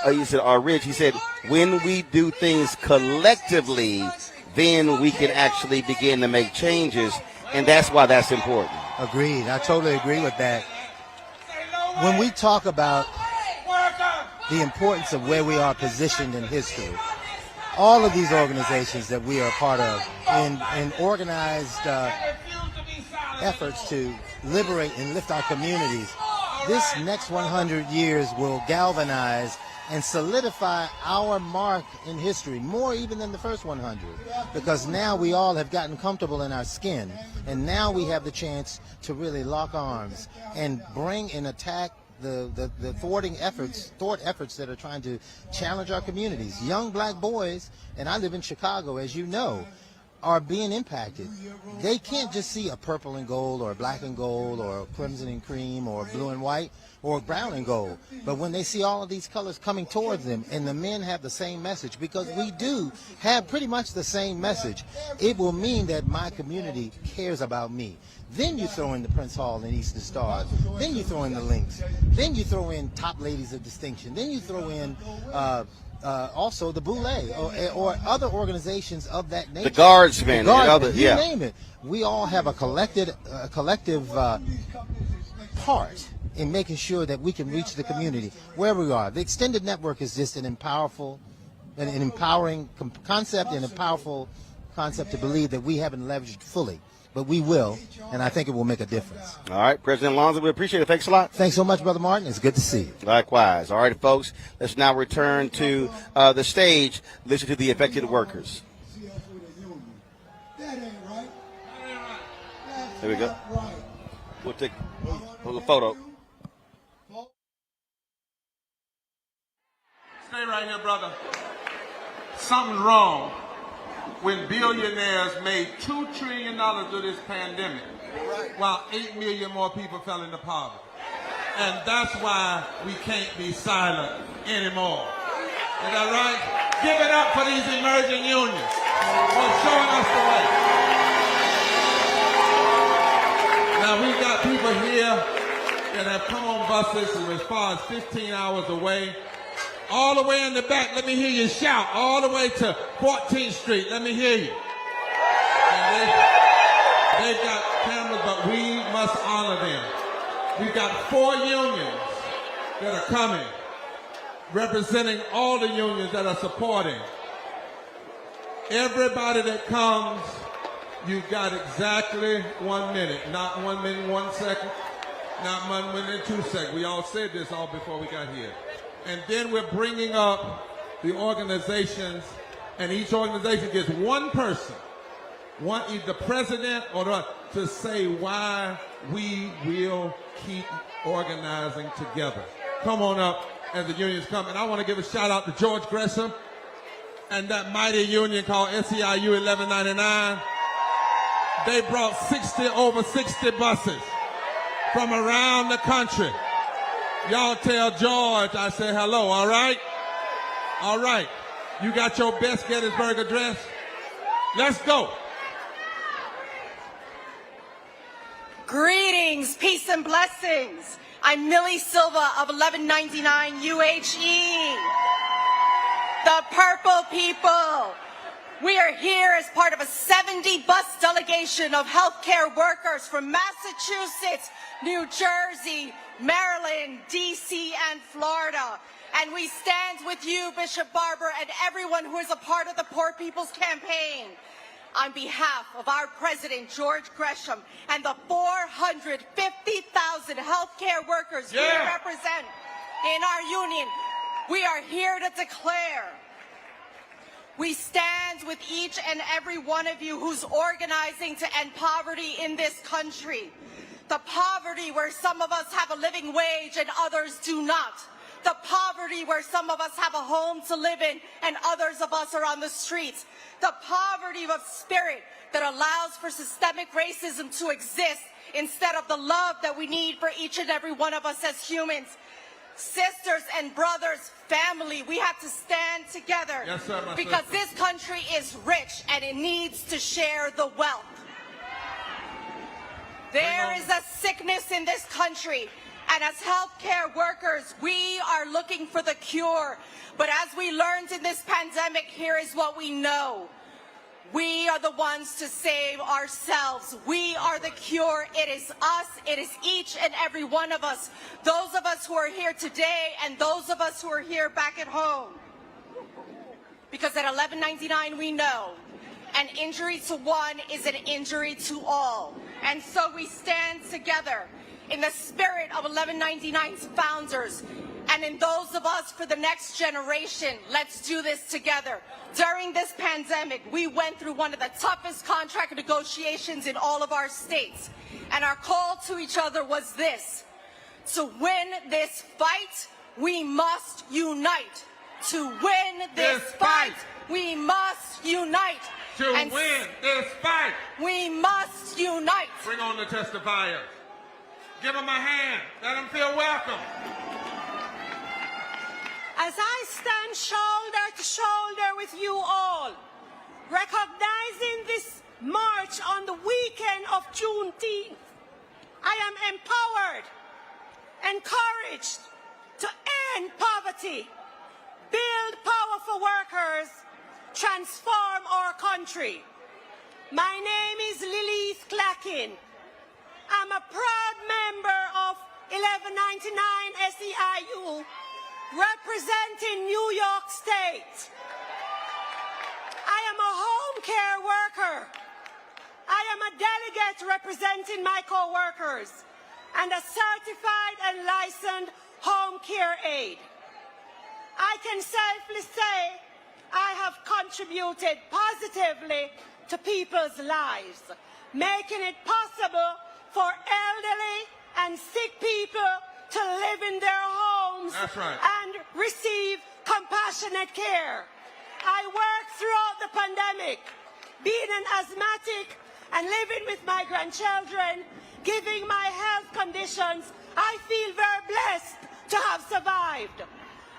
he said, are rich. He said, when we do things collectively, then we can actually begin to make changes, and that's why that's important. Agreed. I totally agree with that. When we talk about the importance of where we are positioned in history, all of these organizations that we are a part of in organized efforts to liberate and lift our communities, this next 100 years will galvanize and solidify our mark in history, more even than the first 100, because now we all have gotten comfortable in our skin, and now we have the chance to really lock arms and bring and attack the thwart efforts that are trying to challenge our communities. Young black boys, and I live in Chicago, as you know, are being impacted. They can't just see a purple and gold or black and gold or crimson and cream or blue and white or brown and gold. But when they see all of these colors coming towards them and the men have the same message, because we do have pretty much the same message, it will mean that my community cares about me. Then you throw in the Prince Hall and Eastern Stars. Then you throw in the Links. Then you throw in Top Ladies of Distinction. Then you throw in also the Boulay or other organizations of that nature. The Guardsmen. You name it. We all have a collective part in making sure that we can reach the community where we are. The extended network is just an empowering concept and a powerful concept to believe that we haven't leveraged fully. But we will, and I think it will make a difference. All right, President Alonzo, we appreciate it. Thanks a lot. Thanks so much, Brother Martin. It's good to see you. Likewise. All right, folks, let's now return to the stage, listen to the affected workers. Here we go. We'll take a photo. Stay right here, brother. Something's wrong when billionaires made $2 trillion through this pandemic, while 8 million more people fell into poverty. And that's why we can't be silent anymore. Is that right? Give it up for these emerging unions for showing us the way. Now, we've got people here that have come on buses from as far as 15 hours away. All the way in the back, let me hear you shout. All the way to 14th Street, let me hear you. And they've got cameras, but we must honor them. We've got 4 unions that are coming, representing all the unions that are supporting. Everybody that comes, you've got exactly 1 minute. Not 1 minute, 1 second. Not 1 minute, 2 seconds. We all said this all before we got here. And then we're bringing up the organizations, and each organization gets one person, either the president or to say why we will keep organizing together. Come on up as the unions come. And I want to give a shout out to George Gresham and that mighty union called SEIU 1199. They brought over 60 buses from around the country. Y'all tell George I say hello, all right? All right. You got your best Gettysburg Address? Let's go. Greetings, peace and blessings. I'm Millie Silva of 1199 UHE. The Purple People. We are here as part of a 70-bus delegation of healthcare workers from Massachusetts, New Jersey, Maryland, D.C., and Florida. And we stand with you, Bishop Barber, and everyone who is a part of the Poor People's Campaign. On behalf of our president, George Gresham, and the 450,000 healthcare workers we represent in our union, we are here to declare we stand with each and every one of you who's organizing to end poverty in this country. The poverty where some of us have a living wage and others do not. The poverty where some of us have a home to live in and others of us are on the streets. The poverty of spirit that allows for systemic racism to exist instead of the love that we need for each and every one of us as humans. Sisters and brothers, family, we have to stand together because this country is rich and it needs to share the wealth. There is a sickness in this country, and as healthcare workers, we are looking for the cure. But as we learned in this pandemic, here is what we know. We are the ones to save ourselves. We are the cure. It is us. It is each and every one of us. Those of us who are here today and those of us who are here back at home. Because at 1199 we know an injury to one is an injury to all. And so we stand together in the spirit of 1199's founders and in those of us for the next generation. Let's do this together. During this pandemic, we went through one of the toughest contract negotiations in all of our states. And our call to each other was this: to win this fight, we must unite. To win this fight, we must unite. To win this fight, we must unite. Bring on the testifiers. Give them a hand. Let them feel welcome. As I stand shoulder to shoulder with you all, recognizing this march on the weekend of Juneteenth, I am empowered, encouraged to end poverty, build power for workers, transform our country. My name is Lilith Clackin. I'm a proud member of 1199 SEIU, representing New York State. I am a home care worker. I am a delegate representing my co-workers and a certified and licensed home care aide. I can safely say I have contributed positively to people's lives, making it possible for elderly and sick people to live in their homes and receive compassionate care. I worked throughout the pandemic, being an asthmatic and living with my grandchildren, giving my health conditions. I feel very blessed to have survived.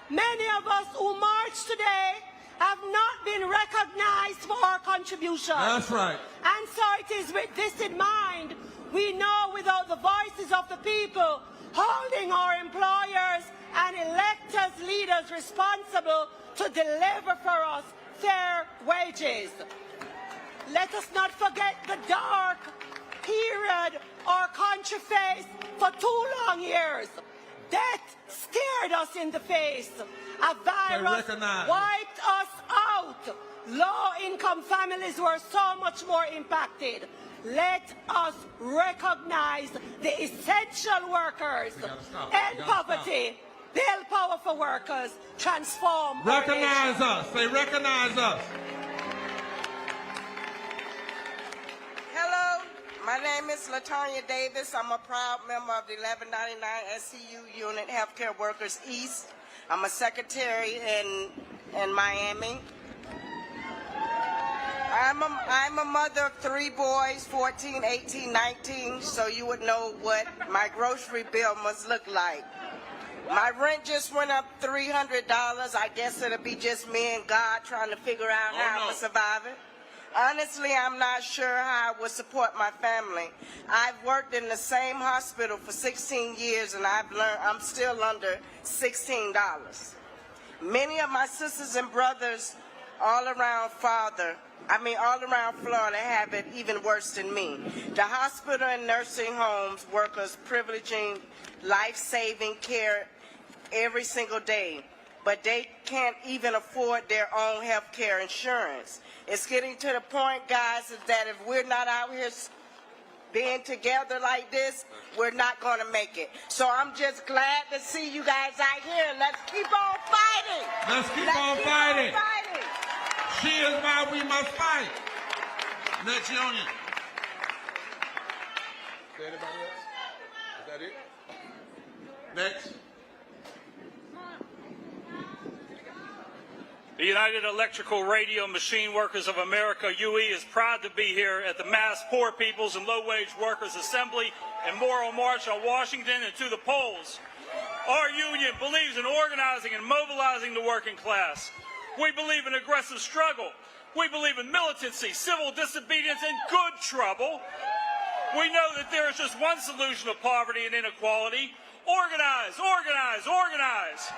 Many of us who march today have not been recognized for our contribution. That's right. And so it is with this in mind, we know without the voices of the people holding our employers and electors leaders responsible to deliver for us fair wages. Let us not forget the dark period our country faced for 2 long years. Death stared us in the face. A virus wiped us out. Low-income families were so much more impacted. Let us recognize the essential workers, end poverty, build power for workers, transform. Recognize us. Say, recognize us. Hello, my name is LaTanya Davis. I'm a proud member of the 1199 SCU Unit Healthcare Workers East. I'm a secretary in Miami. I'm a mother of 3 boys, 14, 18, 19, so you would know what my grocery bill must look like. My rent just went up $300. I guess it'll be just me and God trying to figure out how I'm surviving. Honestly, I'm not sure how I would support my family. I've worked in the same hospital for 16 years, and I'm still under $16. Many of my sisters and brothers all around Florida have it even worse than me. The hospital and nursing homes workers privileging life-saving care every single day, but they can't even afford their own health care insurance. It's getting to the point, guys, is that if we're not out here being together like this, we're not going to make it. So I'm just glad to see you guys out here. Let's keep on fighting. Let's keep on fighting. She is why we must fight. Next union. Is there anybody else? Is that it? Next. The United Electrical Radio Machine Workers of America, UE, is proud to be here at the Mass Poor Peoples and Low-Wage Workers Assembly and Moral March on Washington and to the polls. Our union believes in organizing and mobilizing the working class. We believe in aggressive struggle. We believe in militancy, civil disobedience, and good trouble. We know that there is just one solution to poverty and inequality. Organize, organize, organize.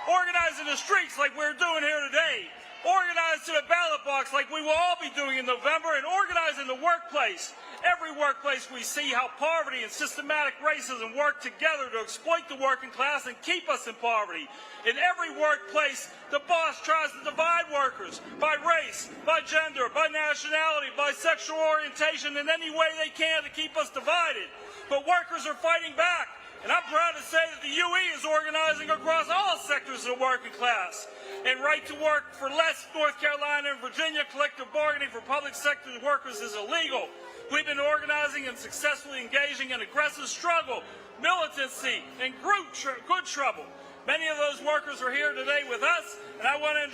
Organize in the streets like we're doing here today. Organize to the ballot box like we will all be doing in November, and organize in the workplace. Every workplace we see how poverty and systematic racism work together to exploit the working class and keep us in poverty. In every workplace, the boss tries to divide workers by race, by gender, by nationality, by sexual orientation, in any way they can to keep us divided. But workers are fighting back. And I'm proud to say that the UE is organizing across all sectors of the working class. And right to work for less, North Carolina and Virginia, collective bargaining for public sector workers is illegal. We've been organizing and successfully engaging in aggressive struggle, militancy, and good trouble. Many of those workers are here today with us, and I want to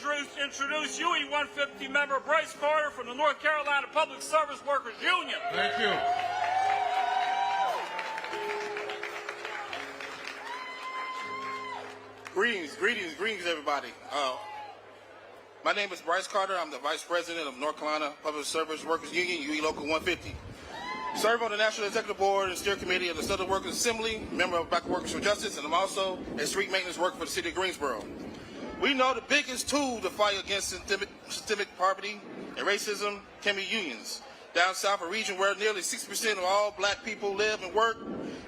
introduce UE 150 member Bryce Carter from the North Carolina Public Service Workers Union. Thank you. Greetings, everybody. My name is Bryce Carter. I'm the Vice President of North Carolina Public Service Workers Union, UE Local 150. Serve on the National Executive Board and Steering Committee of the Southern Workers Assembly, member of Black Workers for Justice, and I'm also a street maintenance worker for the City of Greensboro. We know the biggest tool to fight against systemic poverty and racism can be unions. Down south, a region where nearly 60% of all black people live and work,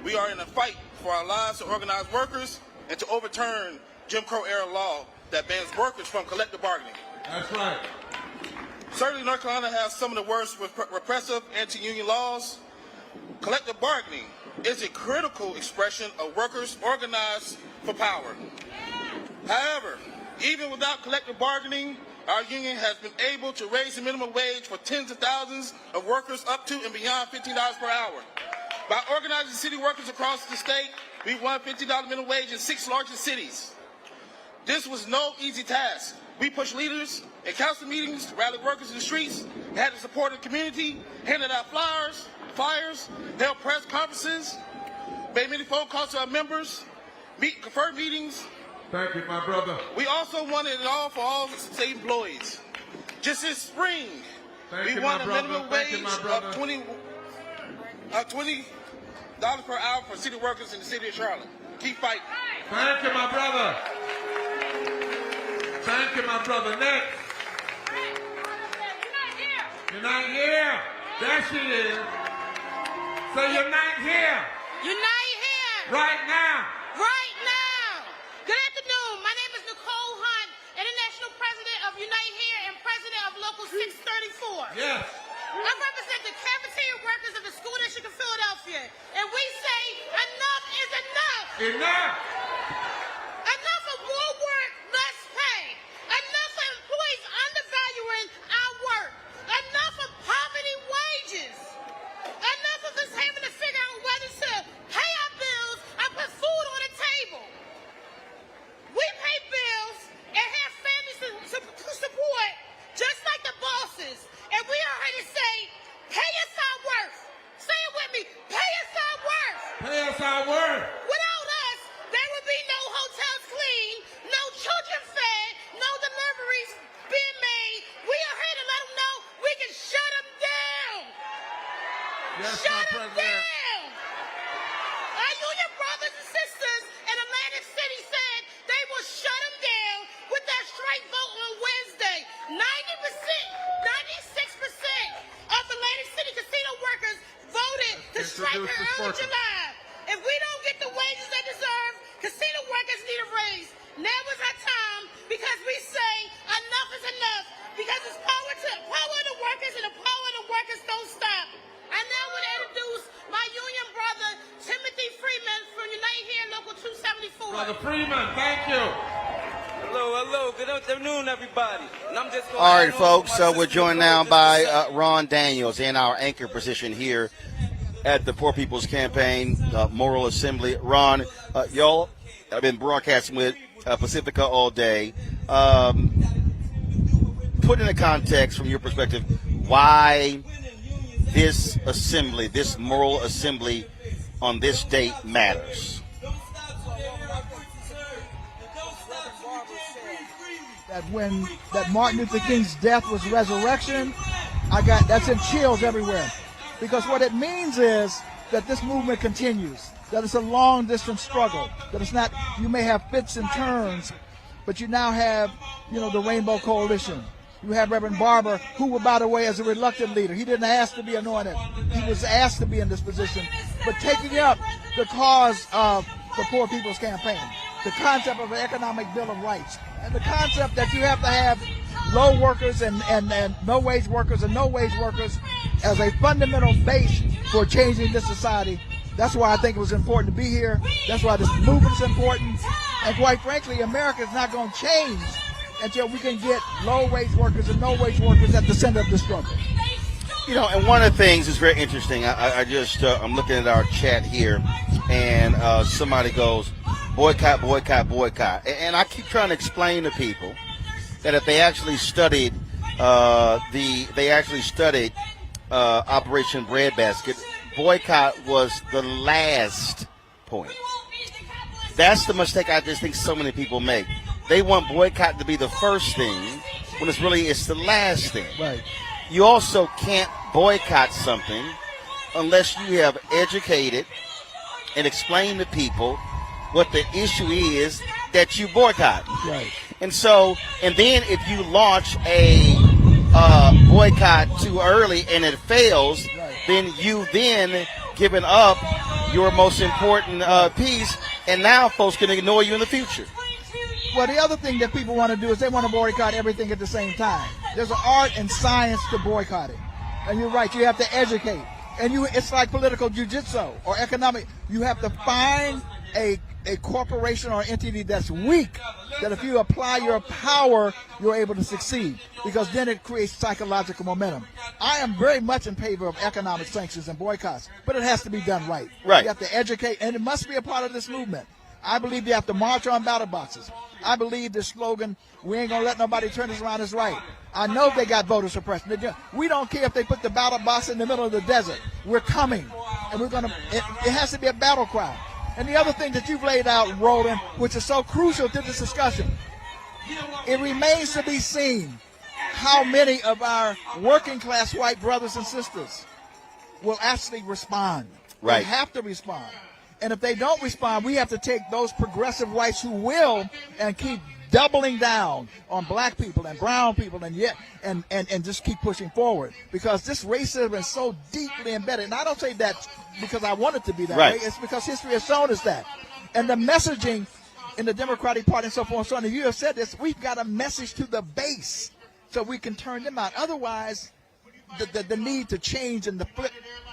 we are in a fight for our lives to organize workers and to overturn Jim Crow-era law that bans workers from collective bargaining. That's right. Certainly, North Carolina has some of the worst repressive anti-union laws. Collective bargaining is a critical expression of workers organized for power. However, even without collective bargaining, our union has been able to raise the minimum wage for tens of thousands of workers up to and beyond $15 per hour. By organizing city workers across the state, we won $50 minimum wage in 6 largest cities. This was no easy task. We pushed leaders in council meetings to rally workers in the streets, had the support of the community, handed out flyers, held press conferences, made many phone calls to our members, conferred meetings. Thank you, my brother. We also wanted it all for all state employees. Just this spring, we won a minimum wage of $20 per hour for city workers in the city of Charlotte. Keep fighting. Thank you, my brother. Thank you, my brother. Next. You're not here. There she is. So you're not here. Unite here. Right now. Right now. Good afternoon. My name is Nicole Hunt, International President of Unite Here and President of Local 634. Yes. I represent the cafeteria workers of the School District of Philadelphia, and we say enough is enough. Enough. Enough of more work, less pay. Enough of employees undervaluing our work. Enough of poverty wages. Enough of us having to figure out whether to pay our bills or put food on the table. We pay bills and have families to support just like the bosses. And we are here to say, pay us our worth. Say it with me, pay us our worth. Pay us our worth. Without us, there would be no hotels clean, no children fed, no deliveries being made. We are here to let them know we can Shut them down! Our union brothers and sisters in Atlantic City said they will shut them down with that strike vote on Wednesday. 96% of Atlantic City casino workers voted to strike in early July. If we don't get the wages they deserve, casino workers need a raise. Now is our time because we say enough is enough. Because it's power of the workers, and the power of the workers don't stop. I now want to introduce my union brother, Timothy Freeman from Unite Here Local 274. Brother Freeman, thank you. Hello. Good afternoon, everybody. And I'm just going All right, folks, we're joined now by Ron Daniels in our anchor position here at the Poor People's Campaign Moral Assembly. Ron, y'all have been broadcasting with Pacifica all day. Put in a context from your perspective why this assembly, this moral assembly on this date matters. That when that Martin Luther King's death was resurrection, that sent chills everywhere. Because what it means is that this movement continues, that it's a long distance struggle, that it's not, you may have fits and turns, but you now have, the Rainbow Coalition. You have Reverend Barber, who, by the way, is a reluctant leader. He didn't ask to be anointed. He was asked to be in this position. But taking up the cause of the Poor People's Campaign, the concept of an economic bill of rights, and the concept that you have to have low workers and no-wage workers and no-wage workers as a fundamental base for changing this society. That's why I think it was important to be here. That's why this movement's important. And quite frankly, America is not going to change until we can get low-wage workers and no-wage workers at the center of the struggle. And one of the things is very interesting. I'm looking at our chat here, and somebody goes, boycott, boycott, boycott. And I keep trying to explain to people that if they actually studied Operation Breadbasket, boycott was the last point. That's the mistake I just think so many people make. They want boycott to be the first thing when it's the last thing. Right. You also can't boycott something unless you have educated and explained to people what the issue is that you boycott. Right. And then if you launch a boycott too early and it fails, then you've given up your most important piece, and now folks can ignore you in the future. Well, the other thing that people want to do is they want to boycott everything at the same time. There's an art and science to boycotting. And you're right, you have to educate. And it's like political jiu-jitsu or economic. You have to find a corporation or entity that's weak, that if you apply your power, you're able to succeed. Because then it creates psychological momentum. I am very much in favor of economic sanctions and boycotts, but it has to be done right. Right. You have to educate, and it must be a part of this movement. I believe you have to march on ballot boxes. I believe the slogan, we ain't going to let nobody turn us around, is right. I know they got voter suppression. We don't care if they put the ballot box in the middle of the desert. We're coming. And it has to be a battle cry. And the other thing that you've laid out, Roland, which is so crucial to this discussion, it remains to be seen how many of our working class white brothers and sisters will actually respond. Right. They have to respond. And if they don't respond, we have to take those progressive whites who will and keep doubling down on black people and brown people and just keep pushing forward, because this racism is so deeply embedded. And I don't say that because I want it to be that way. It's because history has shown us that. And the messaging in the Democratic Party and so forth and so on, and you have said this, we've got a message to the base so we can turn them out. Otherwise, the need to change and the flip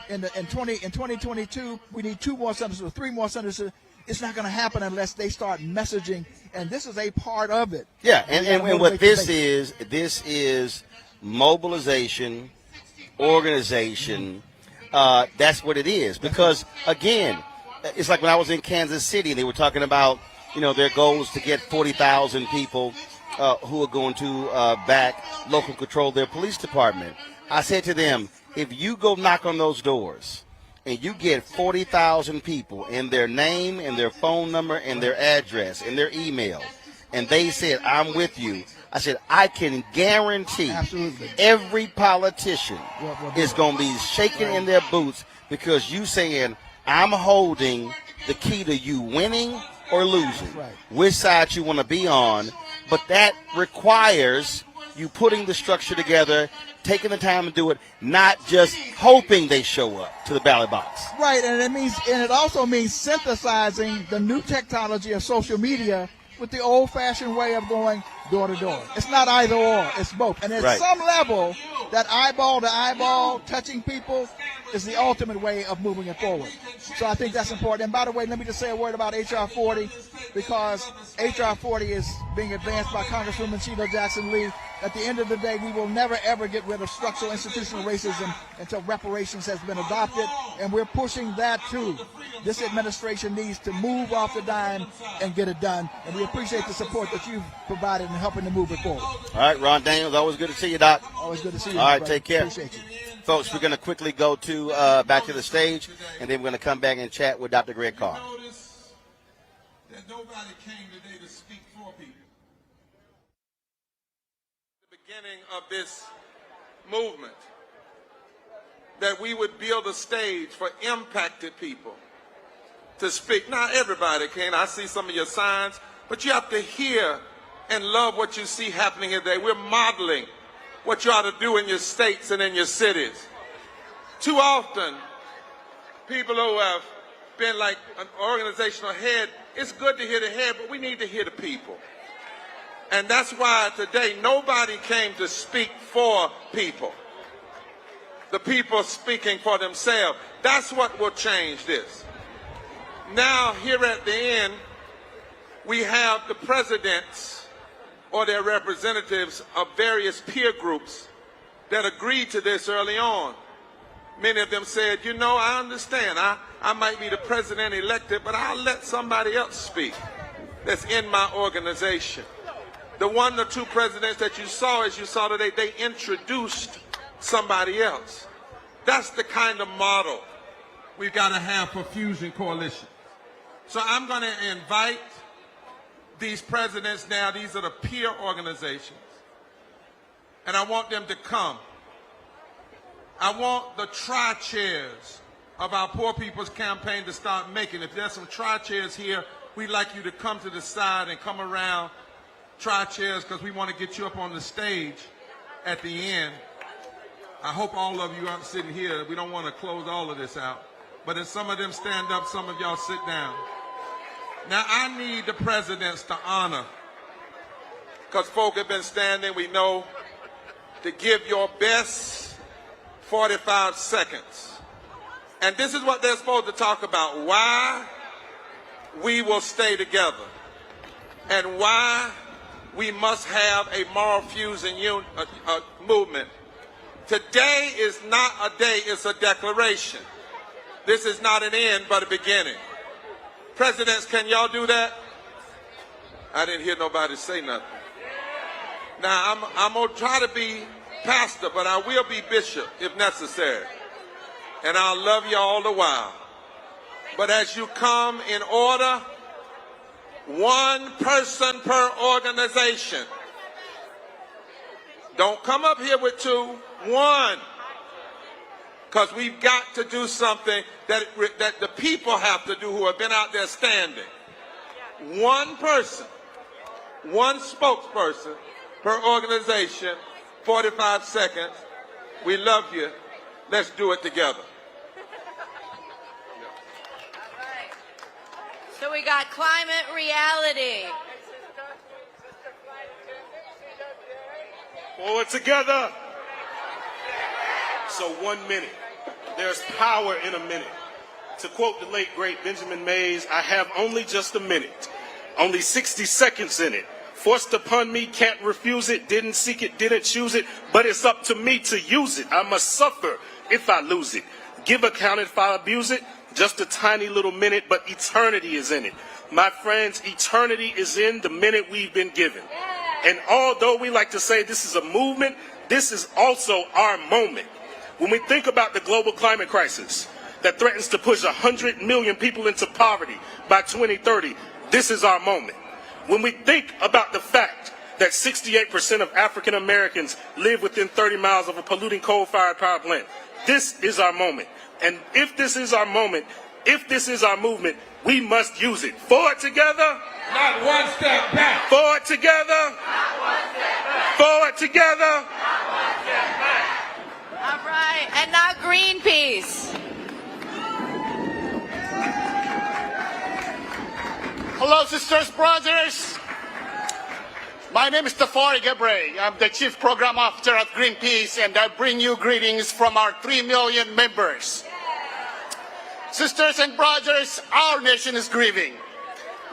in 2022, we need 2 more senators or 3 more senators. It's not going to happen unless they start messaging, and this is a part of it. Yeah, and what this is mobilization, organization. That's what it is. Because, again, it's like when I was in Kansas City, they were talking about, their goals to get 40,000 people who are going to back local control their police department. I said to them, if you go knock on those doors and you get 40,000 people and their name and their phone number and their address and their email, and they said, I'm with you, I said, I can guarantee every politician is going to be shaking in their boots because you saying, I'm holding the key to you winning or losing, which side you want to be on. But that requires you putting the structure together, taking the time to do it, not just hoping they show up to the ballot box. Right, and it also means synthesizing the new technology of social media with the old-fashioned way of going door to door. It's not either or, it's both. And at some level, that eyeball to eyeball, touching people, is the ultimate way of moving it forward. So I think that's important. And by the way, let me just say a word about H.R. 40, because H.R. 40 is being advanced by Congresswoman Sheila Jackson-Lee. At the end of the day, we will never, ever get rid of structural institutional racism until reparations has been adopted, and we're pushing that too. This administration needs to move off the dime and get it done, and we appreciate the support that you've provided in helping to move it forward. All right, Ron Daniels, always good to see you, Doc. Always good to see you. All right, brother. take care. Appreciate you. Folks, we're going to quickly go to back to the stage, and then we're going to come back and chat with Dr. Greg Carr. Notice that nobody came today to speak for people. The beginning of this movement, that we would build a stage for impacted people to speak. Not everybody can. I see some of your signs, but you have to hear and love what you see happening today. We're modeling what you ought to do in your states and in your cities. Too often, people who have been like an organizational head, it's good to hear the head, but we need to hear the people. And that's why today nobody came to speak for people. The people speaking for themselves. That's what will change this. Now, here at the end, we have the presidents or their representatives of various peer groups that agreed to this early on. Many of them said, you know, I understand. I might be the president elected, but I'll let somebody else speak that's in my organization. The one or two presidents that you saw, as you saw today, they introduced somebody else. That's the kind of model we've got to have for Fusion Coalition. So I'm going to invite these presidents now. These are the peer organizations. And I want them to come. I want the tri-chairs of our Poor People's Campaign to start making. If there's some tri-chairs here, we'd like you to come to the side and come around tri-chairs, because we want to get you up on the stage at the end. I hope all of you aren't sitting here. We don't want to close all of this out. But if some of them stand up, some of y'all sit down. Now, I need the presidents to honor, because folk have been standing, we know, to give your best 45 seconds. And this is what they're supposed to talk about: why we will stay together and why we must have a moral fusion movement. Today is not a day, it's a declaration. This is not an end, but a beginning. Presidents, can y'all do that? I didn't hear nobody say nothing. Now, I'm going to try to be pastor, but I will be bishop if necessary. And I'll love you all the while. But as you come in order, one person per organization. Don't come up here with two, one. Because we've got to do something that the people have to do who have been out there standing. One person, one spokesperson per organization, 45 seconds. We love you. Let's do it together. So we got climate reality. Forward together. So 1 minute. There's power in a minute. To quote the late, great Benjamin Mays, I have only just a minute. Only 60 seconds in it. Forced upon me, can't refuse it. Didn't seek it, didn't choose it. But it's up to me to use it. I must suffer if I lose it. Give account if I abuse it. Just a tiny little minute, but eternity is in it. My friends, eternity is in the minute we've been given. And although we like to say this is a movement, this is also our moment. When we think about the global climate crisis that threatens to push 100 million people into poverty by 2030, this is our moment. When we think about the fact that 68% of African Americans live within 30 miles of a polluting coal-fired power plant, this is our moment. And if this is our moment, if this is our movement, we must use it. Forward together. Not one step back. Forward together. Not one step back. Forward together. Not one step back. All right, and now Greenpeace. Hello, sisters, brothers. My name is Tafari Gabre. I'm the Chief Program Officer at Greenpeace, and I bring you greetings from our 3 million members. Sisters and brothers, our nation is grieving.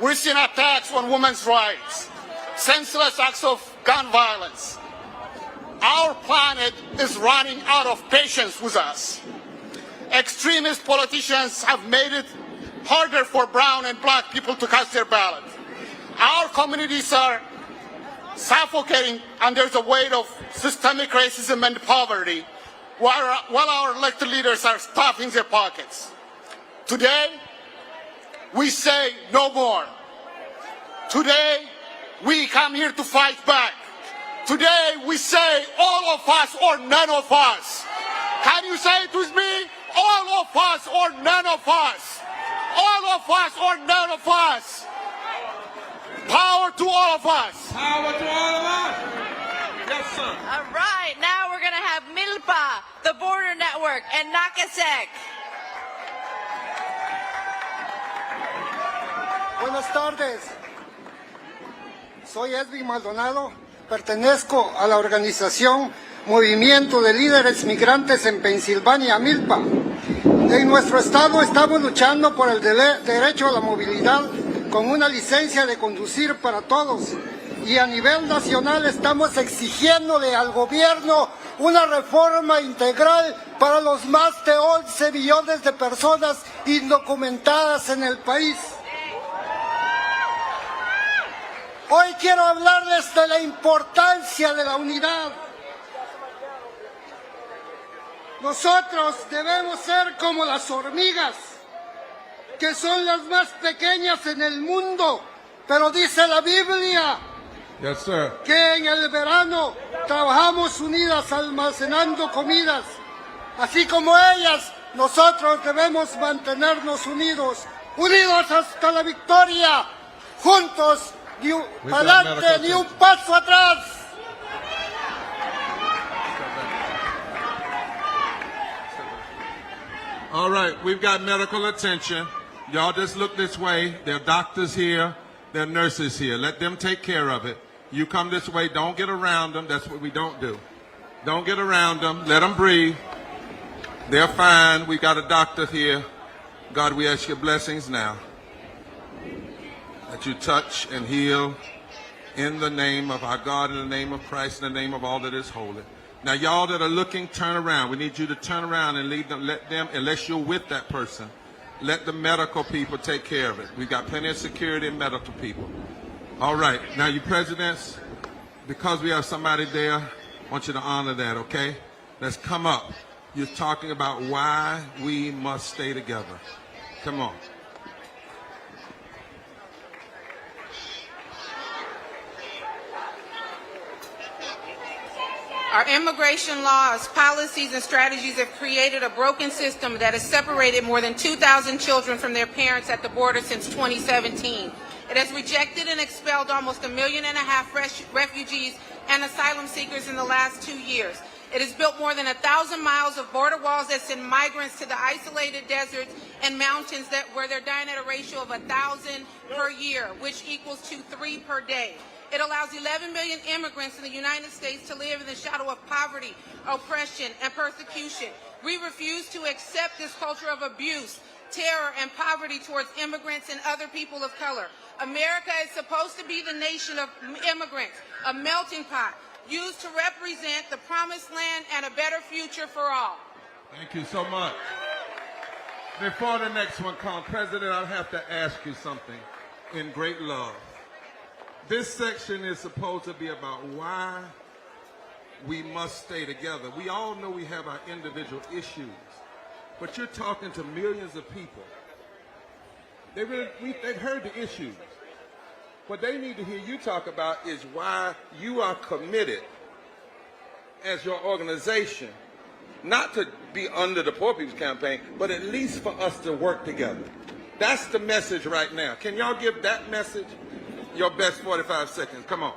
We're seeing attacks on women's rights, senseless acts of gun violence. Our planet is running out of patience with us. Extremist politicians have made it harder for brown and black people to cast their ballot. Our communities are suffocating under the weight of systemic racism and poverty, while our elected leaders are stuffing their pockets. Today, we say no more. Today, we come here to fight back. Today, we say all of us or none of us. Can you say it with me? All of us or none of us. All of us or none of us. Power to all of us. Power to all of us. Yes, sir. All right, now we're going to have Milpa, the Border Network, and Nakasek. Buenas tardes. Soy Edwin Maldonado. Pertenezco a la organización Movimiento de Líderes Migrantes en Pensilvania, Milpa. En nuestro estado estamos luchando por el derecho a la movilidad con una licencia de conducir para todos. Y a nivel nacional estamos exigiéndole al gobierno una reforma integral para los más de 11 millones de personas indocumentadas en el país. Hoy quiero hablarles de la importancia de la unidad. Nosotros debemos ser como las hormigas, que son las más pequeñas en el mundo, pero dice la Biblia que en el verano trabajamos unidas almacenando comidas. Así como ellas, nosotros debemos mantenernos unidos, unidos hasta la victoria, juntos, ni un adelante, ni un paso atrás. All right, we've got medical attention. Y'all just look this way. There are doctors here. There are nurses here. Let them take care of it. You come this way. Don't get around them. That's what we don't do. Don't get around them. Let them breathe. They're fine. We got a doctor here. God, we ask your blessings now. That you touch and heal in the name of our God, in the name of Christ, in the name of all that is holy. Now, y'all that are looking, turn around. We need you to turn around and leave them, let them, unless you're with that person, let the medical people take care of it. We've got plenty of security and medical people. All right. Now, you presidents, because we have somebody there, I want you to honor that, okay? Let's come up. You're talking about why we must stay together. Come on. Our immigration laws, policies, and strategies have created a broken system that has separated more than 2,000 children from their parents at the border since 2017. It has rejected and expelled almost 1.5 million refugees and asylum seekers in the last 2 years. It has built more than 1,000 miles of border walls that send migrants to the isolated deserts and mountains where they're dying at a ratio of 1,000 per year, which equals to 3 per day. It allows 11 million immigrants in the United States to live in the shadow of poverty, oppression, and persecution. We refuse to accept this culture of abuse, terror, and poverty towards immigrants and other people of color. America is supposed to be the nation of immigrants, a melting pot, used to represent the promised land and a better future for all. Thank you so much. Before the next one comes, President, I have to ask you something in great love. This section is supposed to be about why we must stay together. We all know we have our individual issues, but you're talking to millions of people. They've heard the issues. What they need to hear you talk about is why you are committed as your organization, not to be under the Poor People's Campaign, but at least for us to work together. That's the message right now. Can y'all give that message your best 45 seconds? Come on.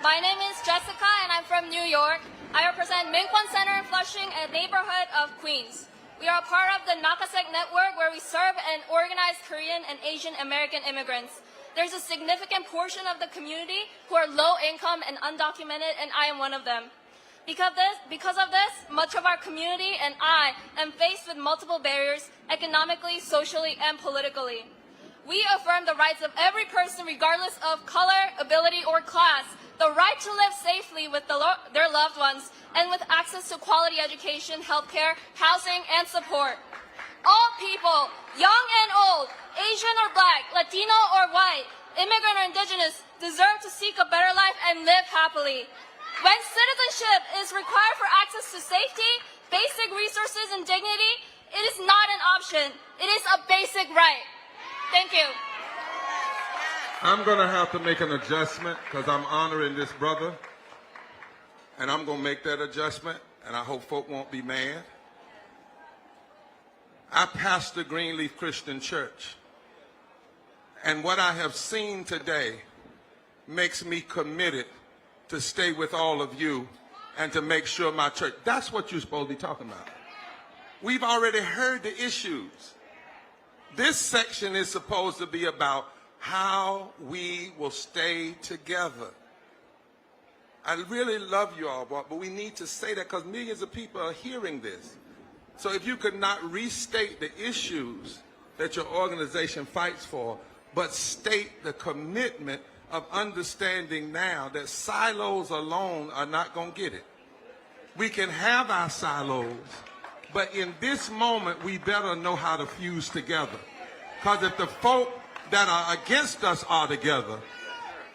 My name is Jessica, and I'm from New York. I represent Minkwon Center in Flushing, a neighborhood of Queens. We are a part of the Nakasek Network, where we serve and organize Korean and Asian American immigrants. There's a significant portion of the community who are low income and undocumented, and I am one of them. Because of this, much of our community and I am faced with multiple barriers economically, socially, and politically. We affirm the rights of every person regardless of color, ability, or class, the right to live safely with their loved ones, and with access to quality education, healthcare, housing, and support. All people, young and old, Asian or Black, Latino or white, immigrant or indigenous, deserve to seek a better life and live happily. When citizenship is required for access to safety, basic resources, and dignity, it is not an option. It is a basic right. Thank you. I'm going to have to make an adjustment because I'm honoring this brother. And I'm going to make that adjustment, and I hope folk won't be mad. I pastor Greenleaf Christian Church. And what I have seen today makes me committed to stay with all of you and to make sure my church, that's what you're supposed to be talking about. We've already heard the issues. This section is supposed to be about how we will stay together. I really love you all, but we need to say that because millions of people are hearing this. So if you could not restate the issues that your organization fights for, but state the commitment of understanding now that silos alone are not going to get it. We can have our silos, but in this moment, we better know how to fuse together. Because if the folk that are against us are together,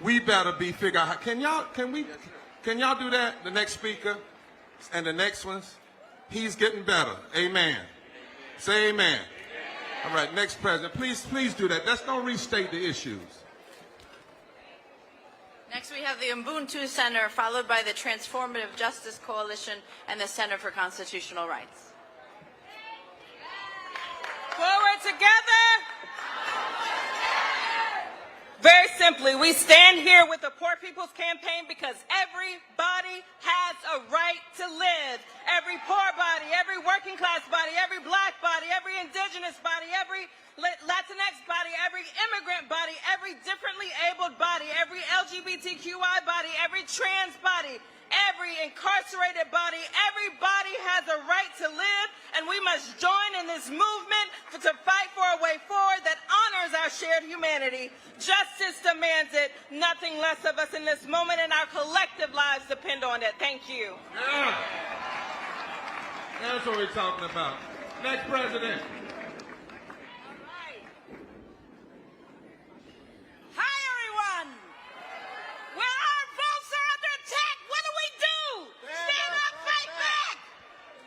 we better be figure out, can y'all do that? The next speaker and the next ones, he's getting better. Amen. Say amen. All right, next president, please do that. Let's don't restate the issues. Next, we have the Ubuntu Center, followed by the Transformative Justice Coalition and the Center for Constitutional Rights. Forward together. Very simply, we stand here with the Poor People's Campaign because everybody has a right to live. Every poor body, every working class body, every Black body, every indigenous body, every Latinx body, every immigrant body, every differently abled body, every LGBTQI body, every trans body, every incarcerated body, everybody has a right to live, and we must join in this movement to fight for a way forward that honors our shared humanity. Justice demands it, nothing less of us in this moment, and our collective lives depend on it. Thank you. Yeah. That's what we're talking about. Next president. Hi, everyone. When our votes are under attack, what do? Stand up, fight back.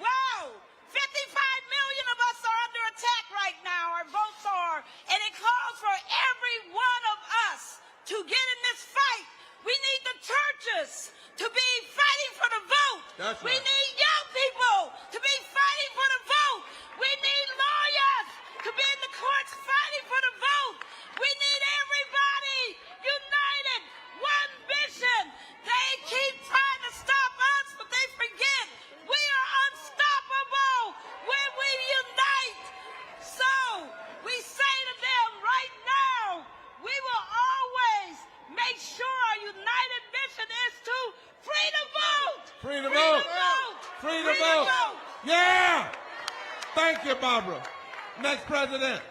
Whoa, 55 million of us are under attack right now. Our votes are, and it calls for every one of us to get in this fight. We need the churches to be fighting for the vote. That's We right. need young people to be fighting for the vote. We need lawyers to be in the courts fighting for the vote. We need everybody united, one vision. They keep trying to stop us, but they forget we are unstoppable when we unite. So we say to them right now, we will always make sure our united mission is to free the vote. Free the vote. Free the vote. Yeah. Thank you, Barbara. Next president.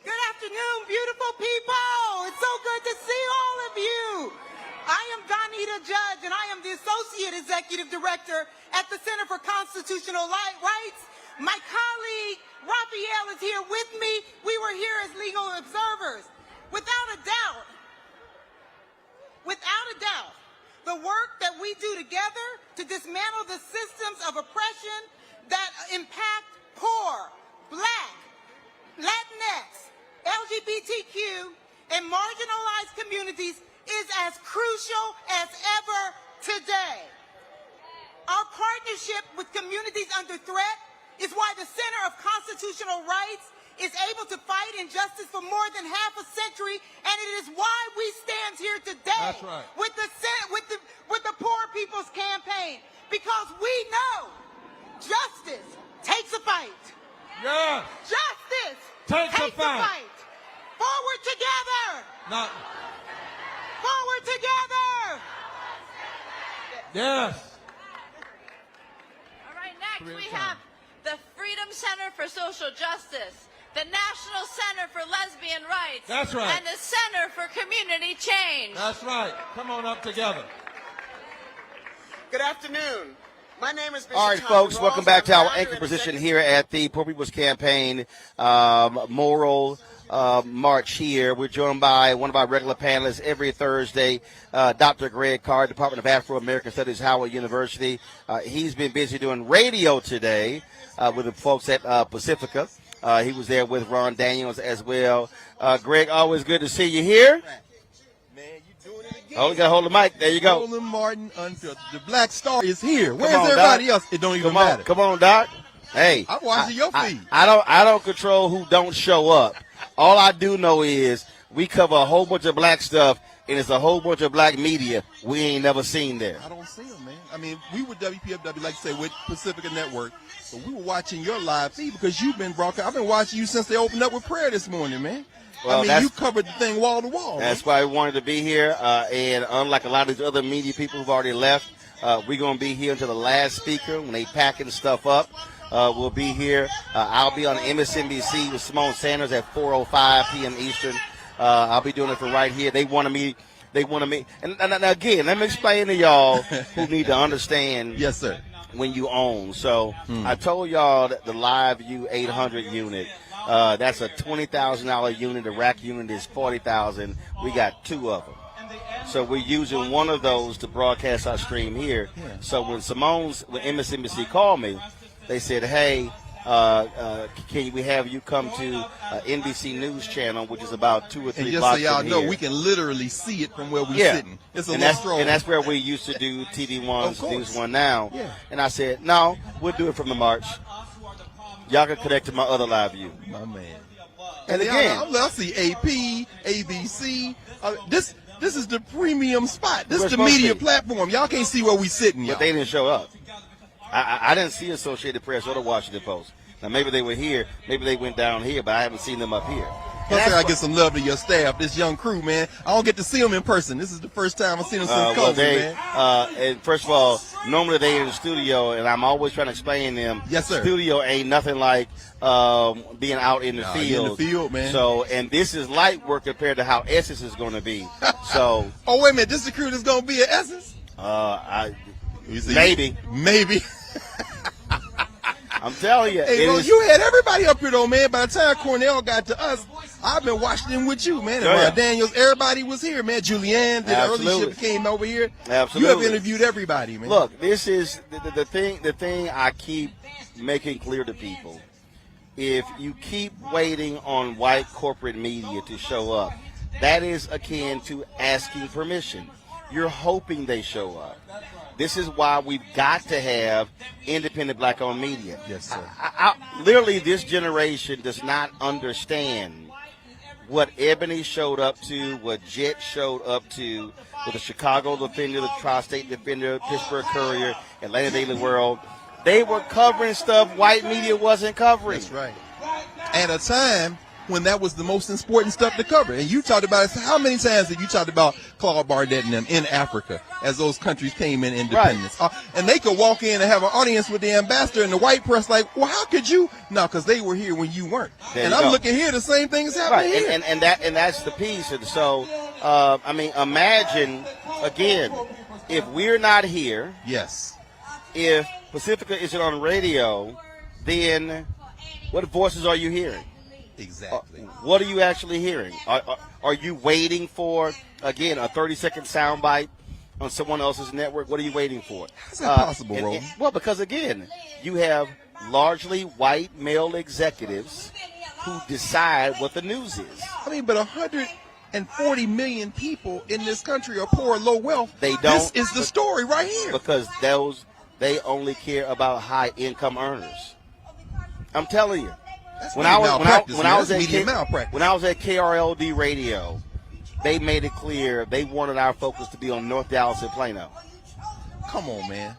Good afternoon, beautiful people. It's so good to see all of you. I am Donita Judge, and I am the Associate Executive Director at the Center for Constitutional Rights. My colleague, Raphael, is here with me. We were here as legal observers. Without a doubt, the work that we do together to dismantle the systems of oppression that impact poor, Black, and marginalized communities is as crucial as ever today. Our partnership with communities under threat is why the Center of Constitutional Rights is able to fight injustice for more than half a century, and it is why we stand here today. That's right. with the Poor People's Campaign, because we know justice takes a fight. Yes. Justice Takes a fight. Forward together. Not. Forward together. Yes. All right, next we have the Freedom Center for Social Justice, the National Center for Lesbian Rights. That's right. And the Center for Community Change. That's right. Come on up together. Good afternoon. My name is Bishop All right, Tom folks, Rawls. welcome back I'm to our founder anchor and position executive- here at the Poor People's Campaign Moral March here. We're joined by one of our regular panelists every Thursday, Dr. Greg Carr, Department of Afro-American Studies, Howard University. He's been busy doing radio today with the folks at Pacifica. He was there with Ron Daniels as well. Greg, always good to see you here. Oh, you got to hold the mic. There you go. Roland Martin Unfiltered. The Black Star is here. Where's Come on, everybody Doc. else? It don't even Come on, matter. come on, Doc. Hey, I'm watching your feed. I don't control who don't show up. All I do know is we cover a whole bunch of black stuff, and it's a whole bunch of black media we ain't never seen there. I don't see them, man. I mean, we were WPFW, like you say, with Pacifica Network, but we were watching your live feed because you've been broadcast. I've been watching you since they opened up with prayer this morning, man. Well, I mean, you covered the thing wall to wall. That's why we wanted to be here. And unlike a lot of these other media people who've already left, we're going to be here until the last speaker when they packing stuff up. We'll be here. I'll be on MSNBC with Simone Sanders at 4:05 p.m. Eastern. I'll be doing it from right here. They wanted me. And again, let me explain to y'all who need to understand. Yes, sir. When you own. So I told y'all that the Live U 800 unit, that's a $20,000 unit. The rack unit is $40,000. We got two of them. So we're using one of those to broadcast our stream here. So when MSNBC called me, they said, hey, can we have you come to NBC News Channel, which is about 2 or 3 And just blocks so y'all from know, here. we can literally see it from where we're Yeah. sitting. It's a and little that's, stroll. and that's where we used to do TV1's Of News course. 1 Now. Yeah. And I said, no, we'll do it from the March. Y'all can connect to my other live view. My man. And y'all, again, I see AP, ABC. This is the premium spot. This We're is the supposed to media be. platform. Y'all can't see where we sitting, y'all. but they didn't show up. I didn't see Associated Press or the Washington Post. Now, maybe they were here. Maybe they went down here, but I haven't seen them up here. Plus, I gotta get some love to your staff, this young crew, man. I don't get to see them in person. This is the first time I've seen them since COVID, man. And first of all, normally they in the studio, and I'm always trying to explain to them. Yes, sir. Studio ain't nothing like being out in the Nah, field. you in the field, man. So, and this is light work compared to how Essence is going to be. So, Oh, wait a minute. This is the crew that's gonna be at Essence? maybe. Maybe. I'm telling you. Hey, it bro, is- you had everybody up here, though, man. By the time Cornell got to us, I've been watching them with you, man. And Yeah. Daniels, everybody was here, man. Julianne did the early Absolutely. ship, came over here. Absolutely. You have interviewed everybody, man. Look, this is the thing I keep making clear to people. If you keep waiting on white corporate media to show up, that is akin to asking permission. You're hoping they show up. This is why we've got to have independent black-owned media. Yes, sir. Literally, this generation does not understand what Ebony showed up to, what Jet showed up to, with the Chicago Defender, the Tri-State Defender, Pittsburgh Courier, Atlanta Daily World. They were covering stuff white media wasn't covering. That's right. At a time when that was the most important stuff to cover. And you talked about it. How many times have you talked about Claude Barnett and them in Africa as those countries came in independence? And they could walk in and have an audience with the ambassador and the white press like, well, how could you? No, because they were here when you weren't. There and you I'm go. looking here, the same thing is happening Right, here. and that's the piece. And so, I mean, imagine, again, if we're not here. Yes. If Pacifica isn't on radio, then what voices are you hearing? Exactly. What are you actually hearing? Are you waiting for, again, a 30-second soundbite on someone else's network? What are you waiting for? How's that possible, Roland? Well, because, again, you have largely white male executives who decide what the news is. I mean, but 100 and 40 million people in this country are poor or low wealth. They don't. This is the story right here. Because they only care about high income earners. I'm telling you. When I was at KRLD radio, they made it clear they wanted our focus to be on North Dallas and Plano. Come on, man.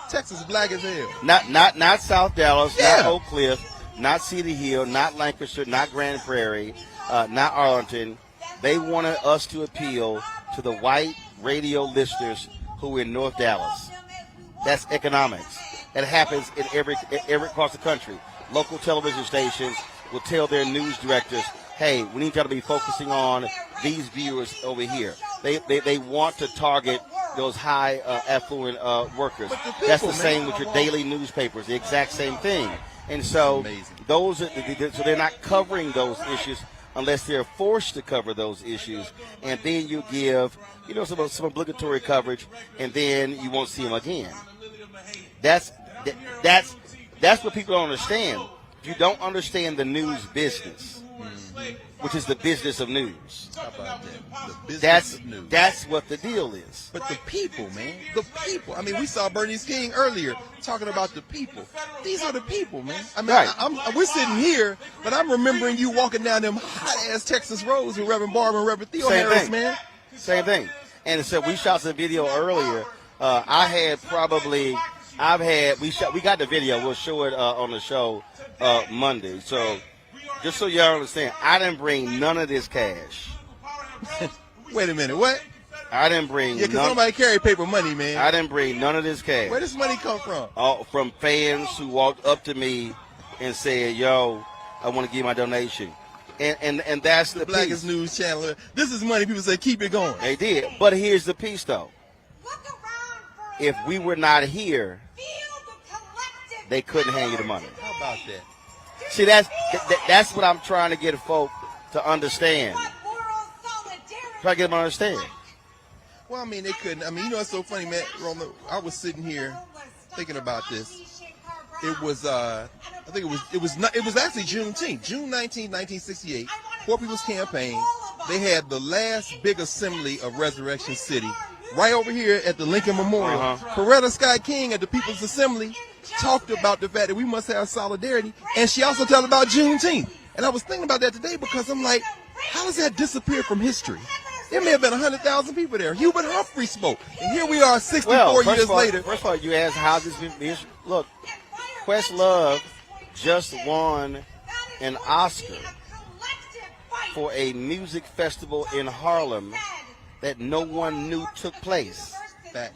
Texas is black as hell. Not South Dallas, not Oak Cliff, not Cedar Hill, not Lancaster, not Grand Prairie, not Arlington. They wanted us to appeal to the white radio listeners who are in North Dallas. That's economics. It happens in every across the country. Local television stations will tell their news directors, hey, we need y'all to be focusing on these viewers over here. They want to target those high affluent workers. That's the same with your daily newspapers, the exact same thing. And so so they're not covering those issues unless they're forced to cover those issues. And then you give, some obligatory coverage, and then you won't see them again. That's what people don't understand. You don't understand the news business, which is the business of news. How about that? The business of news. That's what the deal is. But the people, man. The people. I mean, we saw Bernice King earlier talking about the people. These are the people, man. I mean, we're sitting here, but I'm remembering you walking down them hot-ass Texas roads with Reverend Barber and Reverend Theo Harris, man. Same thing. And so we shot some video earlier. We got the video. We'll show it on the show Monday. So just so y'all understand, I didn't bring none of this cash. Wait a minute, what? I didn't bring because nobody carry paper money, man. I didn't bring none of this cash. Where does money come from? From fans who walked up to me and said, yo, I want to give my donation. And that's the Blackest News Channel. This is money people say, keep it going. They did. But here's the piece, though. If we were not here, they couldn't hand you the money. How about that? See, that's what I'm trying to get folk to understand. Try to get them to understand. Well, I mean, they couldn't. I mean, it's so funny, man. Roman, I was sitting here thinking about this. It was, I think it was actually Juneteenth, June 19, 1968. Poor People's Campaign. They had the last big assembly of Resurrection City right over here at the Lincoln Memorial. Coretta Scott King at the People's Assembly talked about the fact that we must have solidarity, and she also talked about Juneteenth. And I was thinking about that today because I'm like, how does that disappear from history? There may have been 100,000 people there. Hubert Humphrey spoke, and here we are 64 years later. First of all, you asked how this been. Look, Questlove just won an Oscar for a music festival in Harlem that no one knew took place. Facts.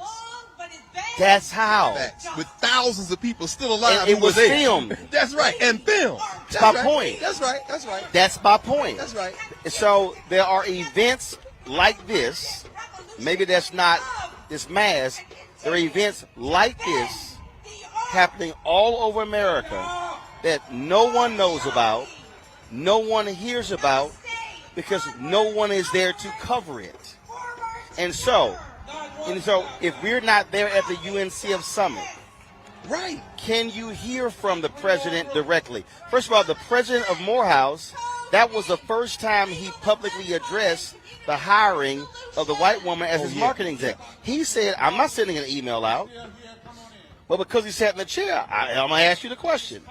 That's how. Facts. With thousands of people still alive. And it was filmed. That's right. And filmed. That's my point. That's right. That's right. That's my point. That's right. So there are events like this. Maybe that's not this mass. There are events like this happening all over America that no one knows about, no one hears about, because no one is there to cover it. And so if we're not there at the UNCF summit, right, can you hear from the president directly? First of all, the president of Morehouse, that was the first time he publicly addressed the hiring of the white woman as his marketing exec. He said, I'm not sending an email out. But because he sat in the chair, I'm going to ask you the question.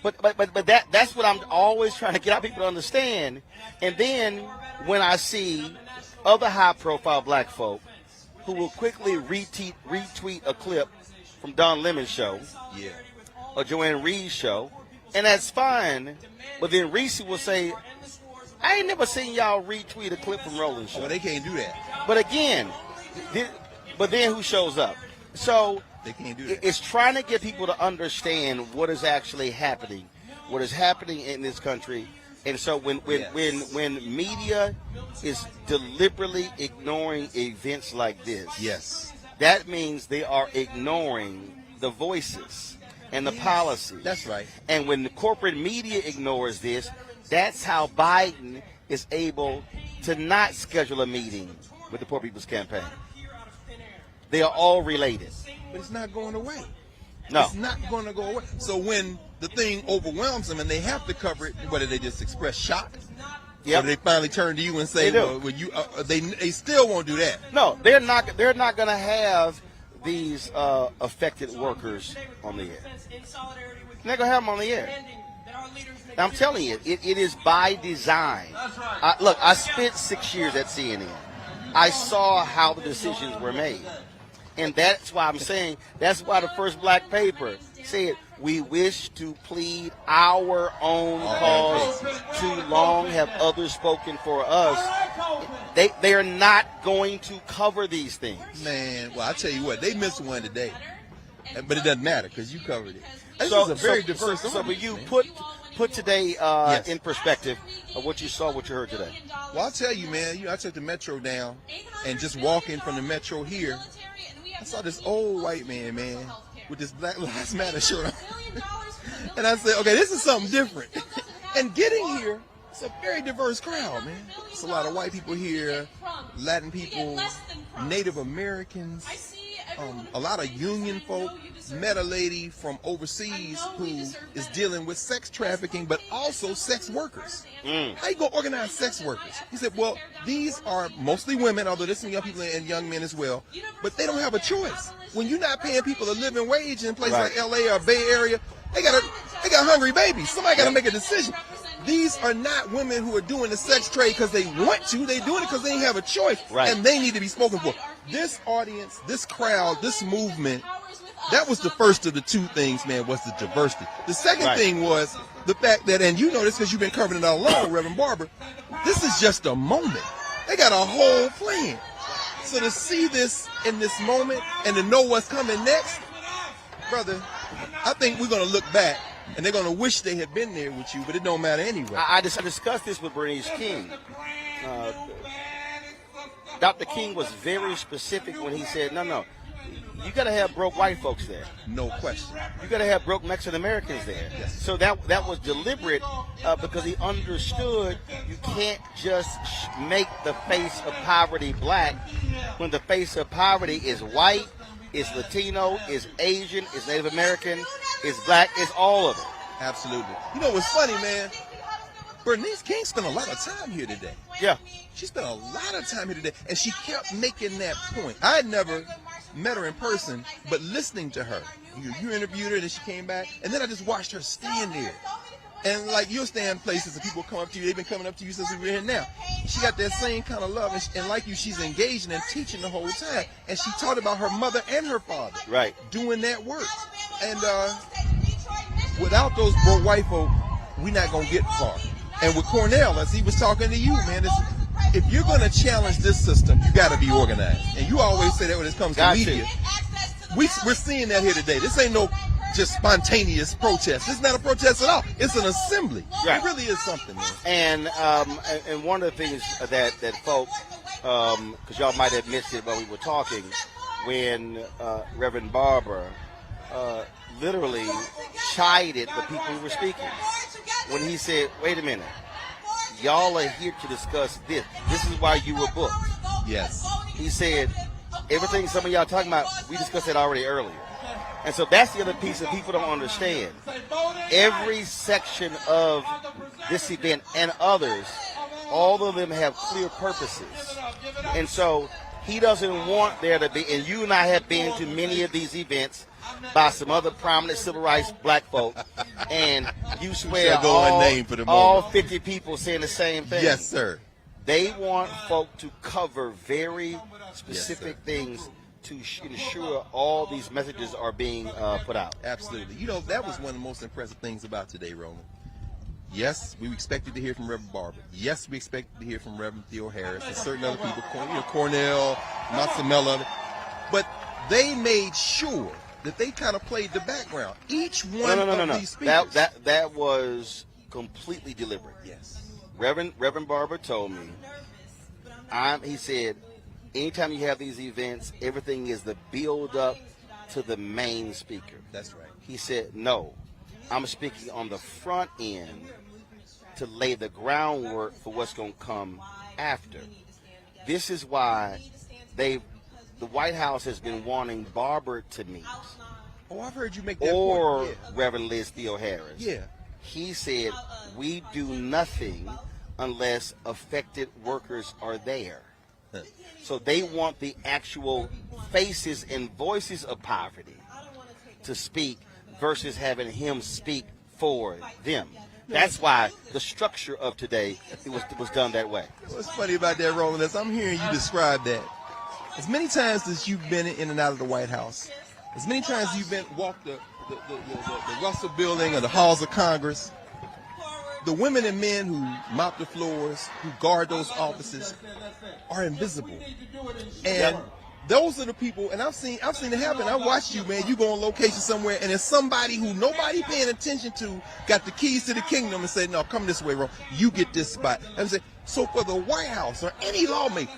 But that's what I'm always trying to get out people to understand. And then when I see other high-profile black folk who will quickly retweet a clip from Don Lemon's show or Joanne Reed's show, and that's fine, but then Reese will say, I ain't never seen y'all retweet a clip from Roland's show. Well, they can't do that. But again, but then who shows up? So they can't do that. It's trying to get people to understand what is actually happening, what is happening in this country. And so when media is deliberately ignoring events like this, that means they are ignoring the voices and the policies. That's right. And when the corporate media ignores this, that's how Biden is able to not schedule a meeting with the Poor People's Campaign. They are all related. But it's not going away. No. It's not going to go away. So when the thing overwhelms them and they have to cover it, what do they just express shock? Yep. So they finally turn to you and say, They do. well, they still won't do that. No, they're not going to have these affected workers on the air. They're not going to have them on the air. I'm telling you, it is by design. Look, I spent 6 years at CNN. I saw how the decisions were made. And that's why I'm saying, that's why the first black paper said, we wish to plead our own cause. Too long have others spoken for us. They are not going to cover these things. Man, well, I tell you what, they missed one today. But it doesn't matter because you covered it. This is a very diverse So audience, will you man. put today in perspective of what you saw, what you heard today? Well, I'll tell you, man, I took the metro down, and just walking from the metro here, I saw this old white man, with this Black Lives Matter shirt on. And I said, okay, this is something different. And getting here, it's a very diverse crowd, man. It's a lot of white people here, Latin people, Native Americans, a lot of union folk. Met a lady from overseas who is dealing with sex trafficking, but also sex workers. How you gonna organize sex workers? He said, well, these are mostly women, although there's some young people and young men as well, but they don't have a choice. When you're not paying people a living wage in places like LA or Bay Area, they got hungry babies. Somebody got to make a decision. These are not women who are doing the sex trade because they want to. They're doing it because they have a choice, and they need to be spoken for. This audience, this crowd, this movement, that was the first of the two things, man, was the diversity. The second thing was the fact that, and you know this because you've been covering it all along, Reverend Barber, this is just a moment. They got a whole plan. So to see this in this moment and to know what's coming next, brother, I think we're going to look back and they're going to wish they had been there with you, but it don't matter anyway. I discussed this with Bernice King. Dr. King was very specific when he said, no, you got to have broke white folks there. No question. You got to have broke Mexican Americans there. Yes. So that was deliberate because he understood you can't just make the face of poverty black when the face of poverty is white, is Latino, is Asian, is Native American, is black, is all of it. Absolutely. You know what's funny, man? Bernice King spent a lot of time here today. Yeah. She spent a lot of time here today, and she kept making that point. I had never met her in person, but listening to her. You interviewed her, and then she came back, and then I just watched her stand there. And like you'll stand places and people come up to you, they've been coming up to you since we were here now. She got that same kind of love, and like you, she's engaging and teaching the whole time. And she taught about her mother and her father doing that work. And without those broke white folk, we're not going to get far. And with Cornell, as he was talking to you, man, if you're going to challenge this system, you got to be organized. And you always say that when it comes to media. We're seeing that here today. This ain't no just spontaneous protest. This is not a protest at all. It's an assembly. It really is something, man. And one of the things that folks, because y'all might have missed it while we were talking, when Reverend Barber literally chided the people who were speaking. When he said, wait a minute, y'all are here to discuss this. This is why you were booked. Yes. He said, everything some of y'all talking about, we discussed that already earlier. And so that's the other piece that people don't understand. Every section of this event and others, all of them have clear purposes. And so he doesn't want there to be, and you and I have been to many of these events by some other prominent civil rights black folk, and you swear all 50 people saying the same thing. Yes, sir. They want folk to cover very specific things to ensure all these messages are being put out. Absolutely. You know, that was one of the most impressive things about today, Roland. Yes, we expected to hear from Reverend Barber. Yes, we expected to hear from Reverend Theo Harris and certain other people, Cornell, Massimella. But they made sure that they kind of played the background. Each one of these speakers. That was completely deliberate. Yes. Reverend Barber told me, he said, anytime you have these events, everything is the build up to the main speaker. That's right. He said, no, I'm speaking on the front end to lay the groundwork for what's going to come after. This is why the White House has been wanting Barber to meet. Oh, I've heard you make that or point. Reverend Liz Theo Harris. Yeah. He said, we do nothing unless affected workers are there. So they want the actual faces and voices of poverty to speak versus having him speak for them. That's why the structure of today was done that way. What's funny about that, Roland, is I'm hearing you describe that. As many times as you've been in and out of the White House, as many times as you've walked the Russell Building or the halls of Congress, the women and men who mop the floors, who guard those offices, are invisible. And those are the people, and I've seen it happen. I watched you, man. You go on location somewhere, and there's somebody who nobody paying attention to got the keys to the kingdom and say, no, come this way, Ron. You get this spot. And say, so for the White House or any lawmaker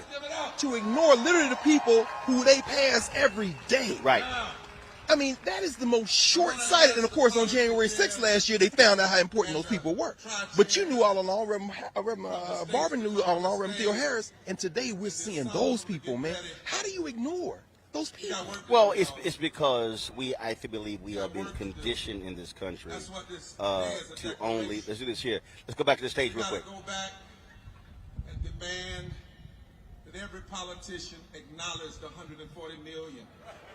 to ignore literally the people who they pass every day. Right. I mean, that is the most short-sighted. And, of course, on January 6th last year, they found out how important those people were. But you knew all along, Reverend Barber knew all along, Reverend Theo Harris, and today we're seeing those people, man. How do you ignore those people? Well, it's because I believe we are being conditioned in this country to only, let's do this here. Let's go back to the stage real quick. Go back and demand that every politician acknowledge the 140 million.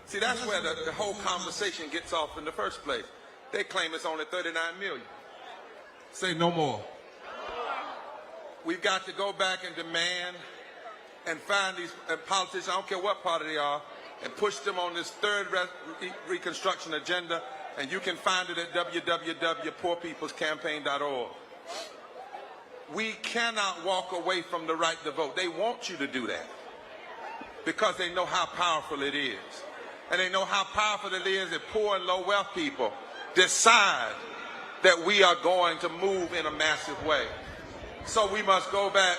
See, that's where the whole conversation gets off in the first place. They claim it's only 39 million. Say no more. We've got to go back and demand and find these politicians, I don't care what party they are, and push them on this third Reconstruction agenda, and you can find it at www.poorpeoplescampaign.org. We cannot walk away from the right to vote. They want you to do that because they know how powerful it is. And they know how powerful it is that poor and low wealth people decide that we are going to move in a massive way. So we must go back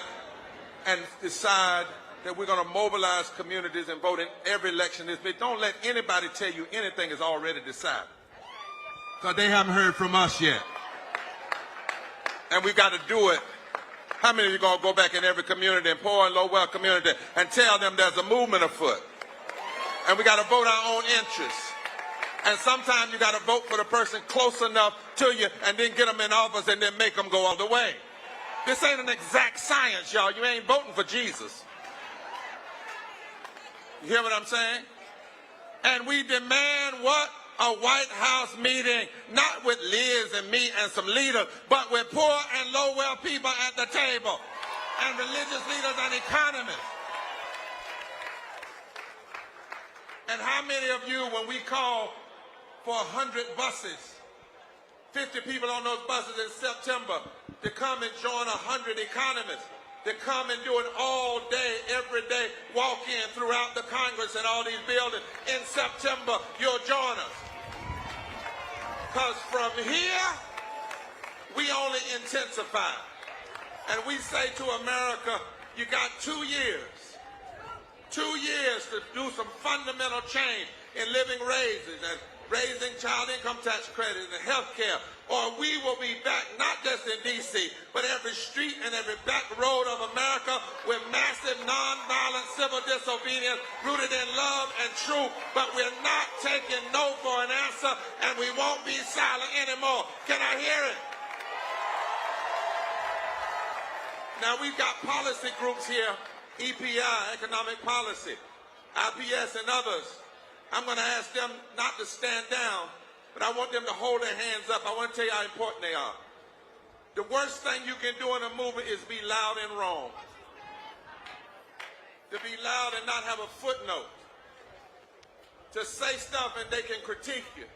and decide that we're going to mobilize communities and vote in every election. Don't let anybody tell you anything is already decided. Because they haven't heard from us yet. And we've got to do it. How many of you are going to go back in every community, and poor and low wealth community, and tell them there's a movement afoot? And we got to vote our own interests. And sometimes you got to vote for the person close enough to you and then get them in office and then make them go all the way. This ain't an exact science, y'all. You ain't voting for Jesus. You hear what I'm saying? And we demand what? A White House meeting, not with Liz and me and some leaders, but with poor and low wealth people at the table, and religious leaders and economists. And how many of you, when we call for 100 buses, 50 people on those buses in September, to come and join 100 economists, to come and do it all day, every day, walk in throughout the Congress and all these buildings in September, you'll join us. Because from here, we only intensify. And we say to America, you got 2 years. 2 years to do some fundamental change in living wages and raising child income tax credit and health care, or we will be back not just in D.C., but every street and every back road of America with massive nonviolent civil disobedience rooted in love and truth. But we're not taking no for an answer, and we won't be silent anymore. Can I hear it? Now, we've got policy groups here, EPI, Economic Policy, IPS, and others. I'm going to ask them not to stand down, but I want them to hold their hands up. I want to tell you how important they are. The worst thing you can do in a movement is be loud and wrong. To be loud and not have a footnote. To say stuff and they can critique you.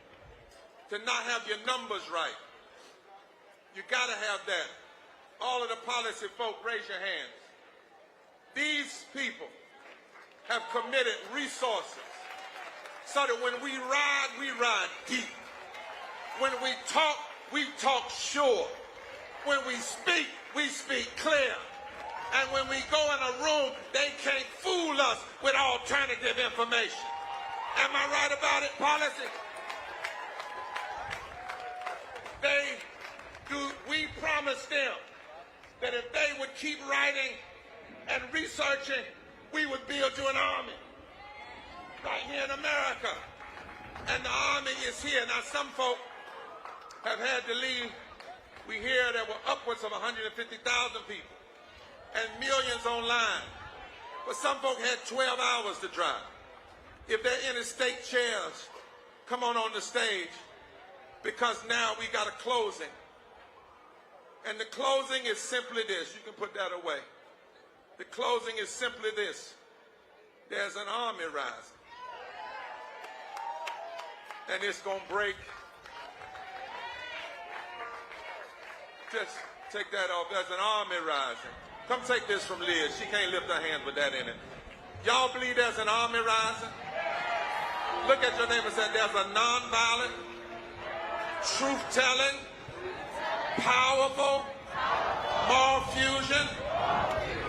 To not have your numbers right. You got to have that. All of the policy folk, raise your hands. These people have committed resources so that when we ride deep. When we talk sure. When we speak clear. And when we go in a room, they can't fool us with alternative information. Am I right about it, policy? We promised them that if they would keep writing and researching, we would build you an army right here in America. And the army is here. Now, some folk have had to leave. We hear there were upwards of 150,000 people and millions online. But some folk had 12 hours to drive. If there are any state chairs, come on the stage, because now we got a closing. And the closing is simply this. You can put that away. The closing is simply this. There's an army rising. And it's going to break. Just take that off. There's an army rising. Come take this from Liz. She can't lift her hand with that in it. Y'all believe there's an army rising? Look at your neighbor and say, there's a nonviolent, truth-telling, powerful, moral fusion.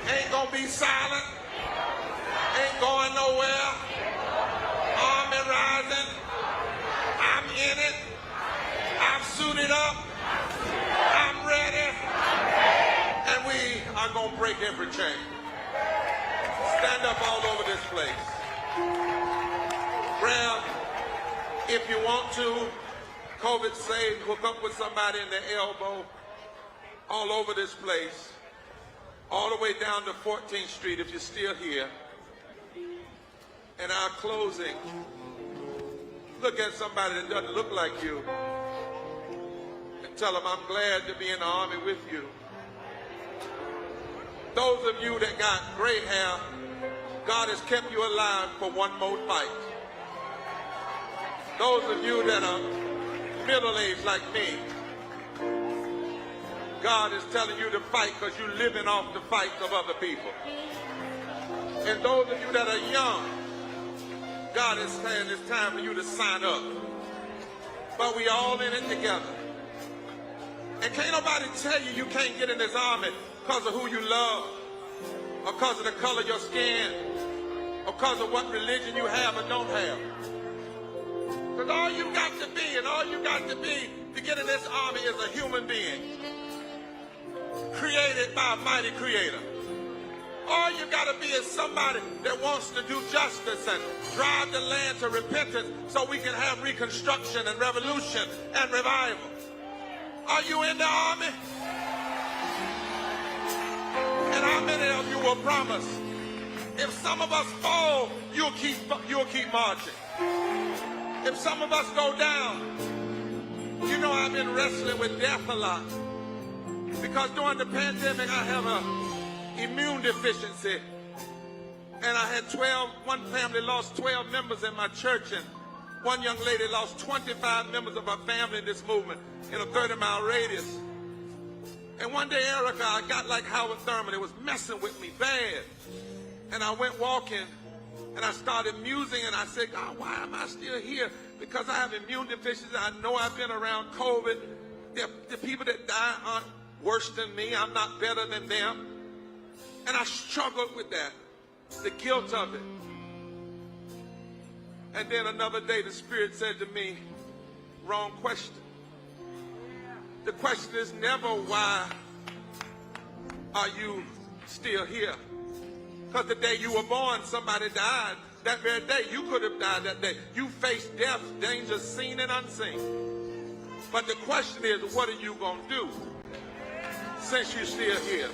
Ain't gonna be silent. Ain't going nowhere. Army rising. I'm in it. I've suited up. I'm ready. And we are gonna break every chain. Stand up all over this place. Grab, if you want to, COVID safe, hook up with somebody in the elbow, all over this place, all the way down to 14th Street if you're still here. And our closing, look at somebody that doesn't look like you and tell them, I'm glad to be in the army with you. Those of you that got gray hair, God has kept you alive for one more fight. Those of you that are middle-aged like me, God is telling you to fight because you're living off the fights of other people. And those of you that are young, God is saying it's time for you to sign up. But we all in it together. And can't nobody tell you you can't get in this army because of who you love, or because of the color of your skin, or because of what religion you have or don't have. Because all you got to be, and all you got to be to get in this army is a human being, created by a mighty creator. All you got to be is somebody that wants to do justice and drive the land to repentance so we can have reconstruction and revolution and revival. Are you in the army? And how many of you will promise, if some of us fall, you'll keep marching? If some of us go down, you know I've been wrestling with death a lot. Because during the pandemic, I have an immune deficiency. And I had one family lost 12 members in my church, and one young lady lost 25 members of her family in this movement in a 30-mile radius. And one day, Erica, I got like Howard Thurman. It was messing with me bad. And I went walking, and I started musing, and I said, God, why am I still here? Because I have immune deficiency. I know I've been around COVID. The people that die aren't worse than me. I'm not better than them. And I struggled with that, the guilt of it. And then another day, the Spirit said to me, wrong question. The question is never, why are you still here? Because the day you were born, somebody died. That very day, you could have died that day. You faced death, dangers seen and unseen. But the question is, what are you going to do since you're still here?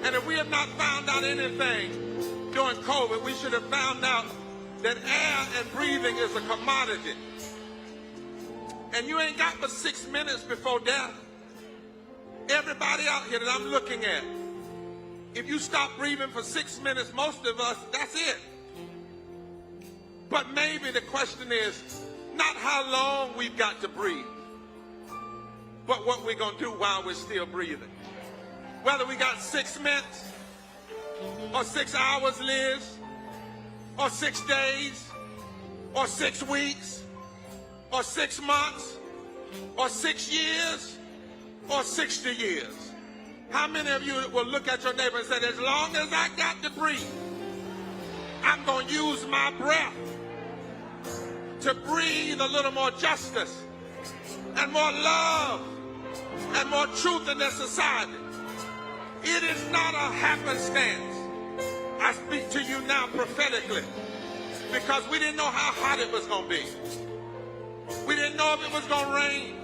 And if we have not found out anything during COVID, we should have found out that air and breathing is a commodity. And you ain't got but 6 minutes before death. Everybody out here that I'm looking at, if you stop breathing for 6 minutes, most of us, that's it. But maybe the question is not how long we've got to breathe, but what we're going to do while we're still breathing. Whether we got 6 minutes or 6 hours, Liz, or 6 days, or 6 weeks, or 6 months, or 6 years, or 60 years. How many of you will look at your neighbor and say, as long as I got to breathe, I'm going to use my breath to breathe a little more justice and more love and more truth in this society. It is not a happenstance. I speak to you now prophetically because we didn't know how hot it was going to be. We didn't know if it was going to rain.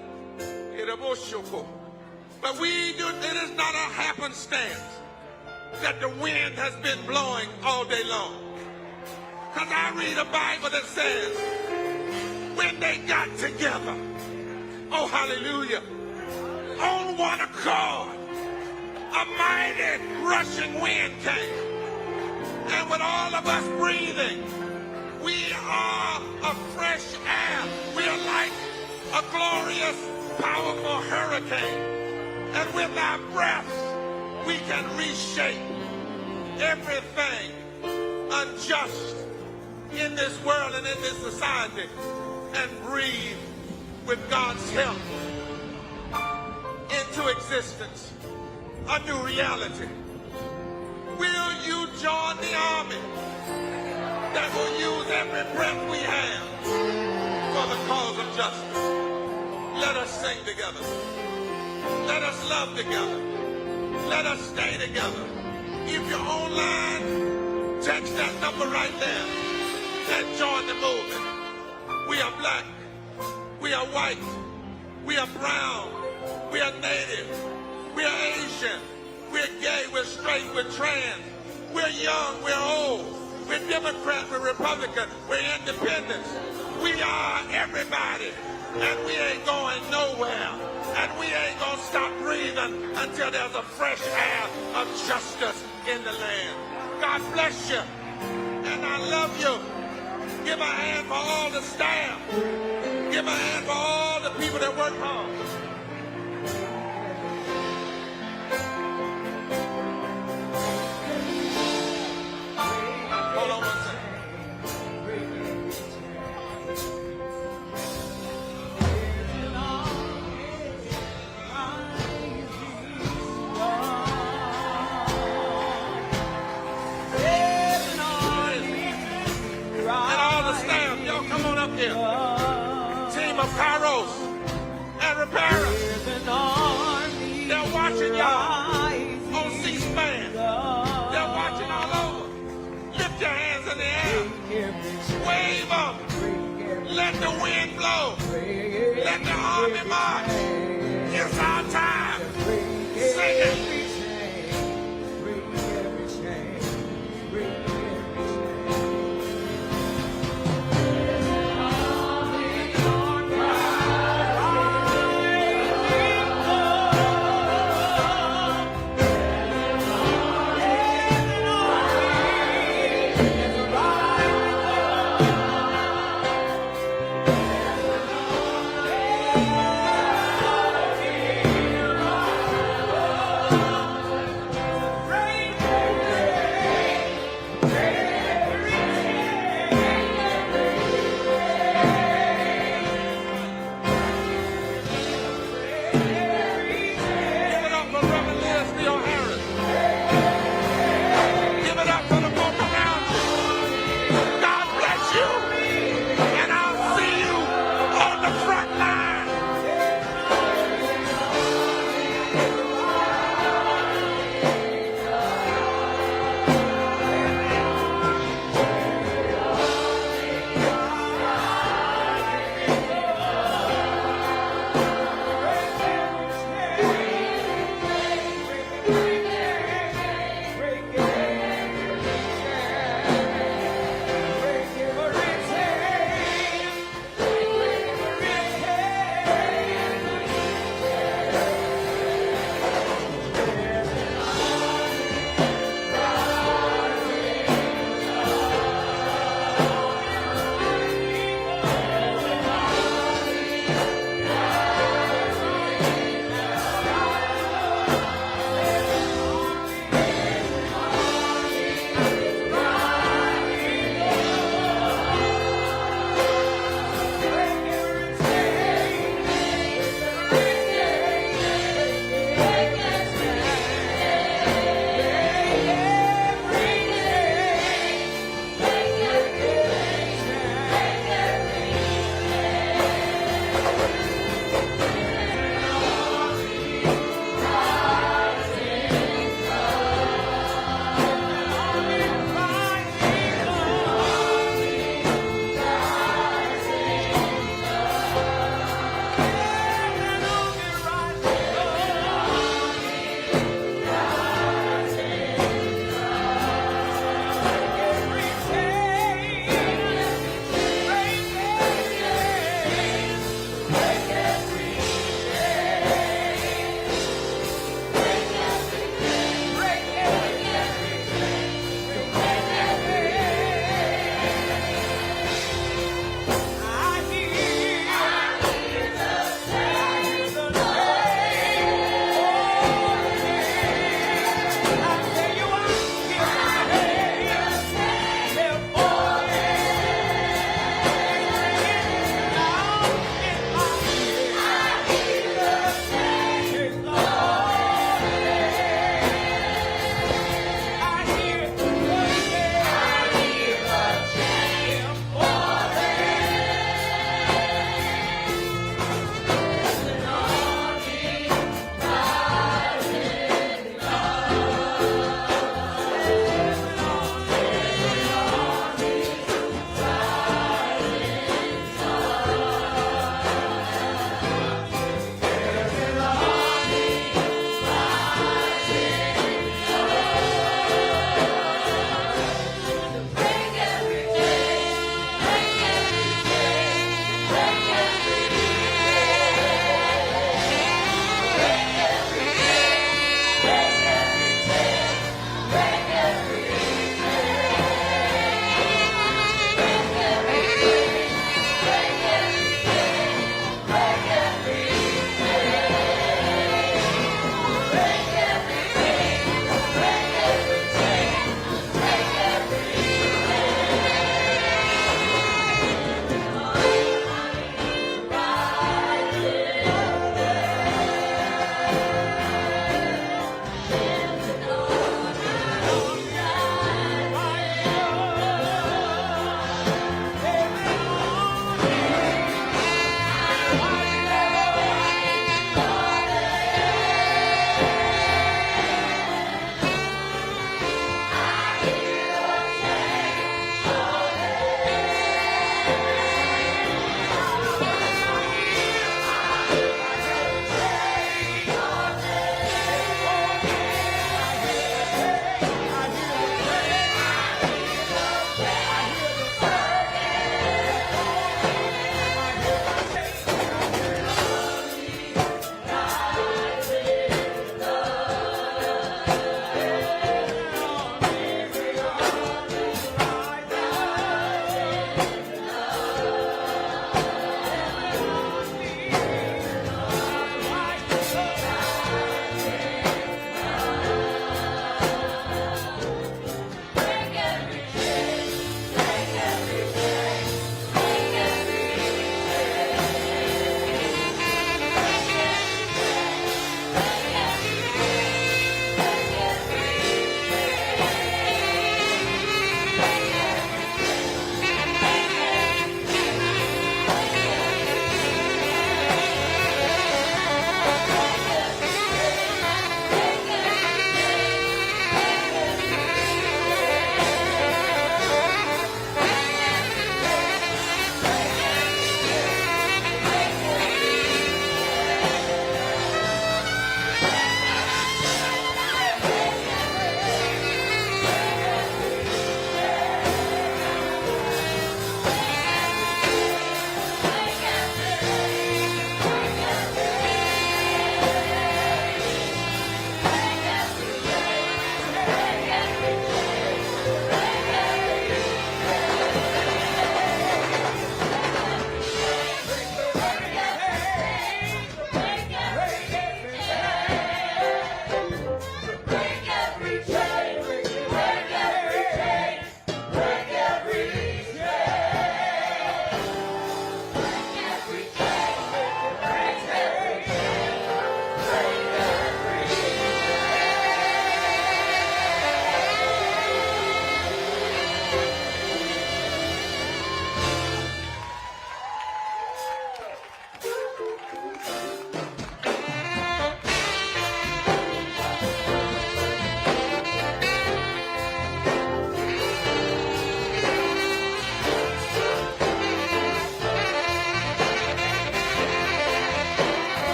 But it is not a happenstance that the wind has been blowing all day long. Because I read a Bible that says, when they got together, oh hallelujah, on one accord, a mighty rushing wind came. And with all of us breathing, we are a fresh air. We are like a glorious, powerful hurricane. And with our breaths, we can reshape everything unjust in this world and in this society and breathe with God's help into existence a new reality. Will you join the army that will use every breath we have for the cause of justice? Let us sing together. Let us love together. Let us stay together. If you're online, text that number right there and join the movement. We are black. We are white. We are brown. We are native. We are Asian. We're gay. We're straight. We're trans. We're young. We're old. We're Democrat. We're Republican. We're independents. We are everybody. And we ain't going nowhere. And we ain't going to stop breathing until there's a fresh air of justice in the land. God bless you. And I love you. Give a hand for all the staff. Give a hand for all the people that work hard. Hold on one second. And all the staff, y'all come on up here. Team of Kairos and repairers. They're watching y'all on C-SPAN. They're watching all over. Lift your hands in the air. Wave them. Let the wind blow. Let the army march. It's our time. Sing it.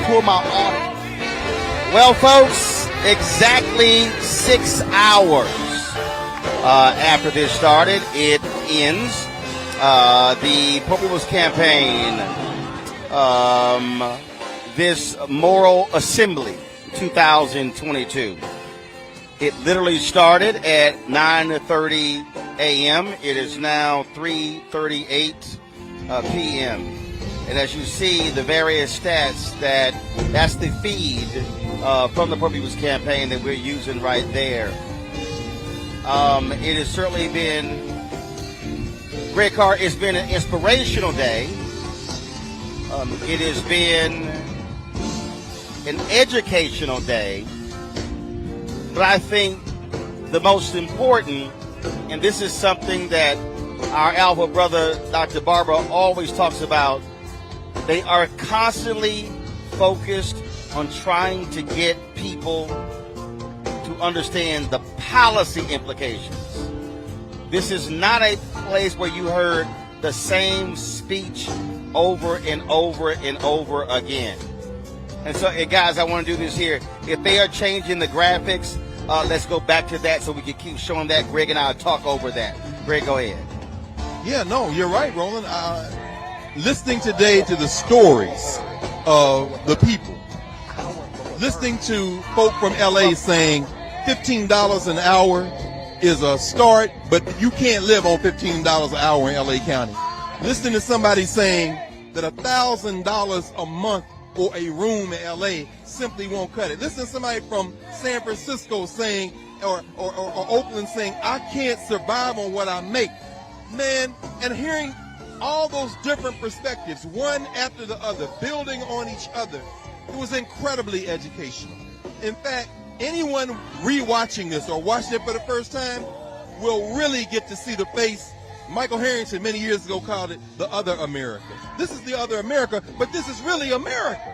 pull my audio. Well, folks, exactly 6 hours after this started, it ends. The Poor People's Campaign, this Moral Assembly 2022. It literally started at 9:30 a.m. It is now 3:38 p.m. And as you see, the various stats, that's the feed from the Poor People's Campaign that we're using right there. It has certainly been, Greg Carr, it's been an inspirational day. It has been an educational day. But I think the most important, and this is something that our alpha brother, Dr. Barbara, always talks about, they are constantly focused on trying to get people to understand the policy implications. This is not a place where you heard the same speech over and over and over again. And so, guys, I want to do this here. If they are changing the graphics, let's go back to that so we can keep showing that. Greg and I will talk over that. Greg, go ahead. Yeah, no, you're right, Roland. Listening today to the stories of the people, listening to folk from LA saying $15 an hour is a start, but you can't live on $15 an hour in LA County. Listening to somebody saying that $1,000 a month for a room in LA simply won't cut it. Listen to somebody from San Francisco saying, or Oakland saying, I can't survive on what I make. Man, and hearing all those different perspectives, one after the other, building on each other, it was incredibly educational. In fact, anyone rewatching this or watching it for the first time will really get to see the face. Michael Harrington many years ago called it the other America. This is the other America, but this is really America.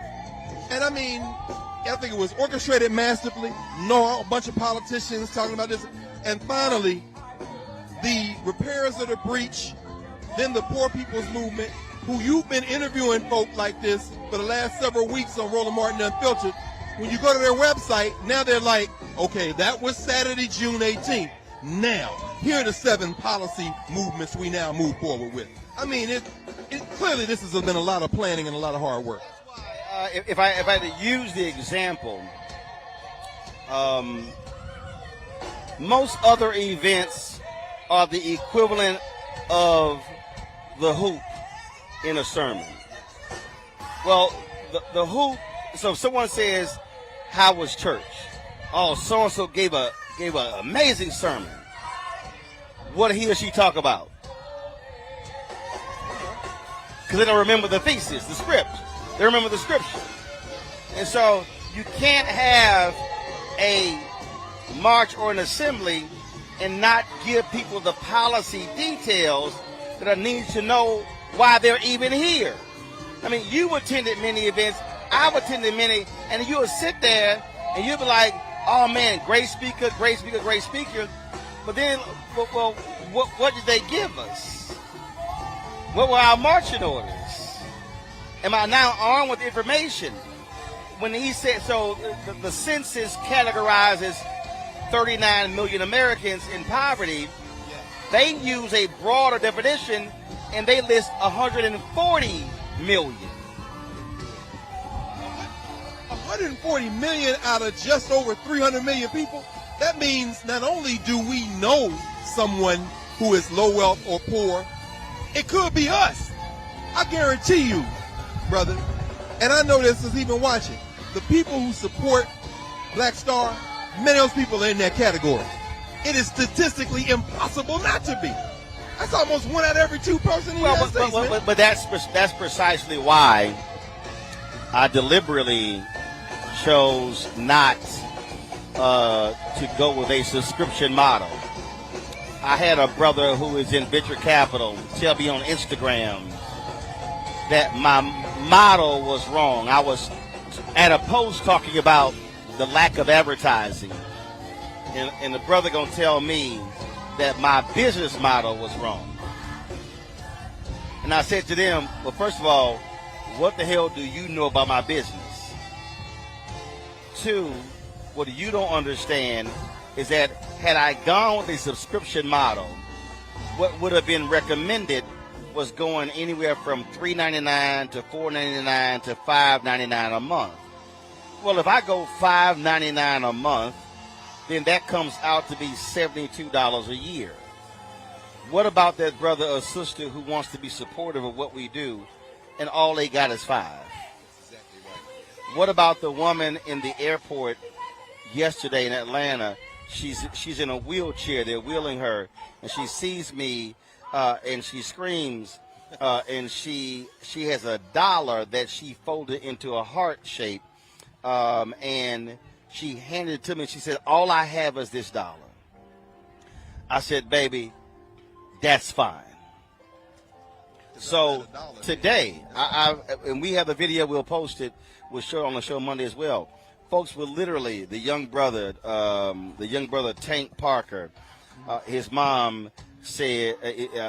And I mean, I think it was orchestrated masterfully. No, a bunch of politicians talking about this. And finally, the repairers of the breach, then the Poor People's Movement, who you've been interviewing folk like this for the last several weeks on Roland Martin Unfiltered. When you go to their website, now they're like, okay, that was Saturday, June 18th. Now, here are the 7 policy movements we now move forward with. I mean, clearly this has been a lot of planning and a lot of hard work. If I had to use the example, most other events are the equivalent of the hoop in a sermon. Well, the hoop, so if someone says, how was church? Oh, so-and-so gave an amazing sermon. What did he or she talk about? Because they don't remember the thesis, the script. They remember the scripture. And so you can't have a march or an assembly and not give people the policy details that are needed to know why they're even here. I mean, you attended many events, I've attended many, and you'll sit there and you'll be like, oh man, great speaker, great speaker, great speaker. But then, well, what did they give us? What were our marching orders? Am I now armed with information? When he said, so the census categorizes 39 million Americans in poverty, they use a broader definition and they list 140 million. 140 million out of just over 300 million people? That means not only do we know someone who is low wealth or poor, it could be us. I guarantee you, brother, and I know this is even watching, the people who support Black Star, many of those people are in that category. It is statistically impossible not to be. That's almost 1 out of every 2 persons in the United States. But that's precisely why I deliberately chose not to go with a subscription model. I had a brother who is in venture capital tell me on Instagram that my model was wrong. I was at a post talking about the lack of advertising. And the brother gonna tell me that my business model was wrong. And I said to them, well, first of all, what the hell do you know about my business? two, what you don't understand is that had I gone with a subscription model, what would have been recommended was going anywhere from $3.99 to $4.99 to $5.99 a month. Well, if I go $5.99 a month, then that comes out to be $72 a year. What about that brother or sister who wants to be supportive of what we do, and all they got is $5? Exactly right. What about the woman in the airport yesterday in Atlanta? She's in a wheelchair. They're wheeling her, and she sees me, and she screams, and she has $1 that she folded into a heart shape, and she handed it to me, and she said, all I have is this $1. I said, baby, that's fine. So today, and we have the video, we'll post it, we'll show it on the show Monday as well. Folks will literally, the young brother Tank Parker, his mom said,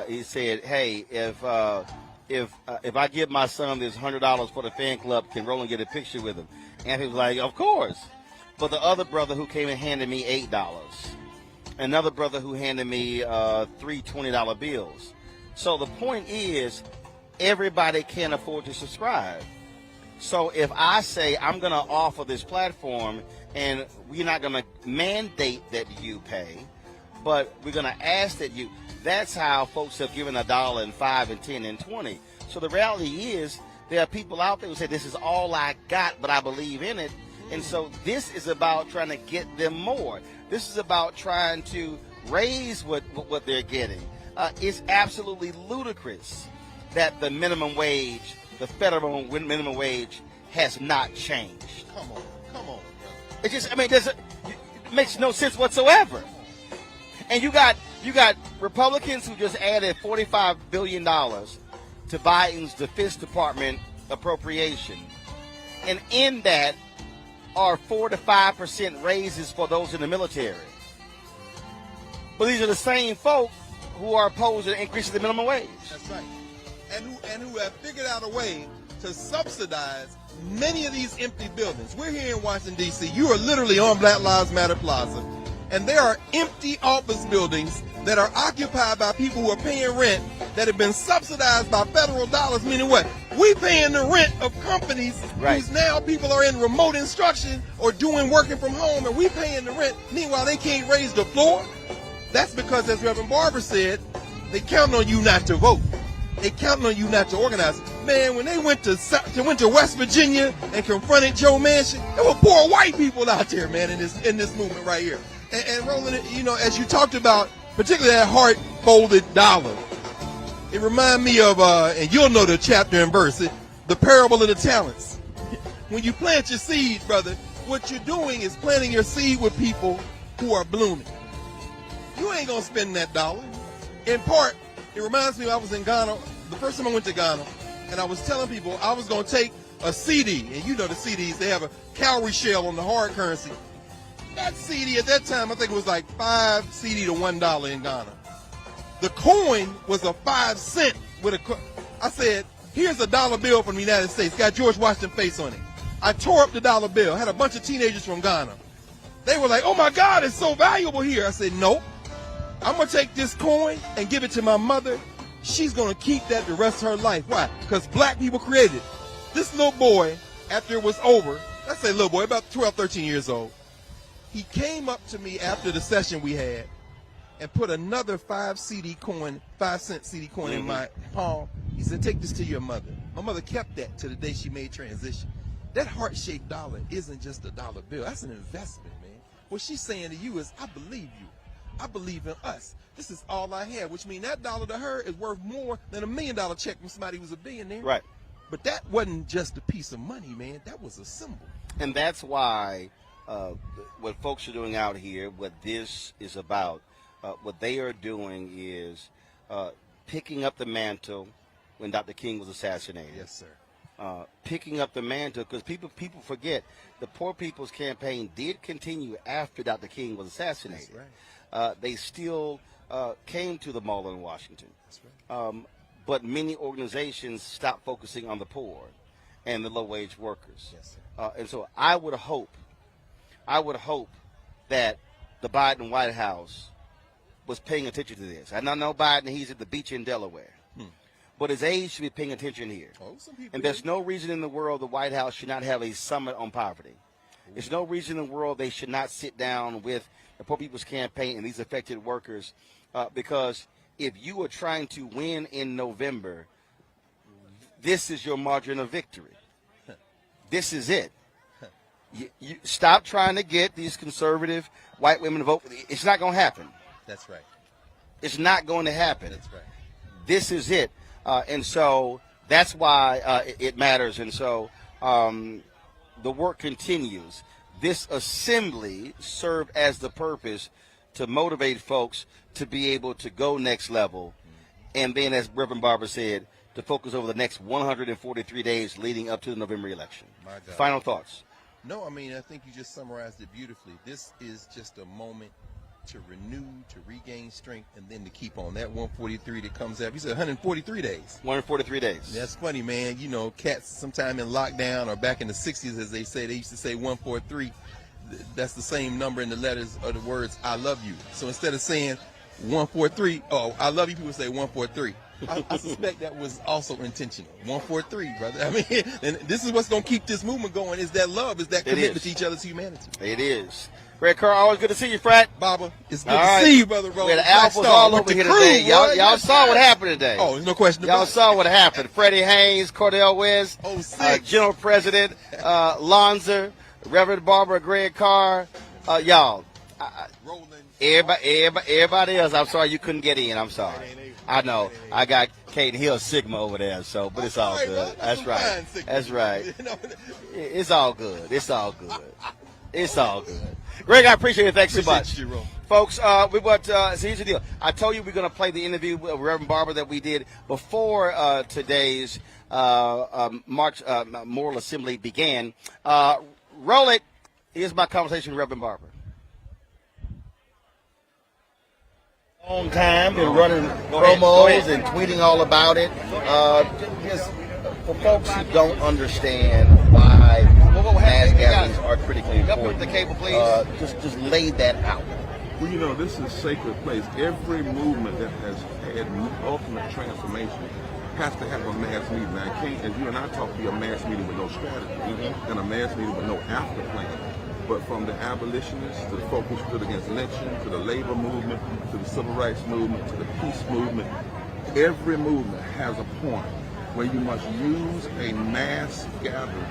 he said, hey, if I give my son this $100 for the fan club, can Roland get a picture with him? And he was like, of course. But the other brother who came and handed me $8, another brother who handed me three $20 bills. So the point is, everybody can't afford to subscribe. So if I say I'm going to offer this platform, and we're not going to mandate that you pay, but we're going to ask that you, that's how folks have given $1 and $5 and $10 and $20. So the reality is, there are people out there who say, this is all I got, but I believe in it. And so this is about trying to get them more. This is about trying to raise what they're getting. It's absolutely ludicrous that the minimum wage, the federal minimum wage, has not changed. Come on. It just, I mean, it makes no sense whatsoever. And you got Republicans who just added $45 billion to Biden's Defense Department appropriation. And in that are 4 to 5% raises for those in the military. But these are the same folk who are opposed to increasing the minimum wage. That's right. And who have figured out a way to subsidize many of these empty buildings. We're here in Washington, D.C. You are literally on Black Lives Matter Plaza, and there are empty office buildings that are occupied by people who are paying rent that have been subsidized by federal dollars, meaning what? We paying the rent of companies whose now people are in remote instruction or working from home, and we paying the rent. Meanwhile, they can't raise the floor. That's because, as Reverend Barber said, they count on you not to vote. They counting on you not to organize. Man, when they went to West Virginia and confronted Joe Manchin, there were poor white people out there, man, in this movement right here. And Roland, you know, as you talked about, particularly that heart-folded dollar, it reminded me of, and you'll know the chapter and verse, the parable of the talents. When you plant your seed, brother, what you're doing is planting your seed with people who are blooming. You ain't gonna spend that dollar. In part, it reminds me I was in Ghana, the first time I went to Ghana, and I was telling people I was going to take a CD, and you know the CDs, they have a cowrie shell on the hard currency. That CD at that time, I think it was like 5 CD to $1 in Ghana. The coin was a 5 cent with I said, here's a dollar bill from the United States, got George Washington face on it. I tore up the dollar bill, had a bunch of teenagers from Ghana. They were like, oh my God, it's so valuable here. I said, nope. I'm going to take this coin and give it to my mother. She's going to keep that the rest of her life. Why? Because black people created it. This little boy, after it was over, let's say little boy, about 12, 13 years old, he came up to me after the session we had and put another 5 cent CD coin in my palm. He said, take this to your mother. My mother kept that to the day she made transition. That heart-shaped dollar isn't just a dollar bill. That's an investment, man. What she's saying to you is, I believe you. I believe in us. This is all I have, which means that dollar to her is worth more than $1 million check from somebody who's a billionaire. Right. But that wasn't just a piece of money, man. That was a symbol. And that's why what folks are doing out here, what this is about, what they are doing is picking up the mantle when Dr. King was assassinated. Yes, sir. Picking up the mantle, because people forget the Poor People's Campaign did continue after Dr. King was assassinated. That's right. They still came to the mall in Washington. That's right. But many organizations stopped focusing on the poor and the low-wage workers. Yes, sir. And so I would hope I would hope that the Biden White House was paying attention to this. I know Biden, he's at the beach in Delaware. But his aides should be paying attention here. And there's no reason in the world the White House should not have a summit on poverty. There's no reason in the world they should not sit down with the Poor People's Campaign and these affected workers, because if you are trying to win in November, this is your margin of victory. This is it. You stop trying to get these conservative white women to vote. It's not going to happen. That's right. It's not going to happen. That's right. This is it. And so that's why it matters. And so the work continues. This assembly served as the purpose to motivate folks to be able to go next level. And then, as Reverend Barber said, to focus over the next 143 days leading up to the November election. My God. Final thoughts. No, I mean, I think you just summarized it beautifully. This is just a moment to renew, to regain strength, and then to keep on. That 143 that comes out, you said 143 days. 143 days. That's funny, man. You know, cats sometime in lockdown or back in the 60s, as they say, they used to say 143. That's the same number in the letters of the words, I love you. So instead of saying 143, oh, I love you, people say 143. I suspect that was also intentional. 143, brother. I mean, and this is what's going to keep this movement going, is that love, is that commitment to each other's humanity. It is. Greg Carr, always good to see you, Frat. Baba, it's good to see you, brother. We had alphas all over here today. Y'all saw what happened today. Oh, there's no question about it. Y'all saw what happened. Freddie Haynes, Cordell West, General President Lonzer, Reverend Barber, Greg Carr. Y'all, everybody else, I'm sorry you couldn't get in. I'm sorry. I know. I got Kate Hill Sigma over there, so, but it's all good. That's right. That's right. It's all good. It's all good. It's all good. Greg, I appreciate it. Thanks so much. Folks, so here's the deal. I told you we're going to play the interview with Reverend Barber that we did before today's March Moral Assembly began. Roll it. Here's my conversation with Reverend Barber. Long time, been running promos and tweeting all about it. Just for folks who don't understand why mass gatherings are critically important, the cable, please. Just lay that out. Well, you know, this is a sacred place. Every movement that has had ultimate transformation has to have a mass meeting. Now, it can't, as you and I talk, be a mass meeting with no strategy and a mass meeting with no after plan. But from the abolitionists to the folks who stood against lynching, to the labor movement, to the civil rights movement, to the peace movement, every movement has a point where you must use a mass gathering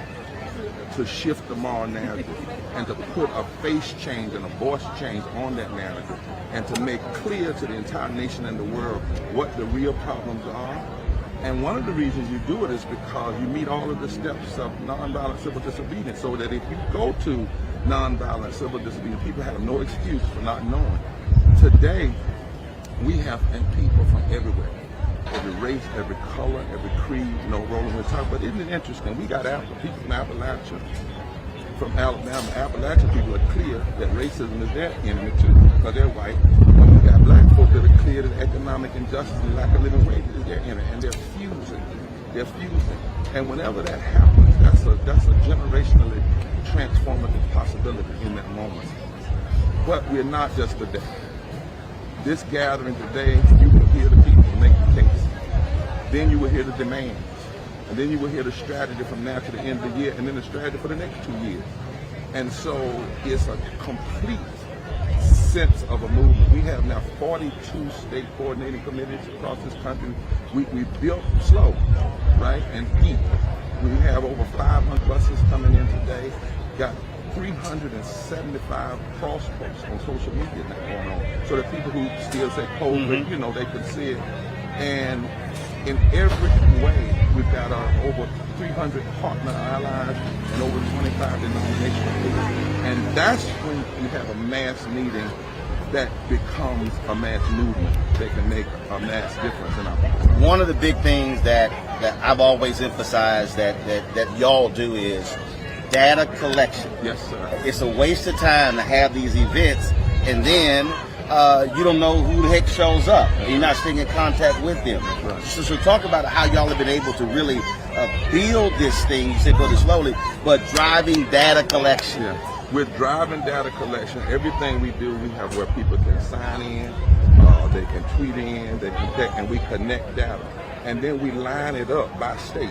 to shift the moral narrative and to put a face change and a voice change on that narrative and to make clear to the entire nation and the world what the real problems are. And one of the reasons you do it is because you meet all of the steps of nonviolent civil disobedience, so that if you go to nonviolent civil disobedience, people have no excuse for not knowing. Today, we have people from everywhere, every race, every color, every creed, rolling with top. But isn't it interesting? We got people from Appalachia, from Alabama. Appalachian people are clear that racism is their enemy too, because they're white. But we got black folk that are clear that economic injustice and lack of living wage is their enemy, and they're fusing. They're fusing. And whenever that happens, that's a generationally transformative possibility in that moment. But we're not just today. This gathering today, you will hear the people make the case. Then you will hear the demands. And then you will hear the strategy from now to the end of the year, and then the strategy for the next 2 years. And so it's a complete sense of a movement. We have now 42 state coordinating committees across this country. We built slow, right, and deep. We have over 500 buses coming in today. Got 375 cross posts on social media now going on, so that people who still say COVID, they could see it. And in every way, we've got over 300 partner allies and over 25 denominational leaders. And that's when you have a mass meeting that becomes a mass movement that can make a mass difference in our lives. One of the big things that I've always emphasized that y'all do is data collection. Yes, sir. It's a waste of time to have these events and then you don't know who the heck shows up. You're not staying in contact with them. Right. So talk about how y'all have been able to really build this thing. You said build it slowly, but driving data collection. Yeah. With driving data collection, everything we do, we have where people can sign in, they can tweet in, they can text, and we connect data. And then we line it up by state.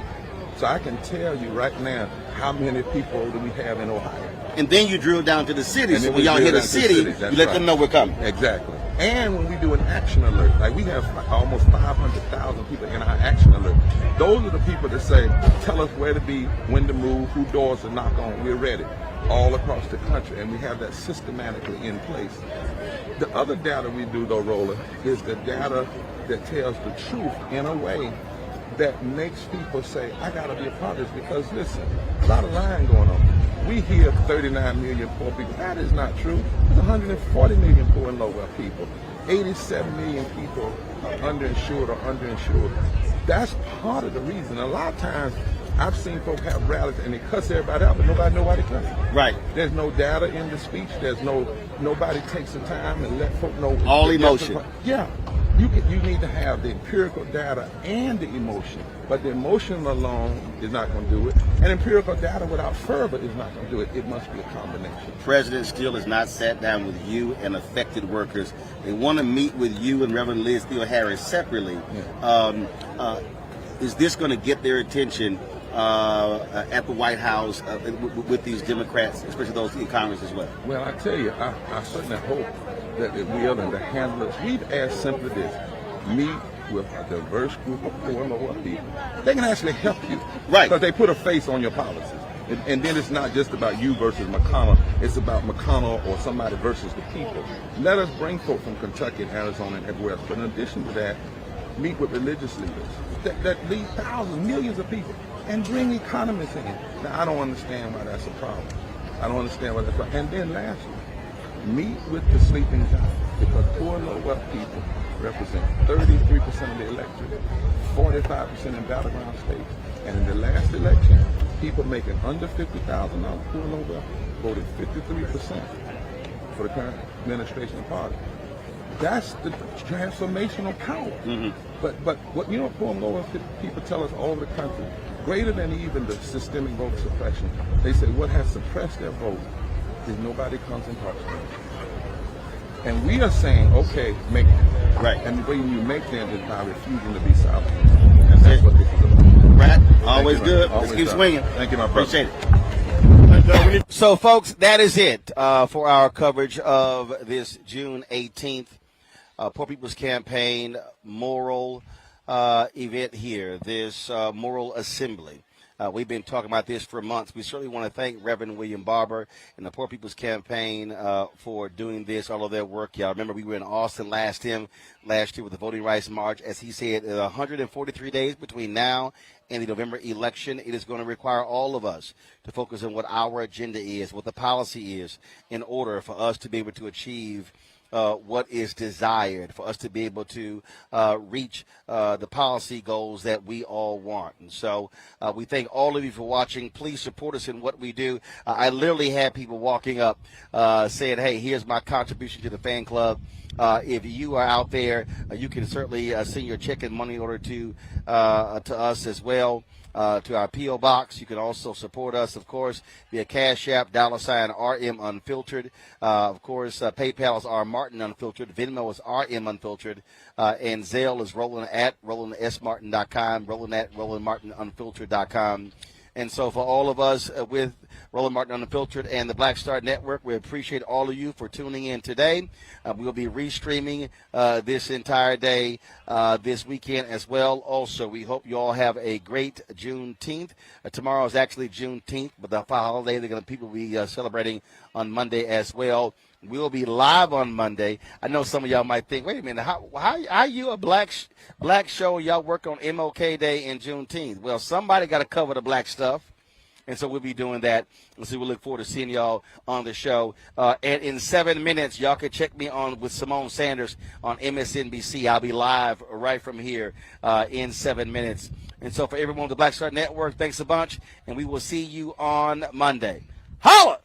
So I can tell you right now how many people do we have in Ohio. And then you drill down to the city. So when y'all hit a city, you let them know we're coming. Exactly. And when we do an action alert, like we have almost 500,000 people in our action alert. Those are the people that say, tell us where to be, when to move, who doors to knock on. We're ready. All across the country, and we have that systematically in place. The other data we do, though, Roller, is the data that tells the truth in a way that makes people say, I got to be a part of this, because, listen, a lot of lying going on. We hear 39 million poor people. That is not true. There's 140 million poor and low-wealth people. 87 million people are underinsured or underinsured. That's part of the reason. A lot of times, I've seen folks have rallies and they cuss everybody out, but nobody knows why they cuss. Right. There's no data in the speech. Nobody takes the time and let folk know. All emotion. Yeah. You need to have the empirical data and the emotion, but the emotion alone is not going to do it, and empirical data without fervor is not going to do it. It must be a combination. President still has not sat down with you and affected workers. They want to meet with you and Reverend Liz Theo Harris separately. Yeah. Is this going to get their attention at the White House with these Democrats, especially those in Congress as well? Well, I tell you, I certainly hope that we are going to handle it. We've asked simply this: meet with a diverse group of poor and lower people. They can actually help you, right? Because they put a face on your policies. And then it's not just about you versus McConnell. It's about McConnell or somebody versus the people. Let us bring folk from Kentucky and Arizona and everywhere else. But in addition to that, meet with religious leaders that lead thousands, millions of people, and bring economists in. Now, I don't understand why that's a problem. I don't understand why that's a problem. And then lastly, meet with the sleeping giants, because poor and low-wealth people represent 33% of the electorate, 45% in battleground states. And in the last election, people making under $50,000, poor and low-wealth, voted 53% for the current administration and party. That's the transformational power. Mm-hmm. But what poor and low-wealth people tell us all over the country, greater than even the systemic voter suppression, they say what has suppressed their vote is nobody comes and talks to them. And we are saying, okay, make them. Right. And the way you make them is by refusing to be silent. And that's what this is about. Right. Always good. Let's keep swinging. Thank you, my brother. Appreciate it. So, folks, that is it for our coverage of this June 18th Poor People's Campaign moral event here, this moral assembly. We've been talking about this for months. We certainly want to thank Reverend William Barber and the Poor People's Campaign for doing this, all of their work. Y'all remember we were in Austin last year with the Voting Rights March. As he said, 143 days between now and the November election. It is going to require all of us to focus on what our agenda is, what the policy is, in order for us to be able to achieve what is desired, for us to be able to reach the policy goals that we all want. And so we thank all of you for watching. Please support us in what we do. I literally had people walking up saying, hey, here's my contribution to the fan club. If you are out there, you can certainly send your check and money order to us as well. To our P.O. Box. You can also support us, of course, via Cash App, $RM Unfiltered. Of course, PayPal is R Martin Unfiltered. Venmo is RM Unfiltered. And Zelle is RolandSMartin.com, RolandMartinUnfiltered.com. And so for all of us with Roland Martin Unfiltered and the Black Star Network, we appreciate all of you for tuning in today. We'll be restreaming this entire day this weekend as well. Also, we hope you all have a great Juneteenth. Tomorrow is actually Juneteenth, but the holiday people will be celebrating on Monday as well. We'll be live on Monday. I know some of y'all might think, wait a minute, how are you a black show? Y'all work on MLK Day and Juneteenth. Well, somebody got to cover the black stuff, and so we'll be doing that. And so we look forward to seeing y'all on the show. And in 7 minutes, y'all can check me on with Simone Sanders on MSNBC. I'll be live right from here in 7 minutes. And so for everyone on the Black Star Network, thanks a bunch, and we will see you on Monday. Holla!